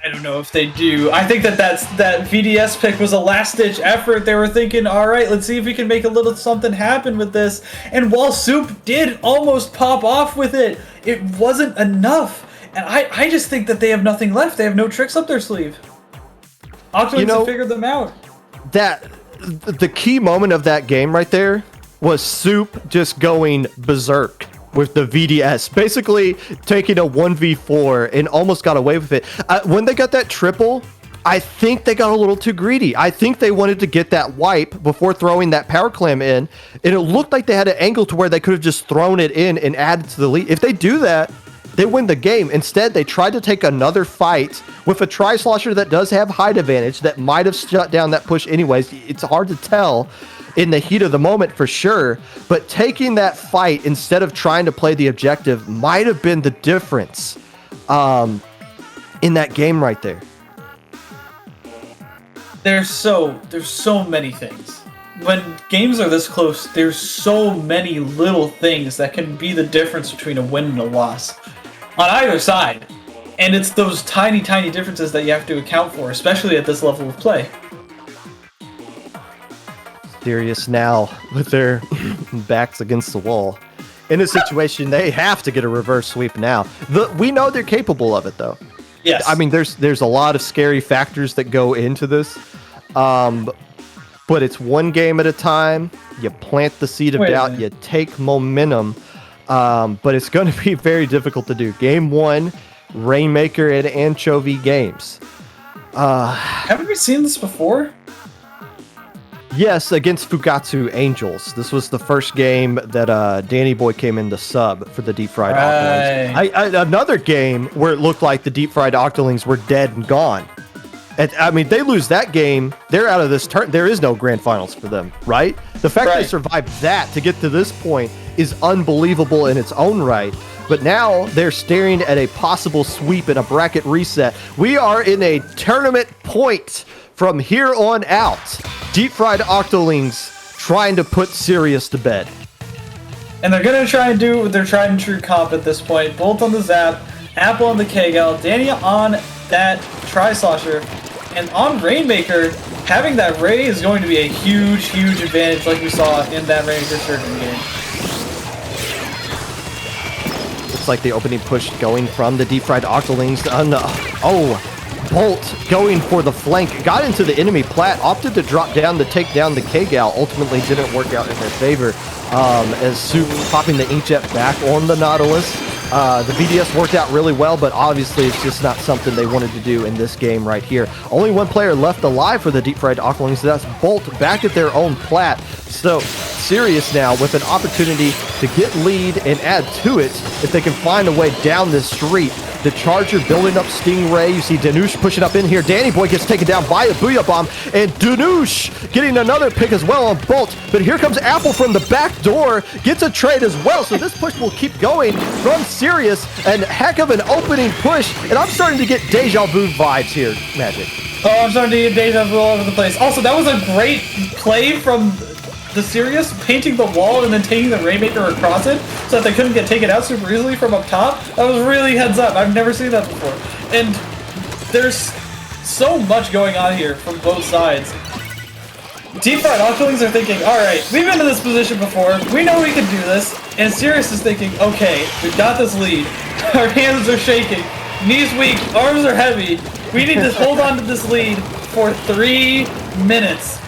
I don't know if they do. I think that VDS pick was a last-ditch effort. They were thinking, all right, let's see if we can make a little something happen with this. And while Soup did almost pop off with it, it wasn't enough. And I just think that they have nothing left. They have no tricks up their sleeve. Octolings have figured them out. The key moment of that game right there was Soup just going berserk with the VDS, basically taking a 1v4 and almost got away with it. When they got that triple, I think they got a little too greedy. I think they wanted to get that wipe before throwing that power clam in, and it looked like they had an angle to where they could have just thrown it in and added to the lead. If they do that, they win the game. Instead, they tried to take another fight with a Tri-Slosher that does have height advantage that might have shut down that push anyways. It's hard to tell in the heat of the moment for sure, but taking that fight instead of trying to play the objective might have been the difference in that game right there. There's so many things. When games are this close, there's so many little things that can be the difference between a win and a loss on either side. And it's those tiny, tiny differences that you have to account for, especially at this level of play. Sirius now with their backs against the wall. In a situation, they have to get a reverse sweep now. We know they're capable of it, though. Yes. I mean, there's a lot of scary factors that go into this. But it's one game at a time. You plant the seed of doubt. You take momentum. But it's going to be very difficult to do. Game 1, Rainmaker and Anchovy games. Haven't we seen this before? Yes, against Fukkatsu Angels. This was the first game that Danny Boy came in to sub for the Deep Fried Octolings. Another game where it looked like the Deep Fried Octolings were dead and gone. And, I mean, they lose that game, they're out of this turn. There is no grand finals for them, right? The fact they survived that to get to this point is unbelievable in its own right. But now they're staring at a possible sweep and a bracket reset. We are in a tournament point from here on out. Deep Fried Octolings trying to put Sirius to bed. And they're going to try and do their tried and true comp at this point. Bolt on the Zap, Apple on the Kegel, Danny on that Tri-Slosher, and on Rainmaker, having that Ray is going to be a huge, huge advantage like we saw in that Rainmaker Surgeon game. Looks like the opening push going from the Deep Fried Octolings. Bolt going for the flank. Got into the enemy plat. Opted to drop down to take down the K-Gal. Ultimately didn't work out in their favor. As Soup popping the inkjet back on the Nautilus. The BDS worked out really well, but obviously it's just not something they wanted to do in this game right here. Only one player left alive for the Deep Fried Octolings, so that's Bolt back at their own plat. So Sirius now with an opportunity to get lead and add to it if they can find a way down this street. The Charger building up Stingray. You see Danush pushing up in here. Danny Boy gets taken down by a Booyah Bomb. And Danush getting another pick as well on Bolt. But here comes Apple from the back door. Gets a trade as well. So this push will keep going from Sirius. And heck of an opening push. And I'm starting to get deja vu vibes here, Magic. Oh, I'm starting to get deja vu all over the place. Also, that was a great play from the Sirius, painting the wall and then taking the Rainmaker across it so that they couldn't get taken out super easily from up top. That was really heads up. I've never seen that before. And there's so much going on here from both sides. Deep Fried Octolings are thinking, alright, we've been in this position before, we know we can do this, and Sirius is thinking, okay, we've got this lead, our hands are shaking, knees weak, arms are heavy, we need to hold on to this lead for 3 minutes.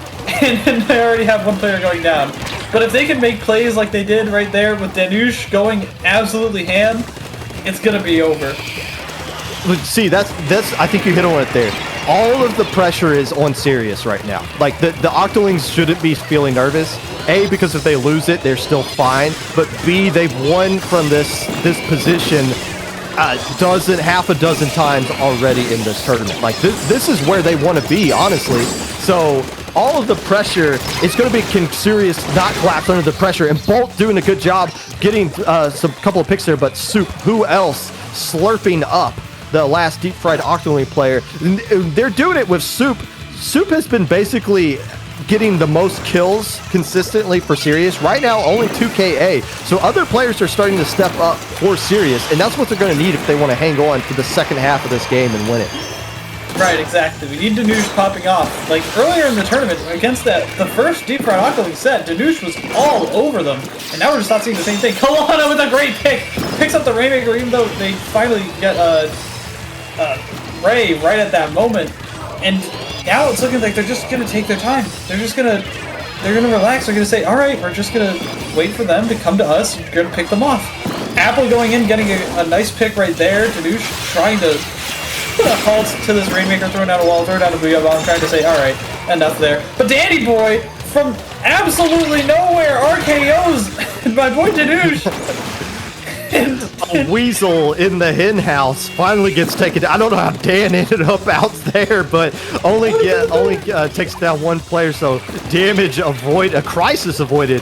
And they already have one player going down. But if they can make plays like they did right there with Danush going absolutely ham, it's gonna be over. See, that's I think you hit on it there. All of the pressure is on Sirius right now. Like the Octolings shouldn't be feeling nervous. A, because if they lose it, they're still fine. But B, they've won from this position half a dozen times already in this tournament. Like this is where they want to be, honestly. So all of the pressure, it's going to be, can Sirius not collapse under the pressure? And Bolt doing a good job getting some couple of picks there, but Soup, who else slurping up the last Deep Fried Octoling player? They're doing it with Soup. Soup has been basically getting the most kills consistently for Sirius. Right now, only 2 KA. So other players are starting to step up for Sirius, and that's what they're going to need if they want to hang on for the second half of this game and win it. Right, exactly. We need Danush popping off. Like, earlier in the tournament, against the first Deep Fried Octoling set, Danush was all over them. And now we're just not seeing the same thing. Kalana with a great pick! Picks up the Rainmaker, even though they finally get Ray right at that moment. And now it's looking like they're just gonna take their time. They're gonna relax. They're gonna say, alright, we're just gonna wait for them to come to us. We're gonna pick them off. Apple going in, getting a nice pick right there. Danush trying to put a halt to this Rainmaker, throwing down a wall, throwing down a Booyah Bomb, trying to say, alright, enough there. But Danny Boy, from absolutely nowhere, RKOs my boy Danush. A weasel in the hen house finally gets taken down. I don't know how Dan ended up out there, but only takes down one player, so damage a crisis avoided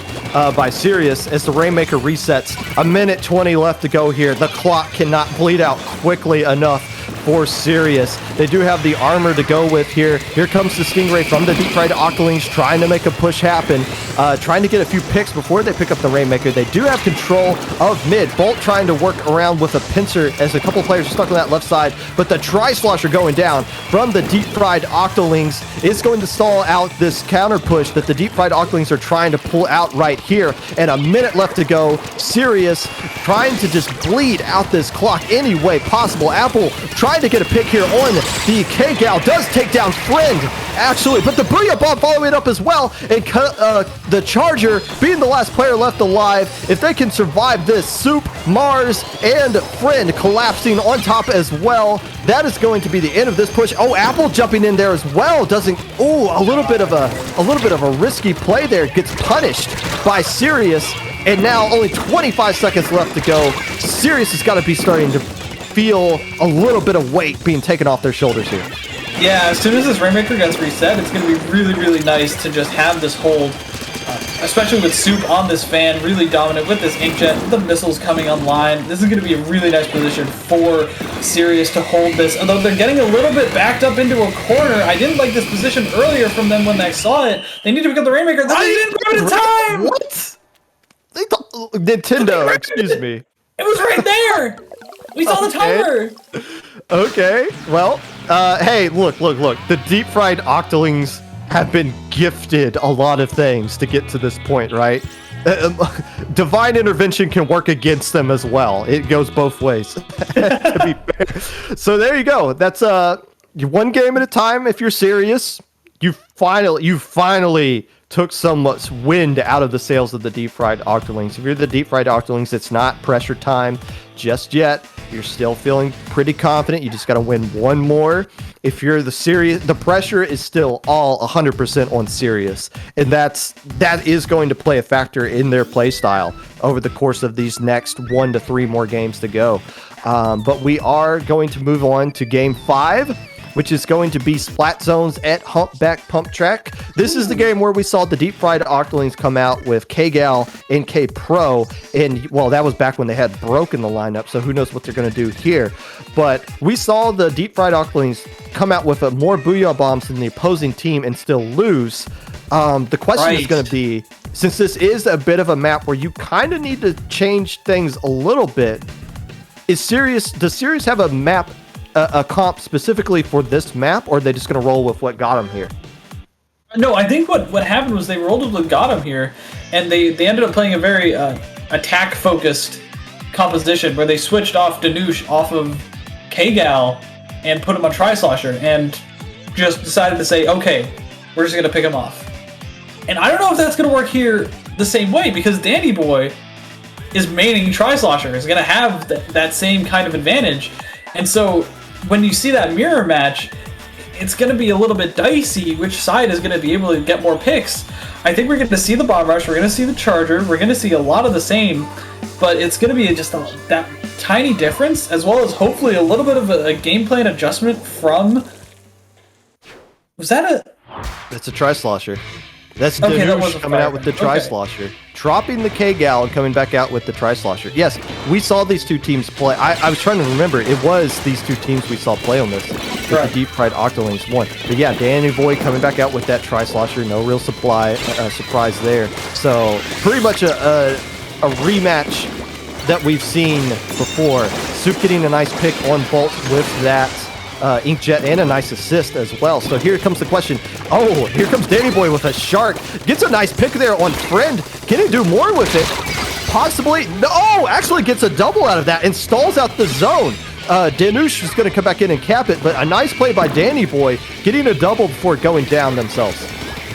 by Sirius as the Rainmaker resets. 1:20 left to go here. The clock cannot bleed out quickly enough for Sirius. They do have the armor to go with here. Here comes the Stingray from the Deep Fried Octolings, trying to make a push happen, trying to get a few picks before they pick up the Rainmaker. They do have control of mid. Bolt trying to work around with a pincer as a couple players are stuck on that left side, but the Tri-Slosher going down from the Deep Fried Octolings is going to stall out this counter push that the Deep Fried Octolings are trying to pull out right here. And 1 minute left to go. Sirius trying to just bleed out this clock any way possible. Apple trying to get a pick here on the K-Gal. Does take down Friend, actually, but the Booyah Bomb following it up as well. And the Charger being the last player left alive. If they can survive this, Soup, Mars, and Friend collapsing on top as well. That is going to be the end of this push. Oh, Apple jumping in there as well. Doesn't. Oh, a little bit of a risky play there. Gets punished by Sirius. And now only 25 seconds left to go. Sirius has got to be starting to feel a little bit of weight being taken off their shoulders here. Yeah, as soon as this Rainmaker gets reset, it's going to be really, really nice to just have this hold, especially with Soup on this fan, really dominant with this Inkjet, the missiles coming online. This is going to be a really nice position for Sirius to hold this, although they're getting a little bit backed up into a corner. I didn't like this position earlier from them when I saw it. They need to pick up the Rainmaker. They didn't grab it in time! What? Nintendo, excuse me. It was right there! We saw the timer! Okay, well, hey, look. The Deep Fried Octolings have been gifted a lot of things to get to this point, right? Divine intervention can work against them as well. It goes both ways, to be fair. So there you go. That's one game at a time if you're serious. you finally took somewhat wind out of the sails of the deep fried Octolings. If you're the deep fried Octolings, it's not pressure time just yet. You're still feeling pretty confident. You just got to win one more. If you're the Sirius, the pressure is still all 100% on Sirius, and that is going to play a factor in their play style over the course of these next 1 to 3 more games to go. But we are going to move on to game 5, which is going to be Splat Zones at Humpback Pump Track. This is the game where we saw the Deep Fried Octolings come out with K-Gal and K-Pro, and, well, that was back when they had broken the lineup, so who knows what they're going to do here. But we saw the Deep Fried Octolings come out with more Booyah Bombs than the opposing team and still lose. The question is going to be, since this is a bit of a map where you kind of need to change things a little bit, does Sirius have a map, a comp specifically for this map, or are they just going to roll with what got them here? No, I think what happened was they rolled with what got them here, and they ended up playing a very attack-focused composition where they switched off Danush off of K-Gal and put him on Tri-Slosher, and just decided to say, okay, we're just going to pick him off. And I don't know if that's going to work here the same way, because Danny Boy is maining Tri-Slosher, is going to have that same kind of advantage. And so when you see that mirror match, it's going to be a little bit dicey which side is going to be able to get more picks. I think we're going to see the Bomb Rush, we're going to see the Charger, we're going to see a lot of the same, but it's going to be just that tiny difference, as well as hopefully a little bit of a game plan adjustment from... Was that a... That's a Tri-Slosher. That's Danush coming out with the Tri-Slosher. Dropping the K-Gal and coming back out with the Tri-Slosher. Yes, we saw these two teams play. I was trying to remember. It was these two teams we saw play on this. The Deep Fried Octolings won. But yeah, Danny Boy coming back out with that Tri-Slosher. No real surprise there. So pretty much a rematch that we've seen before. Soup getting a nice pick on Bolt with that Inkjet and a nice assist as well. So here comes the question. Oh, here comes Danny Boy with a shark. Gets a nice pick there on Friend. Can he do more with it? Possibly. No, actually gets a double out of that and stalls out the zone. Danush is going to come back in and cap it, but a nice play by Danny Boy, getting a double before going down themselves.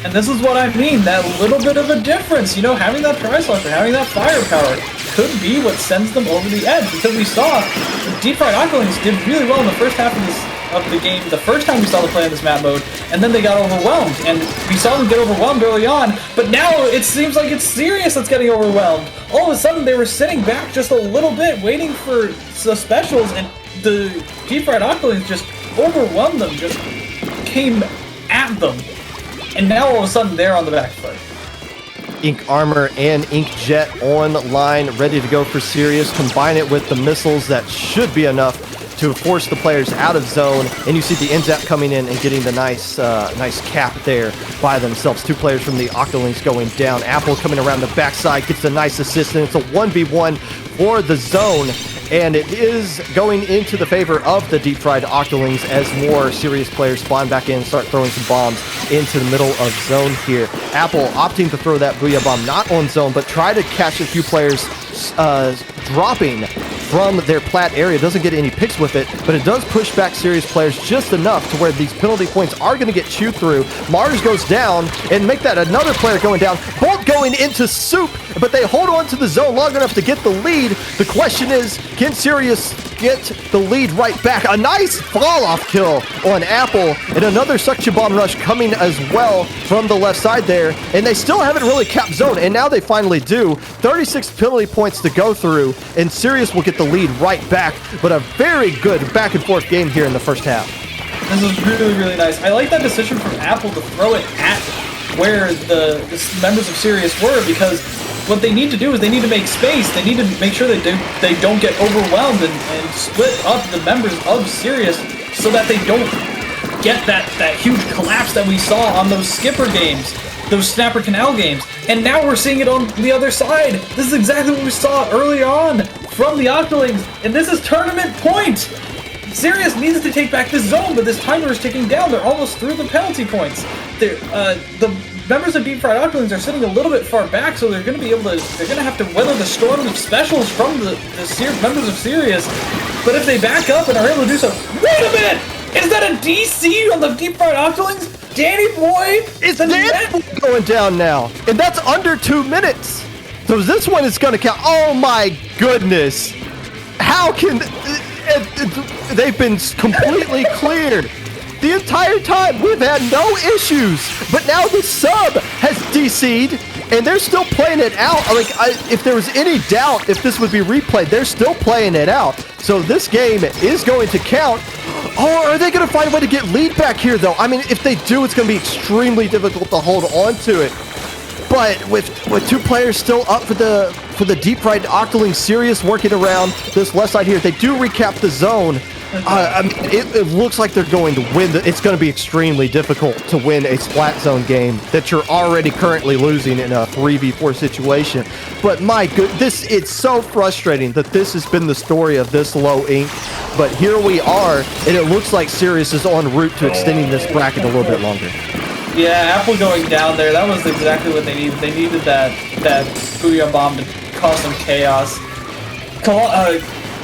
And this is what I mean, that little bit of a difference. You know, having that Tri-Slosher, having that firepower could be what sends them over the edge, because we saw the Deep Fried Octolings did really well in the first half of the game, the first time we saw them play in this map mode, and then they got overwhelmed, and we saw them get overwhelmed early on, but now it seems like it's Sirius that's getting overwhelmed. All of a sudden, they were sitting back just a little bit, waiting for the specials, and the Deep Fried Octolings just overwhelmed them, just came at them, and now all of a sudden, they're on the back foot. Ink Armor and Inkjet online, ready to go for Sirius. Combine it with the missiles, that should be enough to force the players out of zone, and you see the NZAP coming in and getting the nice cap there by themselves. Two players from the Octolings going down. Apple coming around the backside, gets a nice assist, and it's a 1v1 for the zone, and it is going into the favor of the Deep Fried Octolings as more Sirius players spawn back in and start throwing some bombs into the middle of zone here. Apple opting to throw that Booyah Bomb not on zone, but try to catch a few players dropping from their plat area. Doesn't get any picks with it, but it does push back Sirius players just enough to where these penalty points are going to get chewed through. Mars goes down and make that another player going down. Bolt going into Soup, but they hold on to the zone long enough to get the lead. The question is, can Sirius get the lead right back? A nice fall-off kill on Apple, and another suction bomb rush coming as well from the left side there, and they still haven't really capped zone, and now they finally do. 36 penalty points to go through, and Sirius will get the lead right back, but a very good back and forth game here in the first half. This is really, really nice. I like that decision from Apple to throw it at where the members of Sirius were, because what they need to do is they need to make space. They need to make sure they don't get overwhelmed and split up the members of Sirius so that they don't get that huge collapse that we saw on those Skipper games, those Snapper Canal games. And now we're seeing it on the other side. This is exactly what we saw early on from the Octolings, and this is tournament point. Sirius needs to take back this zone, but this timer is ticking down. They're almost through the penalty points. The members of Deep Fried Octolings are sitting a little bit far back, so they're going to have to weather the storm of specials from the members of Sirius. But if they back up and are able to do so, wait a minute! Is that a DC on the Deep Fried Octolings? Danny Boy It's Danny Boy going down now, and that's under 2 minutes. So this one is going to count. Oh my goodness! How can they've been completely cleared? The entire time we've had no issues, but now the sub has DC'd and they're still playing it out. Like, if there was any doubt if this would be replayed, they're still playing it out. So this game is going to count. Oh, are they going to find a way to get lead back here, though? I mean, if they do, it's going to be extremely difficult to hold on to it. But with 2 players still up for the deep fried Octoling Sirius working around this left side here, they do recap the zone. I mean, it looks like they're going to win. It's going to be extremely difficult to win a Splat Zone game that you're already currently losing in a 3v4 situation. But my goodness, it's so frustrating that this has been the story of this low ink. But here we are, and it looks like Sirius is en route to extending this bracket a little bit longer. Yeah, Apple going down there, that was exactly what they needed. They needed that Booyah Bomb to cause some chaos.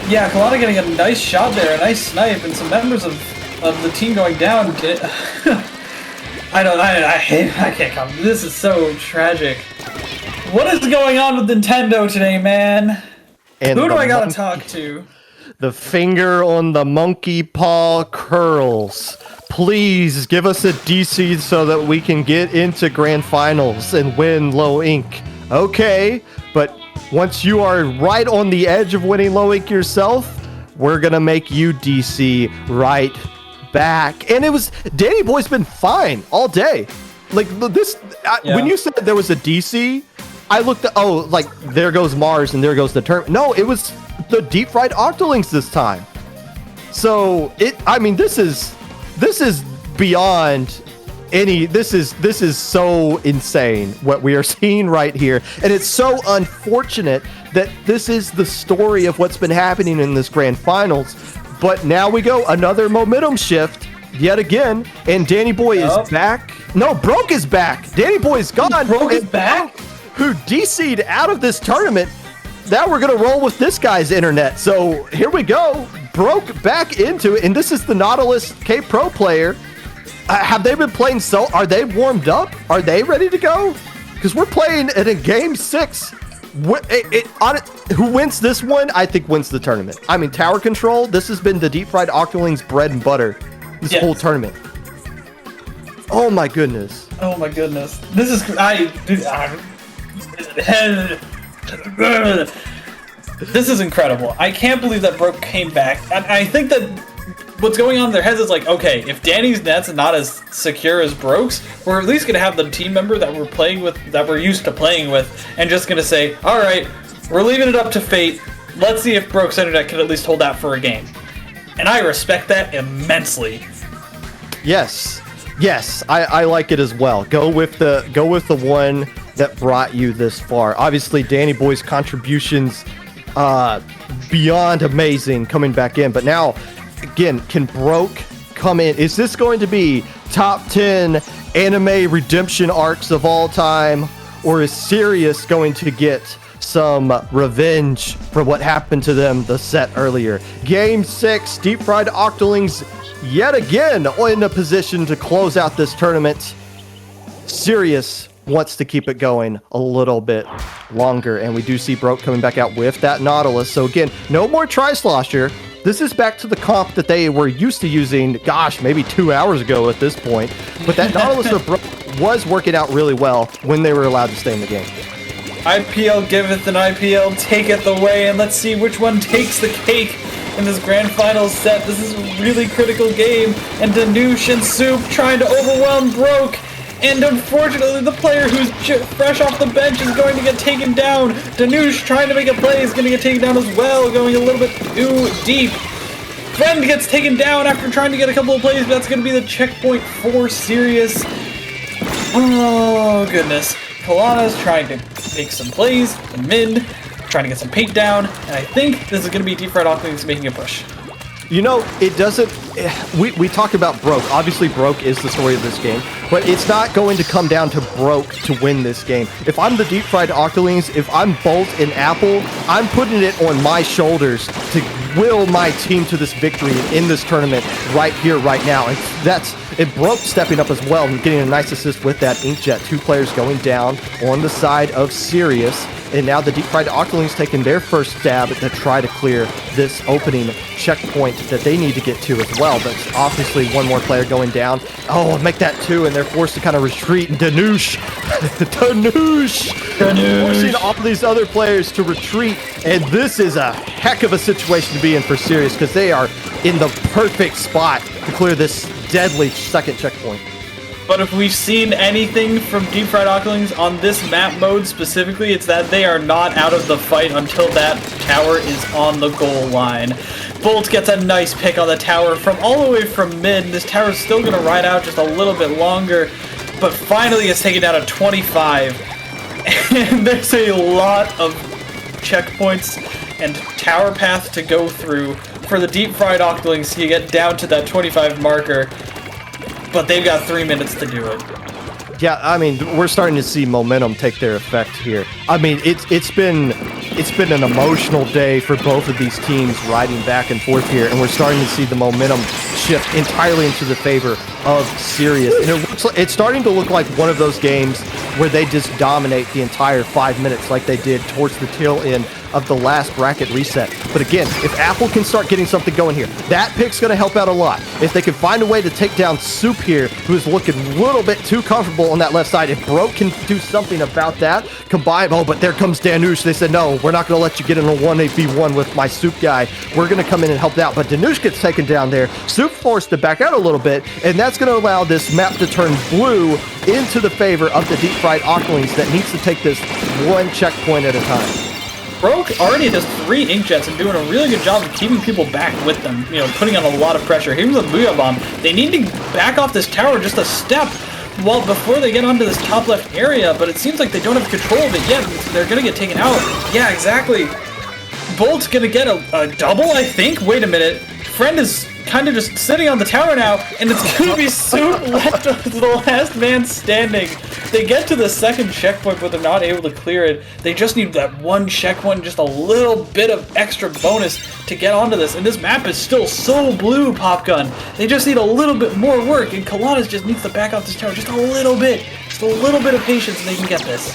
Yeah, Kalana getting a nice shot there, a nice snipe, and some members of the team going down. I can't come. This is so tragic. What is going on with Nintendo today, man? And who do I gotta talk to? The finger on the monkey paw curls. Please give us a DC so that we can get into grand finals and win low ink. Okay, but once you are right on the edge of winning low ink yourself, we're gonna make you DC right back. And it was Danny Boy's been fine all day. Like this, when you said there was a DC, I looked at like there goes Mars and there goes the term. No, it was the deep fried Octolings this time. So I mean, this is beyond any. This is so insane what we are seeing right here, and it's so unfortunate that this is the story of what's been happening in this grand finals. But now we go another momentum shift yet again, and Danny Boy is back. No, Broke is back. Danny Boy is gone. Broke is back. Who DC'd out of this tournament? Now we're gonna roll with this guy's internet. So here we go. Broke back into it, and this is the Nautilus K Pro player. Have they been playing are they warmed up? Are they ready to go? Because we're playing it in game 6. Who wins this one, I think wins the tournament. I mean, tower control, this has been the deep fried Octolings bread and butter this whole tournament. Oh my goodness. Oh my goodness. This is, this is incredible. I can't believe that Broke came back. I think that what's going on in their heads is like, okay, if Danny's net's not as secure as Broke's, we're at least gonna have the team member that we're playing with, that we're used to playing with, and just gonna say, all right, we're leaving it up to fate. Let's see if Broke's internet can at least hold out for a game. And I respect that immensely. Yes, I like it as well. Go with the one that brought you this far. Obviously, Danny Boy's contributions beyond amazing coming back in, but now again, can Broke come in? Is this going to be top 10 anime redemption arcs of all time, or is Sirius going to get some revenge for what happened to them the set earlier? Game 6, Deep Fried Octolings yet again in a position to close out this tournament. Sirius wants to keep it going a little bit longer, and we do see Broke coming back out with that Nautilus. So again, no more Tri-Slosher. This is back to the comp that they were used to using, gosh, maybe 2 hours ago at this point. But that Nautilus of Broke was working out really well when they were allowed to stay in the game. IPL giveth and IPL taketh away, and let's see which one takes the cake in this grand finals set. This is a really critical game, and Danush and Soup trying to overwhelm Broke. And unfortunately, the player who's fresh off the bench is going to get taken down. Danush trying to make a play is going to get taken down as well, going a little bit too deep. Friend gets taken down after trying to get a couple of plays, but that's going to be the checkpoint for Sirius. Oh, goodness. Kalana's trying to make some plays, the mid, trying to get some paint down, and I think this is going to be Deep Fried Octolings making a push. You know, it doesn't. We talk about Broke. Obviously, Broke is the story of this game, but it's not going to come down to Broke to win this game. If I'm the Deep Fried Octolings, if I'm Bolt and Apple, I'm putting it on my shoulders to will my team to this victory in this tournament right here, right now. And Broke stepping up as well and getting a nice assist with that Inkjet. 2 players going down on the side of Sirius. And now the Deep Fried Octolings taking their first stab to try to clear this opening checkpoint that they need to get to as well. But obviously one more player going down. Oh, make that 2, and they're forced to kind of retreat. And Danoush forcing all of these other players to retreat. And this is a heck of a situation to be in for Sirius, because they are in the perfect spot to clear this deadly second checkpoint. But if we've seen anything from Deep Fried Octolings on this map mode specifically, it's that they are not out of the fight until that tower is on the goal line. Bolt gets a nice pick on the tower from all the way from mid. This tower is still going to ride out just a little bit longer, but finally it's taken down to 25. And there's a lot of checkpoints and tower path to go through for the Deep Fried Octolings to get down to that 25 marker. But they've got 3 minutes to do it. Yeah, I mean, we're starting to see momentum take their effect here. I mean, it's been an emotional day for both of these teams riding back and forth here, and we're starting to see the momentum shift entirely into the favor of Sirius. And it's starting to look like one of those games where they just dominate the entire 5 minutes like they did towards the tail end of the last bracket reset. But again, if Apple can start getting something going here, that pick's going to help out a lot. If they can find a way to take down Soup here, who's looking a little bit too comfortable on that left side, if Broke can do something about that, combine, but there comes Danoush. They said, no, we're not going to let you get in a 1v1 with my Soup guy. We're going to come in and help out. But Danoush gets taken down there. Soup forced to back out a little bit, and that's going to allow this map to turn blue into the favor of the Deep Fried Octolings that needs to take this one checkpoint at a time. Broke already has 3 Inkjets and doing a really good job of keeping people back with them, you know, putting on a lot of pressure. Here's a Booyah Bomb. They need to back off this tower just a step before they get onto this top left area, but it seems like they don't have control of it yet. They're going to get taken out. Yeah, exactly. Bolt's going to get a double, I think. Wait a minute. Friend is kind of just sitting on the tower now, and it's going to be Soup left as the last man standing. They get to the second checkpoint, but they're not able to clear it. They just need that one checkpoint, just a little bit of extra bonus to get onto this. And this map is still so blue, Popgun. They just need a little bit more work, and Kalanas just needs to back off this tower just a little bit. Just a little bit of patience, and they can get this.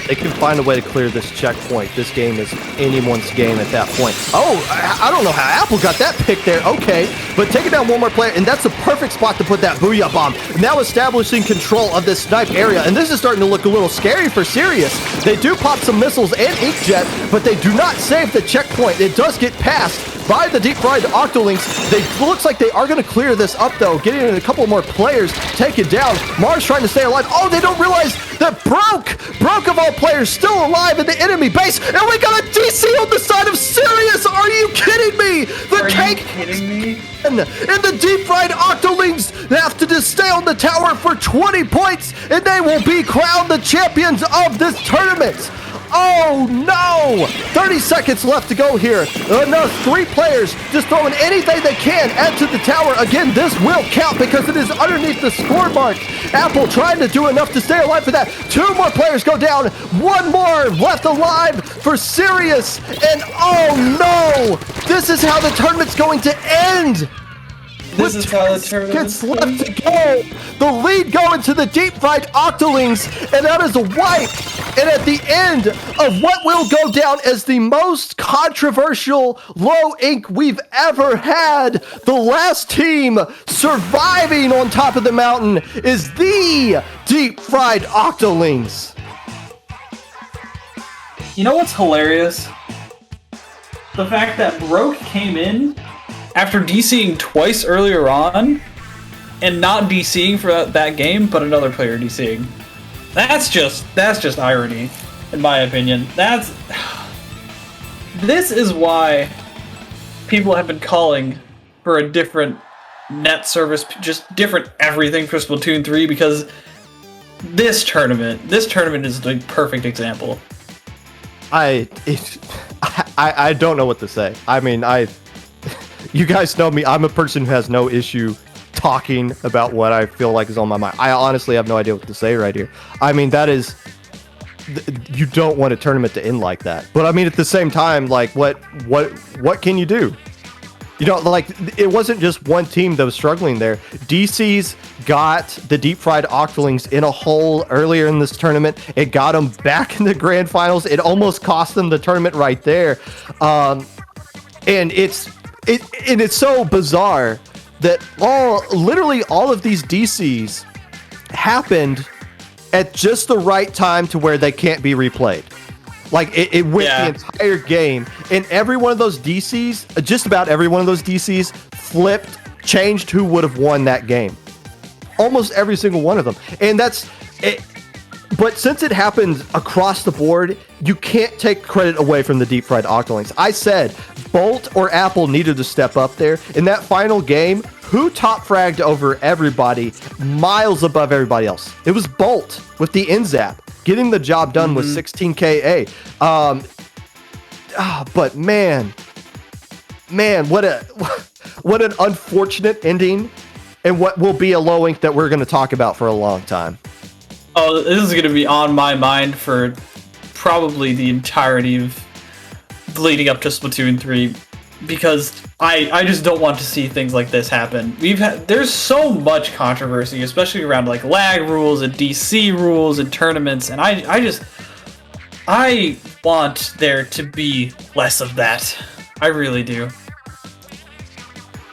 They can find a way to clear this checkpoint. This game is anyone's game at that point. Oh, I don't know how Apple got that pick there. Okay, but taking down one more player, and that's a perfect spot to put that Booyah Bomb. Now establishing control of this snipe area, and this is starting to look a little scary for Sirius. They do pop some missiles and Inkjet, but they do not save the checkpoint. It does get passed by the Deep Fried Octolings. Looks like they are going to clear this up, though, getting in a couple more players taken down. Mars trying to stay alive. Oh, they don't realize that Broke of all players, still alive in the enemy base, and we got a DC on the side of Sirius. Are you kidding me? Are you kidding me? And the Deep Fried Octolings have to just stay on the tower for 20 points, and they will be crowned the champions of this tournament. Oh no! 30 seconds left to go here. No, 3 players just throwing anything they can into the tower. Again, this will count because it is underneath the score mark. Apple trying to do enough to stay alive for that. 2 more players go down. 1 more left alive for Sirius. And oh no! This is how the tournament's going to end. This is how the tournament gets left to go. The lead going to the Deep Fried Octolings, and that is a wipe. And at the end of what will go down as the most controversial low ink we've ever had, the last team surviving on top of the mountain is the Deep Fried Octolings. You know what's hilarious? The fact that Broke came in after DCing twice earlier on, and not DCing for that game, but another player DCing. That's just irony, in my opinion. This is why people have been calling for a different net service, just different everything for Splatoon 3, because this tournament is the perfect example. I don't know what to say. I mean, you guys know me. I'm a person who has no issue talking about what I feel like is on my mind. I honestly have no idea what to say right here. I mean, that is, you don't want a tournament to end like that. But I mean, at the same time, like, what can you do? You know, like, it wasn't just one team that was struggling there. DC's got the deep fried Octolings in a hole earlier in this tournament. It got them back in the grand finals. It almost cost them the tournament right there. And it's so bizarre that literally all of these DCs happened at just the right time to where they can't be replayed. Like, it went the entire game, and every one of those DCs, just about every one of those DCs, flipped, changed who would have won that game. Almost every single one of them. And that's it. But since it happened across the board, you can't take credit away from the deep fried Octolings. I said Bolt or Apple needed to step up there. In that final game, who top fragged over everybody, miles above everybody else? It was Bolt with the N-Zap, getting the job done with 16 KA. But man, what an unfortunate ending, and what will be a low ink that we're going to talk about for a long time. Oh, this is going to be on my mind for probably the entirety of leading up to Splatoon 3, because I just don't want to see things like this happen. There's so much controversy, especially around like lag rules and DC rules and tournaments, and I want there to be less of that. I really do.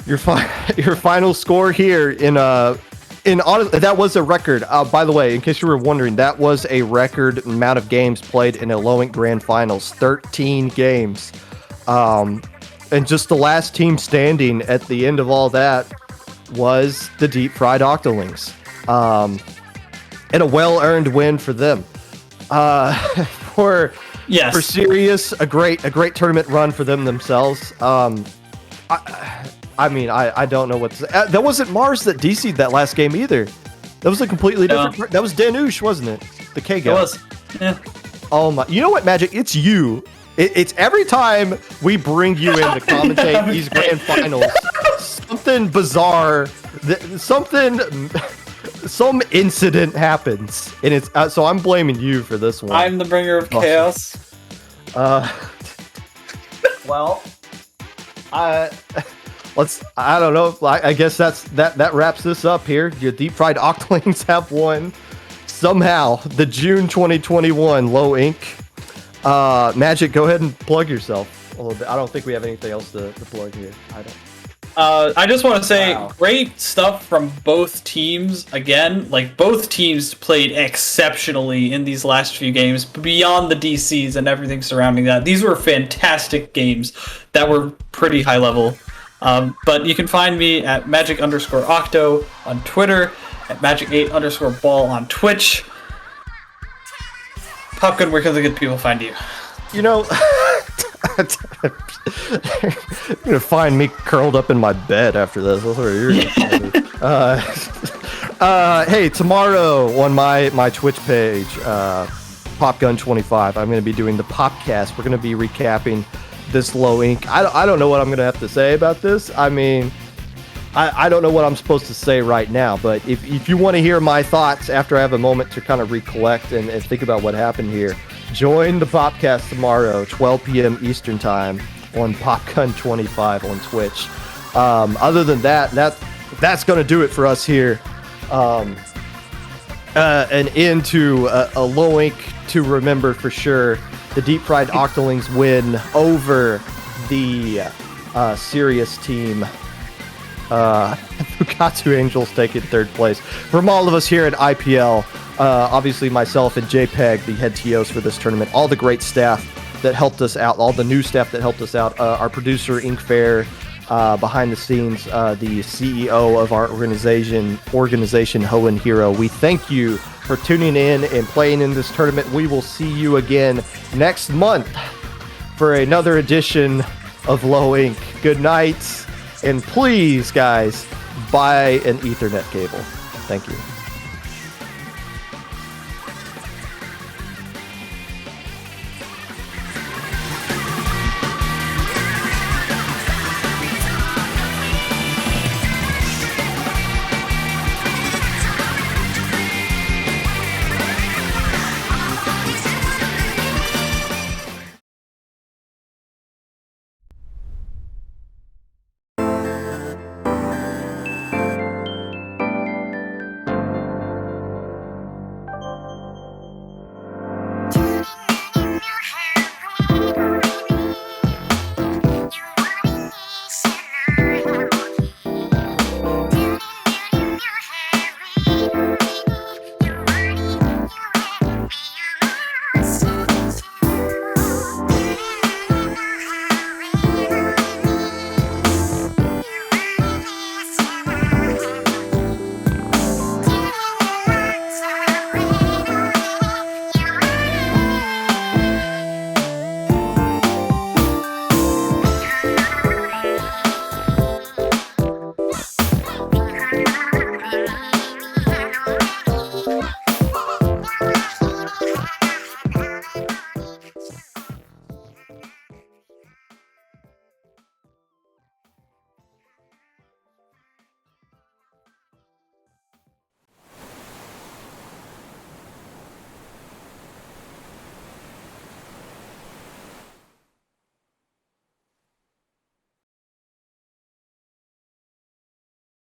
Your final score here that was a record. By the way, in case you were wondering, that was a record amount of games played in a low ink grand finals, 13 games. And just the last team standing at the end of all that was the deep fried Octolings. And a well-earned win for them. For Sirius, a great tournament run for them themselves. I mean, I don't know what to say. That wasn't Mars that DC'd that last game either. That was a completely different. That was Danush, wasn't it? The K guy. It was. Yeah. Oh my! You know what, Magic? It's you. It's every time we bring you in to commentate these grand finals, something bizarre, some incident happens, and it's so I'm blaming you for this one. I'm the bringer of chaos. Well, I don't know. I guess that wraps this up here. Your deep fried Octolings have won somehow the June 2021 low ink. Magic, go ahead and plug yourself a little bit. I don't think we have anything else to plug here. I just want to say, great stuff from both teams. Again, like, both teams played exceptionally in these last few games, beyond the DCs and everything surrounding that. These were fantastic games that were pretty high level. But you can find me at magic_octo on Twitter, at magic8_ball on Twitch. Popgun, where can the good people find you? You know, you're gonna find me curled up in my bed after this. That's where you're gonna hey, tomorrow on my Twitch page, Popgun25, I'm gonna be doing the Popcast. We're gonna be recapping this low ink. I don't know what I'm gonna have to say about this. I mean, I don't know what I'm supposed to say right now, but if you want to hear my thoughts after I have a moment to kind of recollect and think about what happened here, join the Popcast tomorrow, 12 p.m. Eastern time on Popgun25 on Twitch. Other than that's going to do it for us here. An end to a low ink to remember for sure. The deep fried Octolings win over the Sirius team. Fukkatsu Angels taking third place. From all of us here at IPL, obviously myself and JPEG, the head TOs for this tournament, all the great staff that helped us out, all the new staff that helped us out, our producer Inkfair, behind the scenes, the CEO of our organization Hoenn Hero. We thank you for tuning in and playing in this tournament. We will see you again next month for another edition of Low Ink. Good night. And please, guys, buy an Ethernet cable. Thank you.